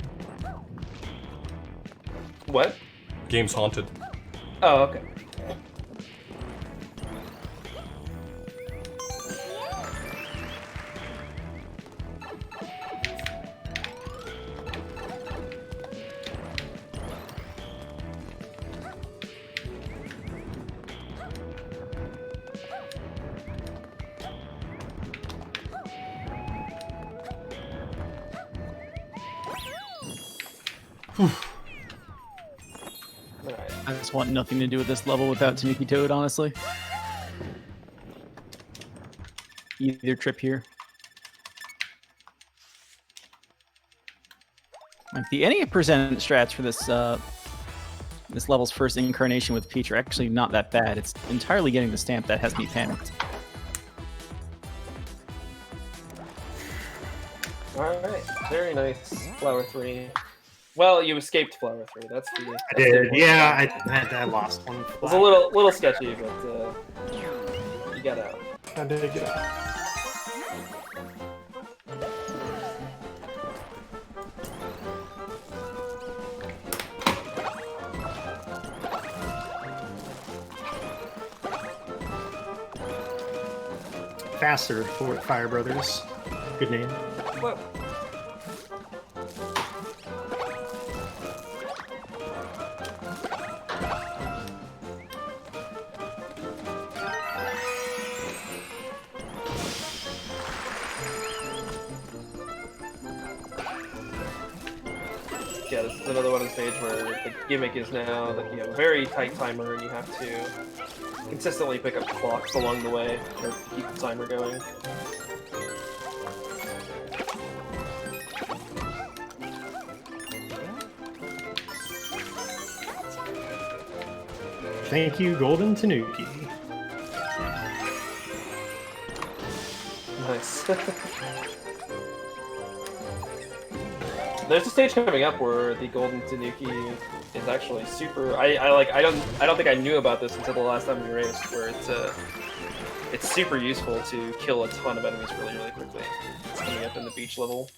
What?
Game's haunted.
Oh, okay.
I just want nothing to do with this level without Tanuki Toad, honestly. Either trip here. Like the any present strats for this this level's first incarnation with Peach are actually not that bad. It's entirely getting the stamp that has me panicked.
Alright, very nice. Flower 3. Well, you escaped Flower 3. That's the.
I did. Yeah, I lost one.
It was a little sketchy, but you got out.
I did get out. Faster for Fire Brothers. Good name.
Whoa. Yeah, this is another one of the stage where the gimmick is now that you have a very tight timer and you have to consistently pick up blocks along the way to keep the timer going.
Thank you, Golden Tanuki.
Nice. There's a stage coming up where the Golden Tanuki is actually super. I don't think I knew about this until the last time we raced, where it's super useful to kill a ton of enemies really, really quickly. It's coming up in the beach level.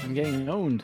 I'm getting owned.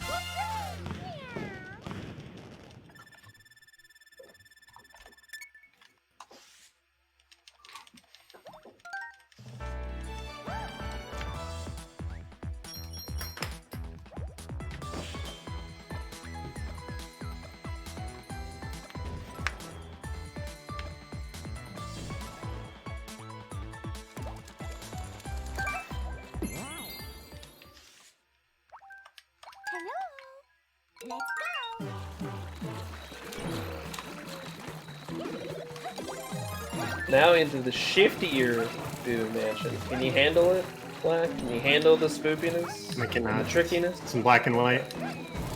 Now into the shiftier Boo Mansion. Can you handle it, Black? Can you handle the spoopiness?
I cannot.
And the trickiness?
It's in black and white.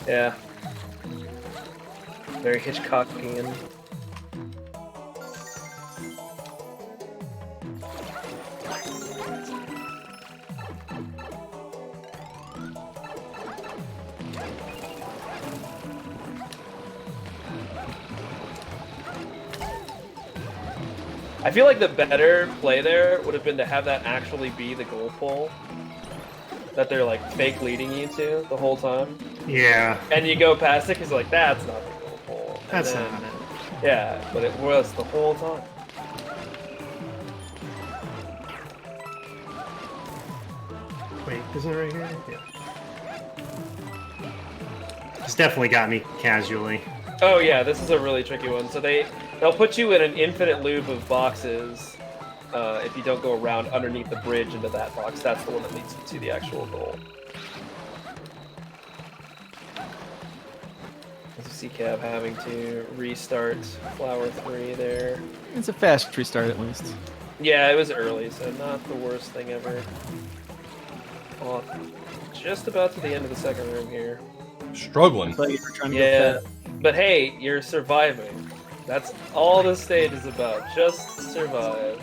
Yeah. Very Hitchcockian. I feel like the better play there would have been to have that actually be the goal pole that they're like fake leading you to the whole time.
Yeah.
And you go past it because like that's not the goal pole. And
That's
then-
not it.
Yeah, but it was the whole time.
Wait, isn't it right here? Yeah. It's definitely got me casually.
Oh yeah, this is a really tricky one. So they'll put you in an infinite loop of boxes if you don't go around underneath the bridge into that box. That's the one that leads you to the actual goal. As you see Cab having to restart Flower 3 there.
It's a fast restart at least.
Yeah, it was early, so not the worst thing ever. Well, just about to the end of the second room here.
Struggling.
So you're trying to
Yeah,
get
but hey, you're surviving. That's all this stage is about. Just survive.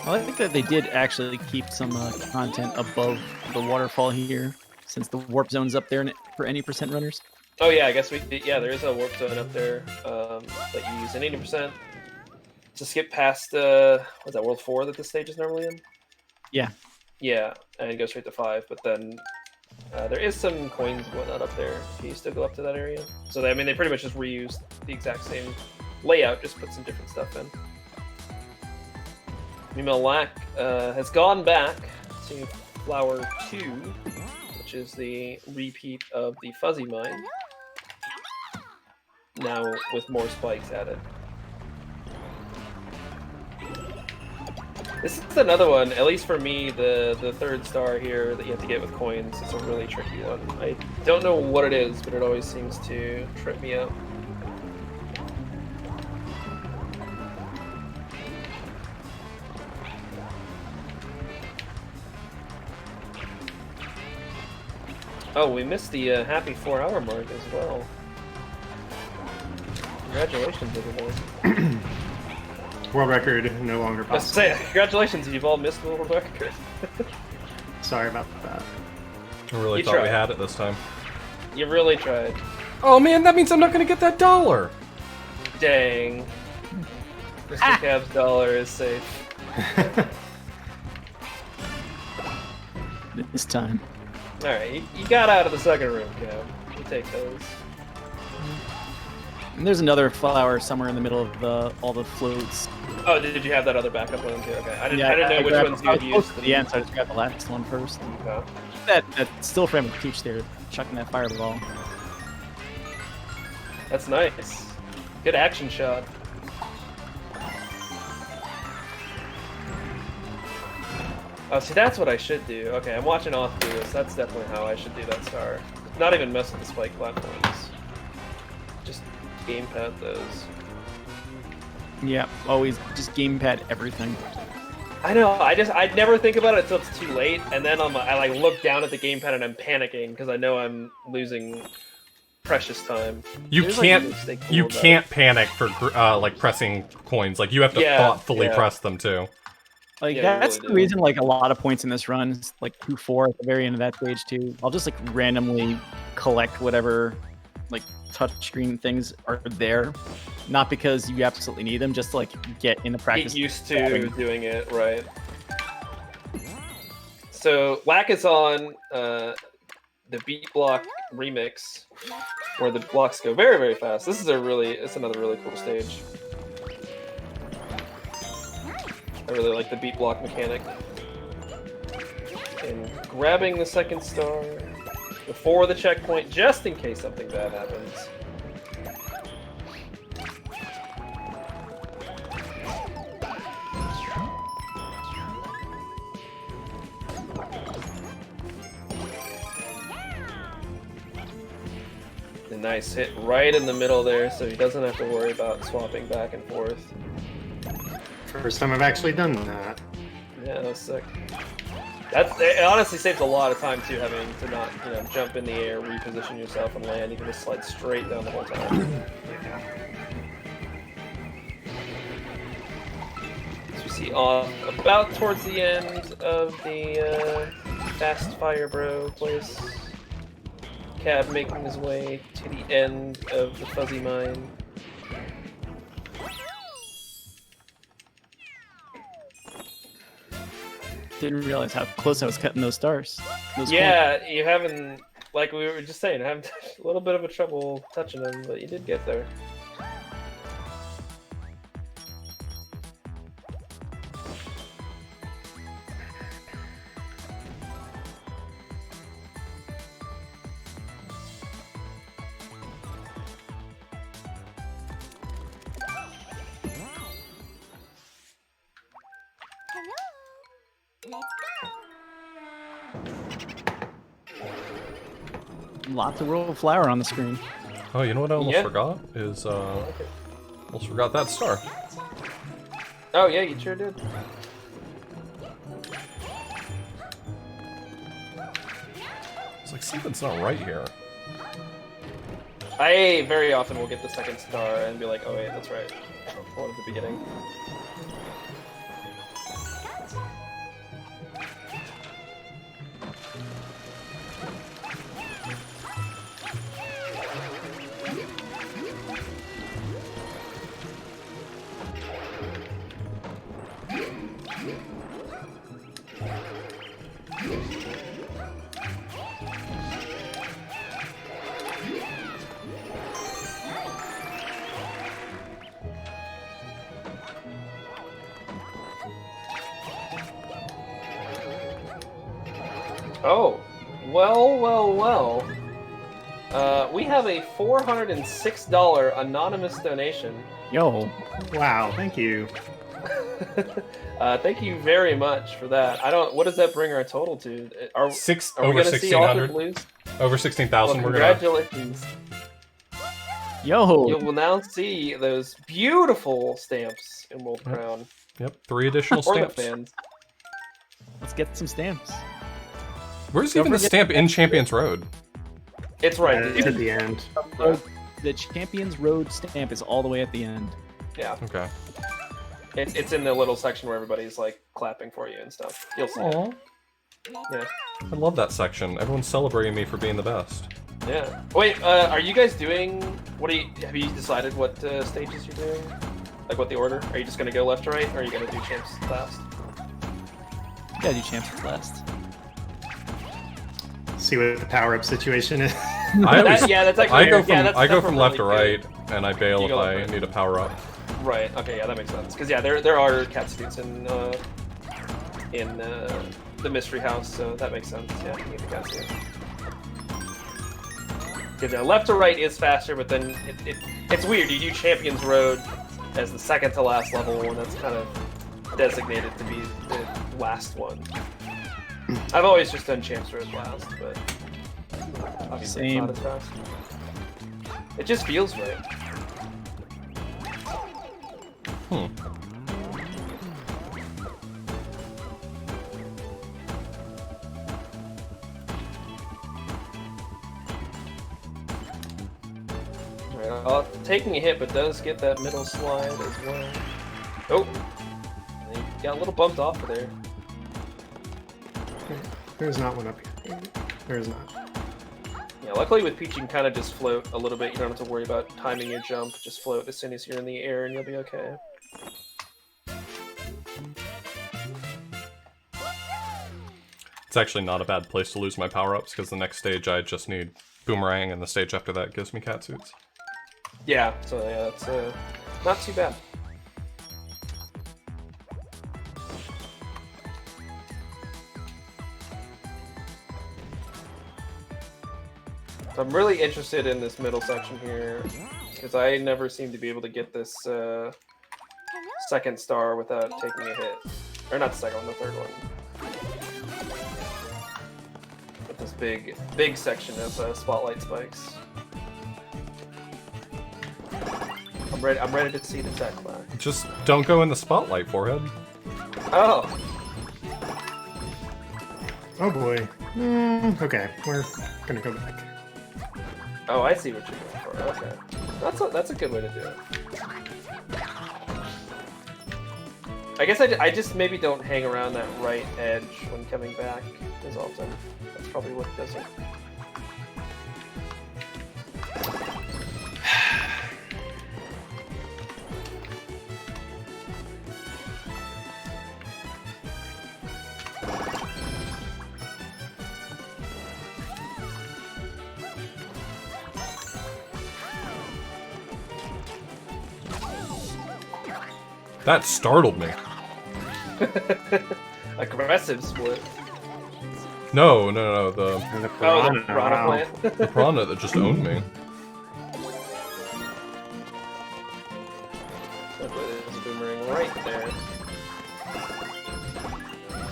I like that they did actually keep some content above the waterfall here, since the warp zone's up there for any percent runners.
Oh yeah, I guess there is a warp zone up there that you use in 80% to skip past what's that, World 4 that this stage is normally in?
Yeah.
Yeah, and go straight to 5, but then there is some coins and whatnot up there if you still go up to that area. So they pretty much just reused the exact same layout, just put some different stuff in. Meanwhile, Lack has gone back to Flower 2, which is the repeat of the Fuzzy Mine. Now with more spikes added. This is another one, at least for me, the third star here that you have to get with coins. It's a really tricky one. I don't know what it is, but it always seems to trip me up. Oh, we missed the happy 4-hour mark as well. Congratulations, everybody.
World record no longer
I was
possible.
saying, congratulations, you've all missed the world record.
Sorry about that.
I really
You
thought we
tried.
had it this time.
You really tried.
Oh man, that means I'm not gonna get that $1.
Dang. Mr. Cab's dollar is safe.
This time.
Alright, you got out of the second room, Cab. You take those.
And there's another flower somewhere in the middle of all the floats.
Oh, did you have that other backup one too? Okay, I didn't know which
grabbed-
ones you
I
had
was close
used.
to the end, so I just grabbed the last one first.
Okay.
That still frame of Peach there, chucking that fireball.
That's nice. Good action shot. Oh, see, that's what I should do. Okay, I'm watching off do this. That's definitely how I should do that star. Not even mess with the spike platforms. Just gamepad those.
Yeah, always just gamepad everything.
I know. I never think about it until it's too late, and then I like look down at the gamepad and I'm panicking because I know I'm losing precious time.
You
There's, like,
can't.
really stay cool
You
about
can't
it.
panic for like pressing coins. Like you have to
Yeah,
thoughtfully
yeah.
press them too.
Like
Yeah, you
that's
really
the
do.
reason like a lot of points in this run, is, like 2-4 at the very end of that stage too. I'll just like randomly collect whatever like touchscreen things are there, not because you absolutely need them, just to like get in the practice.
Get used to doing it, right? So Whack is on the Beat Block remix, where the blocks go very, very fast. This is it's another really cool stage. I really like the Beat Block mechanic. And grabbing the second star before the checkpoint, just in case something bad happens. A nice hit right in the middle there, so he doesn't have to worry about swapping back and forth.
First time I've actually done that.
Yeah, that was sick. It honestly saves a lot of time too, having to not, jump in the air, reposition yourself, and land. You can just slide straight down the whole time. So we see about towards the end of the Fast Fire Bro place. Cab making his way to the end of the Fuzzy Mine.
Didn't realize how close I was cutting those stars. Those
Yeah, you haven't like we were just saying, having a little bit of a trouble touching him, but you did get there.
Lots of World Flower on the screen.
Oh, you know what I almost
Yeah.
forgot? Is, almost forgot that star.
Oh yeah, you sure did.
It's like something's not right here.
I very often will get the second star and be like, oh wait, that's right. One at the beginning. Oh, well. We have a $406 anonymous donation.
Yo,
Wow, thank you.
Thank you very much for that. I don't. What does that bring our total to? Are we
Over
gonna see all the
1,600.
blues?
Over 16,000.
Well,
We're gonna.
congratulations.
yo.
You will now see those beautiful stamps in World Crown.
Yep, 3 additional
Or the
stamps.
fans.
Let's get some stamps.
Where's
Don't
even the
forget-
stamp in Champions Road?
It's right.
It's at the end.
The Champions Road stamp is all the way at the end.
Yeah,
Okay.
it's in the little section where everybody's like clapping for you and stuff. You'll see. It.
Aw.
Yeah.
I love that section. Everyone's celebrating me for being the best.
Yeah. Wait, are you guys doing? Have you decided what stages you're doing? Like what the order? Are you just gonna go left to right, or are you gonna do champs last?
Yeah, do champs last.
See what the power-up situation is.
I always,
That's actually.
I go
weird.
from
Yeah, that's
I go from left to
definitely
right, and I bail
You
if
go
I
left to right.
need a power up.
good. Right. Okay. Yeah, that makes sense. Because yeah, there are cat suits in the mystery house, so that makes sense. Yeah, you need the cat suit. Yeah, left to right is faster, but then it's weird. You do Champions Road as the second to last level, and that's kind of designated to be the last one. I've always just done Champs Road last, but obviously
Same.
it's not as fast. It just feels right. Alright, taking a hit, but does get that middle slide as well. Oh! He got a little bumped off of there.
There's not one up here. There's not.
Yeah, luckily with Peach you can kind of just float a little bit. You don't have to worry about timing your jump. Just float as soon as you're in the air and you'll be okay.
It's actually not a bad place to lose my power ups because the next stage I just need Boomerang, and the stage after that gives me cat suits.
Yeah, so yeah, it's not too bad. So I'm really interested in this middle section here because I never seem to be able to get this second star without taking a hit. Or not the second one, the third one. With this big section of spotlight spikes. I'm ready to see the tech back.
Just don't go in the spotlight, forehead.
Oh,
Oh boy. Okay, we're gonna go back.
oh, I see what you're going for. Okay, that's a good way to do it. I guess I just maybe don't hang around that right edge when coming back as often. That's probably what does it.
That startled me.
Aggressive split.
No,
The
Oh, the
Piranha,
Piranha
wow.
plant.
the Piranha that just owned me.
Put this boomerang right there.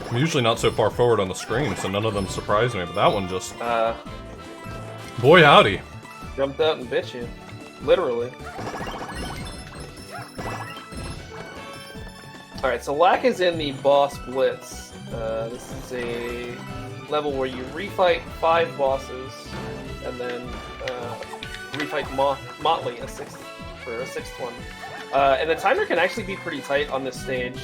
I'm usually not so far forward on the screen, so none of them surprise me, but that one just... Boy howdy.
Jumped out and bit you. Literally. Alright, so Lack is in the boss blitz. This is a level where you refight 5 bosses, and then refight Motley for a 6th one. And the timer can actually be pretty tight on this stage,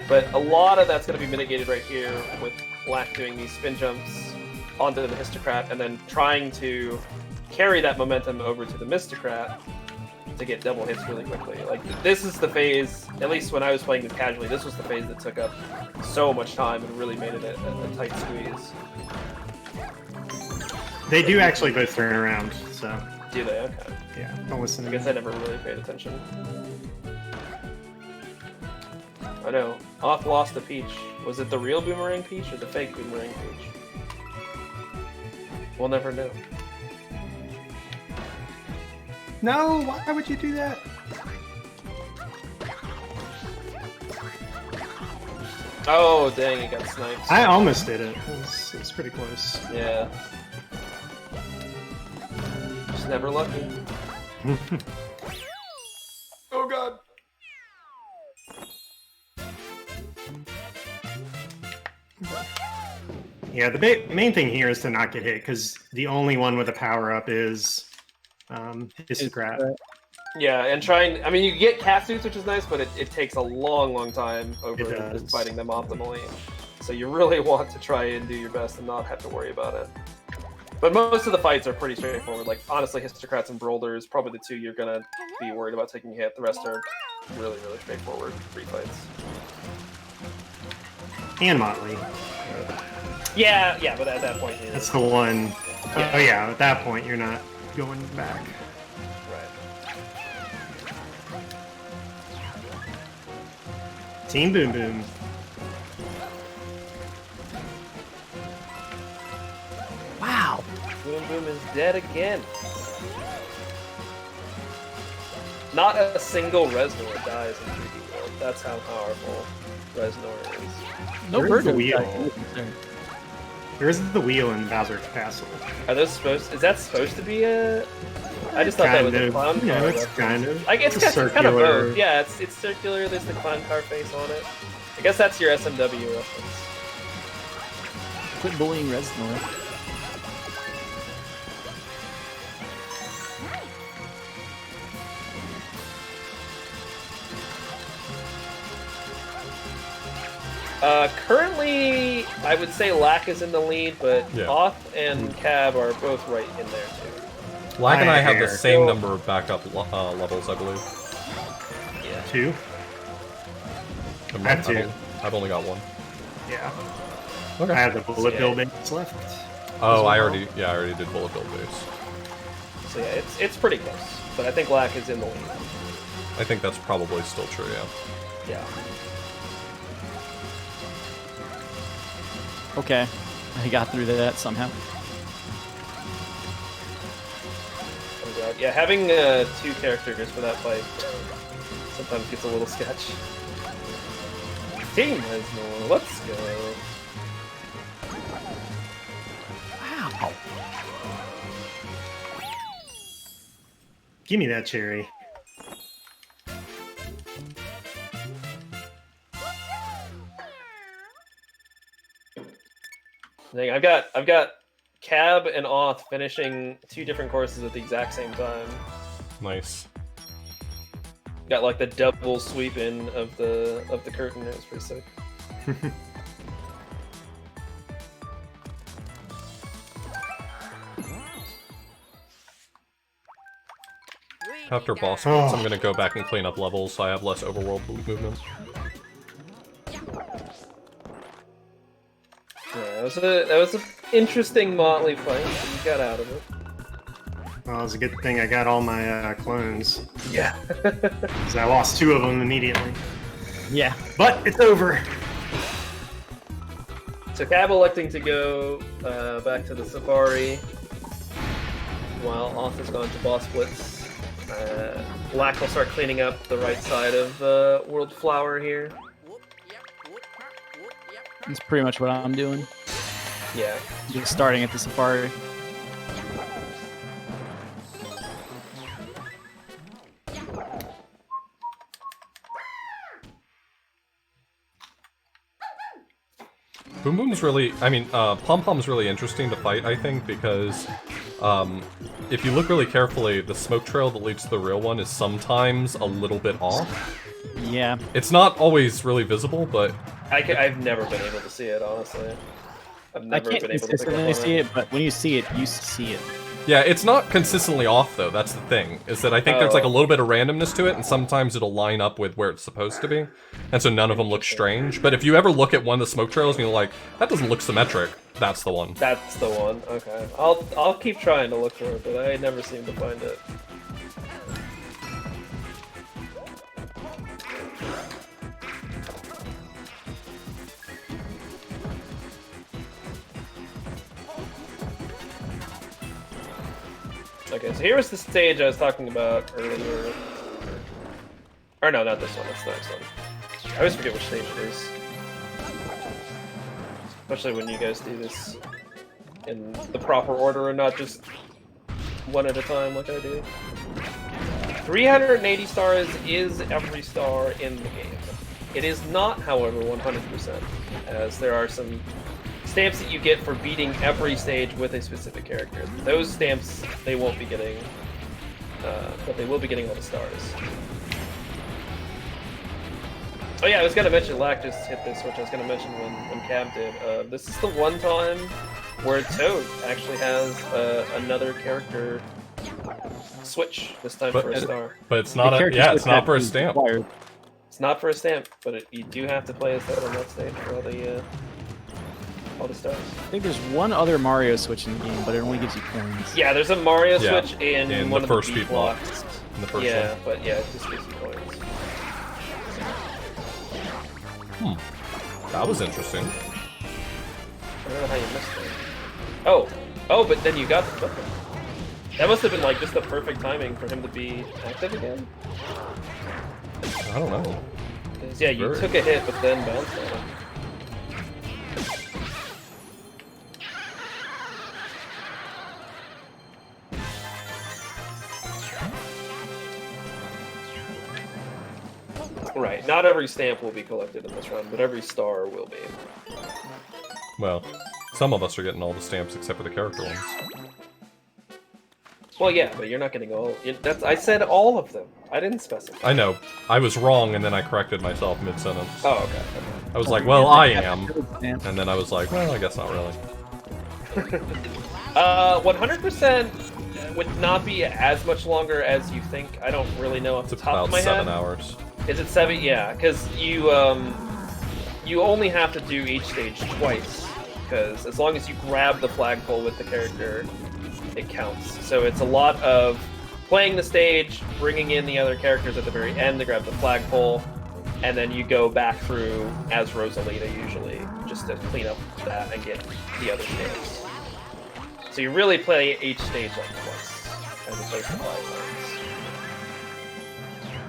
but a lot of that's going to be mitigated right here with Lack doing these spin jumps onto the Histocrat, and then trying to carry that momentum over to the Mistocrat to get double hits really quickly. Like, this is the phase, at least when I was playing it casually, this was the phase that took up so much time and really made it a tight squeeze.
They do actually both turn around, so
Do they? Okay.
yeah, don't listen
I
to
guess
me.
I never really paid attention. I know. Off lost the Peach. Was it the real Boomerang Peach or the fake Boomerang Peach? We'll never know.
No, why would you do that?
Oh, dang, it got sniped.
I almost did it. It was pretty close.
Yeah. Just never lucky. Oh god.
Yeah, the main thing here is to not get hit, because the only one with a power-up is Histocrat.
Yeah, and trying... I mean, you get cat suits, which is nice, but it takes a long time
It
over
does.
fighting them optimally. So you really want to try and do your best and not have to worry about it. But most of the fights are pretty straightforward. Like, honestly, Histocrats and Boulders, probably the two you're gonna be worried about taking a hit. The rest are really, really straightforward free fights.
And Motley.
Yeah, but at that point, you're...
That's the one.
Yeah.
Oh yeah, at that point you're not going back.
Right.
Team Boom Boom.
Wow.
Boom Boom is dead again. Not a single Reznor dies in 3D World. That's how powerful Reznor is.
No
Where's
bird
the
is
wheel?
there.
There's the wheel in Bowser's Castle.
Are those supposed? Is that supposed to be a? I just thought that was a clown car.
Yeah, it's
reference.
kind of.
Like it's
a
kind of
circular.
both. Yeah, it's circular. There's the clown car face on it. I guess that's your SMW reference.
Quit bullying Reznor.
Currently, I would say Lack is in the lead, but
Yeah.
Oth and Cab are both right in there too.
Lack and I have the
Here.
same number of backup levels, I believe.
Yeah.
2?
I'm
I have 2.
I've only got 1.
Yeah.
Okay.
I have the bullet
Yeah.
bill bits left.
Oh, I already did bullet bill base.
So yeah, it's pretty close, but I think Lack is in the lead.
I think that's probably still true, yeah.
Yeah.
Okay. I got through that somehow.
Oh god. Yeah, having 2 characters for that fight sometimes gets a little sketch. Team Reznor, let's go.
Wow.
Give me that cherry.
Dang, I've got Cab and Oth finishing 2 different courses at the exact same time.
Nice.
Got like the double sweep in of the curtain. It was pretty sick.
After boss fights, I'm gonna go back and clean up levels so I have less overworld movement.
Yeah, that was an interesting Motley fight. You got out of it.
Well, it's a good thing I got all my clones.
Yeah.
Because I lost 2 of them immediately.
Yeah.
But it's over.
So Cab electing to go back to the Safari, while Off has gone to Boss Blitz. Black will start cleaning up the right side of World Flower here.
That's pretty much what I'm doing.
Yeah.
Just starting at the Safari.
Boom Boom's really, I mean, Pom Pom's really interesting to fight, I think, because if you look really carefully, the smoke trail that leads to the real one is sometimes a little bit off.
Yeah.
It's not always really visible, but...
I've never been able to see it, honestly. I've
I
never
can't
been able to pick up on
consistently see
it.
it, but when you see it, you see it.
Yeah, it's not consistently off, though, that's the thing, is that I think there's like a little bit of randomness to it, and sometimes it'll line up with where it's supposed to be, and so none of them look strange. But if you ever look at one of the smoke trails and you're like, that doesn't look symmetric, that's the one.
That's the one. Okay. I'll keep trying to look for it, but I never seem to find it. Okay, so here was the stage I was talking about earlier. Or no, not this one, that's the next one. I always forget which stage it is. Especially when you guys do this in the proper order and not just one at a time like I do. 380 stars is every star in the game. It is not, however, 100%, as there are some stamps that you get for beating every stage with a specific character. Those stamps, they won't be getting, but they will be getting all the stars. Oh yeah, I was gonna mention, Lack just hit this, which I was gonna mention when Cab did. This is the one time where Toad actually has another character switch, this time for a star.
But it's not a, yeah, it's not for a stamp.
Required.
It's not for a stamp, but you do have to play as Toad on that stage for all the stars.
I think there's one other Mario switch in the game, but it only gives you coins.
Yeah, there's a Mario
Yeah,
switch in one
the
of
first
the
beat
beat blocks.
In the first
Yeah,
one.
but yeah, it just gives you coins.
That was interesting.
I don't know how you missed it. Oh, but then you got the flipper. That must have been like just the perfect timing for him to be active again.
I don't know.
'Cause, yeah, you
Very.
took a hit, but then bounced on it. Right, not every stamp will be collected in this run, but every star will be.
Well, some of us are getting all the stamps except for the character ones.
Well, yeah, but you're not getting all. I said all of them. I didn't specify.
I know. I was wrong, and then I corrected myself mid-sentence.
Oh, okay.
I was like, well, I am.
Stamp.
And then I was like, well, I guess not really.
100% would not be as much longer as you think. I don't really know off
It's
the top
about
of my
7
head.
hours.
Is it 7? Yeah, because you only have to do each stage twice. Because as long as you grab the flagpole with the character, it counts. So it's a lot of playing the stage, bringing in the other characters at the very end to grab the flagpole, and then you go back through as Rosalita usually, just to clean up that and get the other stamps. So you really play each stage like twice, as opposed to 5 times.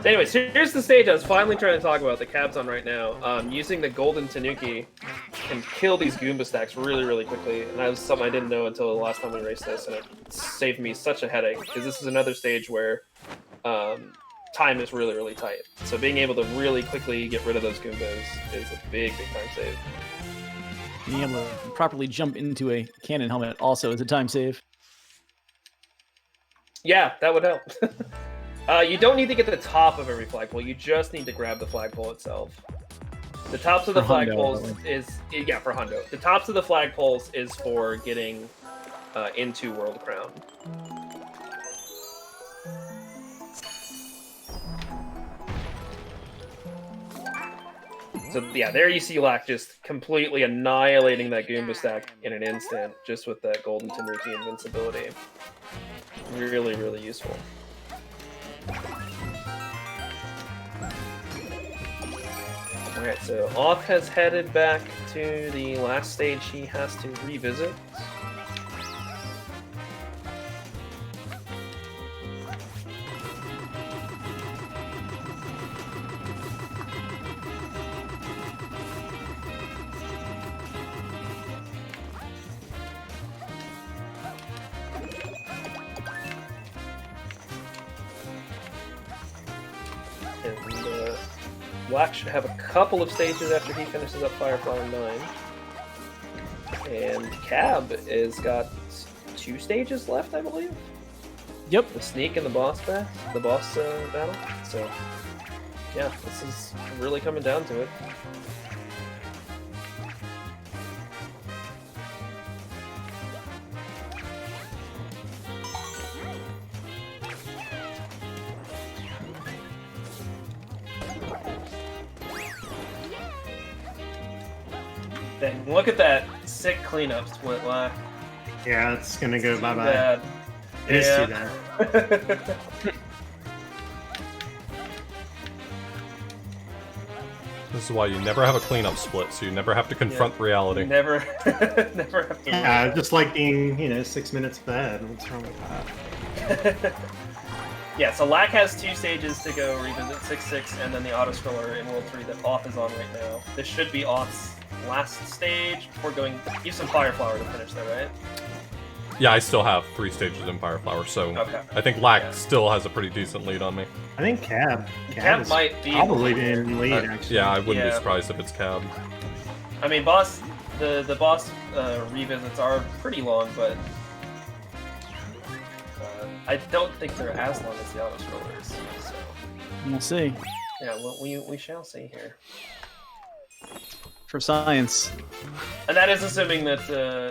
So anyways, here's the stage I was finally trying to talk about, the Cab's on right now. Using the Golden Tanuki can kill these Goomba stacks really, really quickly, and that was something I didn't know until the last time we raced this, and it saved me such a headache, because this is another stage where time is really, really tight. So being able to really quickly get rid of those Goombas is a big, big time save.
Being able to properly jump into a cannon helmet also is a time save.
Yeah, that would help. You don't need to get the top of every flagpole, you just need to grab the flagpole itself. The tops of the
For Hundo,
flagpoles
probably.
yeah, for Hundo. The tops of the flagpoles is for getting into World Crown. So yeah, there you see Lack just completely annihilating that Goomba stack in an instant, just with that Golden Tanuki invincibility. Really, really useful. Alright, so Off has headed back to the last stage he has to revisit. Black should have a couple of stages after he finishes up Fireflower 9. And Cab has got 2 stages left, I believe.
Yep.
The sneak and the boss battle. So, yeah, this is really coming down to it. Dang, look at that sick cleanup split, Lack.
Yeah, it's gonna go bye bye.
Bad.
It is too bad.
This is why you never have a cleanup split, so you never have to confront reality.
Never, never have to.
Yeah, just like being, 6 minutes bad. What's wrong with that?
Yeah, so Lack has 2 stages to go revisit 6-6 and then the auto scroller in World 3 that Off is on right now. This should be Off's last stage before going. You have some Fireflower to finish though, right?
Yeah, I still have 3 stages in Fireflower, so
Okay.
I think Lack still has a pretty decent lead on me.
I think Cab is
might be
probably in lead, actually.
Yeah, I wouldn't be
Yeah.
surprised if it's Cab.
I mean, the boss revisits are pretty long, but I don't think they're as long as the auto scrollers. So
We'll see.
yeah, well, we shall see here.
For science.
And that is assuming that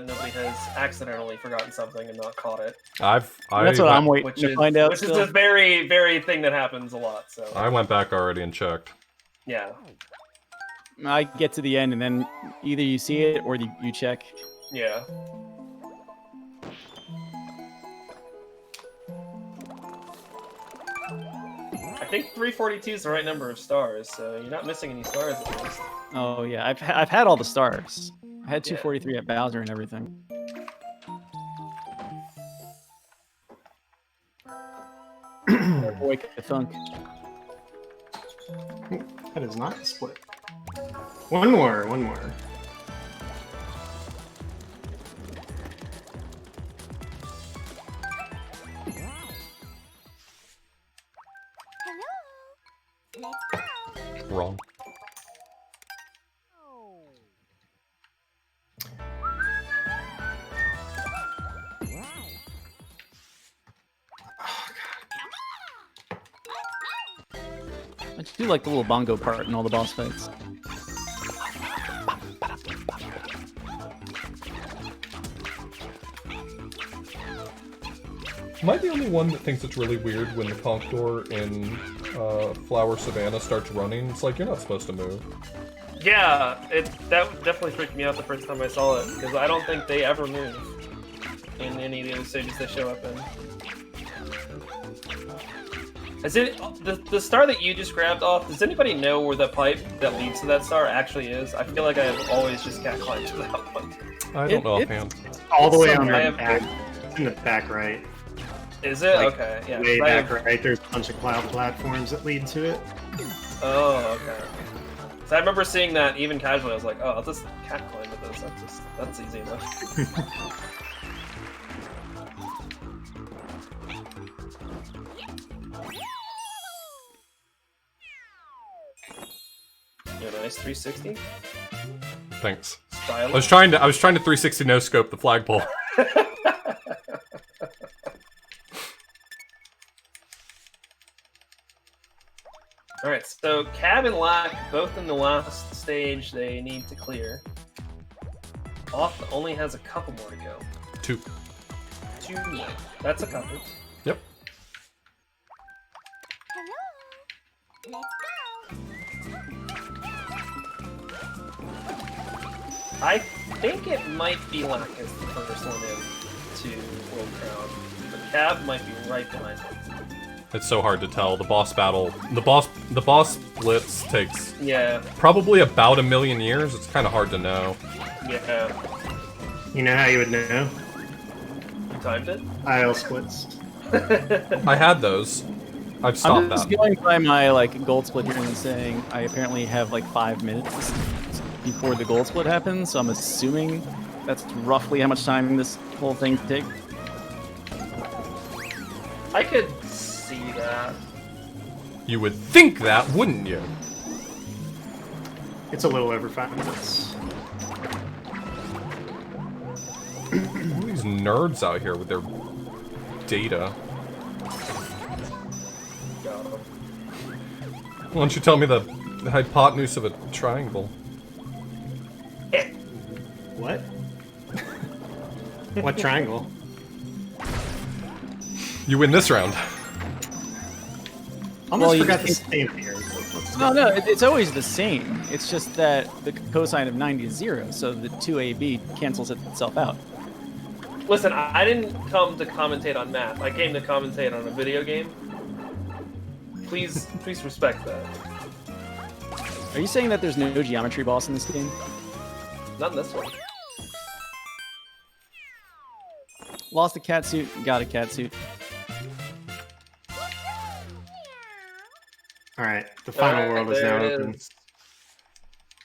nobody has accidentally forgotten something and not caught it,
That's what I'm waiting
which
to
is
find out.
which is
still.
a very, very thing that happens a lot. So
I went back already and checked.
yeah,
I get to the end and then either you see it or you check.
yeah. I think 342 is the right number of stars, so you're not missing any stars at least.
Oh yeah, I've had all the stars. I had
Yeah.
243 at Bowser and everything. Oh boy, the thunk.
That is not split. One more.
Wrong.
I do like the little bongo part in all the boss fights.
Am I the only one that thinks it's really weird when the conch door in Flower Savannah starts running? It's like, you're not supposed to move.
Yeah, that definitely freaked me out the first time I saw it, because I don't think they ever move in any of the other stages they show up in. Is it the star that you just grabbed off? Does anybody know where the pipe that leads to that star actually is? I feel like I have always just cat climbed to that one.
I don't know offhand.
All the way on
somewhere
the back. It's in the back right.
Is it?
Like,
Okay, yeah.
Way
'cause I
back
have-
right. There's a bunch of cloud platforms that lead to it.
Oh, okay. So I remember seeing that even casually. I was like, oh, I'll just cat climb with this. That's easy enough. Yeah, nice 360.
Thanks.
Style.
I was trying to 360 no scope the flagpole.
Alright, so Cab and Lack, both in the last stage they need to clear. Off only has a couple more to go.
2.
2 more. That's a couple.
Yep.
I think it might be Lack as the first one in to World Crown, but
Cab might be right behind him.
It's so hard to tell. The boss battle, the boss blitz takes
Yeah.
probably about 1,000,000 years. It's kind of hard to know.
Yeah.
You know how you would know?
You timed it?
Aisle splits.
I had those. I've stopped
I'm just
that.
going by my like gold split here and saying I apparently have like 5 minutes before the gold split happens, so I'm assuming that's roughly how much time this whole thing could take.
I could see that.
You would think that, wouldn't you?
It's a little over 5 minutes.
All these nerds out here with their data. Why don't you tell me the hypotenuse of a triangle?
What? What triangle?
You win this round.
Almost
Well, you
forgot the
just-
stamp here.
No, it's always the same. It's just that the cosine of 90 is 0, so the 2AB cancels itself out.
Listen, I didn't come to commentate on math. I came to commentate on a video game. Please respect that.
Are you saying that there's no geometry boss in this game?
Not in this one.
Lost a catsuit, got a catsuit.
Alright, the final world is now
there it
open.
is.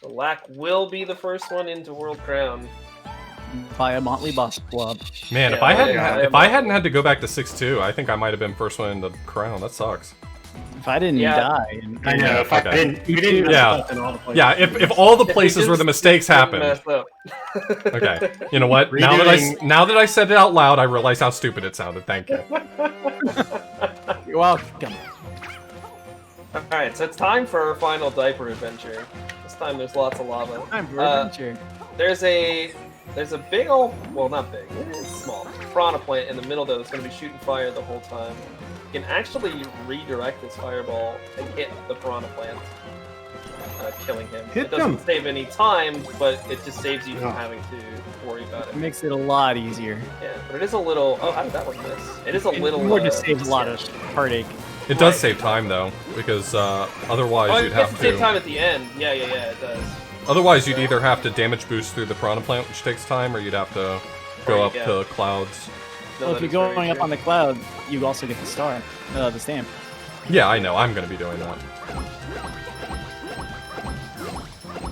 The Lack will be the first one into World Crown.
By a motley boss club.
Man,
Yeah,
if I
yeah.
hadn't had to go back to 6-2, I think I might have been first one in the crown. That sucks.
If I didn't
Yeah.
die,
I know, if I
Okay.
didn't, you didn't mess
Yeah.
up in all the places.
Yeah, if all the
If we
places where
just
the mistakes
didn't
happened.
mess up.
Okay, you know what?
Redoing-
Now that I said it out loud, I realize how stupid it sounded. Thank you.
you're welcome.
Alright, so it's time for our final diaper adventure. This time there's lots of lava.
Time for
Uh,
adventure.
There's a big old, well, not big, it is small, piranha plant in the middle though that's going to be shooting fire the whole time. You can actually redirect this fireball and hit the piranha plant, killing him.
Hit
It doesn't
them.
save any time, but it just saves you from
Oh.
having to worry about
It
it.
makes it a lot easier.
Yeah, but it is a little, oh, how did that one miss? It is a little,
More just saves a lot of heartache.
It does
Right.
save time though, because otherwise
Oh,
you'd
it
have
gets to save time
to.
at the end. Yeah, it does.
Otherwise, you'd either have to damage boost through the piranha plant, which takes time, or you'd have to go up
Yeah.
to clouds.
No,
Well,
that
if you're
is very
going up
true.
on the cloud, you also get the star, the stamp.
Yeah, I know. I'm gonna be doing that.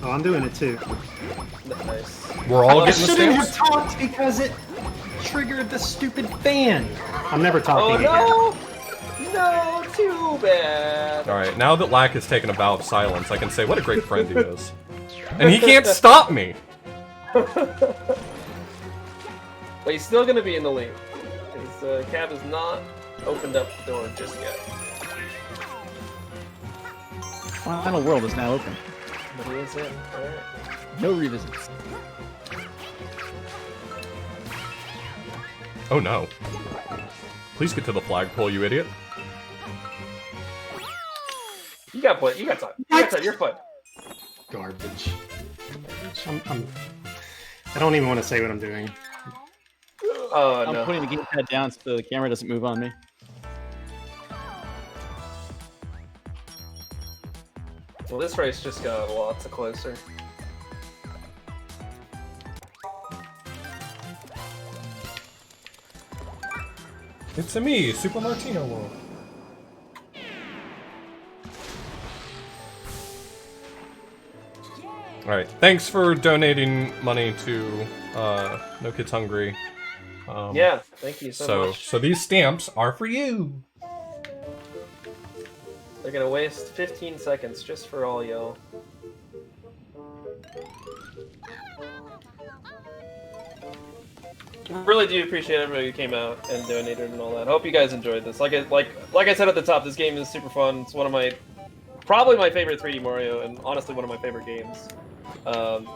Oh, I'm doing it too.
Nice.
We're all
I
getting the
shouldn't have
stamps.
talked because it triggered the stupid fan. I'm never
Oh
talking again.
no! No, too bad.
All right, now that Lack has taken a vow of silence, I can say what a great friend he is, and he can't stop me.
But he's still gonna be in the lead. His cab has not opened up the door just yet.
Final world is now open.
But he is in. Alright.
No revisits.
Oh no! Please get to the flagpole, you idiot.
You got time. You got time. You're fine.
Garbage. I don't even want to say what I'm doing.
Oh
I'm
no.
putting the gamepad down so the camera doesn't move on me.
Well, this race just got lots of closer.
It's a me, Super Martino World. Alright, thanks for donating money to No Kids Hungry.
Yeah, thank you so much.
So these stamps are for you.
They're gonna waste 15 seconds just for all y'all. Really do appreciate everybody who came out and donated and all that. I hope you guys enjoyed this. Like I said at the top, this game is super fun. It's one of my, probably my favorite 3D Mario, and honestly one of my favorite games. And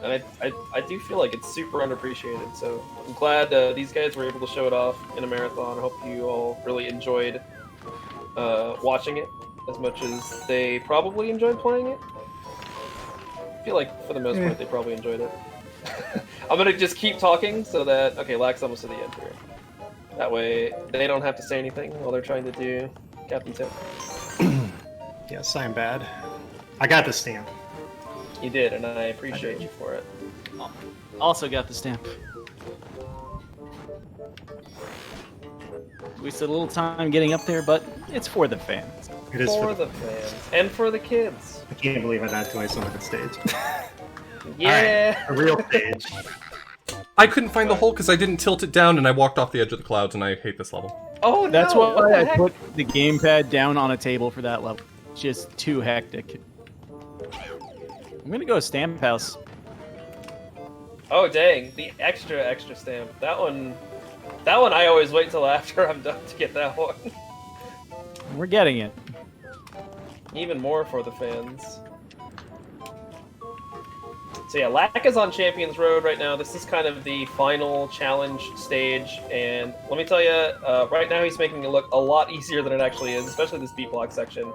I do feel like it's super underappreciated. So I'm glad these guys were able to show it off in a marathon. I hope you all really enjoyed watching it as much as they probably enjoyed playing it. I feel like for the most part they probably enjoyed it. I'm gonna just keep talking so that, okay, Lack's almost to the end here.
That way, they don't have to say anything while they're trying to do Captain Tip.
Yes, I'm bad. I got the stamp.
You did, and I appreciate you for it.
Also got the stamp. We wasted a little time getting up there, but it's for the fans.
It is
For the fans. And for the kids.
I can't believe I died twice on that stage.
Yeah!
Alright, a real stage.
I couldn't find the hole because I didn't tilt it down and I walked off the edge of the clouds and I hate this level.
Oh, no!
That's
what
why
the
I
heck?
put the gamepad down on a table for that level. Just too hectic. I'm gonna go Stamp House.
Oh, dang. The extra stamp. That one I always wait till after I'm done to get that one.
We're getting it.
Even more for the fans. So yeah, Lack is on Champions Road right now. This is kind of the final challenge stage, and let me tell you, right now he's making it look a lot easier than it actually is, especially this beat block section.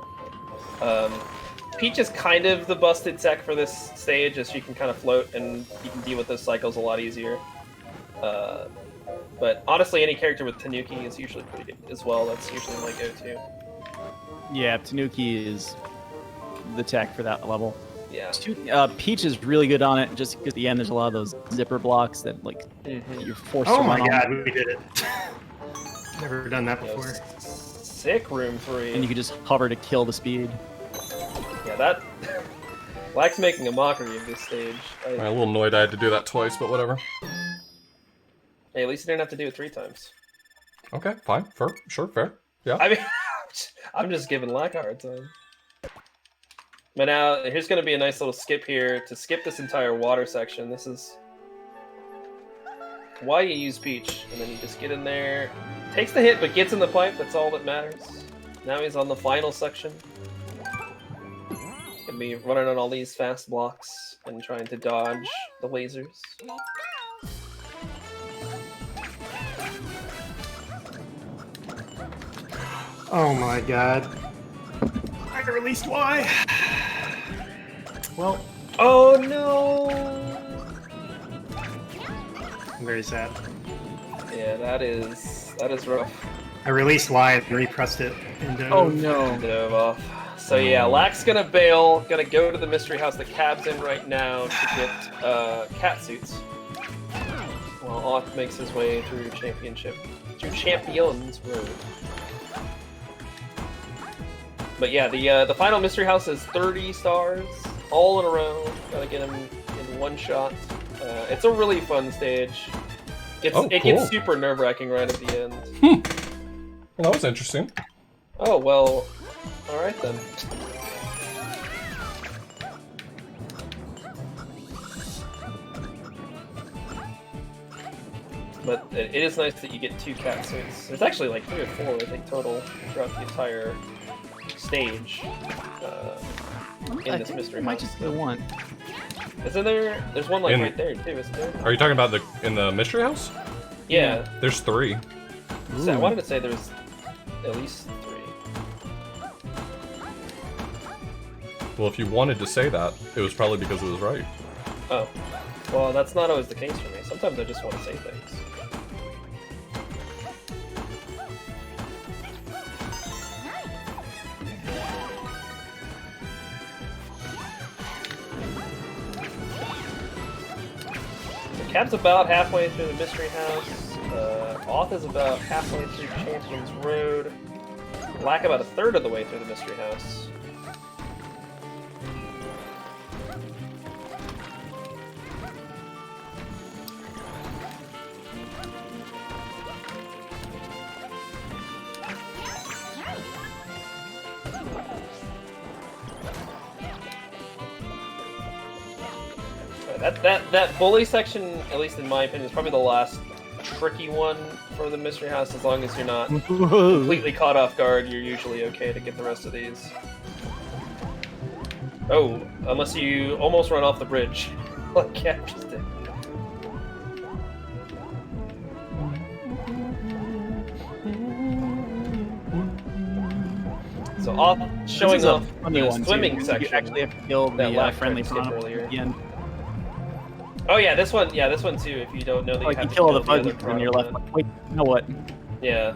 Peach is kind of the busted tech for this stage, as she can kind of float and you can deal with those cycles a lot easier. But honestly, any character with Tanuki is usually pretty good as well. That's usually my go-to.
Yeah, Tanuki is the tech for that level.
Yeah.
Peach is really good on it, just because at the end there's a lot of those zipper blocks that like you're forced to
Oh my
run on.
god, we did it. Never done that before.
Sick room 3.
And you can just hover to kill the speed.
Yeah, that... Lack's making a mockery of this stage.
I'm a little annoyed I had to do that twice, but whatever.
Hey, at least you didn't have to do it 3 times.
Okay, fine, sure, fair. Yeah.
I mean, I'm just giving Lack a hard time. But now, here's going to be a nice little skip here to skip this entire water section. This is why you use Peach. And then you just get in there. Takes the hit, but gets in the pipe. That's all that matters. Now he's on the final section. Gonna be running on all these fast blocks and trying to dodge the lasers.
Oh my god. I released Y. Well,
Oh no!
I'm very sad.
Yeah, that is rough.
I released Y and repressed it into.
Oh no.
Dove off. So yeah, Lack's gonna bail, gonna go to the mystery house that Cab's in right now to get cat suits. While Oth makes his way through Champions Road. But yeah, the final mystery house is 30 stars, all in a row. Gotta get them in one shot. It's a really fun stage. It
cool.
gets super nerve-wracking right at the end.
Well, that was interesting.
Oh, well, alright then. But it is nice that you get 2 cat suits. There's actually like 3 or 4, I think, total throughout the entire stage in this mystery
might
house.
just be the one.
Isn't there? There's one like
In-
right there too, isn't there?
Are you talking about in the mystery house?
Yeah.
There's 3.
So I wanted to say there's at least 3.
Well, if you wanted to say that, it was probably because it was right.
Oh. Well, that's not always the case for me. Sometimes I just want to say things. So Cab's about halfway through the mystery house. Oth is about halfway through Champions Road. Lack about a third of the way through the mystery house. That bully section, at least in my opinion, is probably the last tricky one for the mystery house. As long as you're not completely caught off guard, you're usually okay to get the rest of these. Oh, unless you almost run off the bridge, like Cap just did. So off showing off the swimming section.
You actually have to kill
that
the friendly
piranha
piranha
earlier.
again.
Oh yeah, this one too. If you don't know that
Like
you
you
have
kill all
to
the
kill
fuzzies
other
and you're left
piranha.
like, wait, you know what?
Yeah,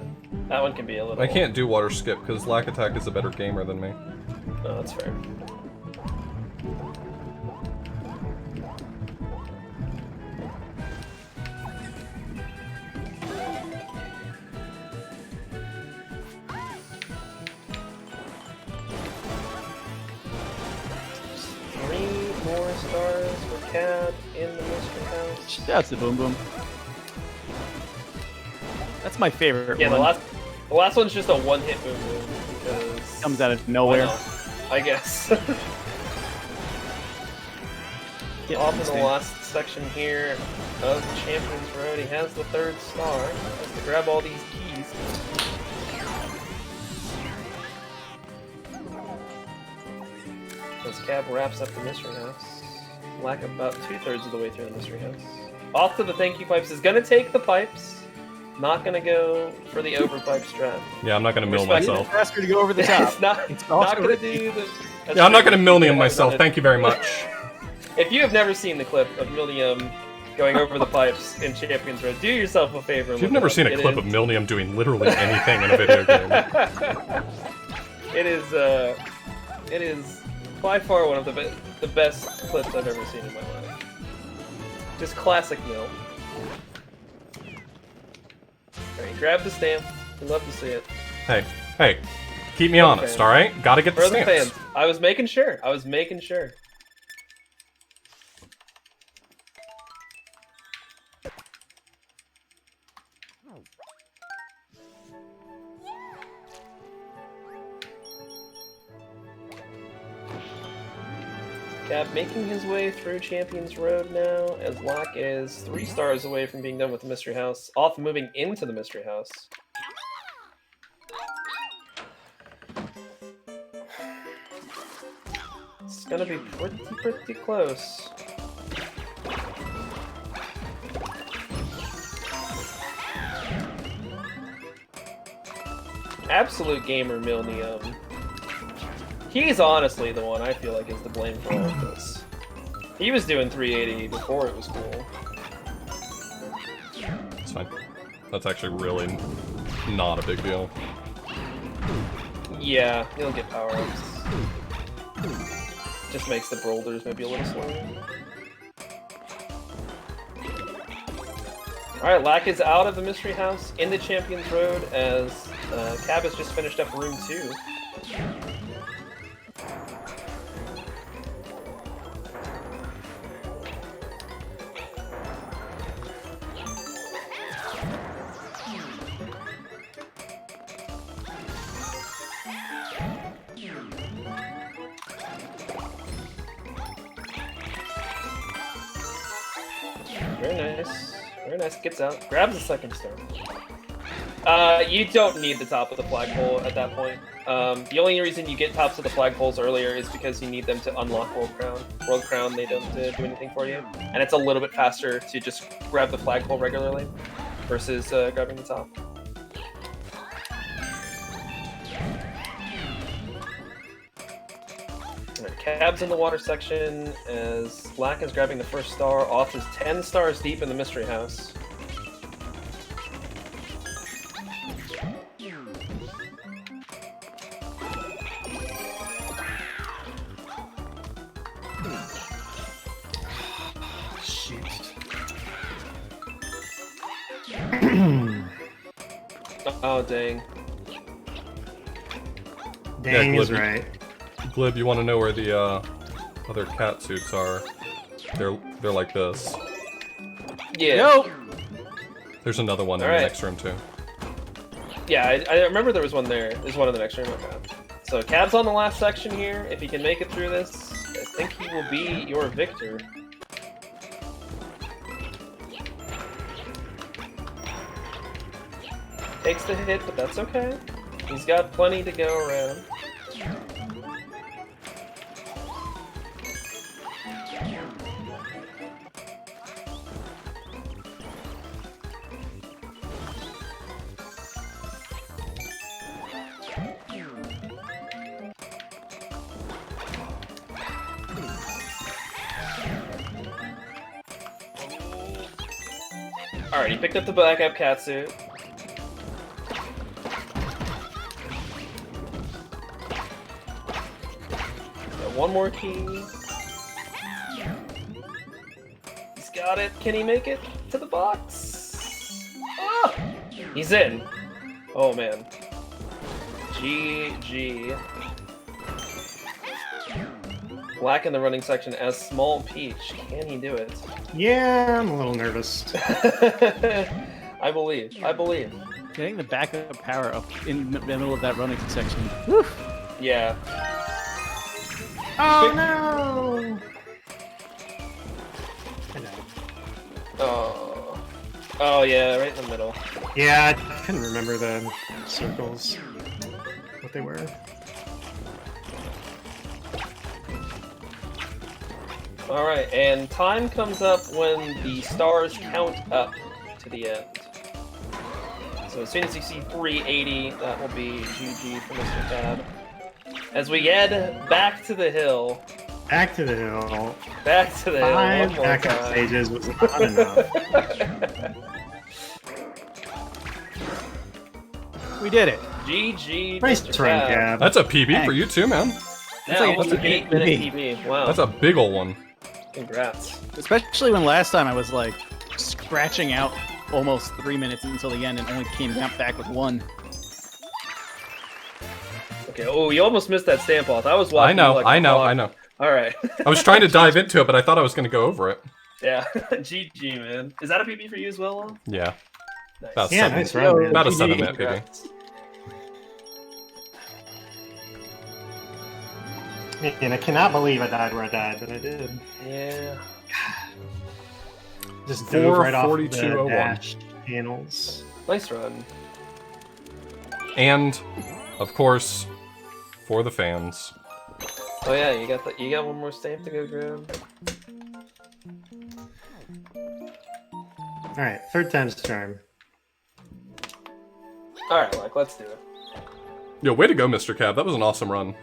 that one can be a little...
I can't do water skip because Lack Attack is a better gamer than me.
Oh, that's fair. More stars for Cab in the mystery house.
That's the Boom Boom. That's my favorite
Yeah,
one.
the last one's just a one-hit Boom Boom because
Comes out of nowhere.
I guess.
Yeah,
Off in the
understand.
last section here of the Champions Road, he has the 3rd star. Has to grab all these keys. As Cab wraps up the mystery house. Lack about 2/3 of the way through the mystery house. Off to the thank you pipes is gonna take the pipes. Not gonna go for the over pipe strat.
Yeah, I'm not gonna mill
Respect
myself.
Faster to go over the top.
It's not
also
gonna
risky.
do the.
Yeah, I'm not gonna
Milnium
Milnium myself. Thank you very much.
If you have never seen the clip of Milnium going over the pipes in Champions Road, do yourself a favor.
If you've never seen a clip of Milnium doing literally anything in a video game,
it is by far one of the best clips I've ever seen in my life. Just classic Mil. Alright, grab the stamp. We'd love to see it.
hey, keep me honest,
Okay.
alright? Gotta get the
For the
stamps.
fans. I was making sure. Cab making his way through Champions Road now, as Lack is 3 stars away from being done with the Mystery House. Off moving into the Mystery House. It's gonna be pretty close. Absolute gamer Milnium. He's honestly the one I feel like is to blame for all of this. He was doing 380 before it was cool.
It's fine. That's actually really not a big deal.
Yeah, he'll get power-ups. Just makes the boulders maybe a little slower. Alright, Lack is out of the Mystery House in the Champions Road as Cab has just finished up Room 2. Very nice. Very nice. Gets out. Grabs the 2nd star. You don't need the top of the flagpole at that point. The only reason you get tops of the flagpoles earlier is because you need them to unlock World Crown. World Crown, they don't do anything for you. And it's a little bit faster to just grab the flagpole regularly versus grabbing the top. Cab's in the water section as Black is grabbing the 1st star off his 10 stars deep in the Mystery House.
Shoot.
Oh, dang.
Dang
Yeah,
is
Glib,
right.
Glib, you want to know where the other cat suits are? They're like this.
Yeah.
Yo!
There's another one in
Alright.
the next room too.
Yeah, I remember there was one there. There's one in the next room. Okay. So Cab's on the last section here. If he can make it through this, I think he will be your victor. Takes the hit, but that's okay. He's got plenty to go around. Alright, he picked up the backup catsuit. one more key. He's got it. Can he make it to the box? Ah! He's in. Oh man. GG. Black in the running section as Small Peach. Can he do it?
Yeah, I'm a little nervous.
I believe. I believe.
Getting the backup power up in the middle of that running section. Whew.
Yeah.
Oh no!
Oh. Oh yeah, right in the middle.
Yeah, I couldn't remember the circles, what they were.
Alright, and time comes up when the stars count up to the end. So as soon as you see 380, that will be GG for Mr. Tab. As we head back to the hill.
Back to the hill.
Back to the hill.
Five
One more
backup
time.
stages was not enough.
We did it.
GG.
Nice
Mr.
try,
Tab.
Cab.
That's a PB for you too, man.
Yeah,
like
almost
an
an 8-minute PB. Wow.
That's a big ol' one.
Congrats.
Especially when last time I was like scratching out almost 3 minutes until the end and only came back with 1.
Okay, oh, you almost missed that stamp off. I was watching.
I know.
Alright.
I was trying to dive into it, but I thought I was going to go over it.
Yeah. GG, man. Is that a PB for you as well, Lon?
Yeah.
Nice.
About
Yeah,
7.
nice run, man.
About a
GG.
7-minute PB.
Congrats.
And I cannot believe I died where I died, but I did.
Yeah.
Just dove right off the
4:42:01.
dash panels.
Nice run.
And, of course, for the fans.
Oh yeah, you got one more stamp to go grab.
Alright, third time's the charm.
Alright, like let's do it.
Yo, way to go, Mr. Cab. That was an awesome run.